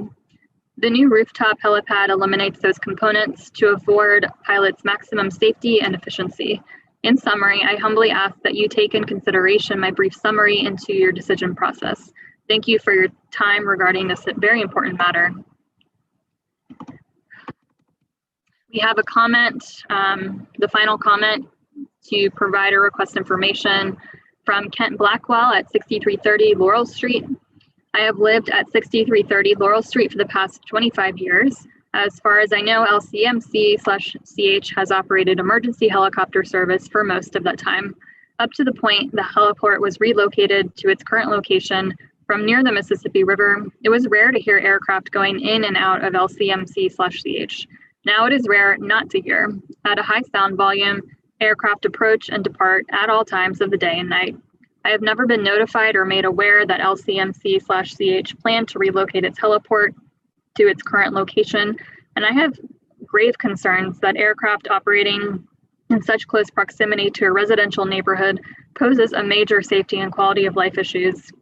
The new rooftop helipad eliminates those components to afford pilots maximum safety and efficiency. In summary, I humbly ask that you take in consideration my brief summary into your decision process. Thank you for your time regarding this very important matter. We have a comment, the final comment to provide a request information from Kent Blackwell at 6330 Laurel Street. I have lived at 6330 Laurel Street for the past 25 years. As far as I know, LCMC/CH has operated emergency helicopter service for most of that time, up to the point the heliport was relocated to its current location from near the Mississippi River. It was rare to hear aircraft going in and out of LCMC/CH. Now it is rare not to hear. At a high sound volume, aircraft approach and depart at all times of the day and night. I have never been notified or made aware that LCMC/CH planned to relocate its heliport to its current location, and I have grave concerns that aircraft operating in such close proximity to a residential neighborhood poses a major safety and quality of life issues.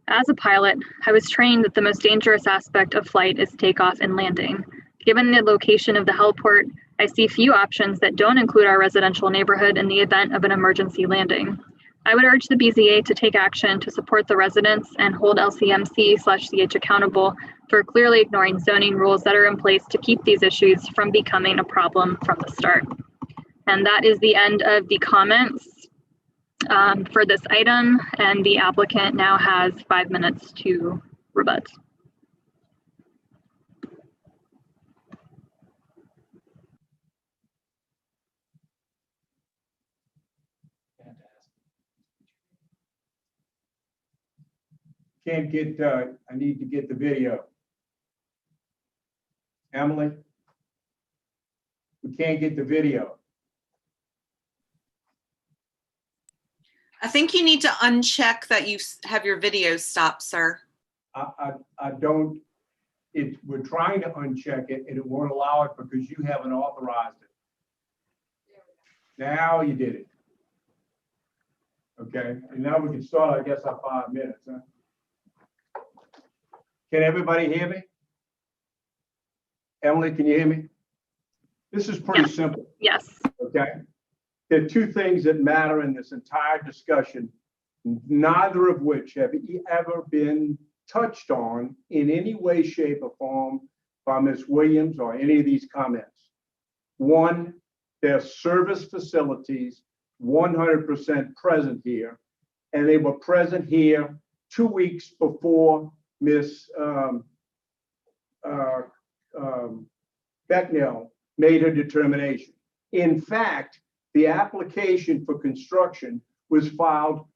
As a pilot, I was trained that the most dangerous aspect of flight is takeoff and landing. Given the location of the heliport, I see few options that don't include our residential neighborhood in the event of an emergency landing. I would urge the BZA to take action to support the residents and hold LCMC/CH accountable for clearly ignoring zoning rules that are in place to keep these issues from becoming a problem from the start. And that is the end of the comments for this item, and the applicant now has 5 minutes to rebut. Can't get, I need to get the video. Emily? We can't get the video. I think you need to uncheck that you have your video stopped, sir. I don't, we're trying to uncheck it and it won't allow it because you haven't authorized it. Now you did it. Okay, and now we can start, I guess, our 5 minutes, huh? Can everybody hear me? Emily, can you hear me? This is pretty simple. Yes. Okay. There are two things that matter in this entire discussion, neither of which have ever been touched on in any way, shape, or form by Ms. Williams or any of these comments. One, their service facilities 100% present here, and they were present here 2 weeks before Ms. Becknell made her determination. In fact, the application for construction was filed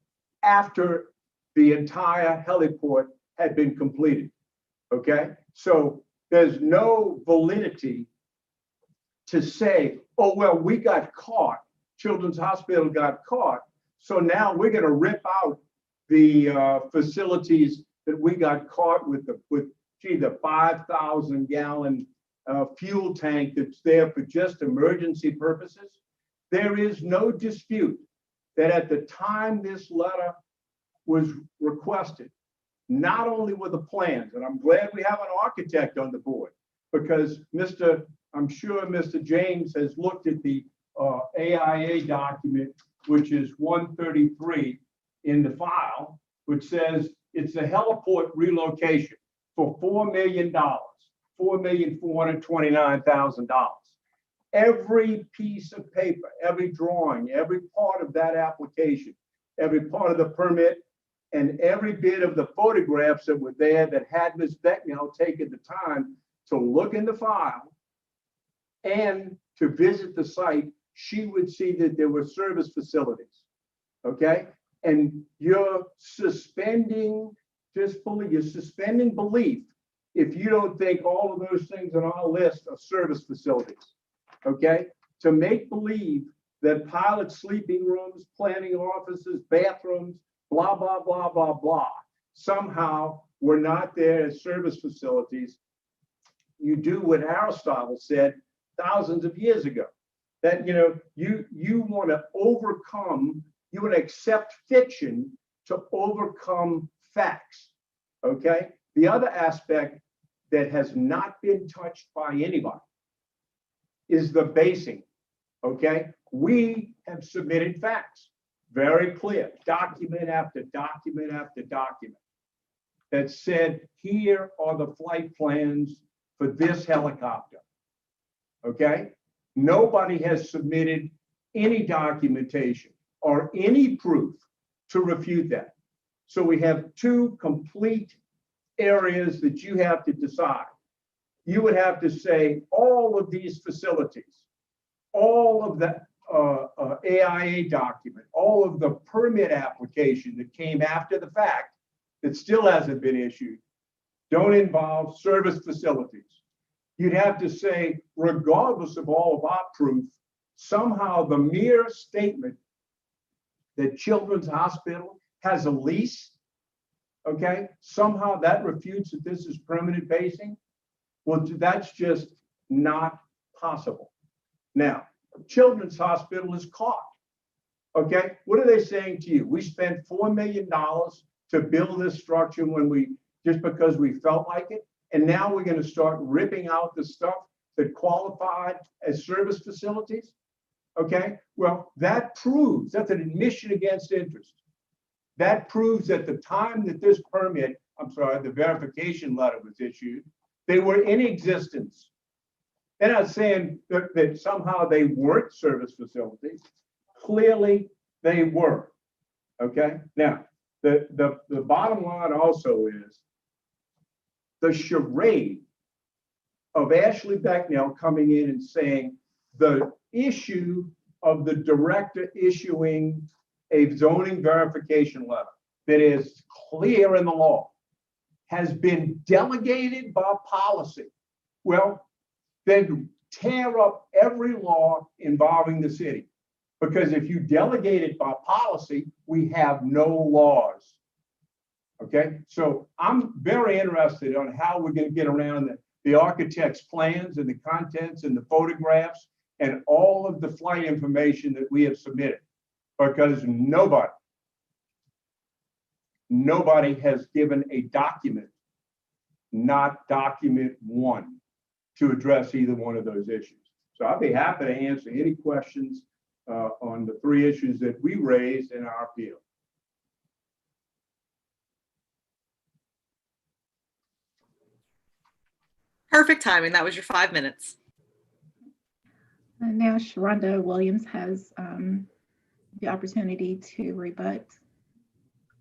after the entire heliport had been completed, okay? So there's no validity to say, oh, well, we got caught, Children's Hospital got caught, so now we're gonna rip out the facilities that we got caught with the 5,000 gallon fuel tank that's there for just emergency purposes. There is no dispute that at the time this letter was requested, not only were the plans, and I'm glad we have an architect on the board, because I'm sure Mr. James has looked at the AIA document, which is 133 in the file, which says it's a heliport relocation for $4 million, $4,429,000. Every piece of paper, every drawing, every part of that application, every part of the permit, and every bit of the photographs that were there that had Ms. Becknell taken the time to look in the file And to visit the site, she would see that there were service facilities, okay? And you're suspending disbelief, you're suspending belief if you don't think all of those things on our list are service facilities, okay? To make believe that pilot sleeping rooms, planning offices, bathrooms, blah, blah, blah, blah, blah, somehow were not there as service facilities. You do what Aristotle said thousands of years ago, that, you know, you want to overcome, you want to accept fiction to overcome facts, okay? The other aspect that has not been touched by anybody is the basing, okay? We have submitted facts, very clear, document after document after document, that said, here are the flight plans for this helicopter, okay? Nobody has submitted any documentation or any proof to refute that. So we have two complete areas that you have to decide. You would have to say all of these facilities, all of the AIA document, all of the permit application that came after the fact that still hasn't been issued, don't involve service facilities. You'd have to say, regardless of all of our proof, somehow the mere statement that Children's Hospital has a lease, okay, somehow that refutes that this is permanent basing. Well, that's just not possible. Now, Children's Hospital is caught, okay? What are they saying to you? We spent $4 million to build this structure just because we felt like it. And now we're going to start ripping out the stuff that qualified as service facilities. Okay, well, that's an admission against interest. That proves at the time that this permit, the verification letter was issued, they were in existence. They're not saying that somehow they weren't service facilities. Clearly, they were. Okay, now, the bottom line also is the charade of Ashley Becknell coming in and saying the issue of the director issuing a zoning verification letter that is clear in the law has been delegated by policy. Well, then tear up every law involving the city. Because if you delegate it by policy, we have no laws. Okay, so I'm very interested on how we're going to get around the architect's plans and the contents and the photographs and all of the flight information that we have submitted, because nobody has given a document, not document one, to address either one of those issues. So I'll be happy to answer any questions on the three issues that we raised in our appeal. Perfect timing. That was your 5 minutes. And now Sharonda Williams has the opportunity to rebut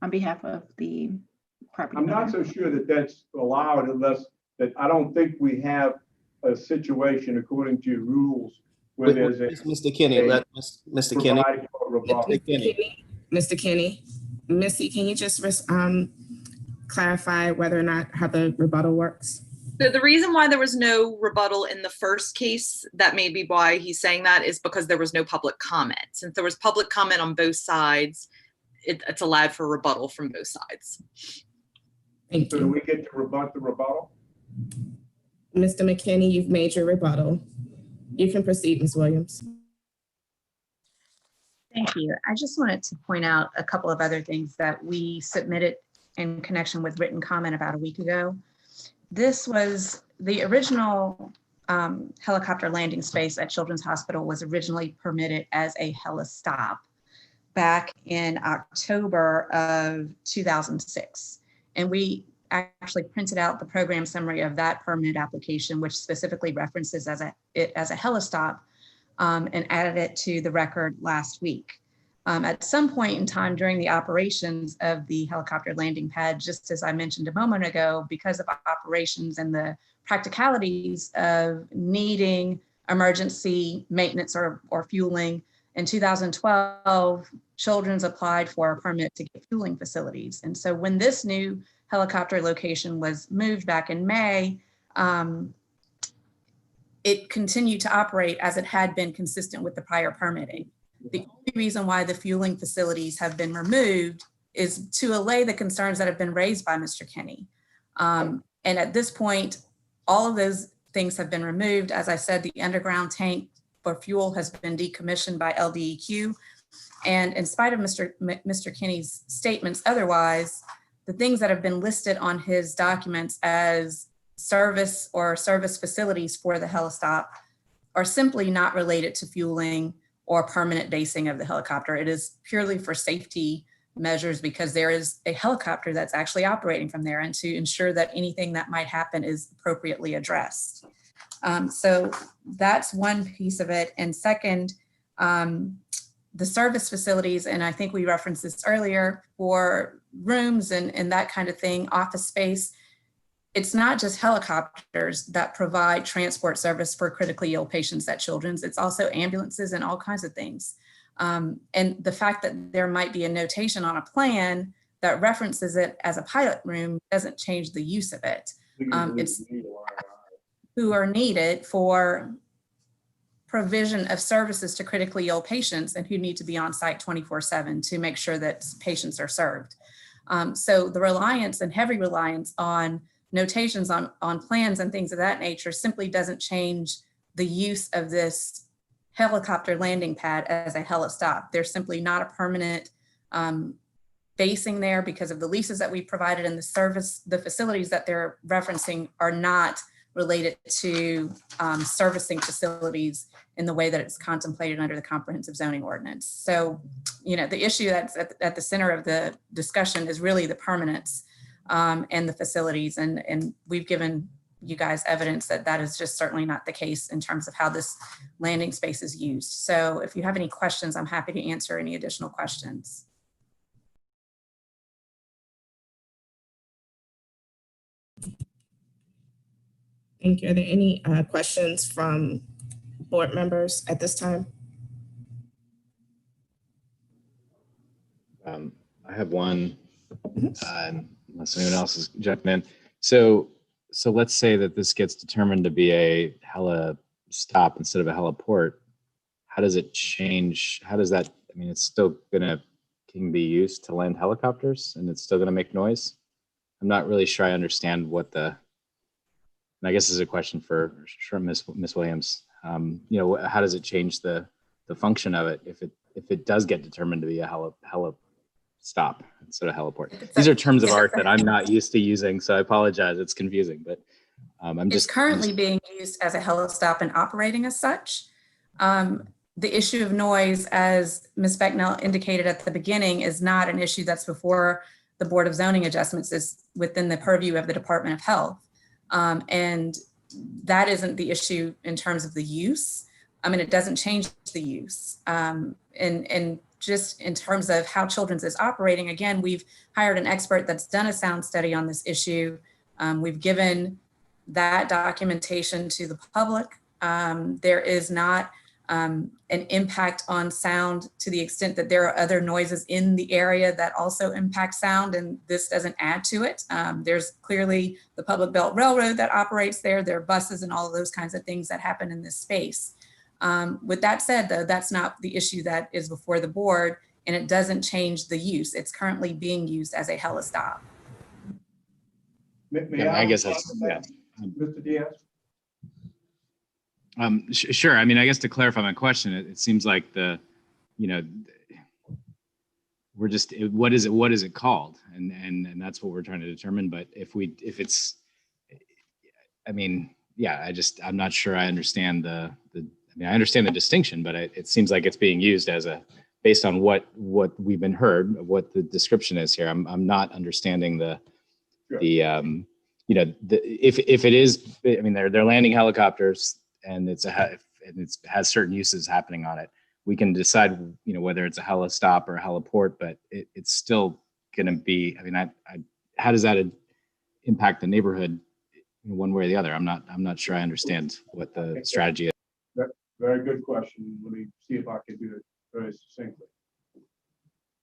on behalf of the property I'm not owner. so sure that that's allowed unless that I don't think we have a situation according to your rules where there's a Mr. Kinney, let Mr. Kinney. Mr. Kinney, Missy, can you just clarify whether or not how the rebuttal works? The reason why there was no rebuttal in the first case, that may be why he's saying that, is because there was no public comment. Since there was public comment on both sides, it's allowed for rebuttal from both sides. Thank So you. do we get to rebut the rebuttal? Mr. McKinney, you've made your rebuttal. You can proceed, Ms. Williams. Thank you. I just wanted to point out a couple of other things that we submitted in connection with written comment about a week ago. This was the original helicopter landing space at Children's Hospital was originally permitted as a helistop back in October of 2006. And we actually printed out the program summary of that permit application, which specifically references it as a helistop, and added it to the record last week. At some point in time during the operations of the helicopter landing pad, just as I mentioned a moment ago, because of operations and the practicalities of needing emergency maintenance or fueling. In 2012, Children's applied for a permit to get fueling facilities. And so when this new helicopter location was moved back in May, it continued to operate as it had been consistent with the prior permitting. The only reason why the fueling facilities have been removed is to allay the concerns that have been raised by Mr. Kinney. And at this point, all of those things have been removed. As I said, the underground tank for fuel has been decommissioned by LDEQ. And in spite of Mr. Kinney's statements otherwise, the things that have been listed on his documents as service or service facilities for the helistop are simply not related to fueling or permanent basing of the helicopter. It is purely for safety measures because there is a helicopter that's actually operating from there, and to ensure that anything that might happen is appropriately addressed. So that's one piece of it. And second, the service facilities, and I think we referenced this earlier, for rooms and that kind of thing, office space, it's not just helicopters that provide transport service for critically ill patients at Children's, it's also ambulances and all kinds of things. And the fact that there might be a notation on a plan that references it as a pilot room doesn't change the use of it. It's who are needed for provision of services to critically ill patients and who need to be on site 24/7 to make sure that patients are served. So the reliance and heavy reliance on notations on plans and things of that nature simply doesn't change the use of this helicopter landing pad as a helistop. There's simply not a permanent basing there because of the leases that we provided, and the facilities that they're referencing are not related to servicing facilities in the way that it's contemplated under the comprehensive zoning ordinance. So, the issue that's at the center of the discussion is really the permanence and the facilities. And we've given you guys evidence that that is just certainly not the case in terms of how this landing space is used. So if you have any questions, I'm happy to answer any additional questions. Thank you. Are there any questions from board members at this time? I have one, unless anyone else is jumping in. So let's say that this gets determined to be a heli stop instead of a heliport. How does it change? How does that, it's still can be used to land helicopters and it's still gonna make noise? I'm not really sure I understand what and I guess this is a question for Ms. Williams. How does it change the function of it if it does get determined to be a heli stop instead of heliport? These are terms of art that I'm not used to using, so I apologize. It's confusing, but it's currently being used as a helistop and operating as such. The issue of noise, as Ms. Becknell indicated at the beginning, is not an issue that's before the Board of Zoning Adjustments. Is within the purview of the Department of Health. And that isn't the issue in terms of the use. It doesn't change the use. And just in terms of how Children's is operating, again, we've hired an expert that's done a sound study on this issue. We've given that documentation to the public. There is not an impact on sound to the extent that there are other noises in the area that also impact sound, and this doesn't add to it. There's clearly the Public Belt Railroad that operates there. There are buses and all of those kinds of things that happen in this space. With that said, though, that's not the issue that is before the board, and it doesn't change the use. It's currently being used as a helistop. I guess that's, yeah. Mr. Diaz? Sure. I guess to clarify my question, it seems like what is it called? And that's what we're trying to determine. But I'm not sure I understand I understand the distinction, but it seems like it's being used based on what we've been heard, what the description is here. I'm not understanding if it is, they're landing helicopters and it has certain uses happening on it. We can decide, whether it's a helistop or a heliport, but it's still going to be, how does that impact the neighborhood one way or the other? I'm not sure I understand what the strategy is. Very good question. Let me see if I can do it very succinctly.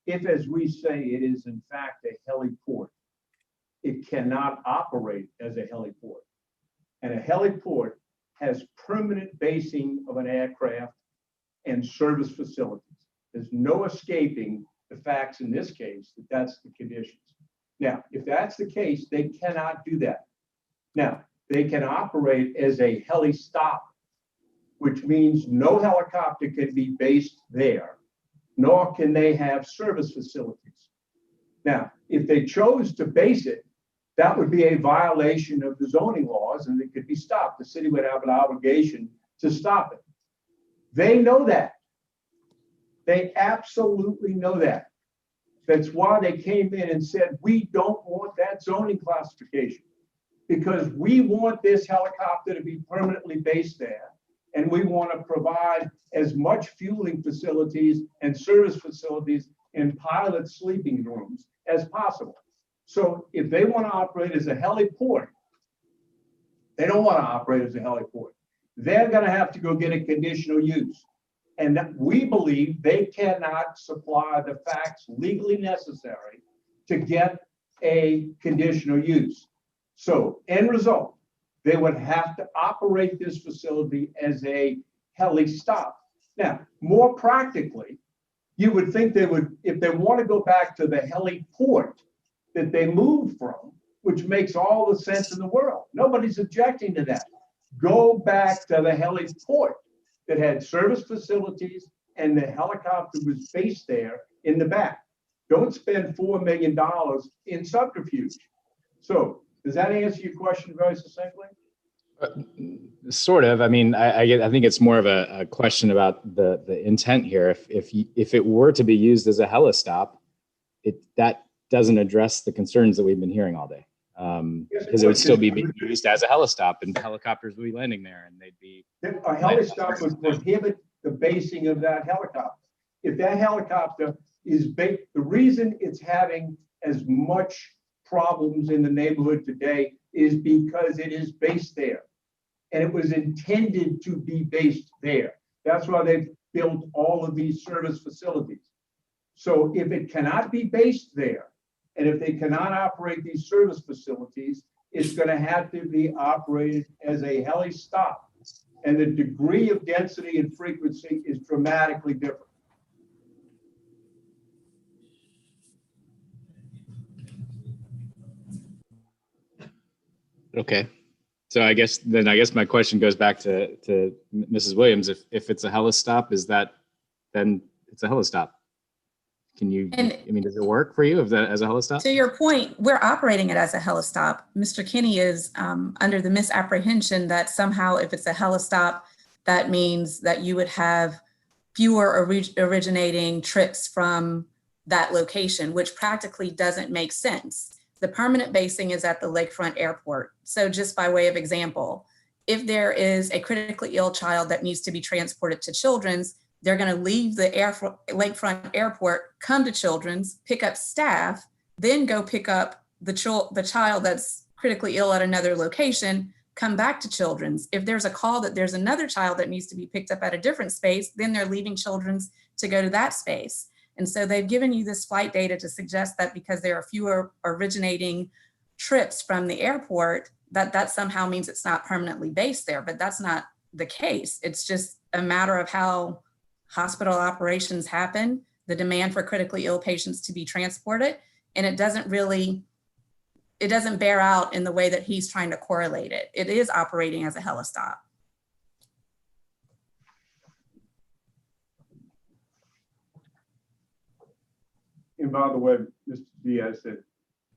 If, as we say, it is in fact a heliport, it cannot operate as a heliport. And a heliport has permanent basing of an aircraft and service facilities. There's no escaping the facts in this case that that's the conditions. Now, if that's the case, they cannot do that. Now, they can operate as a heli stop, which means no helicopter can be based there, nor can they have service facilities. Now, if they chose to base it, that would be a violation of the zoning laws and it could be stopped. The city would have an obligation to stop it. They know that. They absolutely know that. That's why they came in and said, we don't want that zoning classification because we want this helicopter to be permanently based there. And we want to provide as much fueling facilities and service facilities and pilot sleeping rooms as possible. So if they want to operate as a heliport, they don't want to operate as a heliport. They're going to have to go get a conditional use. And we believe they cannot supply the facts legally necessary to get a conditional use. So end result, they would have to operate this facility as a heli stop. Now, more practically, you would think they would, if they want to go back to the heliport that they moved from, which makes all the sense in the world. Nobody's objecting to that. Go back to the heliport that had service facilities and the helicopter was based there in the back. Don't spend $4 million in subterfuge. So does that answer your question very succinctly? Sort of. I mean, I think it's more of a question about the intent here. If it were to be used as a helistop, that doesn't address the concerns that we've been hearing all day. Because it would still be being used as a helistop and helicopters would be landing there and they'd be. A helistop would prohibit the basing of that helicopter. If that helicopter is based, the reason it's having as much problems in the neighborhood today is because it is based there. And it was intended to be based there. That's why they've built all of these service facilities. So if it cannot be based there, and if they cannot operate these service facilities, it's going to have to be operated as a heli stop. And the degree of density and frequency is dramatically different. Okay. So I guess my question goes back to Mrs. Williams. If it's a helistop, then it's a helistop. Can you, does it work for you as a helistop? To your point, we're operating it as a helistop. Mr. Kinney is under the misapprehension that somehow if it's a helistop, that means that you would have fewer originating trips from that location, which practically doesn't make sense. The permanent basing is at the Lakefront Airport. So just by way of example, if there is a critically ill child that needs to be transported to Children's, they're going to leave the Lakefront Airport, come to Children's, pick up staff, then go pick up the child that's critically ill at another location, come back to Children's. If there's a call that there's another child that needs to be picked up at a different space, then they're leaving Children's to go to that space. And so they've given you this flight data to suggest that because there are fewer originating trips from the airport, that somehow means it's not permanently based there, but that's not the case. It's just a matter of how hospital operations happen, the demand for critically ill patients to be transported, and it doesn't bear out in the way that he's trying to correlate it. It is operating as a helistop. And by the way, Mr. Diaz said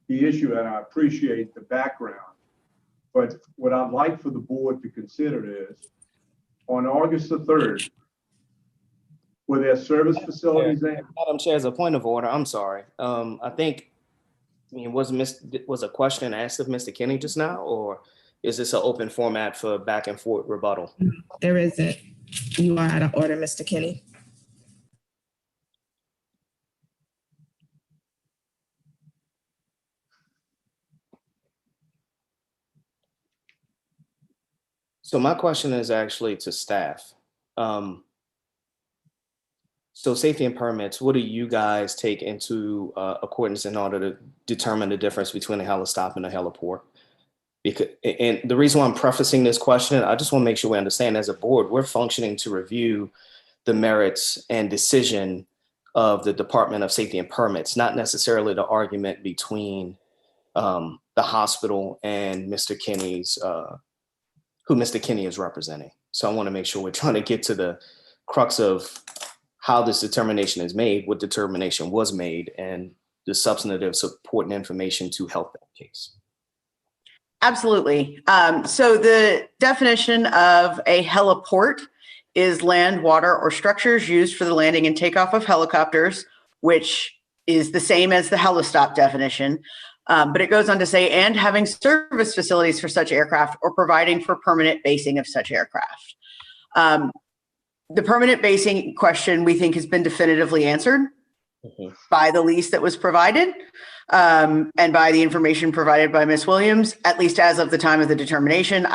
the issue, and I appreciate the background, but what I'd like for the board to consider is on August the 3rd, were there service facilities there? Madam Chair, as a point of order, I'm sorry. I think, was a question asked of Mr. Kinney just now, or is this an open format for back and forth rebuttal? There isn't. You are out of order, Mr. Kinney. So my question is actually to staff. So safety and permits, what do you guys take into accordance in order to determine the difference between a helistop and a heliport? Because, and the reason why I'm prefacing this question, I just want to make sure we understand as a board, we're functioning to review the merits and decision of the Department of Safety and Permits, not necessarily the argument between the hospital and Mr. Kinney's, who Mr. Kinney is representing. So I want to make sure we're trying to get to the crux of how this determination is made, what determination was made, and the substantive support and information to help that case. Absolutely. So the definition of a heliport is land, water, or structures used for the landing and takeoff of helicopters, which is the same as the helistop definition. But it goes on to say, and having service facilities for such aircraft or providing for permanent basing of such aircraft. The permanent basing question, we think, has been definitively answered by the lease that was provided and by the information provided by Ms. Williams, at least as of the time of the determination.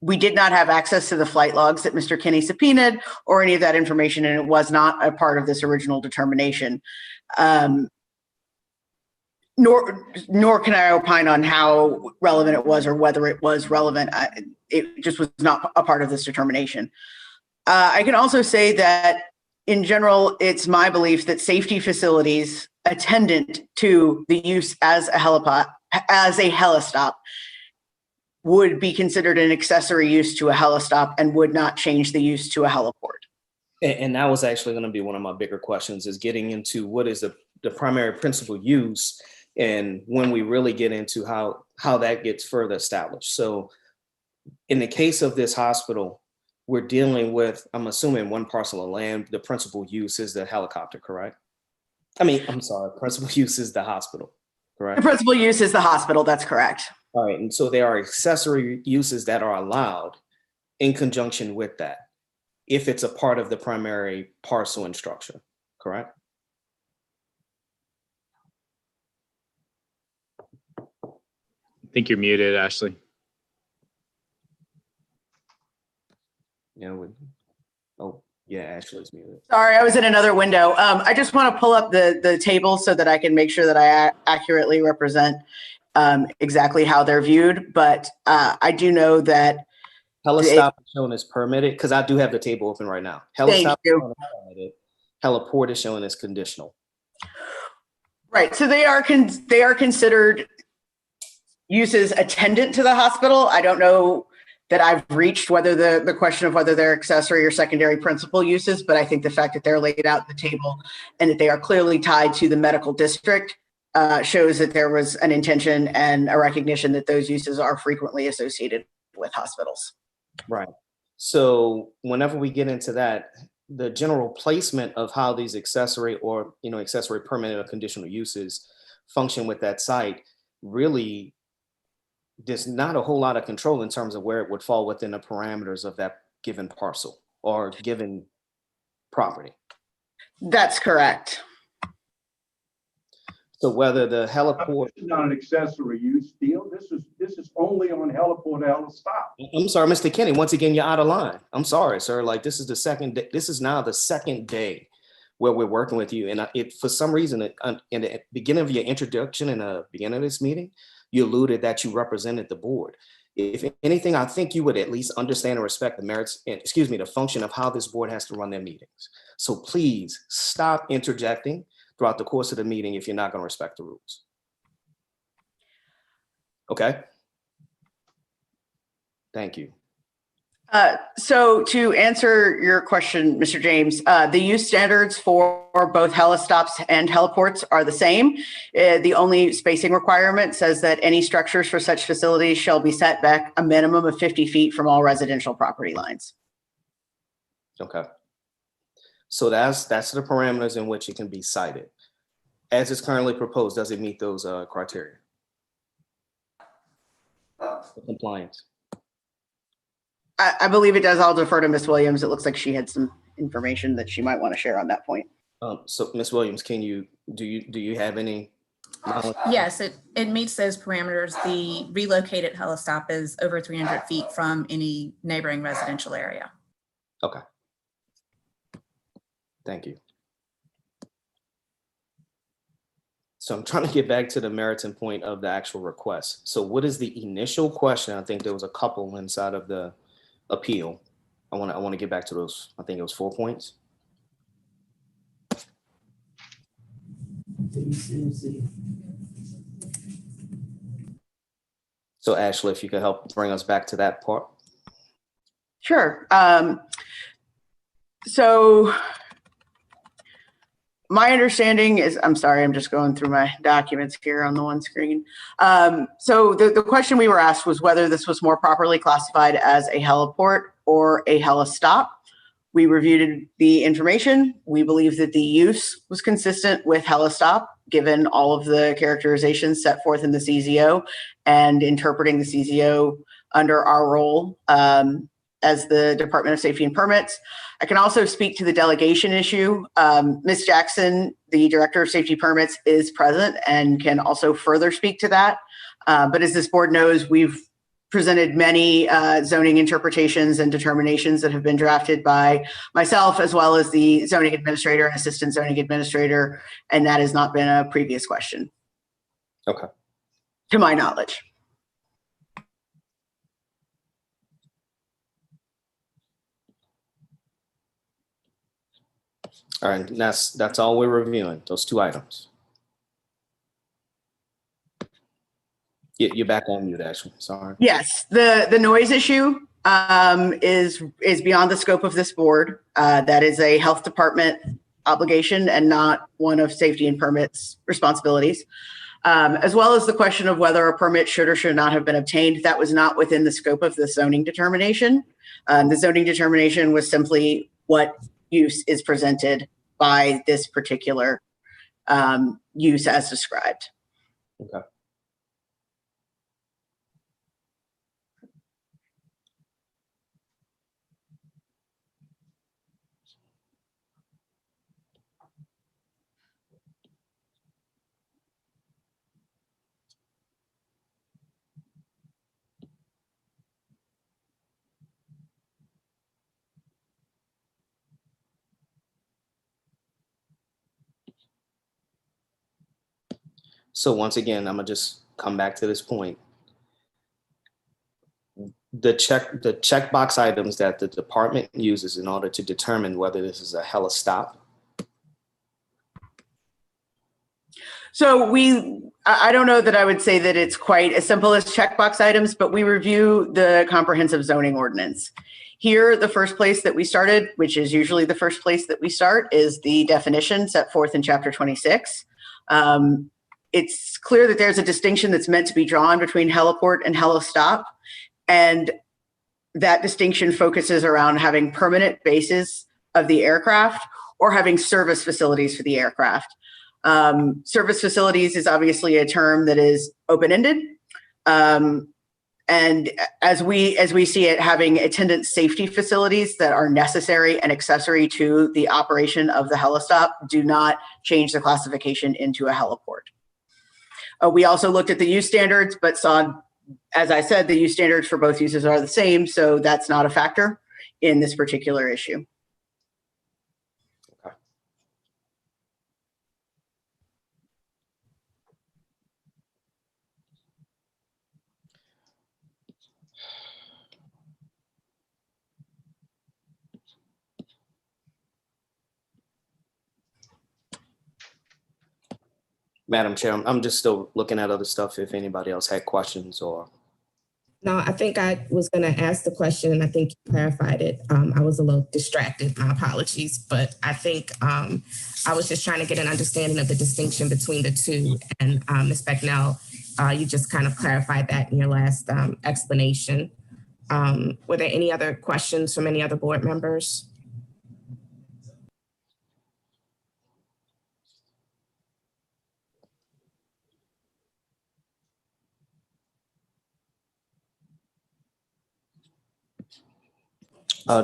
We did not have access to the flight logs that Mr. Kinney subpoenaed or any of that information, and it was not a part of this original determination. Nor can I opine on how relevant it was or whether it was relevant. It just was not a part of this determination. I can also say that in general, it's my belief that safety facilities attendant to the use as a helistop would be considered an accessory use to a helistop and would not change the use to a heliport. And that was actually going to be one of my bigger questions, is getting into what is the primary principal use, and when we really get into how that gets further established. So in the case of this hospital, we're dealing with, I'm assuming, one parcel of land. The principal use is the helicopter, correct? I mean, I'm sorry, principal use is the hospital, correct? The principal use is the hospital, that's correct. All right, and so there are accessory uses that are allowed in conjunction with that, if it's a part of the primary parcel and structure, correct? I think you're muted, Ashley. Yeah, oh, yeah, Ashley's muted. Sorry, I was in another window. I just want to pull up the table so that I can make sure that I accurately represent exactly how they're viewed. But I do know that helistop is shown as permitted, because I do have the table open right now. Helistop is shown as permitted. Heliport is shown as conditional. Right. So they are considered uses attendant to the hospital. I don't know that I've reached whether the question of whether they're accessory or secondary principal uses, but I think the fact that they're laid out at the table and that they are clearly tied to the medical district shows that there was an intention and a recognition that those uses are frequently associated with hospitals. Right. So whenever we get into that, the general placement of how these accessory or, accessory permanent or conditional uses function with that site, really, there's not a whole lot of control in terms of where it would fall within the parameters of that given parcel or given property. That's correct. So whether the heliport, This is not an accessory use deal. This is only on heliport helistop. I'm sorry, Mr. Kinney, once again, you're out of line. I'm sorry, sir. Like, this is the second day, this is now the second day where we're working with you. And for some reason, in the beginning of your introduction in the beginning of this meeting, you alluded that you represented the board. If anything, I think you would at least understand and respect the merits, the function of how this board has to run their meetings. So please stop interjecting throughout the course of the meeting if you're not going to respect the rules. Okay? Thank you. So to answer your question, Mr. James, the use standards for both helistops and heliports are the same. The only spacing requirement says that any structures for such facilities shall be set back a minimum of 50 feet from all residential property lines. Okay. So that's the parameters in which it can be cited. As it's currently proposed, does it meet those criteria? For compliance. I believe it does. I'll defer to Ms. Williams. It looks like she had some information that she might want to share on that point. So Ms. Williams, do you have any knowledge? Yes, it meets those parameters. The relocated helistop is over 300 feet from any neighboring residential area. Okay. Thank you. So I'm trying to get back to the merits and point of the actual request. So what is the initial question? I think there was a couple inside of the appeal. I want to get back to those. I think it was 4 points. So Ashley, if you could help bring us back to that part. Sure. So my understanding is, I'm sorry, I'm just going through my documents here on the one screen. So the question we were asked was whether this was more properly classified as a heliport or a helistop. We reviewed the information. We believe that the use was consistent with helistop, given all of the characterizations set forth in the CZO and interpreting the CZO under our role as the Department of Safety and Permits. I can also speak to the delegation issue. Ms. Jackson, the Director of Safety Permits, is present and can also further speak to that. But as this board knows, we've presented many zoning interpretations and determinations that have been drafted by myself, as well as the zoning administrator and assistant zoning administrator, and that has not been a previous question. Okay. To my knowledge. All right, that's all we're reviewing, those 2 items. You're back on mute, Ashley. Sorry. Yes, the noise issue is beyond the scope of this board. That is a health department obligation and not one of safety and permits responsibilities. As well as the question of whether a permit should or should not have been obtained. That was not within the scope of the zoning determination. The zoning determination was simply what use is presented by this particular use as described. Okay. So once again, I'm gonna just come back to this point. The checkbox items that the department uses in order to determine whether this is a helistop. So I don't know that I would say that it's quite as simple as checkbox items, but we review the comprehensive zoning ordinance. Here, the first place that we started, which is usually the first place that we start, is the definition set forth in chapter 26. It's clear that there's a distinction that's meant to be drawn between heliport and helistop. And that distinction focuses around having permanent bases of the aircraft or having service facilities for the aircraft. Service facilities is obviously a term that is open-ended. And as we see it, having attendant safety facilities that are necessary and accessory to the operation of the helistop do not change the classification into a heliport. We also looked at the use standards, but saw, as I said, the use standards for both uses are the same, so that's not a factor in this particular issue. Okay. Madam Chair, I'm just still looking at other stuff if anybody else had questions or. No, I think I was going to ask the question and I think you clarified it. I was a little distracted, my apologies, but I think I was just trying to get an understanding of the distinction between the two. And Ms. Becknell, you just kind of clarified that in your last explanation. Were there any other questions from any other board members?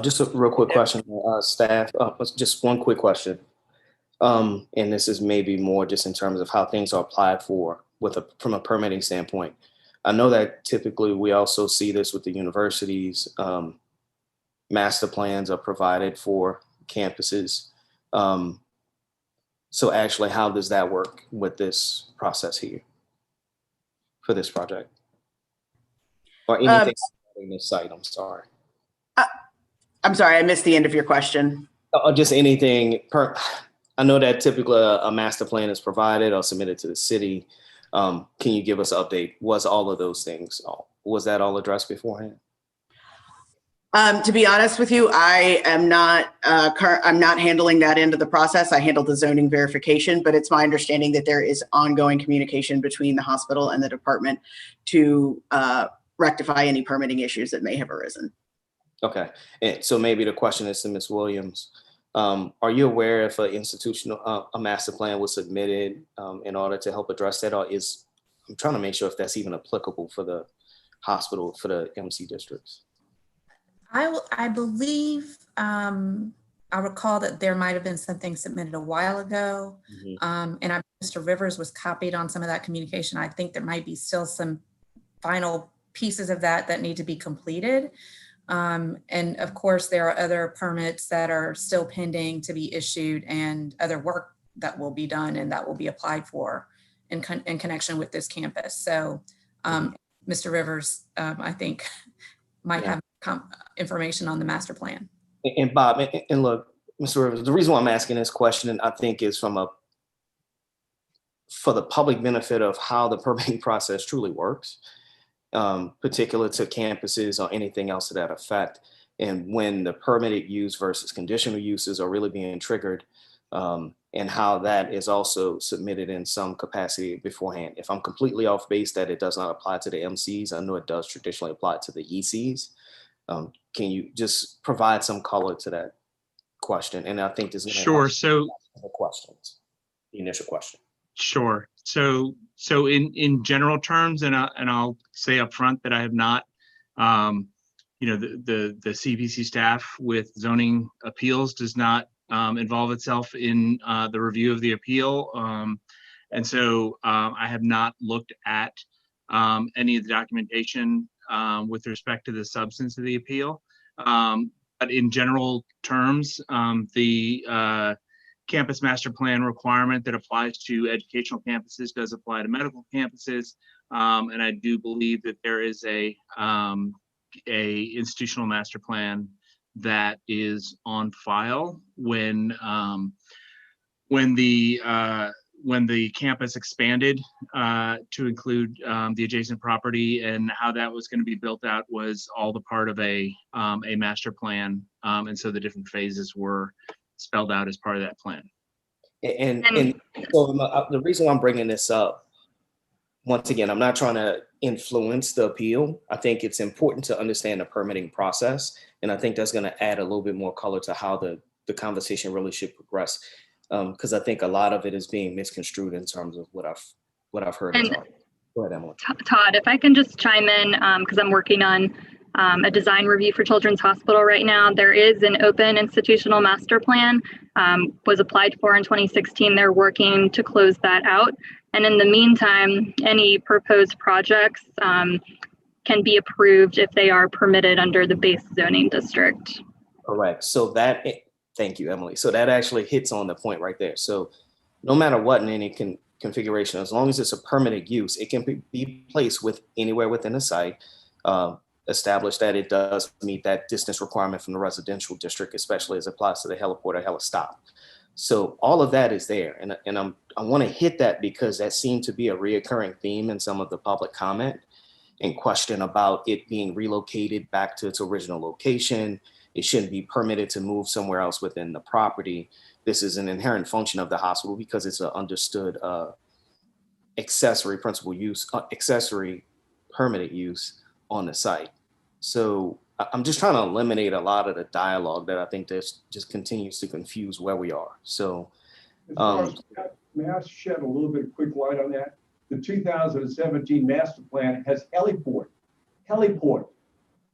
Just a real quick question, staff. Just one quick question. And this is maybe more just in terms of how things are applied for from a permitting standpoint. I know that typically we also see this with the universities. Master plans are provided for campuses. So actually, how does that work with this process here for this project? Or anything in this site, I'm sorry. I'm sorry, I missed the end of your question. Or just anything, I know that typically a master plan is provided or submitted to the city. Can you give us an update? Was all of those things, was that all addressed beforehand? To be honest with you, I am not, I'm not handling that end of the process. I handle the zoning verification, but it's my understanding that there is ongoing communication between the hospital and the department to rectify any permitting issues that may have arisen. Okay, and so maybe the question is to Ms. Williams. Are you aware if an institutional, a master plan was submitted in order to help address that, or I'm trying to make sure if that's even applicable for the hospital, for the MC districts? I believe I recall that there might have been something submitted a while ago, and Mr. Rivers was copied on some of that communication. I think there might be still some final pieces of that need to be completed. And of course, there are other permits that are still pending to be issued and other work that will be done and that will be applied for in connection with this campus. So Mr. Rivers, I think, might have information on the master plan. And Bob, and look, Mr. Rivers, the reason why I'm asking this question, I think, is for the public benefit of how the permitting process truly works, particular to campuses or anything else to that effect. And when the permitted use versus conditional uses are really being triggered, and how that is also submitted in some capacity beforehand. If I'm completely off base that it does not apply to the MCs, I know it does traditionally apply to the ECs. Can you just provide some color to that question? And I think this is sure. So the questions, the initial question. Sure. So in general terms, and I'll say up front that I have not, the CPC staff with zoning appeals does not involve itself in the review of the appeal. And so I have not looked at any of the documentation with respect to the substance of the appeal. But in general terms, the campus master plan requirement that applies to educational campuses does apply to medical campuses. And I do believe that there is a institutional master plan that is on file when the campus expanded to include the adjacent property, and how that was going to be built out was all the part of a master plan, and so the different phases were spelled out as part of that plan. And so the reason why I'm bringing this up, once again, I'm not trying to influence the appeal. I think it's important to understand the permitting process, and I think that's going to add a little bit more color to how the conversation really should progress. Because I think a lot of it is being misconstrued in terms of what I've heard. Go ahead, Emily. Todd, if I can just chime in, because I'm working on a design review for Children's Hospital right now. There is an open institutional master plan, was applied for in 2016. They're working to close that out. And in the meantime, any proposed projects can be approved if they are permitted under the base zoning district. Correct. So that, thank you, Emily. So that actually hits on the point right there. So no matter what in any configuration, as long as it's a permitted use, it can be placed anywhere within the site, establish that it does meet that distance requirement from the residential district, especially as it applies to the heliport or helistop. So all of that is there. And I want to hit that because that seemed to be a reoccurring theme in some of the public comment and question about it being relocated back to its original location. It shouldn't be permitted to move somewhere else within the property. This is an inherent function of the hospital because it's an understood accessory principal use, accessory permitted use on the site. So I'm just trying to eliminate a lot of the dialogue that I think this just continues to confuse where we are. So may I shed a little bit of quick light on that? The 2017 master plan has heliport.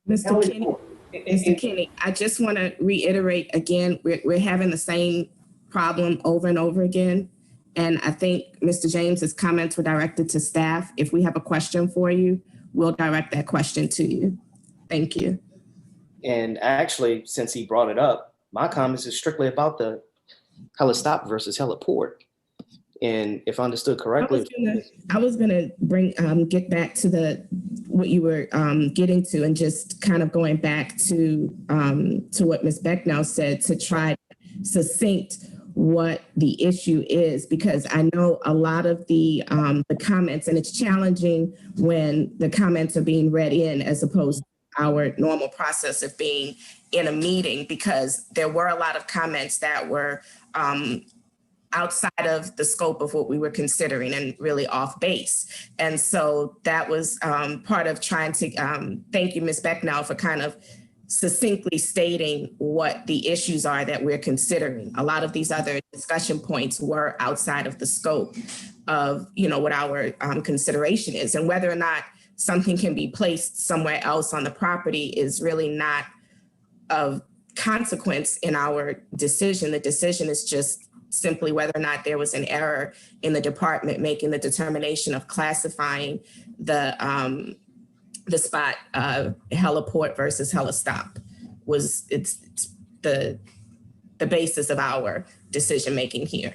Mr. Kinney, I just want to reiterate again, we're having the same problem over and over again. And I think Mr. James's comments were directed to staff. If we have a question for you, we'll direct that question to you. Thank you. And actually, since he brought it up, my comments is strictly about the Helistop versus Heliport. And if I understood correctly, I was gonna bring get back to what you were getting to, and just kind of going back to what Ms. Becknell said, to try succinct what the issue is, because I know a lot of the comments, and it's challenging when the comments are being read in as opposed to our normal process of being in a meeting, because there were a lot of comments that were outside of the scope of what we were considering and really off base. And so that was part of trying to, thank you, Ms. Becknell, for kind of succinctly stating what the issues are that we're considering. A lot of these other discussion points were outside of the scope of, what our consideration is, and whether or not something can be placed somewhere else on the property is really not of consequence in our decision. The decision is just simply whether or not there was an error in the department making the determination of classifying the spot heliport versus helistop. It's the basis of our decision making here.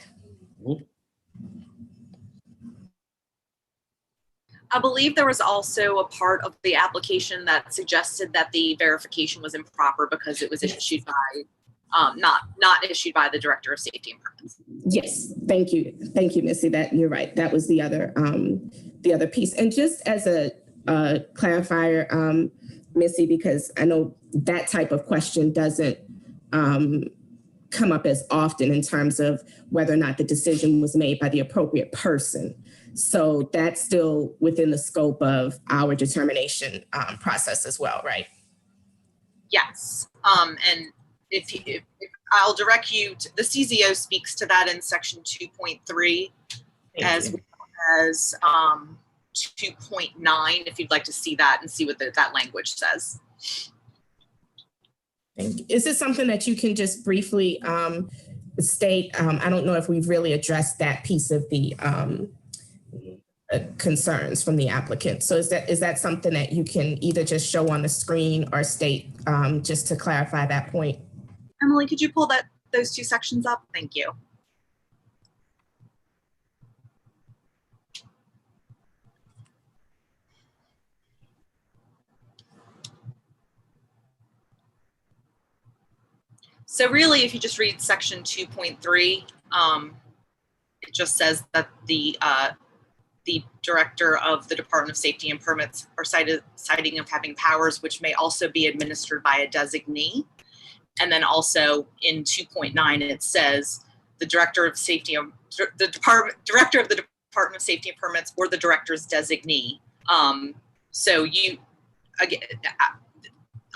I believe there was also a part of the application that suggested that the verification was improper because it was issued by not issued by the Director of Safety and Permits. Yes, thank you, Missy. That you're right. That was the other piece. And just as a clarifier, Missy, because I know that type of question doesn't come up as often in terms of whether or not the decision was made by the appropriate person. So that's still within the scope of our determination process as well, right? Yes, and if I'll direct you to the CZO speaks to that in section 2.3 as well as 2.9, if you'd like to see that and see what that language says. Thank you. Is this something that you can just briefly state? I don't know if we've really addressed that piece of the concerns from the applicant. So is that something that you can either just show on the screen or state just to clarify that point? Emily, could you pull those two sections up? Thank you. So really, if you just read section 2.3, it just says that the Director of the Department of Safety and Permits are citing of having powers which may also be administered by a designee. And then also in 2.9, it says the Director of Safety, Director of the Department of Safety and Permits, or the Director's designee. So again,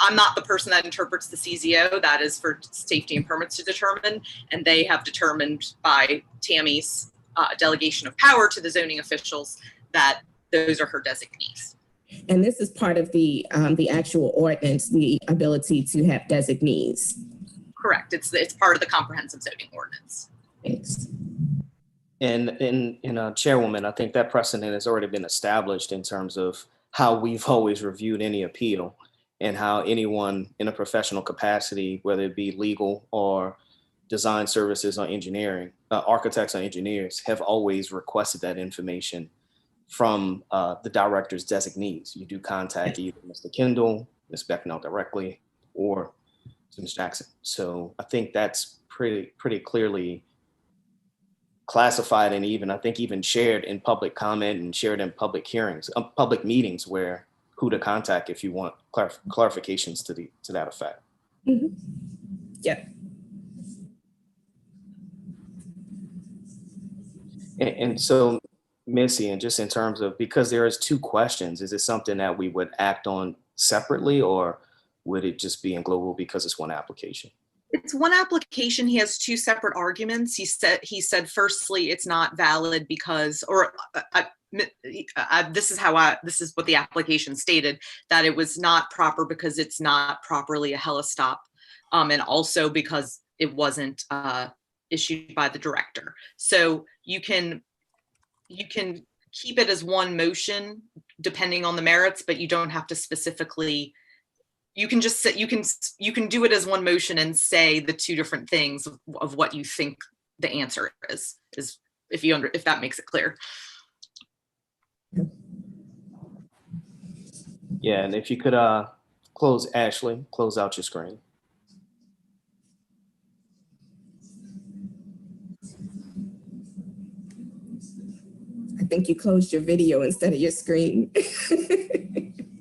I'm not the person that interprets the CZO. That is for Safety and Permits to determine, and they have determined by Tammy's delegation of power to the zoning officials that those are her designees. And this is part of the actual ordinance, the ability to have designees. Correct. It's part of the comprehensive zoning ordinance. Thanks. And Chairwoman, I think that precedent has already been established in terms of how we've always reviewed any appeal, and how anyone in a professional capacity, whether it be legal or design services or engineering, architects or engineers, have always requested that information from the director's designees. You do contact either Mr. Kendall, Ms. Becknell directly, or Ms. Jackson. So I think that's pretty clearly classified, and even shared in public comment and shared in public hearings, public meetings, where who to contact if you want clarifications to that effect. Mm-hmm. Yeah. And so, Missy, and just in terms of, because there is two questions, is it something that we would act on separately, or would it just be in global because it's one application? It's one application. He has two separate arguments. He said firstly, it's not valid because, this is what the application stated, that it was not proper because it's not properly a helistop, and also because it wasn't issued by the director. So you can keep it as one motion depending on the merits, but you don't have to specifically. You can just say, you can do it as one motion and say the two different things of what you think the answer is if that makes it clear. Yeah, and if you could close out your screen. I think you closed your video instead of your screen.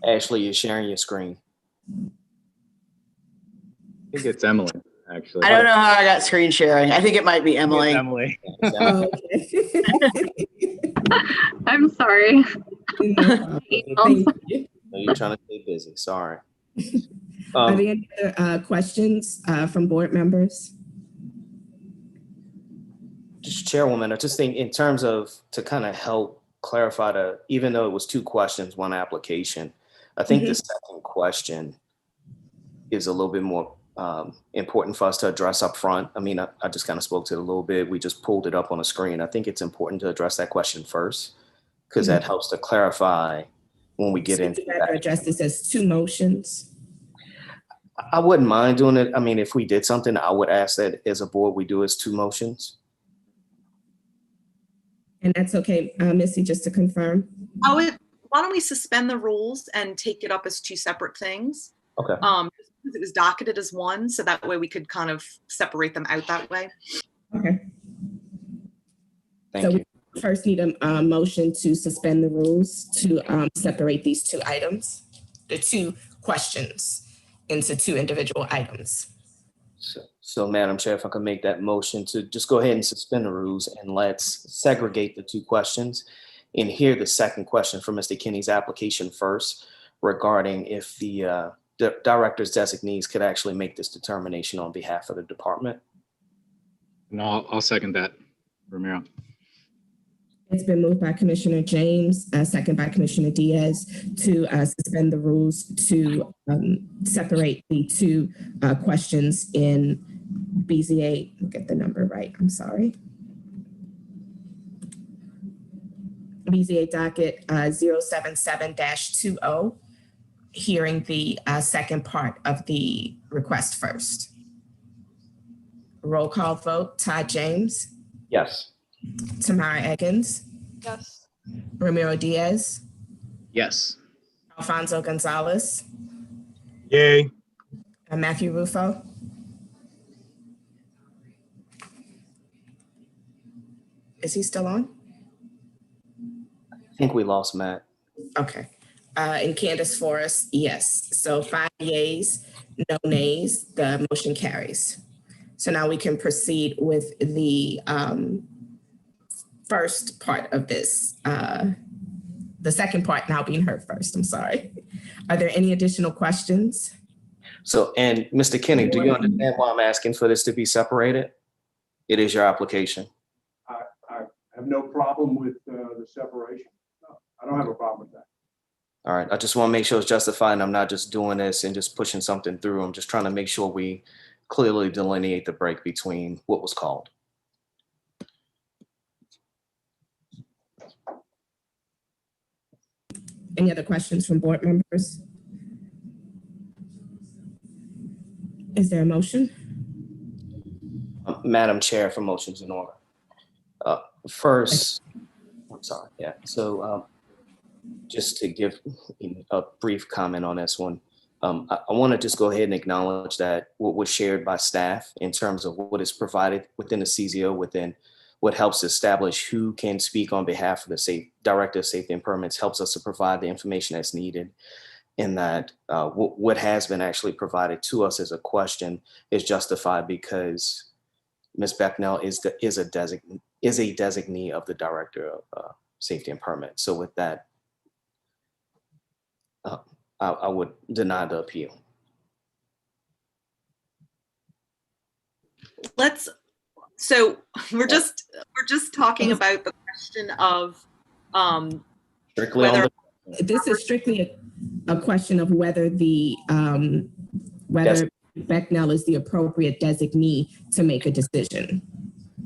Ashley, you're sharing your screen. I think it's Emily, actually. I don't know how I got screen sharing. I think it might be Emily. It's Emily. Oh, okay. I'm sorry. Thank you. No, you're trying to stay busy. Sorry. Are there any other questions from board members? Just Chairwoman, I just think in terms of to kind of help clarify even though it was 2 questions, 1 application, I think the second question is a little bit more important for us to address up front. I mean, I just kind of spoke to it a little bit. We just pulled it up on the screen. I think it's important to address that question first because that helps to clarify when we get into that. Address this as 2 motions. I wouldn't mind doing it. I mean, if we did something, I would ask that as a board, we do as 2 motions. And that's okay, Missy, just to confirm. Why don't we suspend the rules and take it up as 2 separate things? Okay. It was docketed as 1, so that way we could kind of separate them out that way. Okay. Thank you. We first need a motion to suspend the rules to separate these 2 items, the 2 questions, into 2 individual items. So, Madam Chair, if I could make that motion to just go ahead and suspend the rules and let's segregate the 2 questions and hear the second question from Mr. Kinney's application first regarding if the director's designees could actually make this determination on behalf of the department. No, I'll second that, Romero. It's been moved by Commissioner James, second by Commissioner Diaz to suspend the rules to separate the 2 questions in BZA. I'll get the number right, I'm sorry. BZA docket 077-20, hearing the second part of the request first. Roll call vote, Todd James. Yes. Tamara Eggins. Yes. Ramiro Diaz. Yes. Alfonso Gonzalez. Yay. And Matthew Rufo. Is he still on? I think we lost Matt. Okay. And Candace Forrest, yes. So 5 yeas, no nays, the motion carries. So now we can proceed with the first part of this, the second part now being heard first, I'm sorry. Are there any additional questions? So, and Mr. Kinney, do you understand why I'm asking for this to be separated? It is your application. I have no problem with the separation. No, I don't have a problem with that. All right, I just want to make sure it's justified and I'm not just doing this and just pushing something through. I'm just trying to make sure we clearly delineate the break between what was called. Any other questions from board members? Is there a motion? Madam Chair, for motions in order. First, I'm sorry, yeah. So just to give a brief comment on this one, I want to just go ahead and acknowledge that what was shared by staff in terms of what is provided within the CZO, within what helps establish who can speak on behalf of the Director of Safety and Permits, helps us to provide the information that's needed. In that what has been actually provided to us as a question is justified because Ms. Becknell is a designee of the Director of Safety and Permits. So with that, I would deny the appeal. So we're just talking about the question of this is strictly a question of whether the whether Becknell is the appropriate designee to make a decision.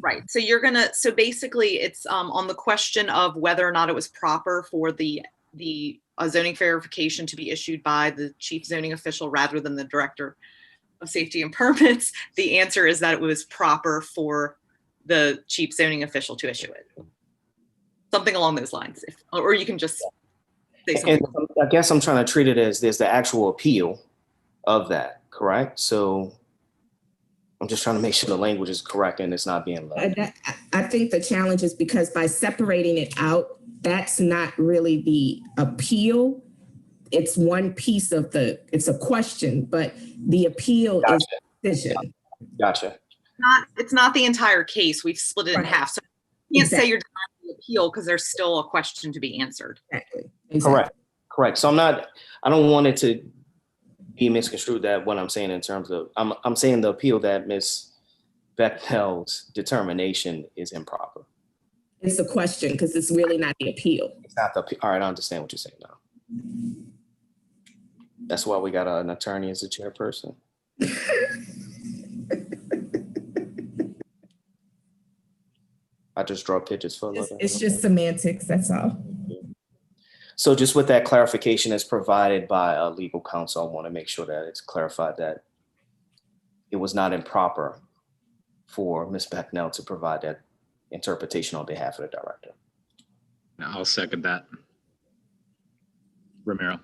Right. So basically it's on the question of whether or not it was proper for the zoning verification to be issued by the chief zoning official rather than the Director of Safety and Permits. The answer is that it was proper for the chief zoning official to issue it. Something along those lines, or you can just say something. And I guess I'm trying to treat it as there's the actual appeal of that, correct? So I'm just trying to make sure the language is correct and it's not being left. I think the challenge is because by separating it out, that's not really the appeal. It's one piece of it's a question, but the appeal is decision. Gotcha. It's not the entire case. We've split it in half. So you can't say you're denying the appeal because there's still a question to be answered. Exactly. Correct. So I don't want it to be misconstrued that what I'm saying in terms of, I'm saying the appeal that Ms. Becknell's determination is improper. It's a question because it's really not the appeal. It's not the appeal. All right, I understand what you're saying now. That's why we got an attorney as a chairperson. I just draw pictures for a living. It's just semantics, that's all. So just with that clarification as provided by legal counsel, I want to make sure that it's clarified that it was not improper for Ms. Becknell to provide that interpretation on behalf of the director. I'll second that. Romero.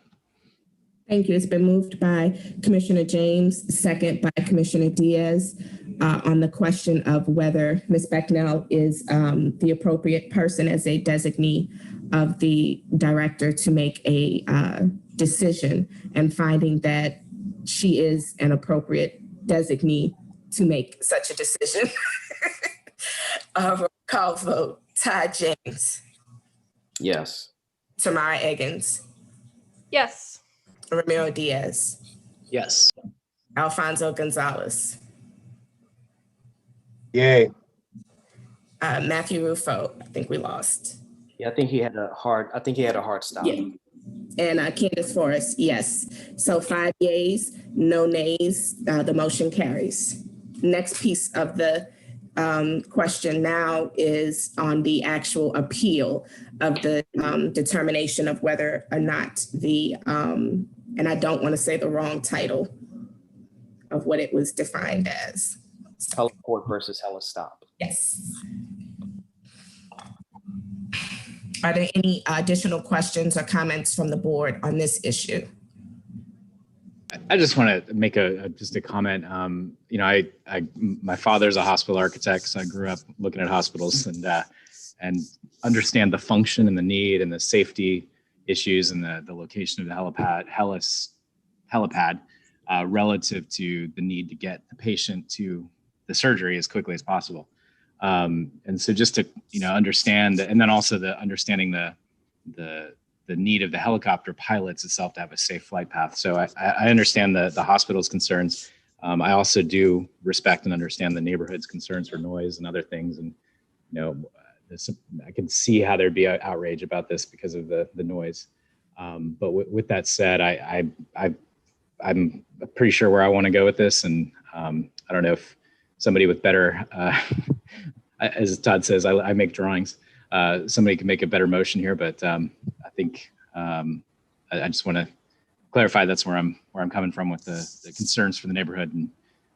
Thank you. It's been moved by Commissioner James, second by Commissioner Diaz, on the question of whether Ms. Becknell is the appropriate person as a designee of the director to make a decision, and finding that she is an appropriate designee to make such a decision. Roll call vote. Todd James. Yes. Tamara Eggins. Yes. Ramiro Diaz. Yes. Alfonso Gonzalez. Yay. Matthew Rufo. I think we lost. Yeah, I think he had a hard stop. Yeah. And Candace Forrest, yes. So 5 yeas, no nays, the motion carries. Next piece of the question now is on the actual appeal of the determination of whether or not the, and I don't want to say the wrong title of what it was defined as. Heliport versus Helistop. Yes. Are there any additional questions or comments from the board on this issue? I just want to make just a comment. You know, my father's a hospital architect, so I grew up looking at hospitals and understand the function and the need and the safety issues and the location of the helipad relative to the need to get the patient to the surgery as quickly as possible. And so just to understand, and then also the understanding the need of the helicopter pilots itself to have a safe flight path. So I understand the hospital's concerns. I also do respect and understand the neighborhood's concerns for noise and other things. And I can see how there'd be outrage about this because of the noise. But with that said, I'm pretty sure where I want to go with this, and I don't know if somebody with better, as Todd says, I make drawings. Somebody can make a better motion here, but I think I just want to clarify that's where I'm coming from with the concerns for the neighborhood and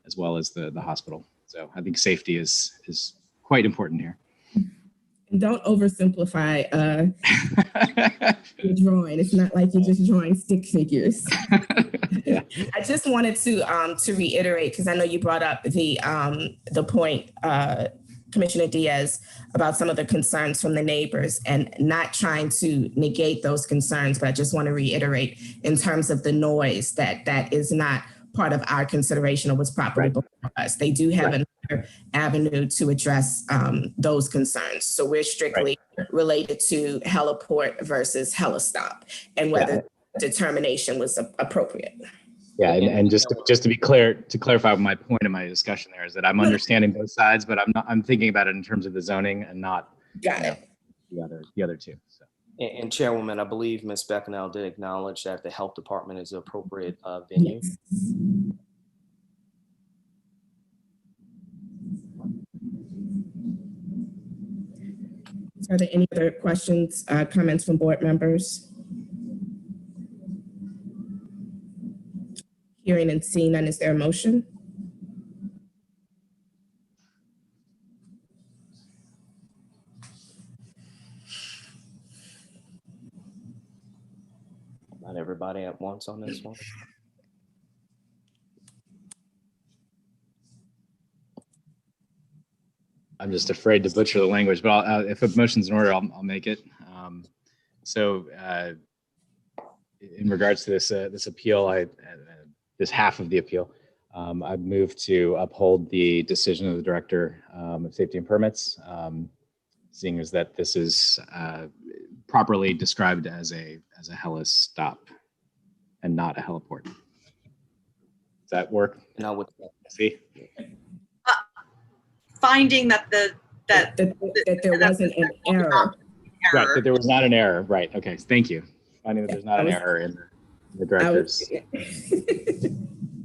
as well as the hospital. So I think safety is quite important here. Don't oversimplify your drawing. It's not like you're just drawing stick figures. I just wanted to reiterate, because I know you brought up the point, Commissioner Diaz, about some of the concerns from the neighbors, and not trying to negate those concerns, but I just want to reiterate in terms of the noise that is not part of our consideration of what's properly before us. They do have another avenue to address those concerns. So we're strictly related to heliport versus helistop and whether determination was appropriate. Yeah, and just to be clear, to clarify my point in my discussion there is that I'm understanding both sides, but I'm thinking about it in terms of the zoning and not the other two. So. And Chairwoman, I believe Ms. Becknell did acknowledge that the health department is the appropriate venue. Yes. Are there any other questions, comments from board members? Hearing and seeing none, is there a motion? everybody at once on this one. I'm just afraid to butcher the language, but if a motion's in order, I'll make it. In regards to this appeal, this half of the appeal, I move to uphold the decision of the Director of Safety and Permits, seeing as that this is properly described as a heli stop and not a heliport. Does that work? No, with See? Finding that that there wasn't an error. Right, that there was not an error. Right. Okay. Thank you. Finding that there's not an error in the director's.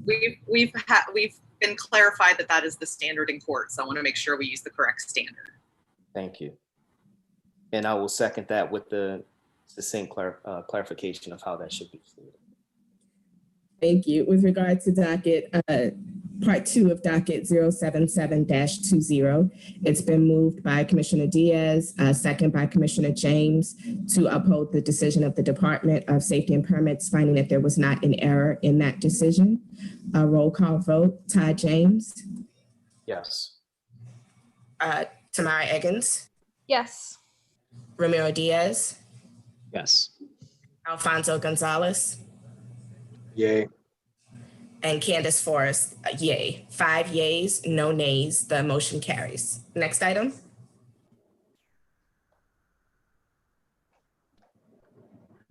We've been clarified that is the standard in court. So I want to make sure we use the correct standard. Thank you. And I will second that with the same clarification of how that should be stated. Thank you. With regard to docket, part 2 of docket 077-20, it's been moved by Commissioner Diaz, second by Commissioner James, to uphold the decision of the Department of Safety and Permits, finding that there was not an error in that decision. A roll call vote. Todd James. Yes. Tamara Eggins. Yes. Ramiro Diaz. Yes. Alfonso Gonzalez. Yay. And Candace Forrest, yay. 5 yays, no nays. The motion carries. Next item.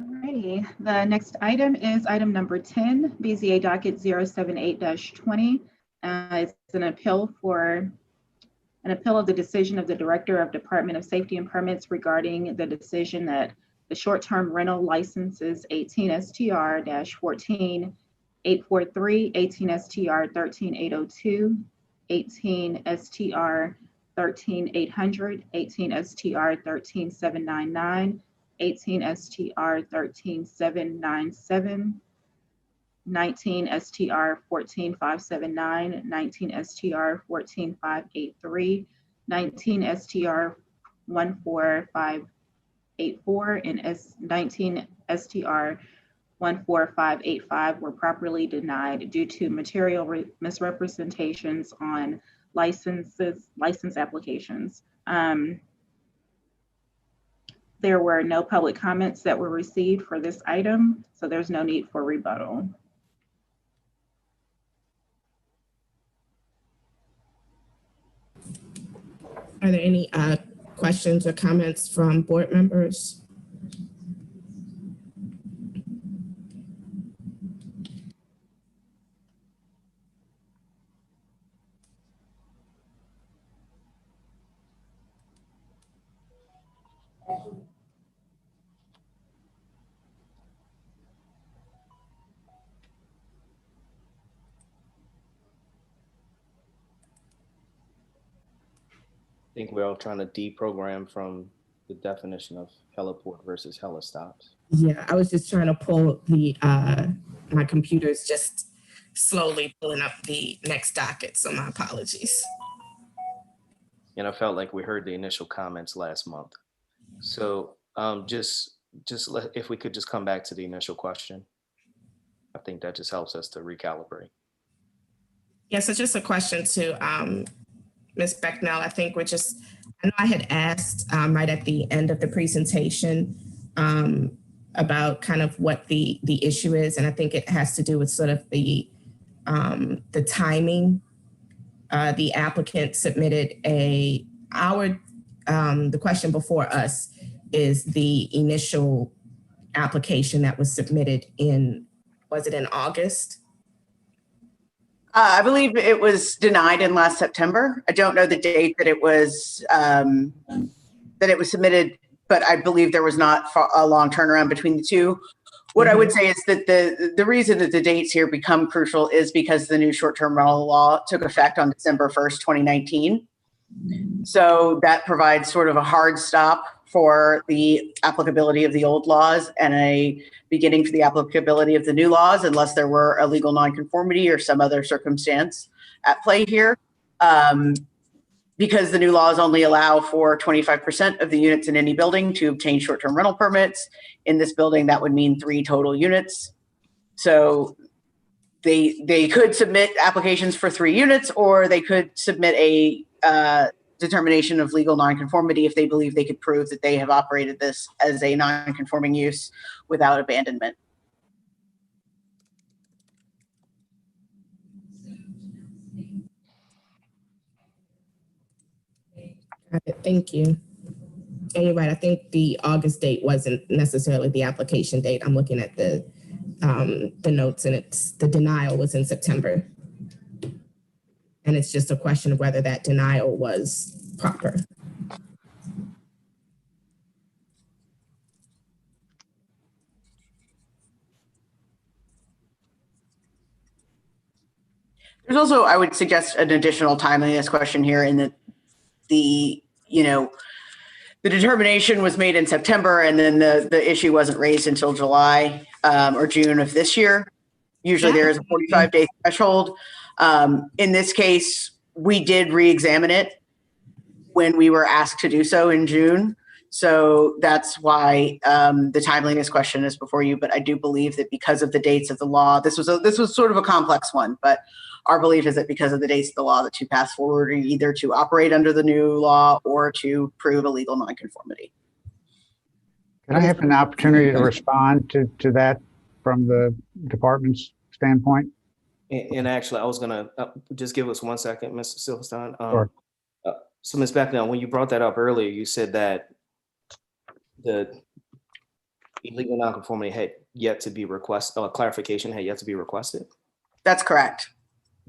Alrighty, the next item is item number 10, BZA docket 078-20. It's an appeal of the decision of the Director of Department of Safety and Permits regarding the decision that the short-term rental licenses 18 STR-14 843, 18 STR 13802, 18 STR 13800, 18 STR 13799, 18 STR 13797, 19 STR 14579, 19 STR 14583, 19 STR 14584, and 19 STR 14585 were properly denied due to material misrepresentations on license applications. There were no public comments that were received for this item, so there's no need for rebuttal. Are there any questions or comments from board members? I think we're all trying to deprogram from the definition of heliport versus helistops. Yeah, I was just trying to pull the, my computer's just slowly pulling up the next docket, so my apologies. And I felt like we heard the initial comments last month. So if we could just come back to the initial question. I think that just helps us to recalibrate. Yeah, so just a question to Ms. Becknell. I think I know I had asked right at the end of the presentation about kind of what the issue is. And I think it has to do with sort of the timing. The applicant submitted the question before us is the initial application that was submitted was it in August? I believe it was denied in last September. I don't know the date that it was submitted, but I believe there was not a long turnaround between the two. What I would say is that the reason that the dates here become crucial is because the new short-term rental law took effect on December 1st, 2019. So that provides sort of a hard stop for the applicability of the old laws and a beginning for the applicability of the new laws, unless there were a legal nonconformity or some other circumstance at play here. because the new laws only allow for 25% of the units in any building to obtain short-term rental permits. In this building, that would mean 3 total units. So they could submit applications for 3 units, or they could submit a determination of legal nonconformity if they believe they could prove that they have operated this as a nonconforming use without abandonment. Got it. Thank you. And you're right. I think the August date wasn't necessarily the application date. I'm looking at the notes, and it's the denial was in September. And it's just a question of whether that denial was proper. There's also, I would suggest, an additional timeliness question here in that the determination was made in September, and then the issue wasn't raised until July or June of this year. Usually there is a 45-day threshold. In this case, we did re-examine it when we were asked to do so in June. So that's why the timeliness question is before you. But I do believe that because of the dates of the law, this was sort of a complex one, but our belief is that because of the dates of the law, the 2 paths forward are either to operate under the new law or to prove a legal nonconformity. Can I have an opportunity to respond to that from the department's standpoint? And actually, I was gonna just give us 1 second, Mr. Silverstein. Sure. So Ms. Becknell, when you brought that up earlier, you said that the illegal nonconformity had yet to be requested, clarification had yet to be requested? That's correct.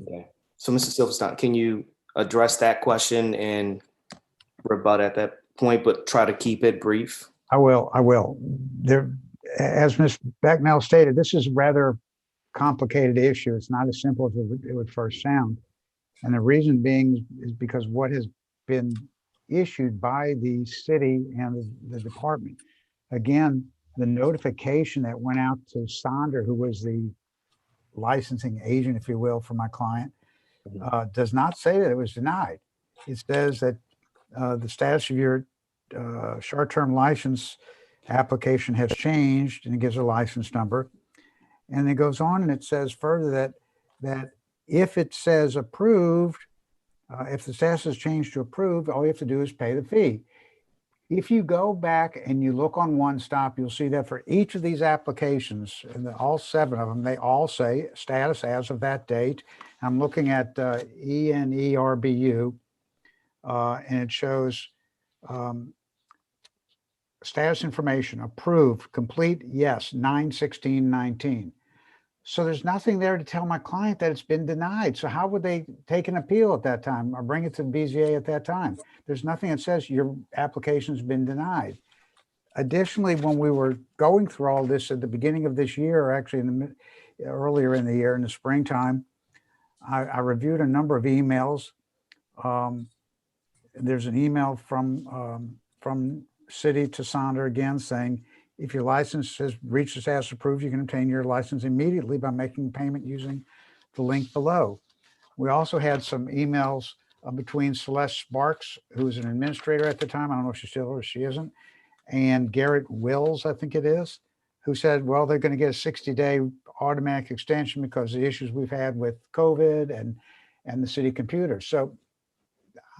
Okay. So Mr. Silverstein, can you address that question and rebut at that point, but try to keep it brief? I will. There, as Ms. Becknell stated, this is a rather complicated issue. It's not as simple as it would first sound. And the reason being is because what has been issued by the city and the department. Again, the notification that went out to Sonder, who was the licensing agent, if you will, for my client, does not say that it was denied. It says that the status of your short-term license application has changed, and it gives a license number. And it goes on and it says further that if it says approved, if the status has changed to approved, all you have to do is pay the fee. If you go back and you look on One Stop, you'll see that for each of these applications, and all 7 of them, they all say status as of that date. I'm looking at ENERBU, and it shows status information, approved, complete, yes, 9/16/19. So there's nothing there to tell my client that it's been denied. So how would they take an appeal at that time or bring it to the BZA at that time? There's nothing that says your application's been denied. Additionally, when we were going through all this at the beginning of this year, or actually earlier in the year, in the springtime, I reviewed a number of emails. There's an email from city to Sonder again saying, if your license has reached the status approved, you can obtain your license immediately by making payment using the link below. We also had some emails between Celeste Sparks, who was an administrator at the time, I don't know if she's still or she isn't, and Garrett Wills, I think it is, who said, well, they're going to get a 60-day automatic extension because of the issues we've had with COVID and the city computer. So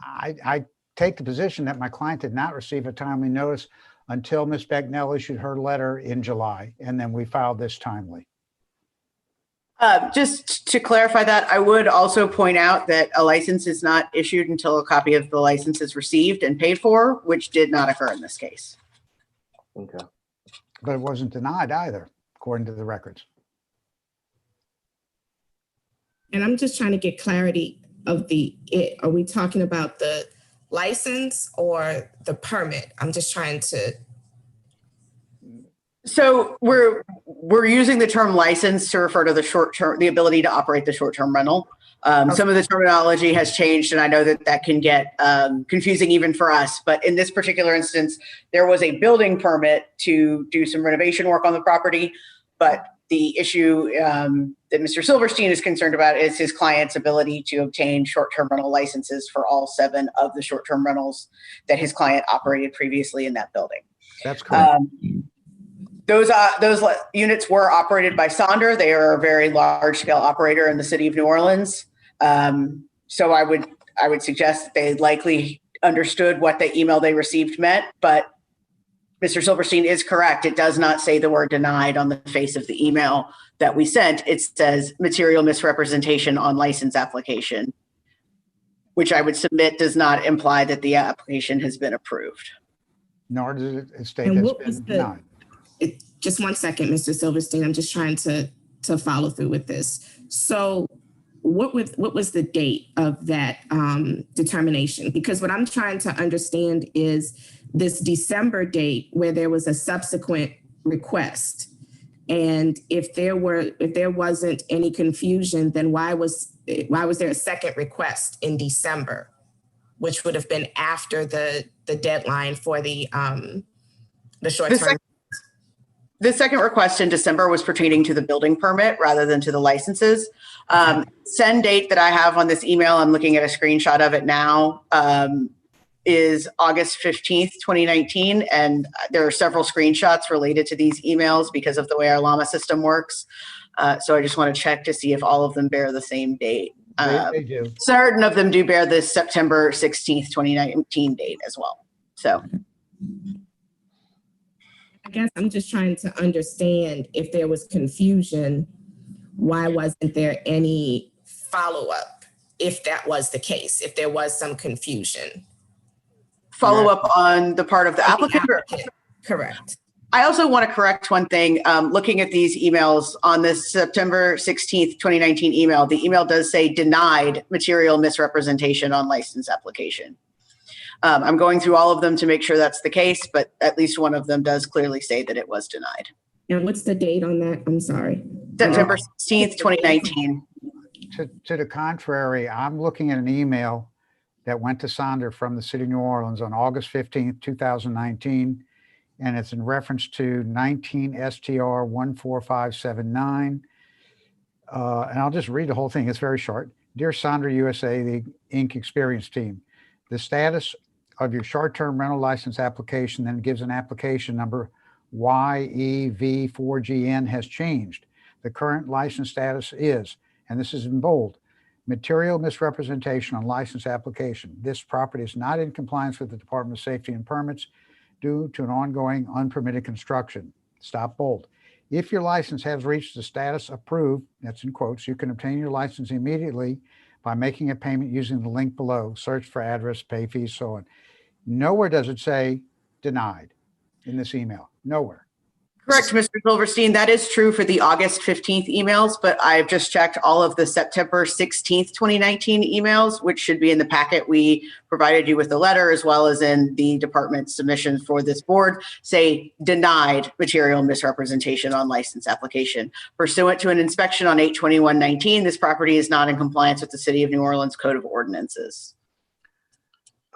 I take the position that my client did not receive a timely notice until Ms. Becknell issued her letter in July, and then we filed this timely. Just to clarify that, I would also point out that a license is not issued until a copy of the license is received and paid for, which did not occur in this case. Okay. But it wasn't denied either, according to the records. And I'm just trying to get clarity of are we talking about the license or the permit? I'm just trying to. So we're using the term license to refer to the ability to operate the short-term rental. Some of the terminology has changed, and I know that can get confusing even for us. But in this particular instance, there was a building permit to do some renovation work on the property, but The issue that Mr. Silverstein is concerned about is his client's ability to obtain short-term rental licenses for all 7 of the short-term rentals that his client operated previously in that building. That's correct. Those units were operated by Sonder. They are a very large-scale operator in the city of New Orleans. So I would suggest that they likely understood what the email they received meant, but Mr. Silverstein is correct. It does not say the word denied on the face of the email that we sent. It says material misrepresentation on license application, which I would submit does not imply that the application has been approved. Nor does it state And that what it's was been denied. Just one second, Mr. Silverstein. I'm just trying to follow through with this. So what was the date of that determination? Because what I'm trying to understand is this December date where there was a subsequent request. And if there wasn't any confusion, then why was there a second request in December, which would have been after the deadline for the short-term? The second request in December was pertaining to the building permit rather than to the licenses. Send date that I have on this email, I'm looking at a screenshot of it now, is August 15th, 2019. And there are several screenshots related to these emails because of the way our Llama system works. So I just want to check to see if all of them bear the same date. They do. Certain of them do bear the September 16th, 2019 date as well. So. I guess I'm just trying to understand if there was confusion, why wasn't there any follow-up if that was the case, if there was some confusion? Follow-up on the part of the applicant? Correct. I also want to correct one thing. Looking at these emails on this September 16th, 2019 email, the email does say denied material misrepresentation on license application. I'm going through all of them to make sure that's the case, but at least one of them does clearly say that it was denied. And what's the date on that? I'm sorry. September 16th, 2019. To the contrary, I'm looking at an email that went to Sonder from the city of New Orleans on August 15th, 2019. And it's in reference to 19 STR 14579. And I'll just read the whole thing. It's very short. Dear Sonder USA, the Inc. Experience Team, the status of your short-term rental license application, then gives an application number YEV4GN has changed. The current license status is, and this is in bold, material misrepresentation on license application. This property is not in compliance with the Department of Safety and Permits due to an ongoing unpermitted construction. Stop bold. If your license has reached the status approved, that's in quotes, you can obtain your license immediately by making a payment using the link below. Search for address, pay fees, so on. Nowhere does it say denied in this email. Nowhere. Correct, Mr. Silverstein. That is true for the August 15th emails, but I've just checked all of the September 16th, 2019 emails, which should be in the packet we provided you with the letter, as well as in the department submission for this board, say denied material misrepresentation on license application. Pursuant to an inspection on 8/21/19, this property is not in compliance with the City of New Orleans Code of Ordinances.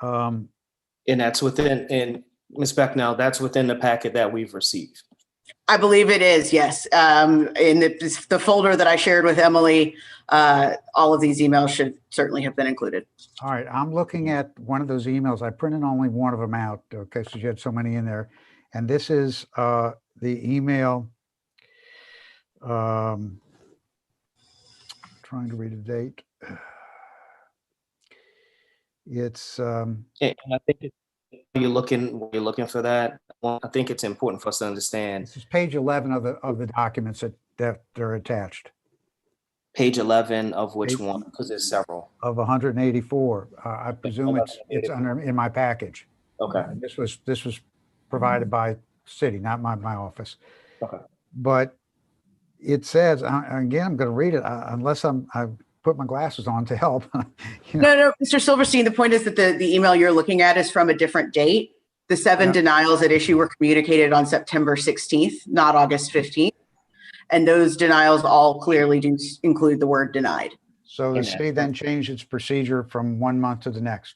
And that's within, and Ms. Becknell, that's within the packet that we've received. I believe it is, yes. In the folder that I shared with Emily, all of these emails should certainly have been included. All right, I'm looking at one of those emails. I printed only one of them out, okay, so you had so many in there. And this is the email. Trying to read the date. It's And I think when you're looking for that, well, I think it's important for us to understand. This is page 11 of the documents that are attached. Page 11 of which one? Because there's several. Of 184. I presume it's under in my package. Okay. This was provided by city, not my office. Okay. But it says, again, I'm going to read it unless I put my glasses on to help. No, Mr. Silverstein, the point is that the email you're looking at is from a different date. The 7 denials at issue were communicated on September 16th, not August 15th. And those denials all clearly do include the word denied. So the city then changed its procedure from 1 month to the next.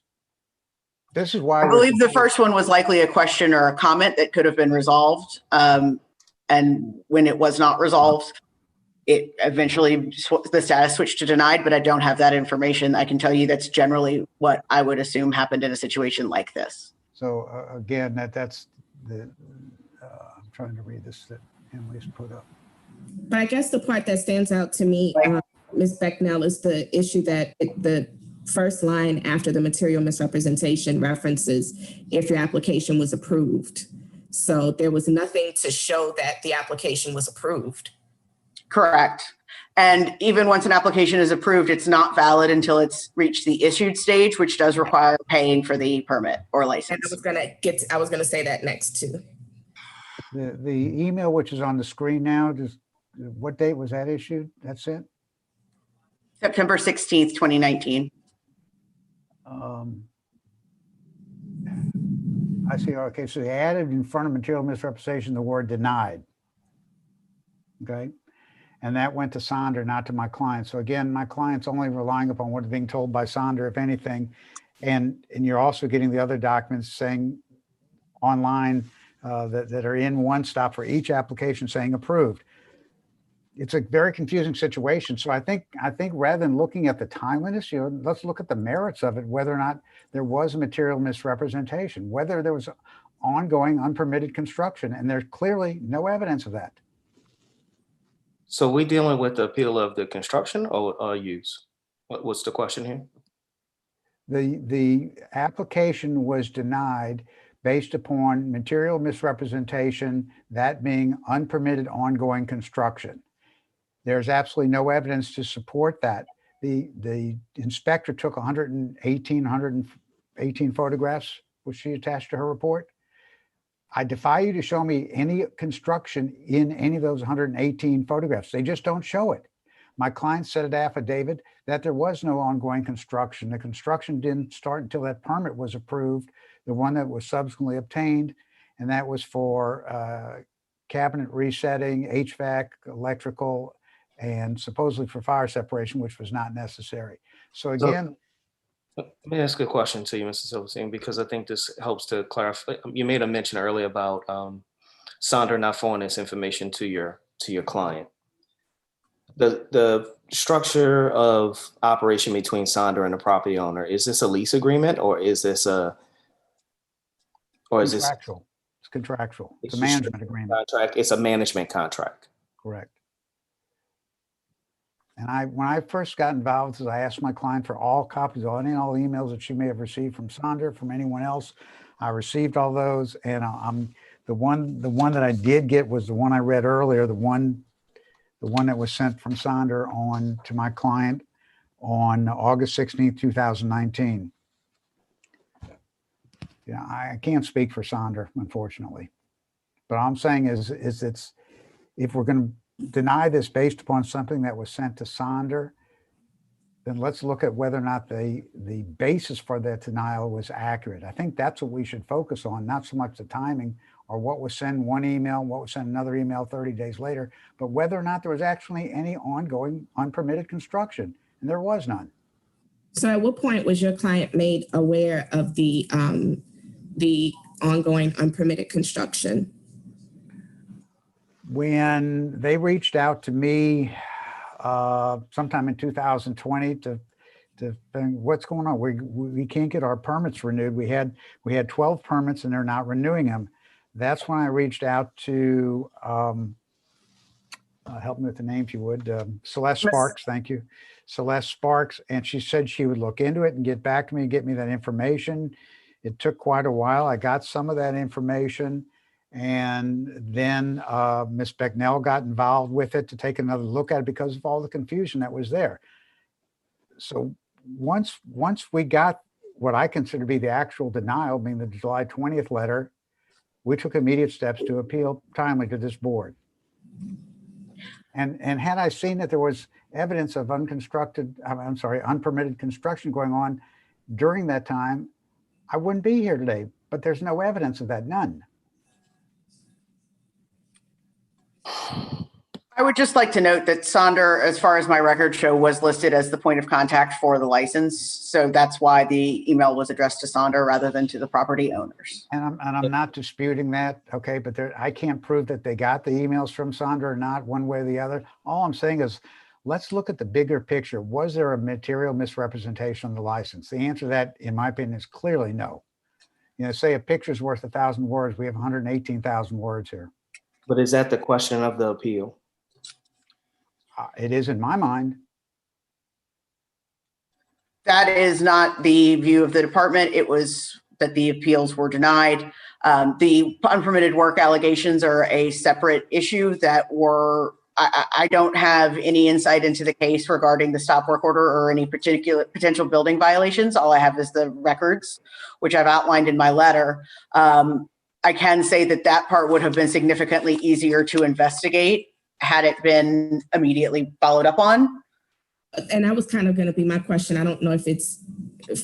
This is why I believe the first one was likely a question or a comment that could have been resolved. And And when it was not resolved, it eventually, the status switched to denied, but I don't have that information. I can tell you that's generally what I would assume happened in a situation like this. So again, that's the, I'm trying to read this that Emily's put up. But I guess the part that stands out to me, Ms. Becknell, is the issue that the first line after the material misrepresentation references if your application was approved. So there was nothing to show that the application was approved. Correct. And even once an application is approved, it's not valid until it's reached the issued stage, which does require paying for the permit or license. And I was gonna say that next too. The email which is on the screen now, what date was that issued? That's it? September 16th, 2019. I see. Okay, so they added in front of material misrepresentation the word denied. Okay, and that went to Sonder, not to my client. So again, my client's only relying upon what's being told by Sonder, if anything. And you're also getting the other documents saying online that are in one stop for each application saying approved. It's a very confusing situation. So I think rather than looking at the timeliness, let's look at the merits of it, whether or not there was a material misrepresentation, whether there was ongoing unpermitted construction, and there's clearly no evidence of that. So we dealing with the appeal of the construction or use? What's the question here? The application was denied based upon material misrepresentation, that being unpermitted ongoing construction. There's absolutely no evidence to support that. The inspector took 118 photographs, which she attached to her report. I defy you to show me any construction in any of those 118 photographs. They just don't show it. My client said at affidavit that there was no ongoing construction. The construction didn't start until that permit was approved, the one that was subsequently obtained, and that was for cabinet resetting, HVAC, electrical, and supposedly for fire separation, which was not necessary. So again, let me ask a question to you, Mr. Silverstein, because I think this helps to clarify. You made a mention earlier about Sonder not forwarding this information to your client. The structure of operation between Sonder and the property owner, is this a lease agreement or is this contractual? It's contractual. It's a management agreement. Contract. It's a management contract. Correct. And when I first got involved, I asked my client for all copies of all the emails that she may have received from Sonder, from anyone else. I received all those, and the one that I did get was the one I read earlier, the one that was sent from Sonder on to my client on August 16th, 2019. Yeah, I can't speak for Sonder, unfortunately. But all I'm saying is it's, if we're going to deny this based upon something that was sent to Sonder, then let's look at whether or not the basis for that denial was accurate. I think that's what we should focus on, not so much the timing or what was sent one email, what was sent another email 30 days later, but whether or not there was actually any ongoing unpermitted construction, and there was none. So at what point was your client made aware of the ongoing unpermitted construction? When they reached out to me sometime in 2020 to think, what's going on? We can't get our permits renewed. We had 12 permits and they're not renewing them. That's when I reached out to help me with the name if you would, Celeste Sparks. Thank you, Celeste Sparks. And she said she would look into it and get back to me and get me that information. It took quite a while. I got some of that information. And then Ms. Becknell got involved with it to take another look at it because of all the confusion that was there. So once we got what I consider to be the actual denial, being the July 20th letter, we took immediate steps to appeal timely to this board. And had I seen that there was evidence of unpermitted construction going on during that time, I wouldn't be here today, but there's no evidence of that, none. I I would just like to note that Sonder, as far as my records show, was listed as the point of contact for the license. So that's why the email was addressed to Sonder rather than to the property owners. And I'm not disputing that, okay, but I can't prove that they got the emails from Sonder or not, one way or the other. All I'm saying is, let's look at the bigger picture. Was there a material misrepresentation on the license? The answer to that, in my opinion, is clearly no. You know, say a picture's worth 1,000 words, we have 118,000 words here. But is that the question of the appeal? It is in my mind. That is not the view of the department. It was that the appeals were denied. The unpermitted work allegations are a separate issue that were, I don't have any insight into the case regarding the stop work order or any particular potential building violations. All I have is the records, which I've outlined in my letter. I can say that that part would have been significantly easier to investigate had it been immediately followed up on. And that was kind of going to be my question. I don't know if it's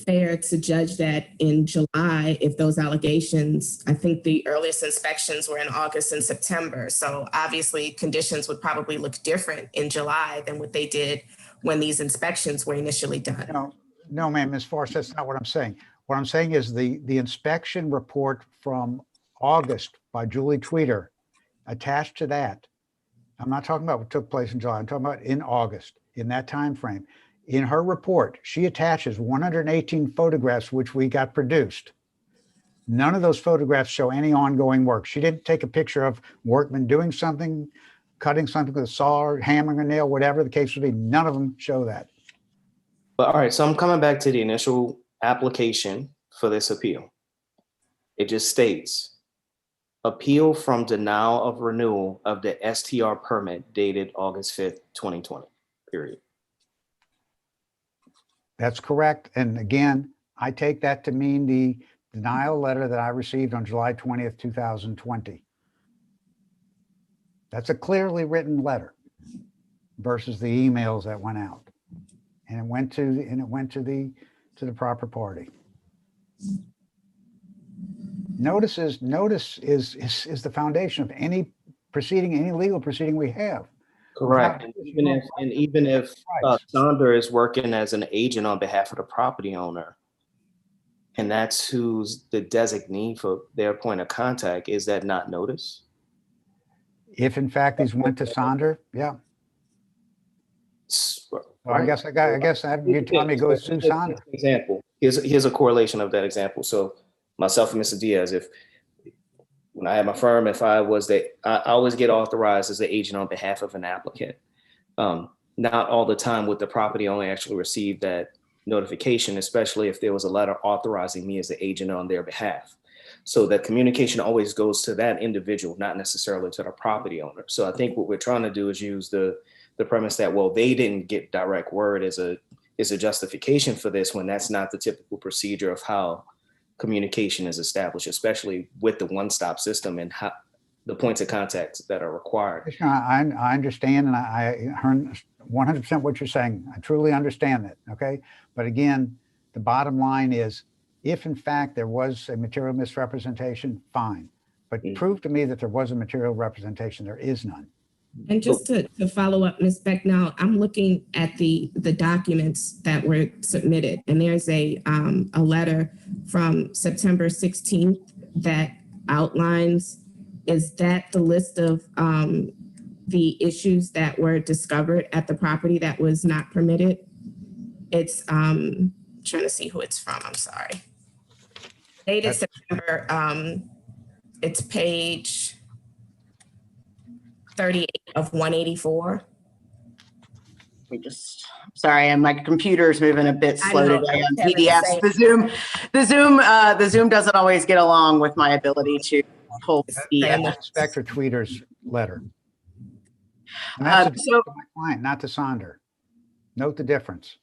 fair to judge that in July, if those allegations, I think the earliest inspections were in August and September. So obviously conditions would probably look different in July than what they did when these inspections were initially done. No, ma'am, Ms. Forrest, that's not what I'm saying. What I'm saying is the inspection report from August by Julie Tweeter, attached to that, I'm not talking about what took place in July. I'm talking about in August, in that time frame. In her report, she attaches 118 photographs, which we got produced. None of those photographs show any ongoing work. She didn't take a picture of workmen doing something, cutting something with a saw, or hammering a nail, whatever the case would be. None of them show that. But all right, so I'm coming back to the initial application for this appeal. It just states, appeal from denial of renewal of the STR permit dated August 5th, 2020, period. That's correct. And again, I take that to mean the denial letter that I received on July 20th, 2020. That's a clearly written letter versus the emails that went out. And it went to the proper party. Notice is the foundation of any proceeding, any legal proceeding we have. Correct. And even if Sonder is working as an agent on behalf of the property owner, and that's who's the designee for their point of contact, is that not notice? If in fact these went to Sonder, yeah. Well, I guess you're telling me go sue Sonder. Example. Here's a correlation of that example. So myself and Mr. Diaz, when I had my firm, I always get authorized as the agent on behalf of an applicant. Not all the time would the property owner actually receive that notification, especially if there was a letter authorizing me as the agent on their behalf. So that communication always goes to that individual, not necessarily to the property owner. So I think what we're trying to do is use the premise that, well, they didn't get direct word as a justification for this, when that's not the typical procedure of how communication is established, especially with the one-stop system and how the points of contact that are required. I understand, and I heard 100% what you're saying. I truly understand that, okay? But again, the bottom line is, if in fact there was a material misrepresentation, fine. But prove to me that there was a material representation. There is none. And just to follow up, Ms. Becknell, I'm looking at the documents that were submitted, and there's a letter from September 16th that outlines, is that the list of the issues that were discovered at the property that was not permitted? It's trying to see who it's from, I'm sorry. Dated September, it's page 38 of 184. Sorry, and my computer's moving a bit slow today on PDFs. The Zoom doesn't always get along with my ability to pull PDFs. Inspector Tweeter's letter. And that's to my client, not to Sonder. Note the difference.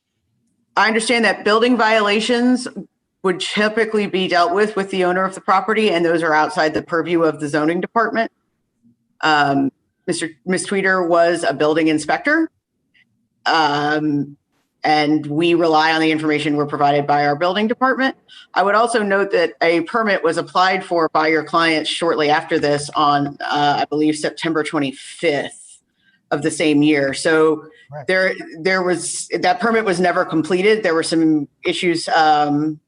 I understand that building violations would typically be dealt with the owner of the property, and those are outside the purview of the zoning department. Ms. Tweeter was a building inspector, and we rely on the information we're provided by our building department. I would also note that a permit was applied for by your client shortly after this on, I believe, September 25th of the same year. So there was, that permit was never completed. There were some issues and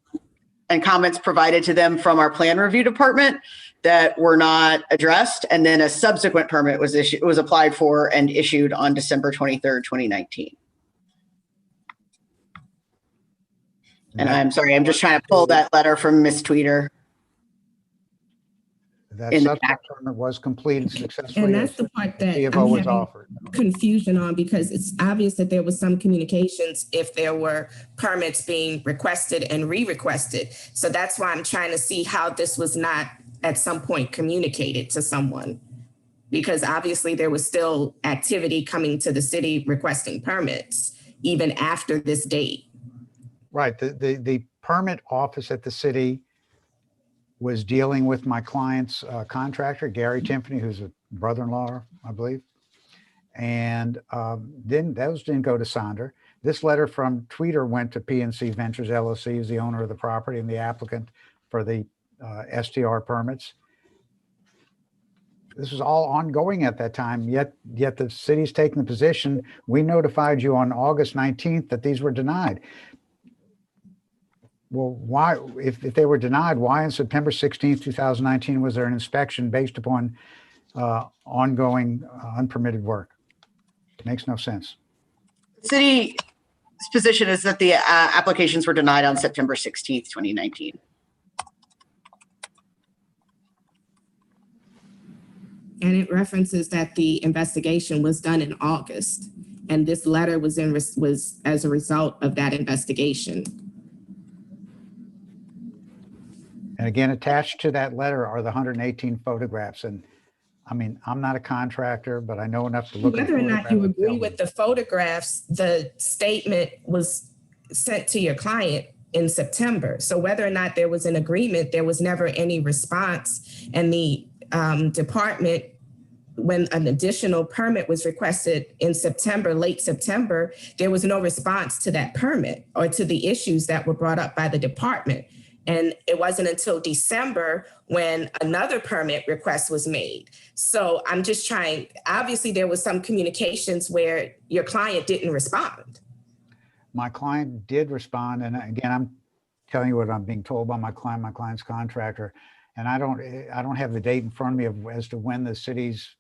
comments provided to them from our plan review department that were not addressed. And then a subsequent permit was applied for and issued on December 23rd, 2019. And I'm sorry, I'm just trying to pull that letter from Ms. Tweeter. That in the subsequent permit was completed successfully. And that's the part that CFO I'm was having offered. confusion on, because it's obvious that there was some communications if there were permits being requested and re-requested. So that's why I'm trying to see how this was not at some point communicated to someone, because obviously there was still activity coming to the city requesting permits even after this date. Right. The permit office at the city was dealing with my client's contractor, Gary Timpany, who's a brother-in-law, I believe. And then those didn't go to Sonder. This letter from Tweeter went to PNC Ventures LLC, who's the owner of the property and the applicant for the STR permits. This was all ongoing at that time, yet the city's taking the position, we notified you on August 19th that these were denied. Well, why, if they were denied, why on September 16th, 2019, was there an inspection based upon ongoing unpermitted work? It makes no sense. The city's position is that the applications were denied on September 16th, 2019. And it references that the investigation was done in August, and this letter was as a result of that investigation. And again, attached to that letter are the 118 photographs. And I mean, I'm not a contractor, but I know enough to look at Whether or not you agree with the photographs, the statement was sent to your client in September. So whether or not there was an agreement, there was never any response. And the department, when an additional permit was requested in September, late September, there was no response to that permit or to the issues that were brought up by the department. And it wasn't until December when another permit request was made. So I'm just trying, obviously there was some communications where your client didn't respond. My client did respond. And again, I'm telling you what I'm being told by my client's contractor. And I don't have the date in front of me as to when the city's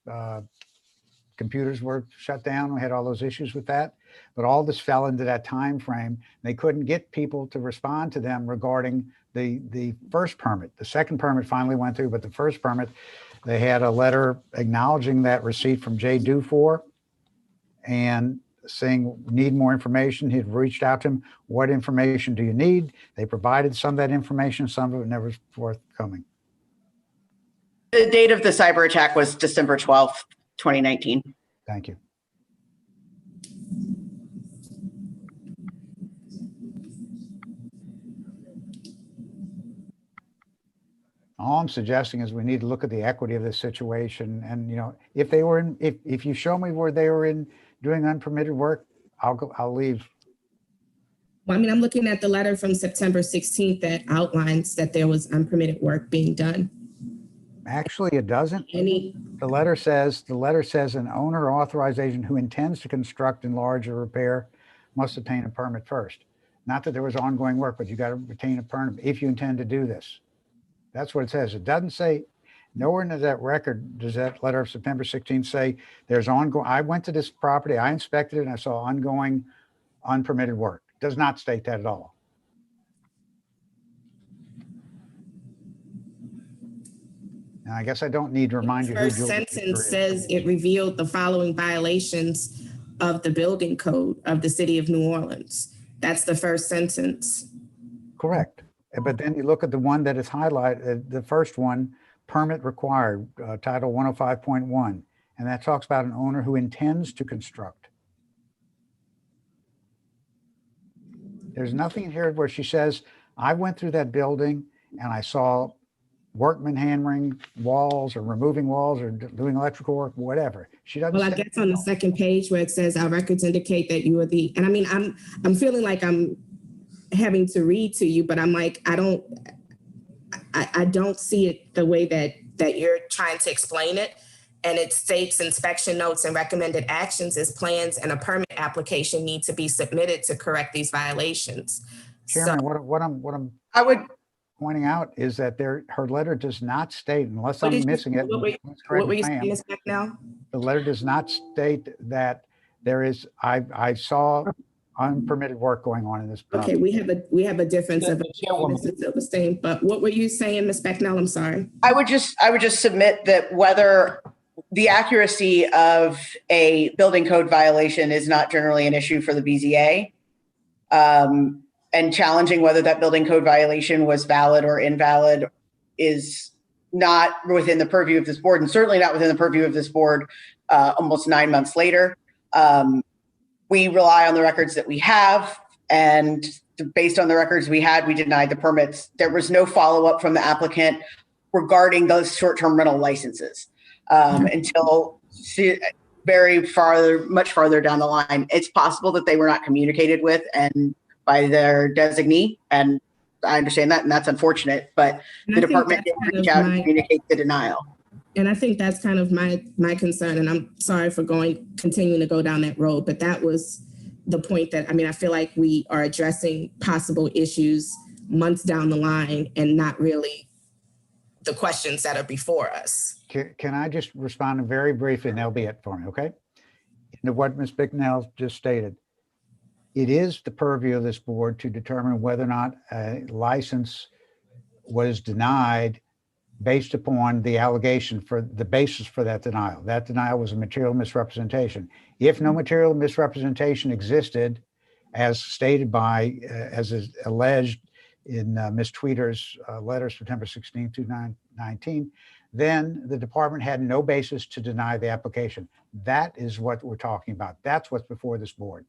computers were shut down. We had all those issues with that, but all this fell into that time frame. They couldn't get people to respond to them regarding the first permit. The second permit finally went through, but the first permit, they had a letter acknowledging that receipt from Jay Dufour and saying, need more information. He'd reached out to him. What information do you need? They provided some of that information. Some of it never was forthcoming. The date of the cyber attack was December 12th, 2019. Thank you. All I'm suggesting is we need to look at the equity of this situation. And, you know, if they were in, if you show me where they were in doing unpermitted work, I'll leave. Well, I mean, I'm looking at the letter from September 16th that outlines that there was unpermitted work being done. Actually, it doesn't. The letter says an owner or authorized agent who intends to construct, enlarge, or repair must obtain a permit first. Not that there was ongoing work, but you got to retain a permit if you intend to do this. That's what it says. It doesn't say, nowhere in that record does that letter of September 16th say there's ongoing. I went to this property, I inspected it, and I saw ongoing unpermitted work. It does not state that at all. Now, I guess I don't need to remind you. The first sentence says it revealed the following violations of the building code of the city of New Orleans. That's the first sentence. Correct. But then you look at the one that is highlighted, the first one, permit required, Title 105.1, and that talks about an owner who intends to construct. There's nothing here where she says, I went through that building and I saw workmen hammering walls or removing walls or doing electrical work, whatever. She doesn't. Well, I guess on the second page where it says our records indicate that you are the, and I mean, I'm feeling like I'm having to read to you, but I'm like, I don't see it the way that you're trying to explain it. and it states inspection notes and recommended actions as plans and a permit application need to be submitted to correct these violations. Chairman, what I'm pointing out is that her letter does not state, unless I'm missing it. What were you saying, Ms. Becknell? The letter does not state that there is, I saw unpermitted work going on in this property. Okay, we have a difference of Mr. Silverstein, but what were you saying, Ms. Becknell? I'm sorry. I would just submit that whether the accuracy of a building code violation is not generally an issue for the BZA, and challenging whether that building code violation was valid or invalid is not within the purview of this board, and certainly not within the purview of this board almost 9 months later. We rely on the records that we have, and based on the records we had, we denied the permits. There was no follow-up from the applicant regarding those short-term rental licenses until much farther down the line. It's possible that they were not communicated with and by their designee, and I understand that, and that's unfortunate, but the department did reach out and communicate the denial. And I think that's kind of my concern, and I'm sorry for continuing to go down that road, but that was the point that, I feel like we are addressing possible issues months down the line and not really the questions that are before us. Can I just respond very briefly, and that'll be it for me, okay? To what Ms. Bicknell just stated. It is the purview of this board to determine whether or not a license was denied based upon the allegation for the basis for that denial. That denial was a material misrepresentation. If no material misrepresentation existed, as stated by, as is alleged in Ms. Tweeter's letter, September 16, 2019, then the department had no basis to deny the application. That is what we're talking about. That's what's before this board.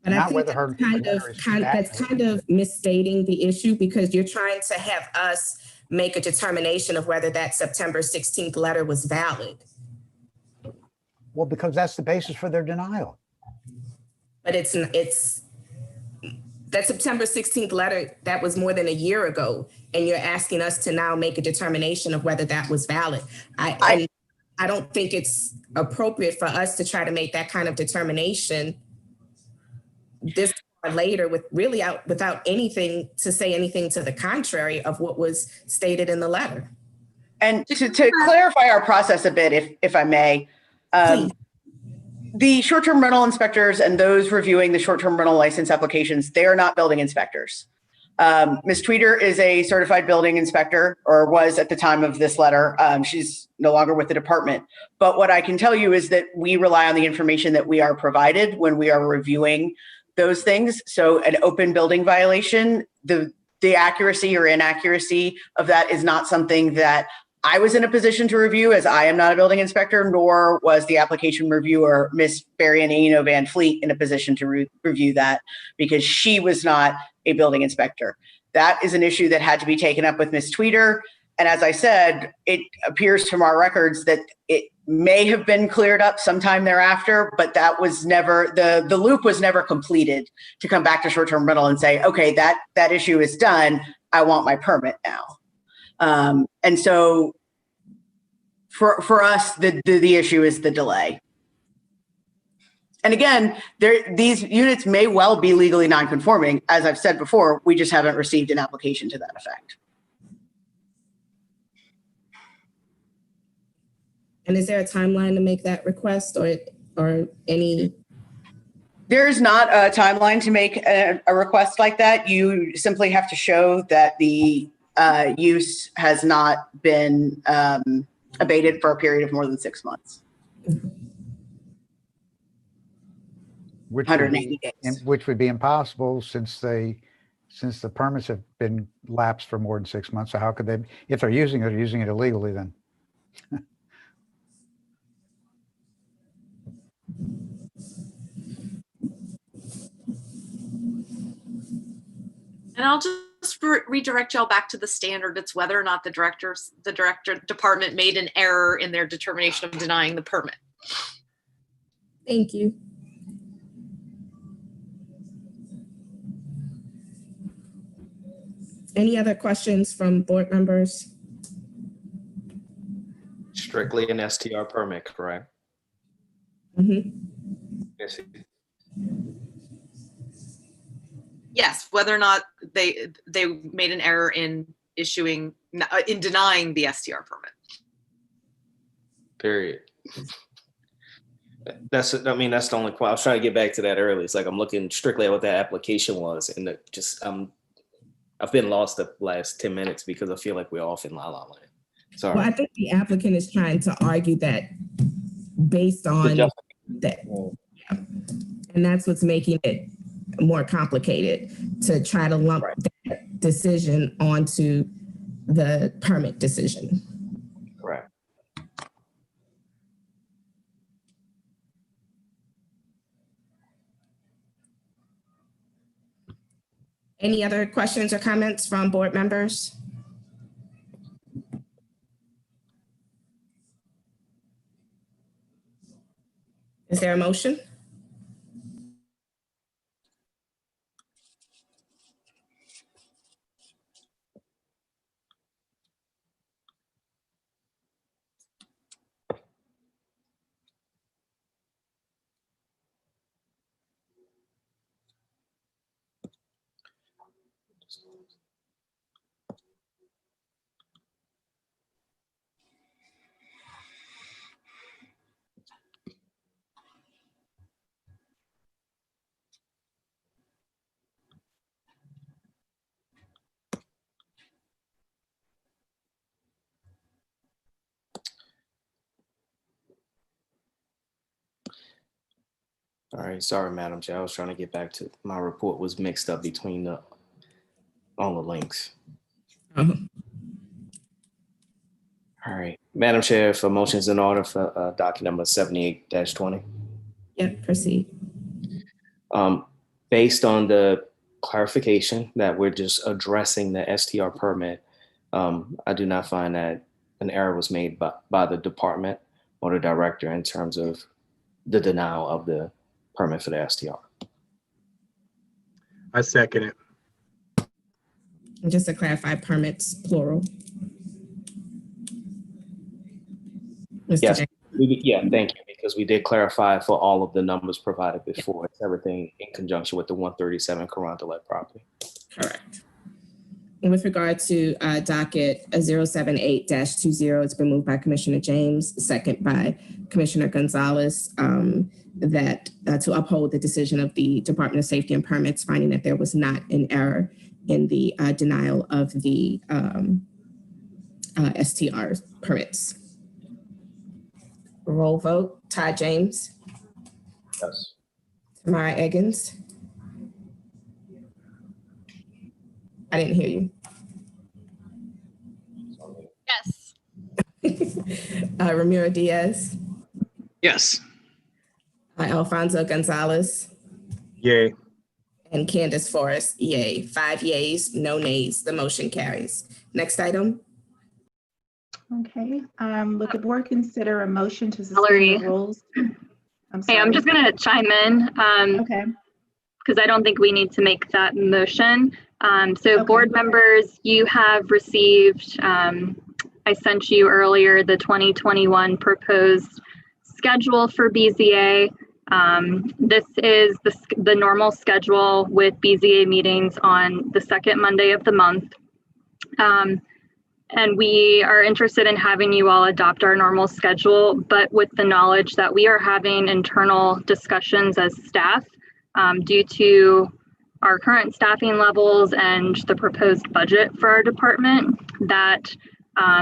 But I think that's kind of misstating the issue, because you're trying to have us make a determination of whether that September 16th letter was valid. Well, because that's the basis for their denial. But it's that September 16th letter, that was more than a year ago, and you're asking us to now make a determination of whether that was valid. I don't think it's appropriate for us to try to make that kind of determination this far later without anything to say anything to the contrary of what was stated in the letter. And to clarify our process a bit, if I may, the short-term rental inspectors and those reviewing the short-term rental license applications, they are not building inspectors. Ms. Tweeter is a certified building inspector, or was at the time of this letter. She's no longer with the department. But what I can tell you is that we rely on the information that we are provided when we are reviewing those things. So an open building violation, the accuracy or inaccuracy of that is not something that I was in a position to review, as I am not a building inspector, nor was the application reviewer, Ms. Marianino Van Fleet, in a position to review that, because she was not a building inspector. That is an issue that had to be taken up with Ms. Tweeter. And as I said, it appears from our records that it may have been cleared up sometime thereafter, but that was never, the loop was never completed to come back to short-term rental and say, okay, that issue is done. I want my permit now. And so for us, the issue is the delay. And again, these units may well be legally non-conforming. As I've said before, we just haven't received an application to that effect. And is there a timeline to make that request, or any? There is not a timeline to make a request like that. You simply have to show that the use has not been abated for a period of more than 6 months. Which 180 days. Which would be impossible since the permits have been lapsed for more than 6 months. So how could they, if they're using it illegally then? And I'll just redirect y'all back to the standard. It's whether or not the department made an error in their determination of denying the permit. Thank you. Any other questions from board members? strictly an STR permit, correct? Yes. Yes, whether or not they made an error in issuing, in denying the STR permit. Period. That's the only point. I was trying to get back to that earlier. It's like I'm looking strictly at what that application was, and I've been lost the last 10 minutes because I feel like we're off in la la land. Sorry. Well, I think the applicant is trying to argue that based on that, and that's what's making it more complicated to try to lump that decision onto the permit decision. Correct. Any other questions or comments from board members? Is there a motion? All right, sorry, Madam Chair. I was trying to get back to my report was mixed up between all the links. All right, Madam Chair, if a motion is in order for docket number 78-20. Yep, proceed. Based on the clarification that we're just addressing the STR permit, I do not find that an error was made by the department or the director in terms of the denial of the permit for the STR. I second it. And just to clarify, permits, plural. Mr. Yes, James. yeah, thank you, because we did clarify for all of the numbers provided before. It's everything in conjunction with the 137 Carondelet property. Correct. And with regard to docket 078-20, it's been moved by Commissioner James, second by Commissioner Gonzalez, that to uphold the decision of the Department of Safety and Permits, finding that there was not an error in the denial of the STR permits. Roll vote. Todd James. Yes. Tamara Eggins. I didn't hear you. Yes. Ramiro Diaz. Yes. Alfonso Gonzalez. Yay. And Candace Forrest, yay. 5 yays, no nays. The motion carries. Next item. Okay, would the board consider a motion to Valerie. suspend the rules? Hey, I'm just going to chime in. Okay. Because I don't think we need to make that motion. So board members, you have received, I sent you earlier the 2021 proposed schedule for BZA. This is the normal schedule with BZA meetings on the second Monday of the month. And we are interested in having you all adopt our normal schedule, but with the knowledge that we are having internal discussions as staff due to our current staffing levels and the proposed budget for our department, that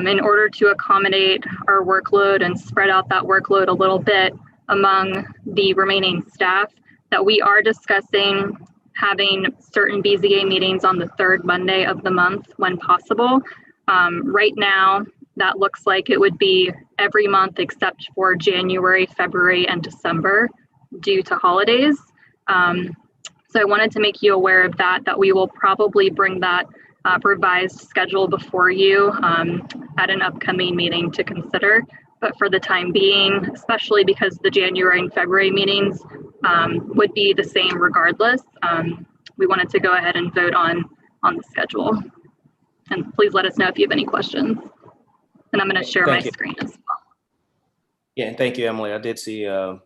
in order to accommodate our workload and spread out that workload a little bit among the remaining staff, that we are discussing having certain BZA meetings on the third Monday of the month when possible. Right now, that looks like it would be every month except for January, February, and December due to holidays. So I wanted to make you aware of that we will probably bring that revised schedule before you at an upcoming meeting to consider. But for the time being, especially because the January and February meetings would be the same regardless, we wanted to go ahead and vote on the schedule. And please let us know if you have any questions. And I'm going to share my screen as well. Yeah, and thank you, Emily. I did see that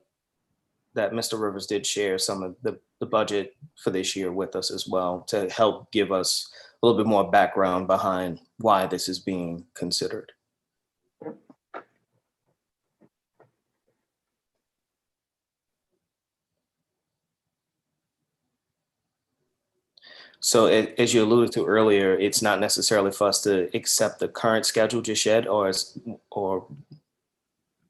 Mr. Rivers did share some of the budget for this year with us as well to help give us a little bit more background behind why this is being considered. So as you alluded to earlier, it's not necessarily for us to accept the current schedule just yet, or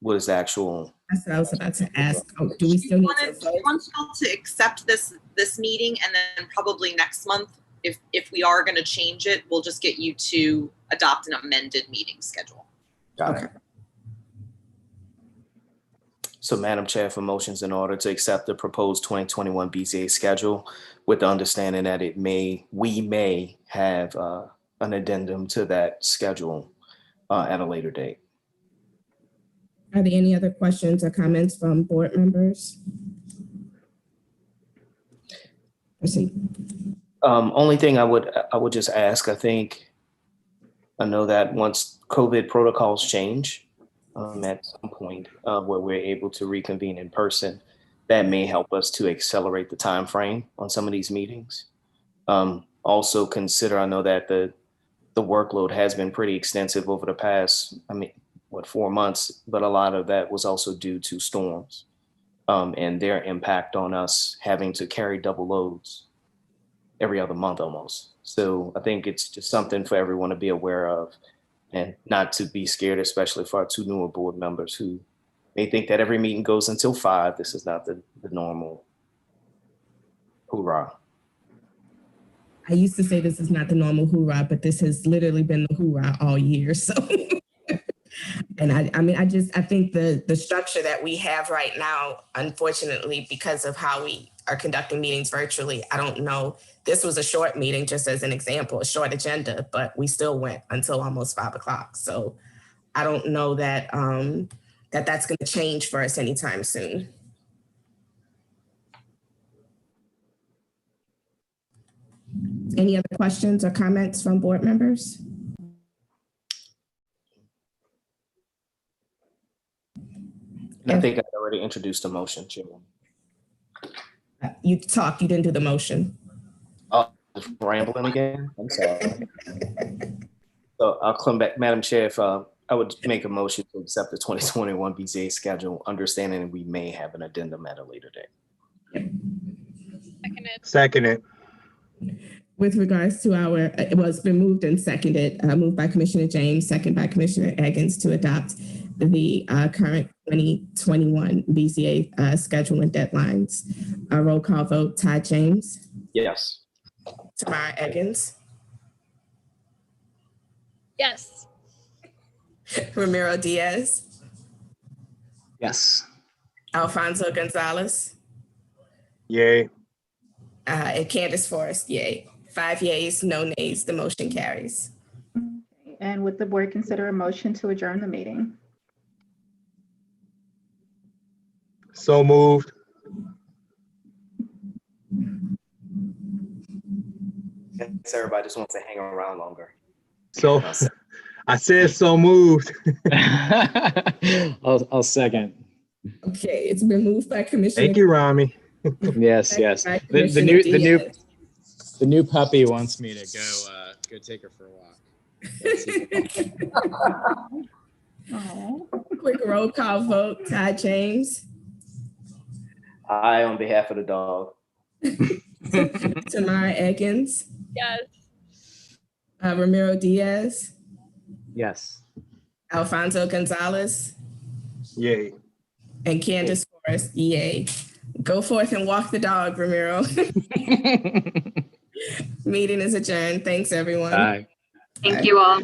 what is the actual? That's what I was about to ask. Oh, do we still need to Do you want y'all to accept this meeting, and then probably next month, if we are going to change it, we'll just get you to adopt an amended meeting schedule. Got it. So, Madam Chair, for motions in order to accept the proposed 2021 BZA schedule with the understanding that we may have an addendum to that schedule at a later date. Are there any other questions or comments from board members? Proceed. Only thing I would just ask, I know that once COVID protocols change, at some point where we're able to reconvene in person, that may help us to accelerate the time frame on some of these meetings. Also consider, I know that the workload has been pretty extensive over the past, 4 months, but a lot of that was also due to storms and their impact on us having to carry double loads every other month almost. So I think it's just something for everyone to be aware of and not to be scared, especially for our 2 newer board members who may think that every meeting goes until 5. This is not the normal hoorah. I used to say this is not the normal hoorah, but this has literally been the hoorah all year. So, and I think the structure that we have right now, unfortunately, because of how we are conducting meetings virtually, I don't know. This was a short meeting, just as an example, a short agenda, but we still went until almost 5 o'clock. So I don't know that that's going to change for us anytime soon. Any other questions or comments from board members? And I think I already introduced the motion, Chairman. You talked, you didn't do the motion. Oh, just rambling again? I'm sorry. So I'll come back, Madam Chair, if I would make a motion to accept the 2021 BZA schedule, understanding we may have an addendum at a later date. Seconded. With regards to it's been moved and seconded, moved by Commissioner James, second by Commissioner Eggins to adopt the current 2021 BZA schedule and deadlines. A roll call vote, Todd James. Yes. Tamara Eggins. Yes. Ramiro Diaz. Yes. Alfonso Gonzalez. Yay. And Candace Forrest, yay. 5 yays, no nays, the motion carries. And would the board consider a motion to adjourn the meeting? So moved. Yes, everybody just wants to hang around longer. So I said so moved. I'll second. Okay, it's been moved by Commissioner. Thank you, Rami. Yes, yes. The new puppy wants me to go take her for a walk. Quick roll call vote, Todd James. Aye on behalf of the dog. Tamara Eggins. Yes. Ramiro Diaz. Yes. Alfonso Gonzalez. Yay. And Candace Forrest, yay. Go forth and walk the dog, Ramiro. Meeting is adjourned. Thanks, everyone. Bye. Thank you all.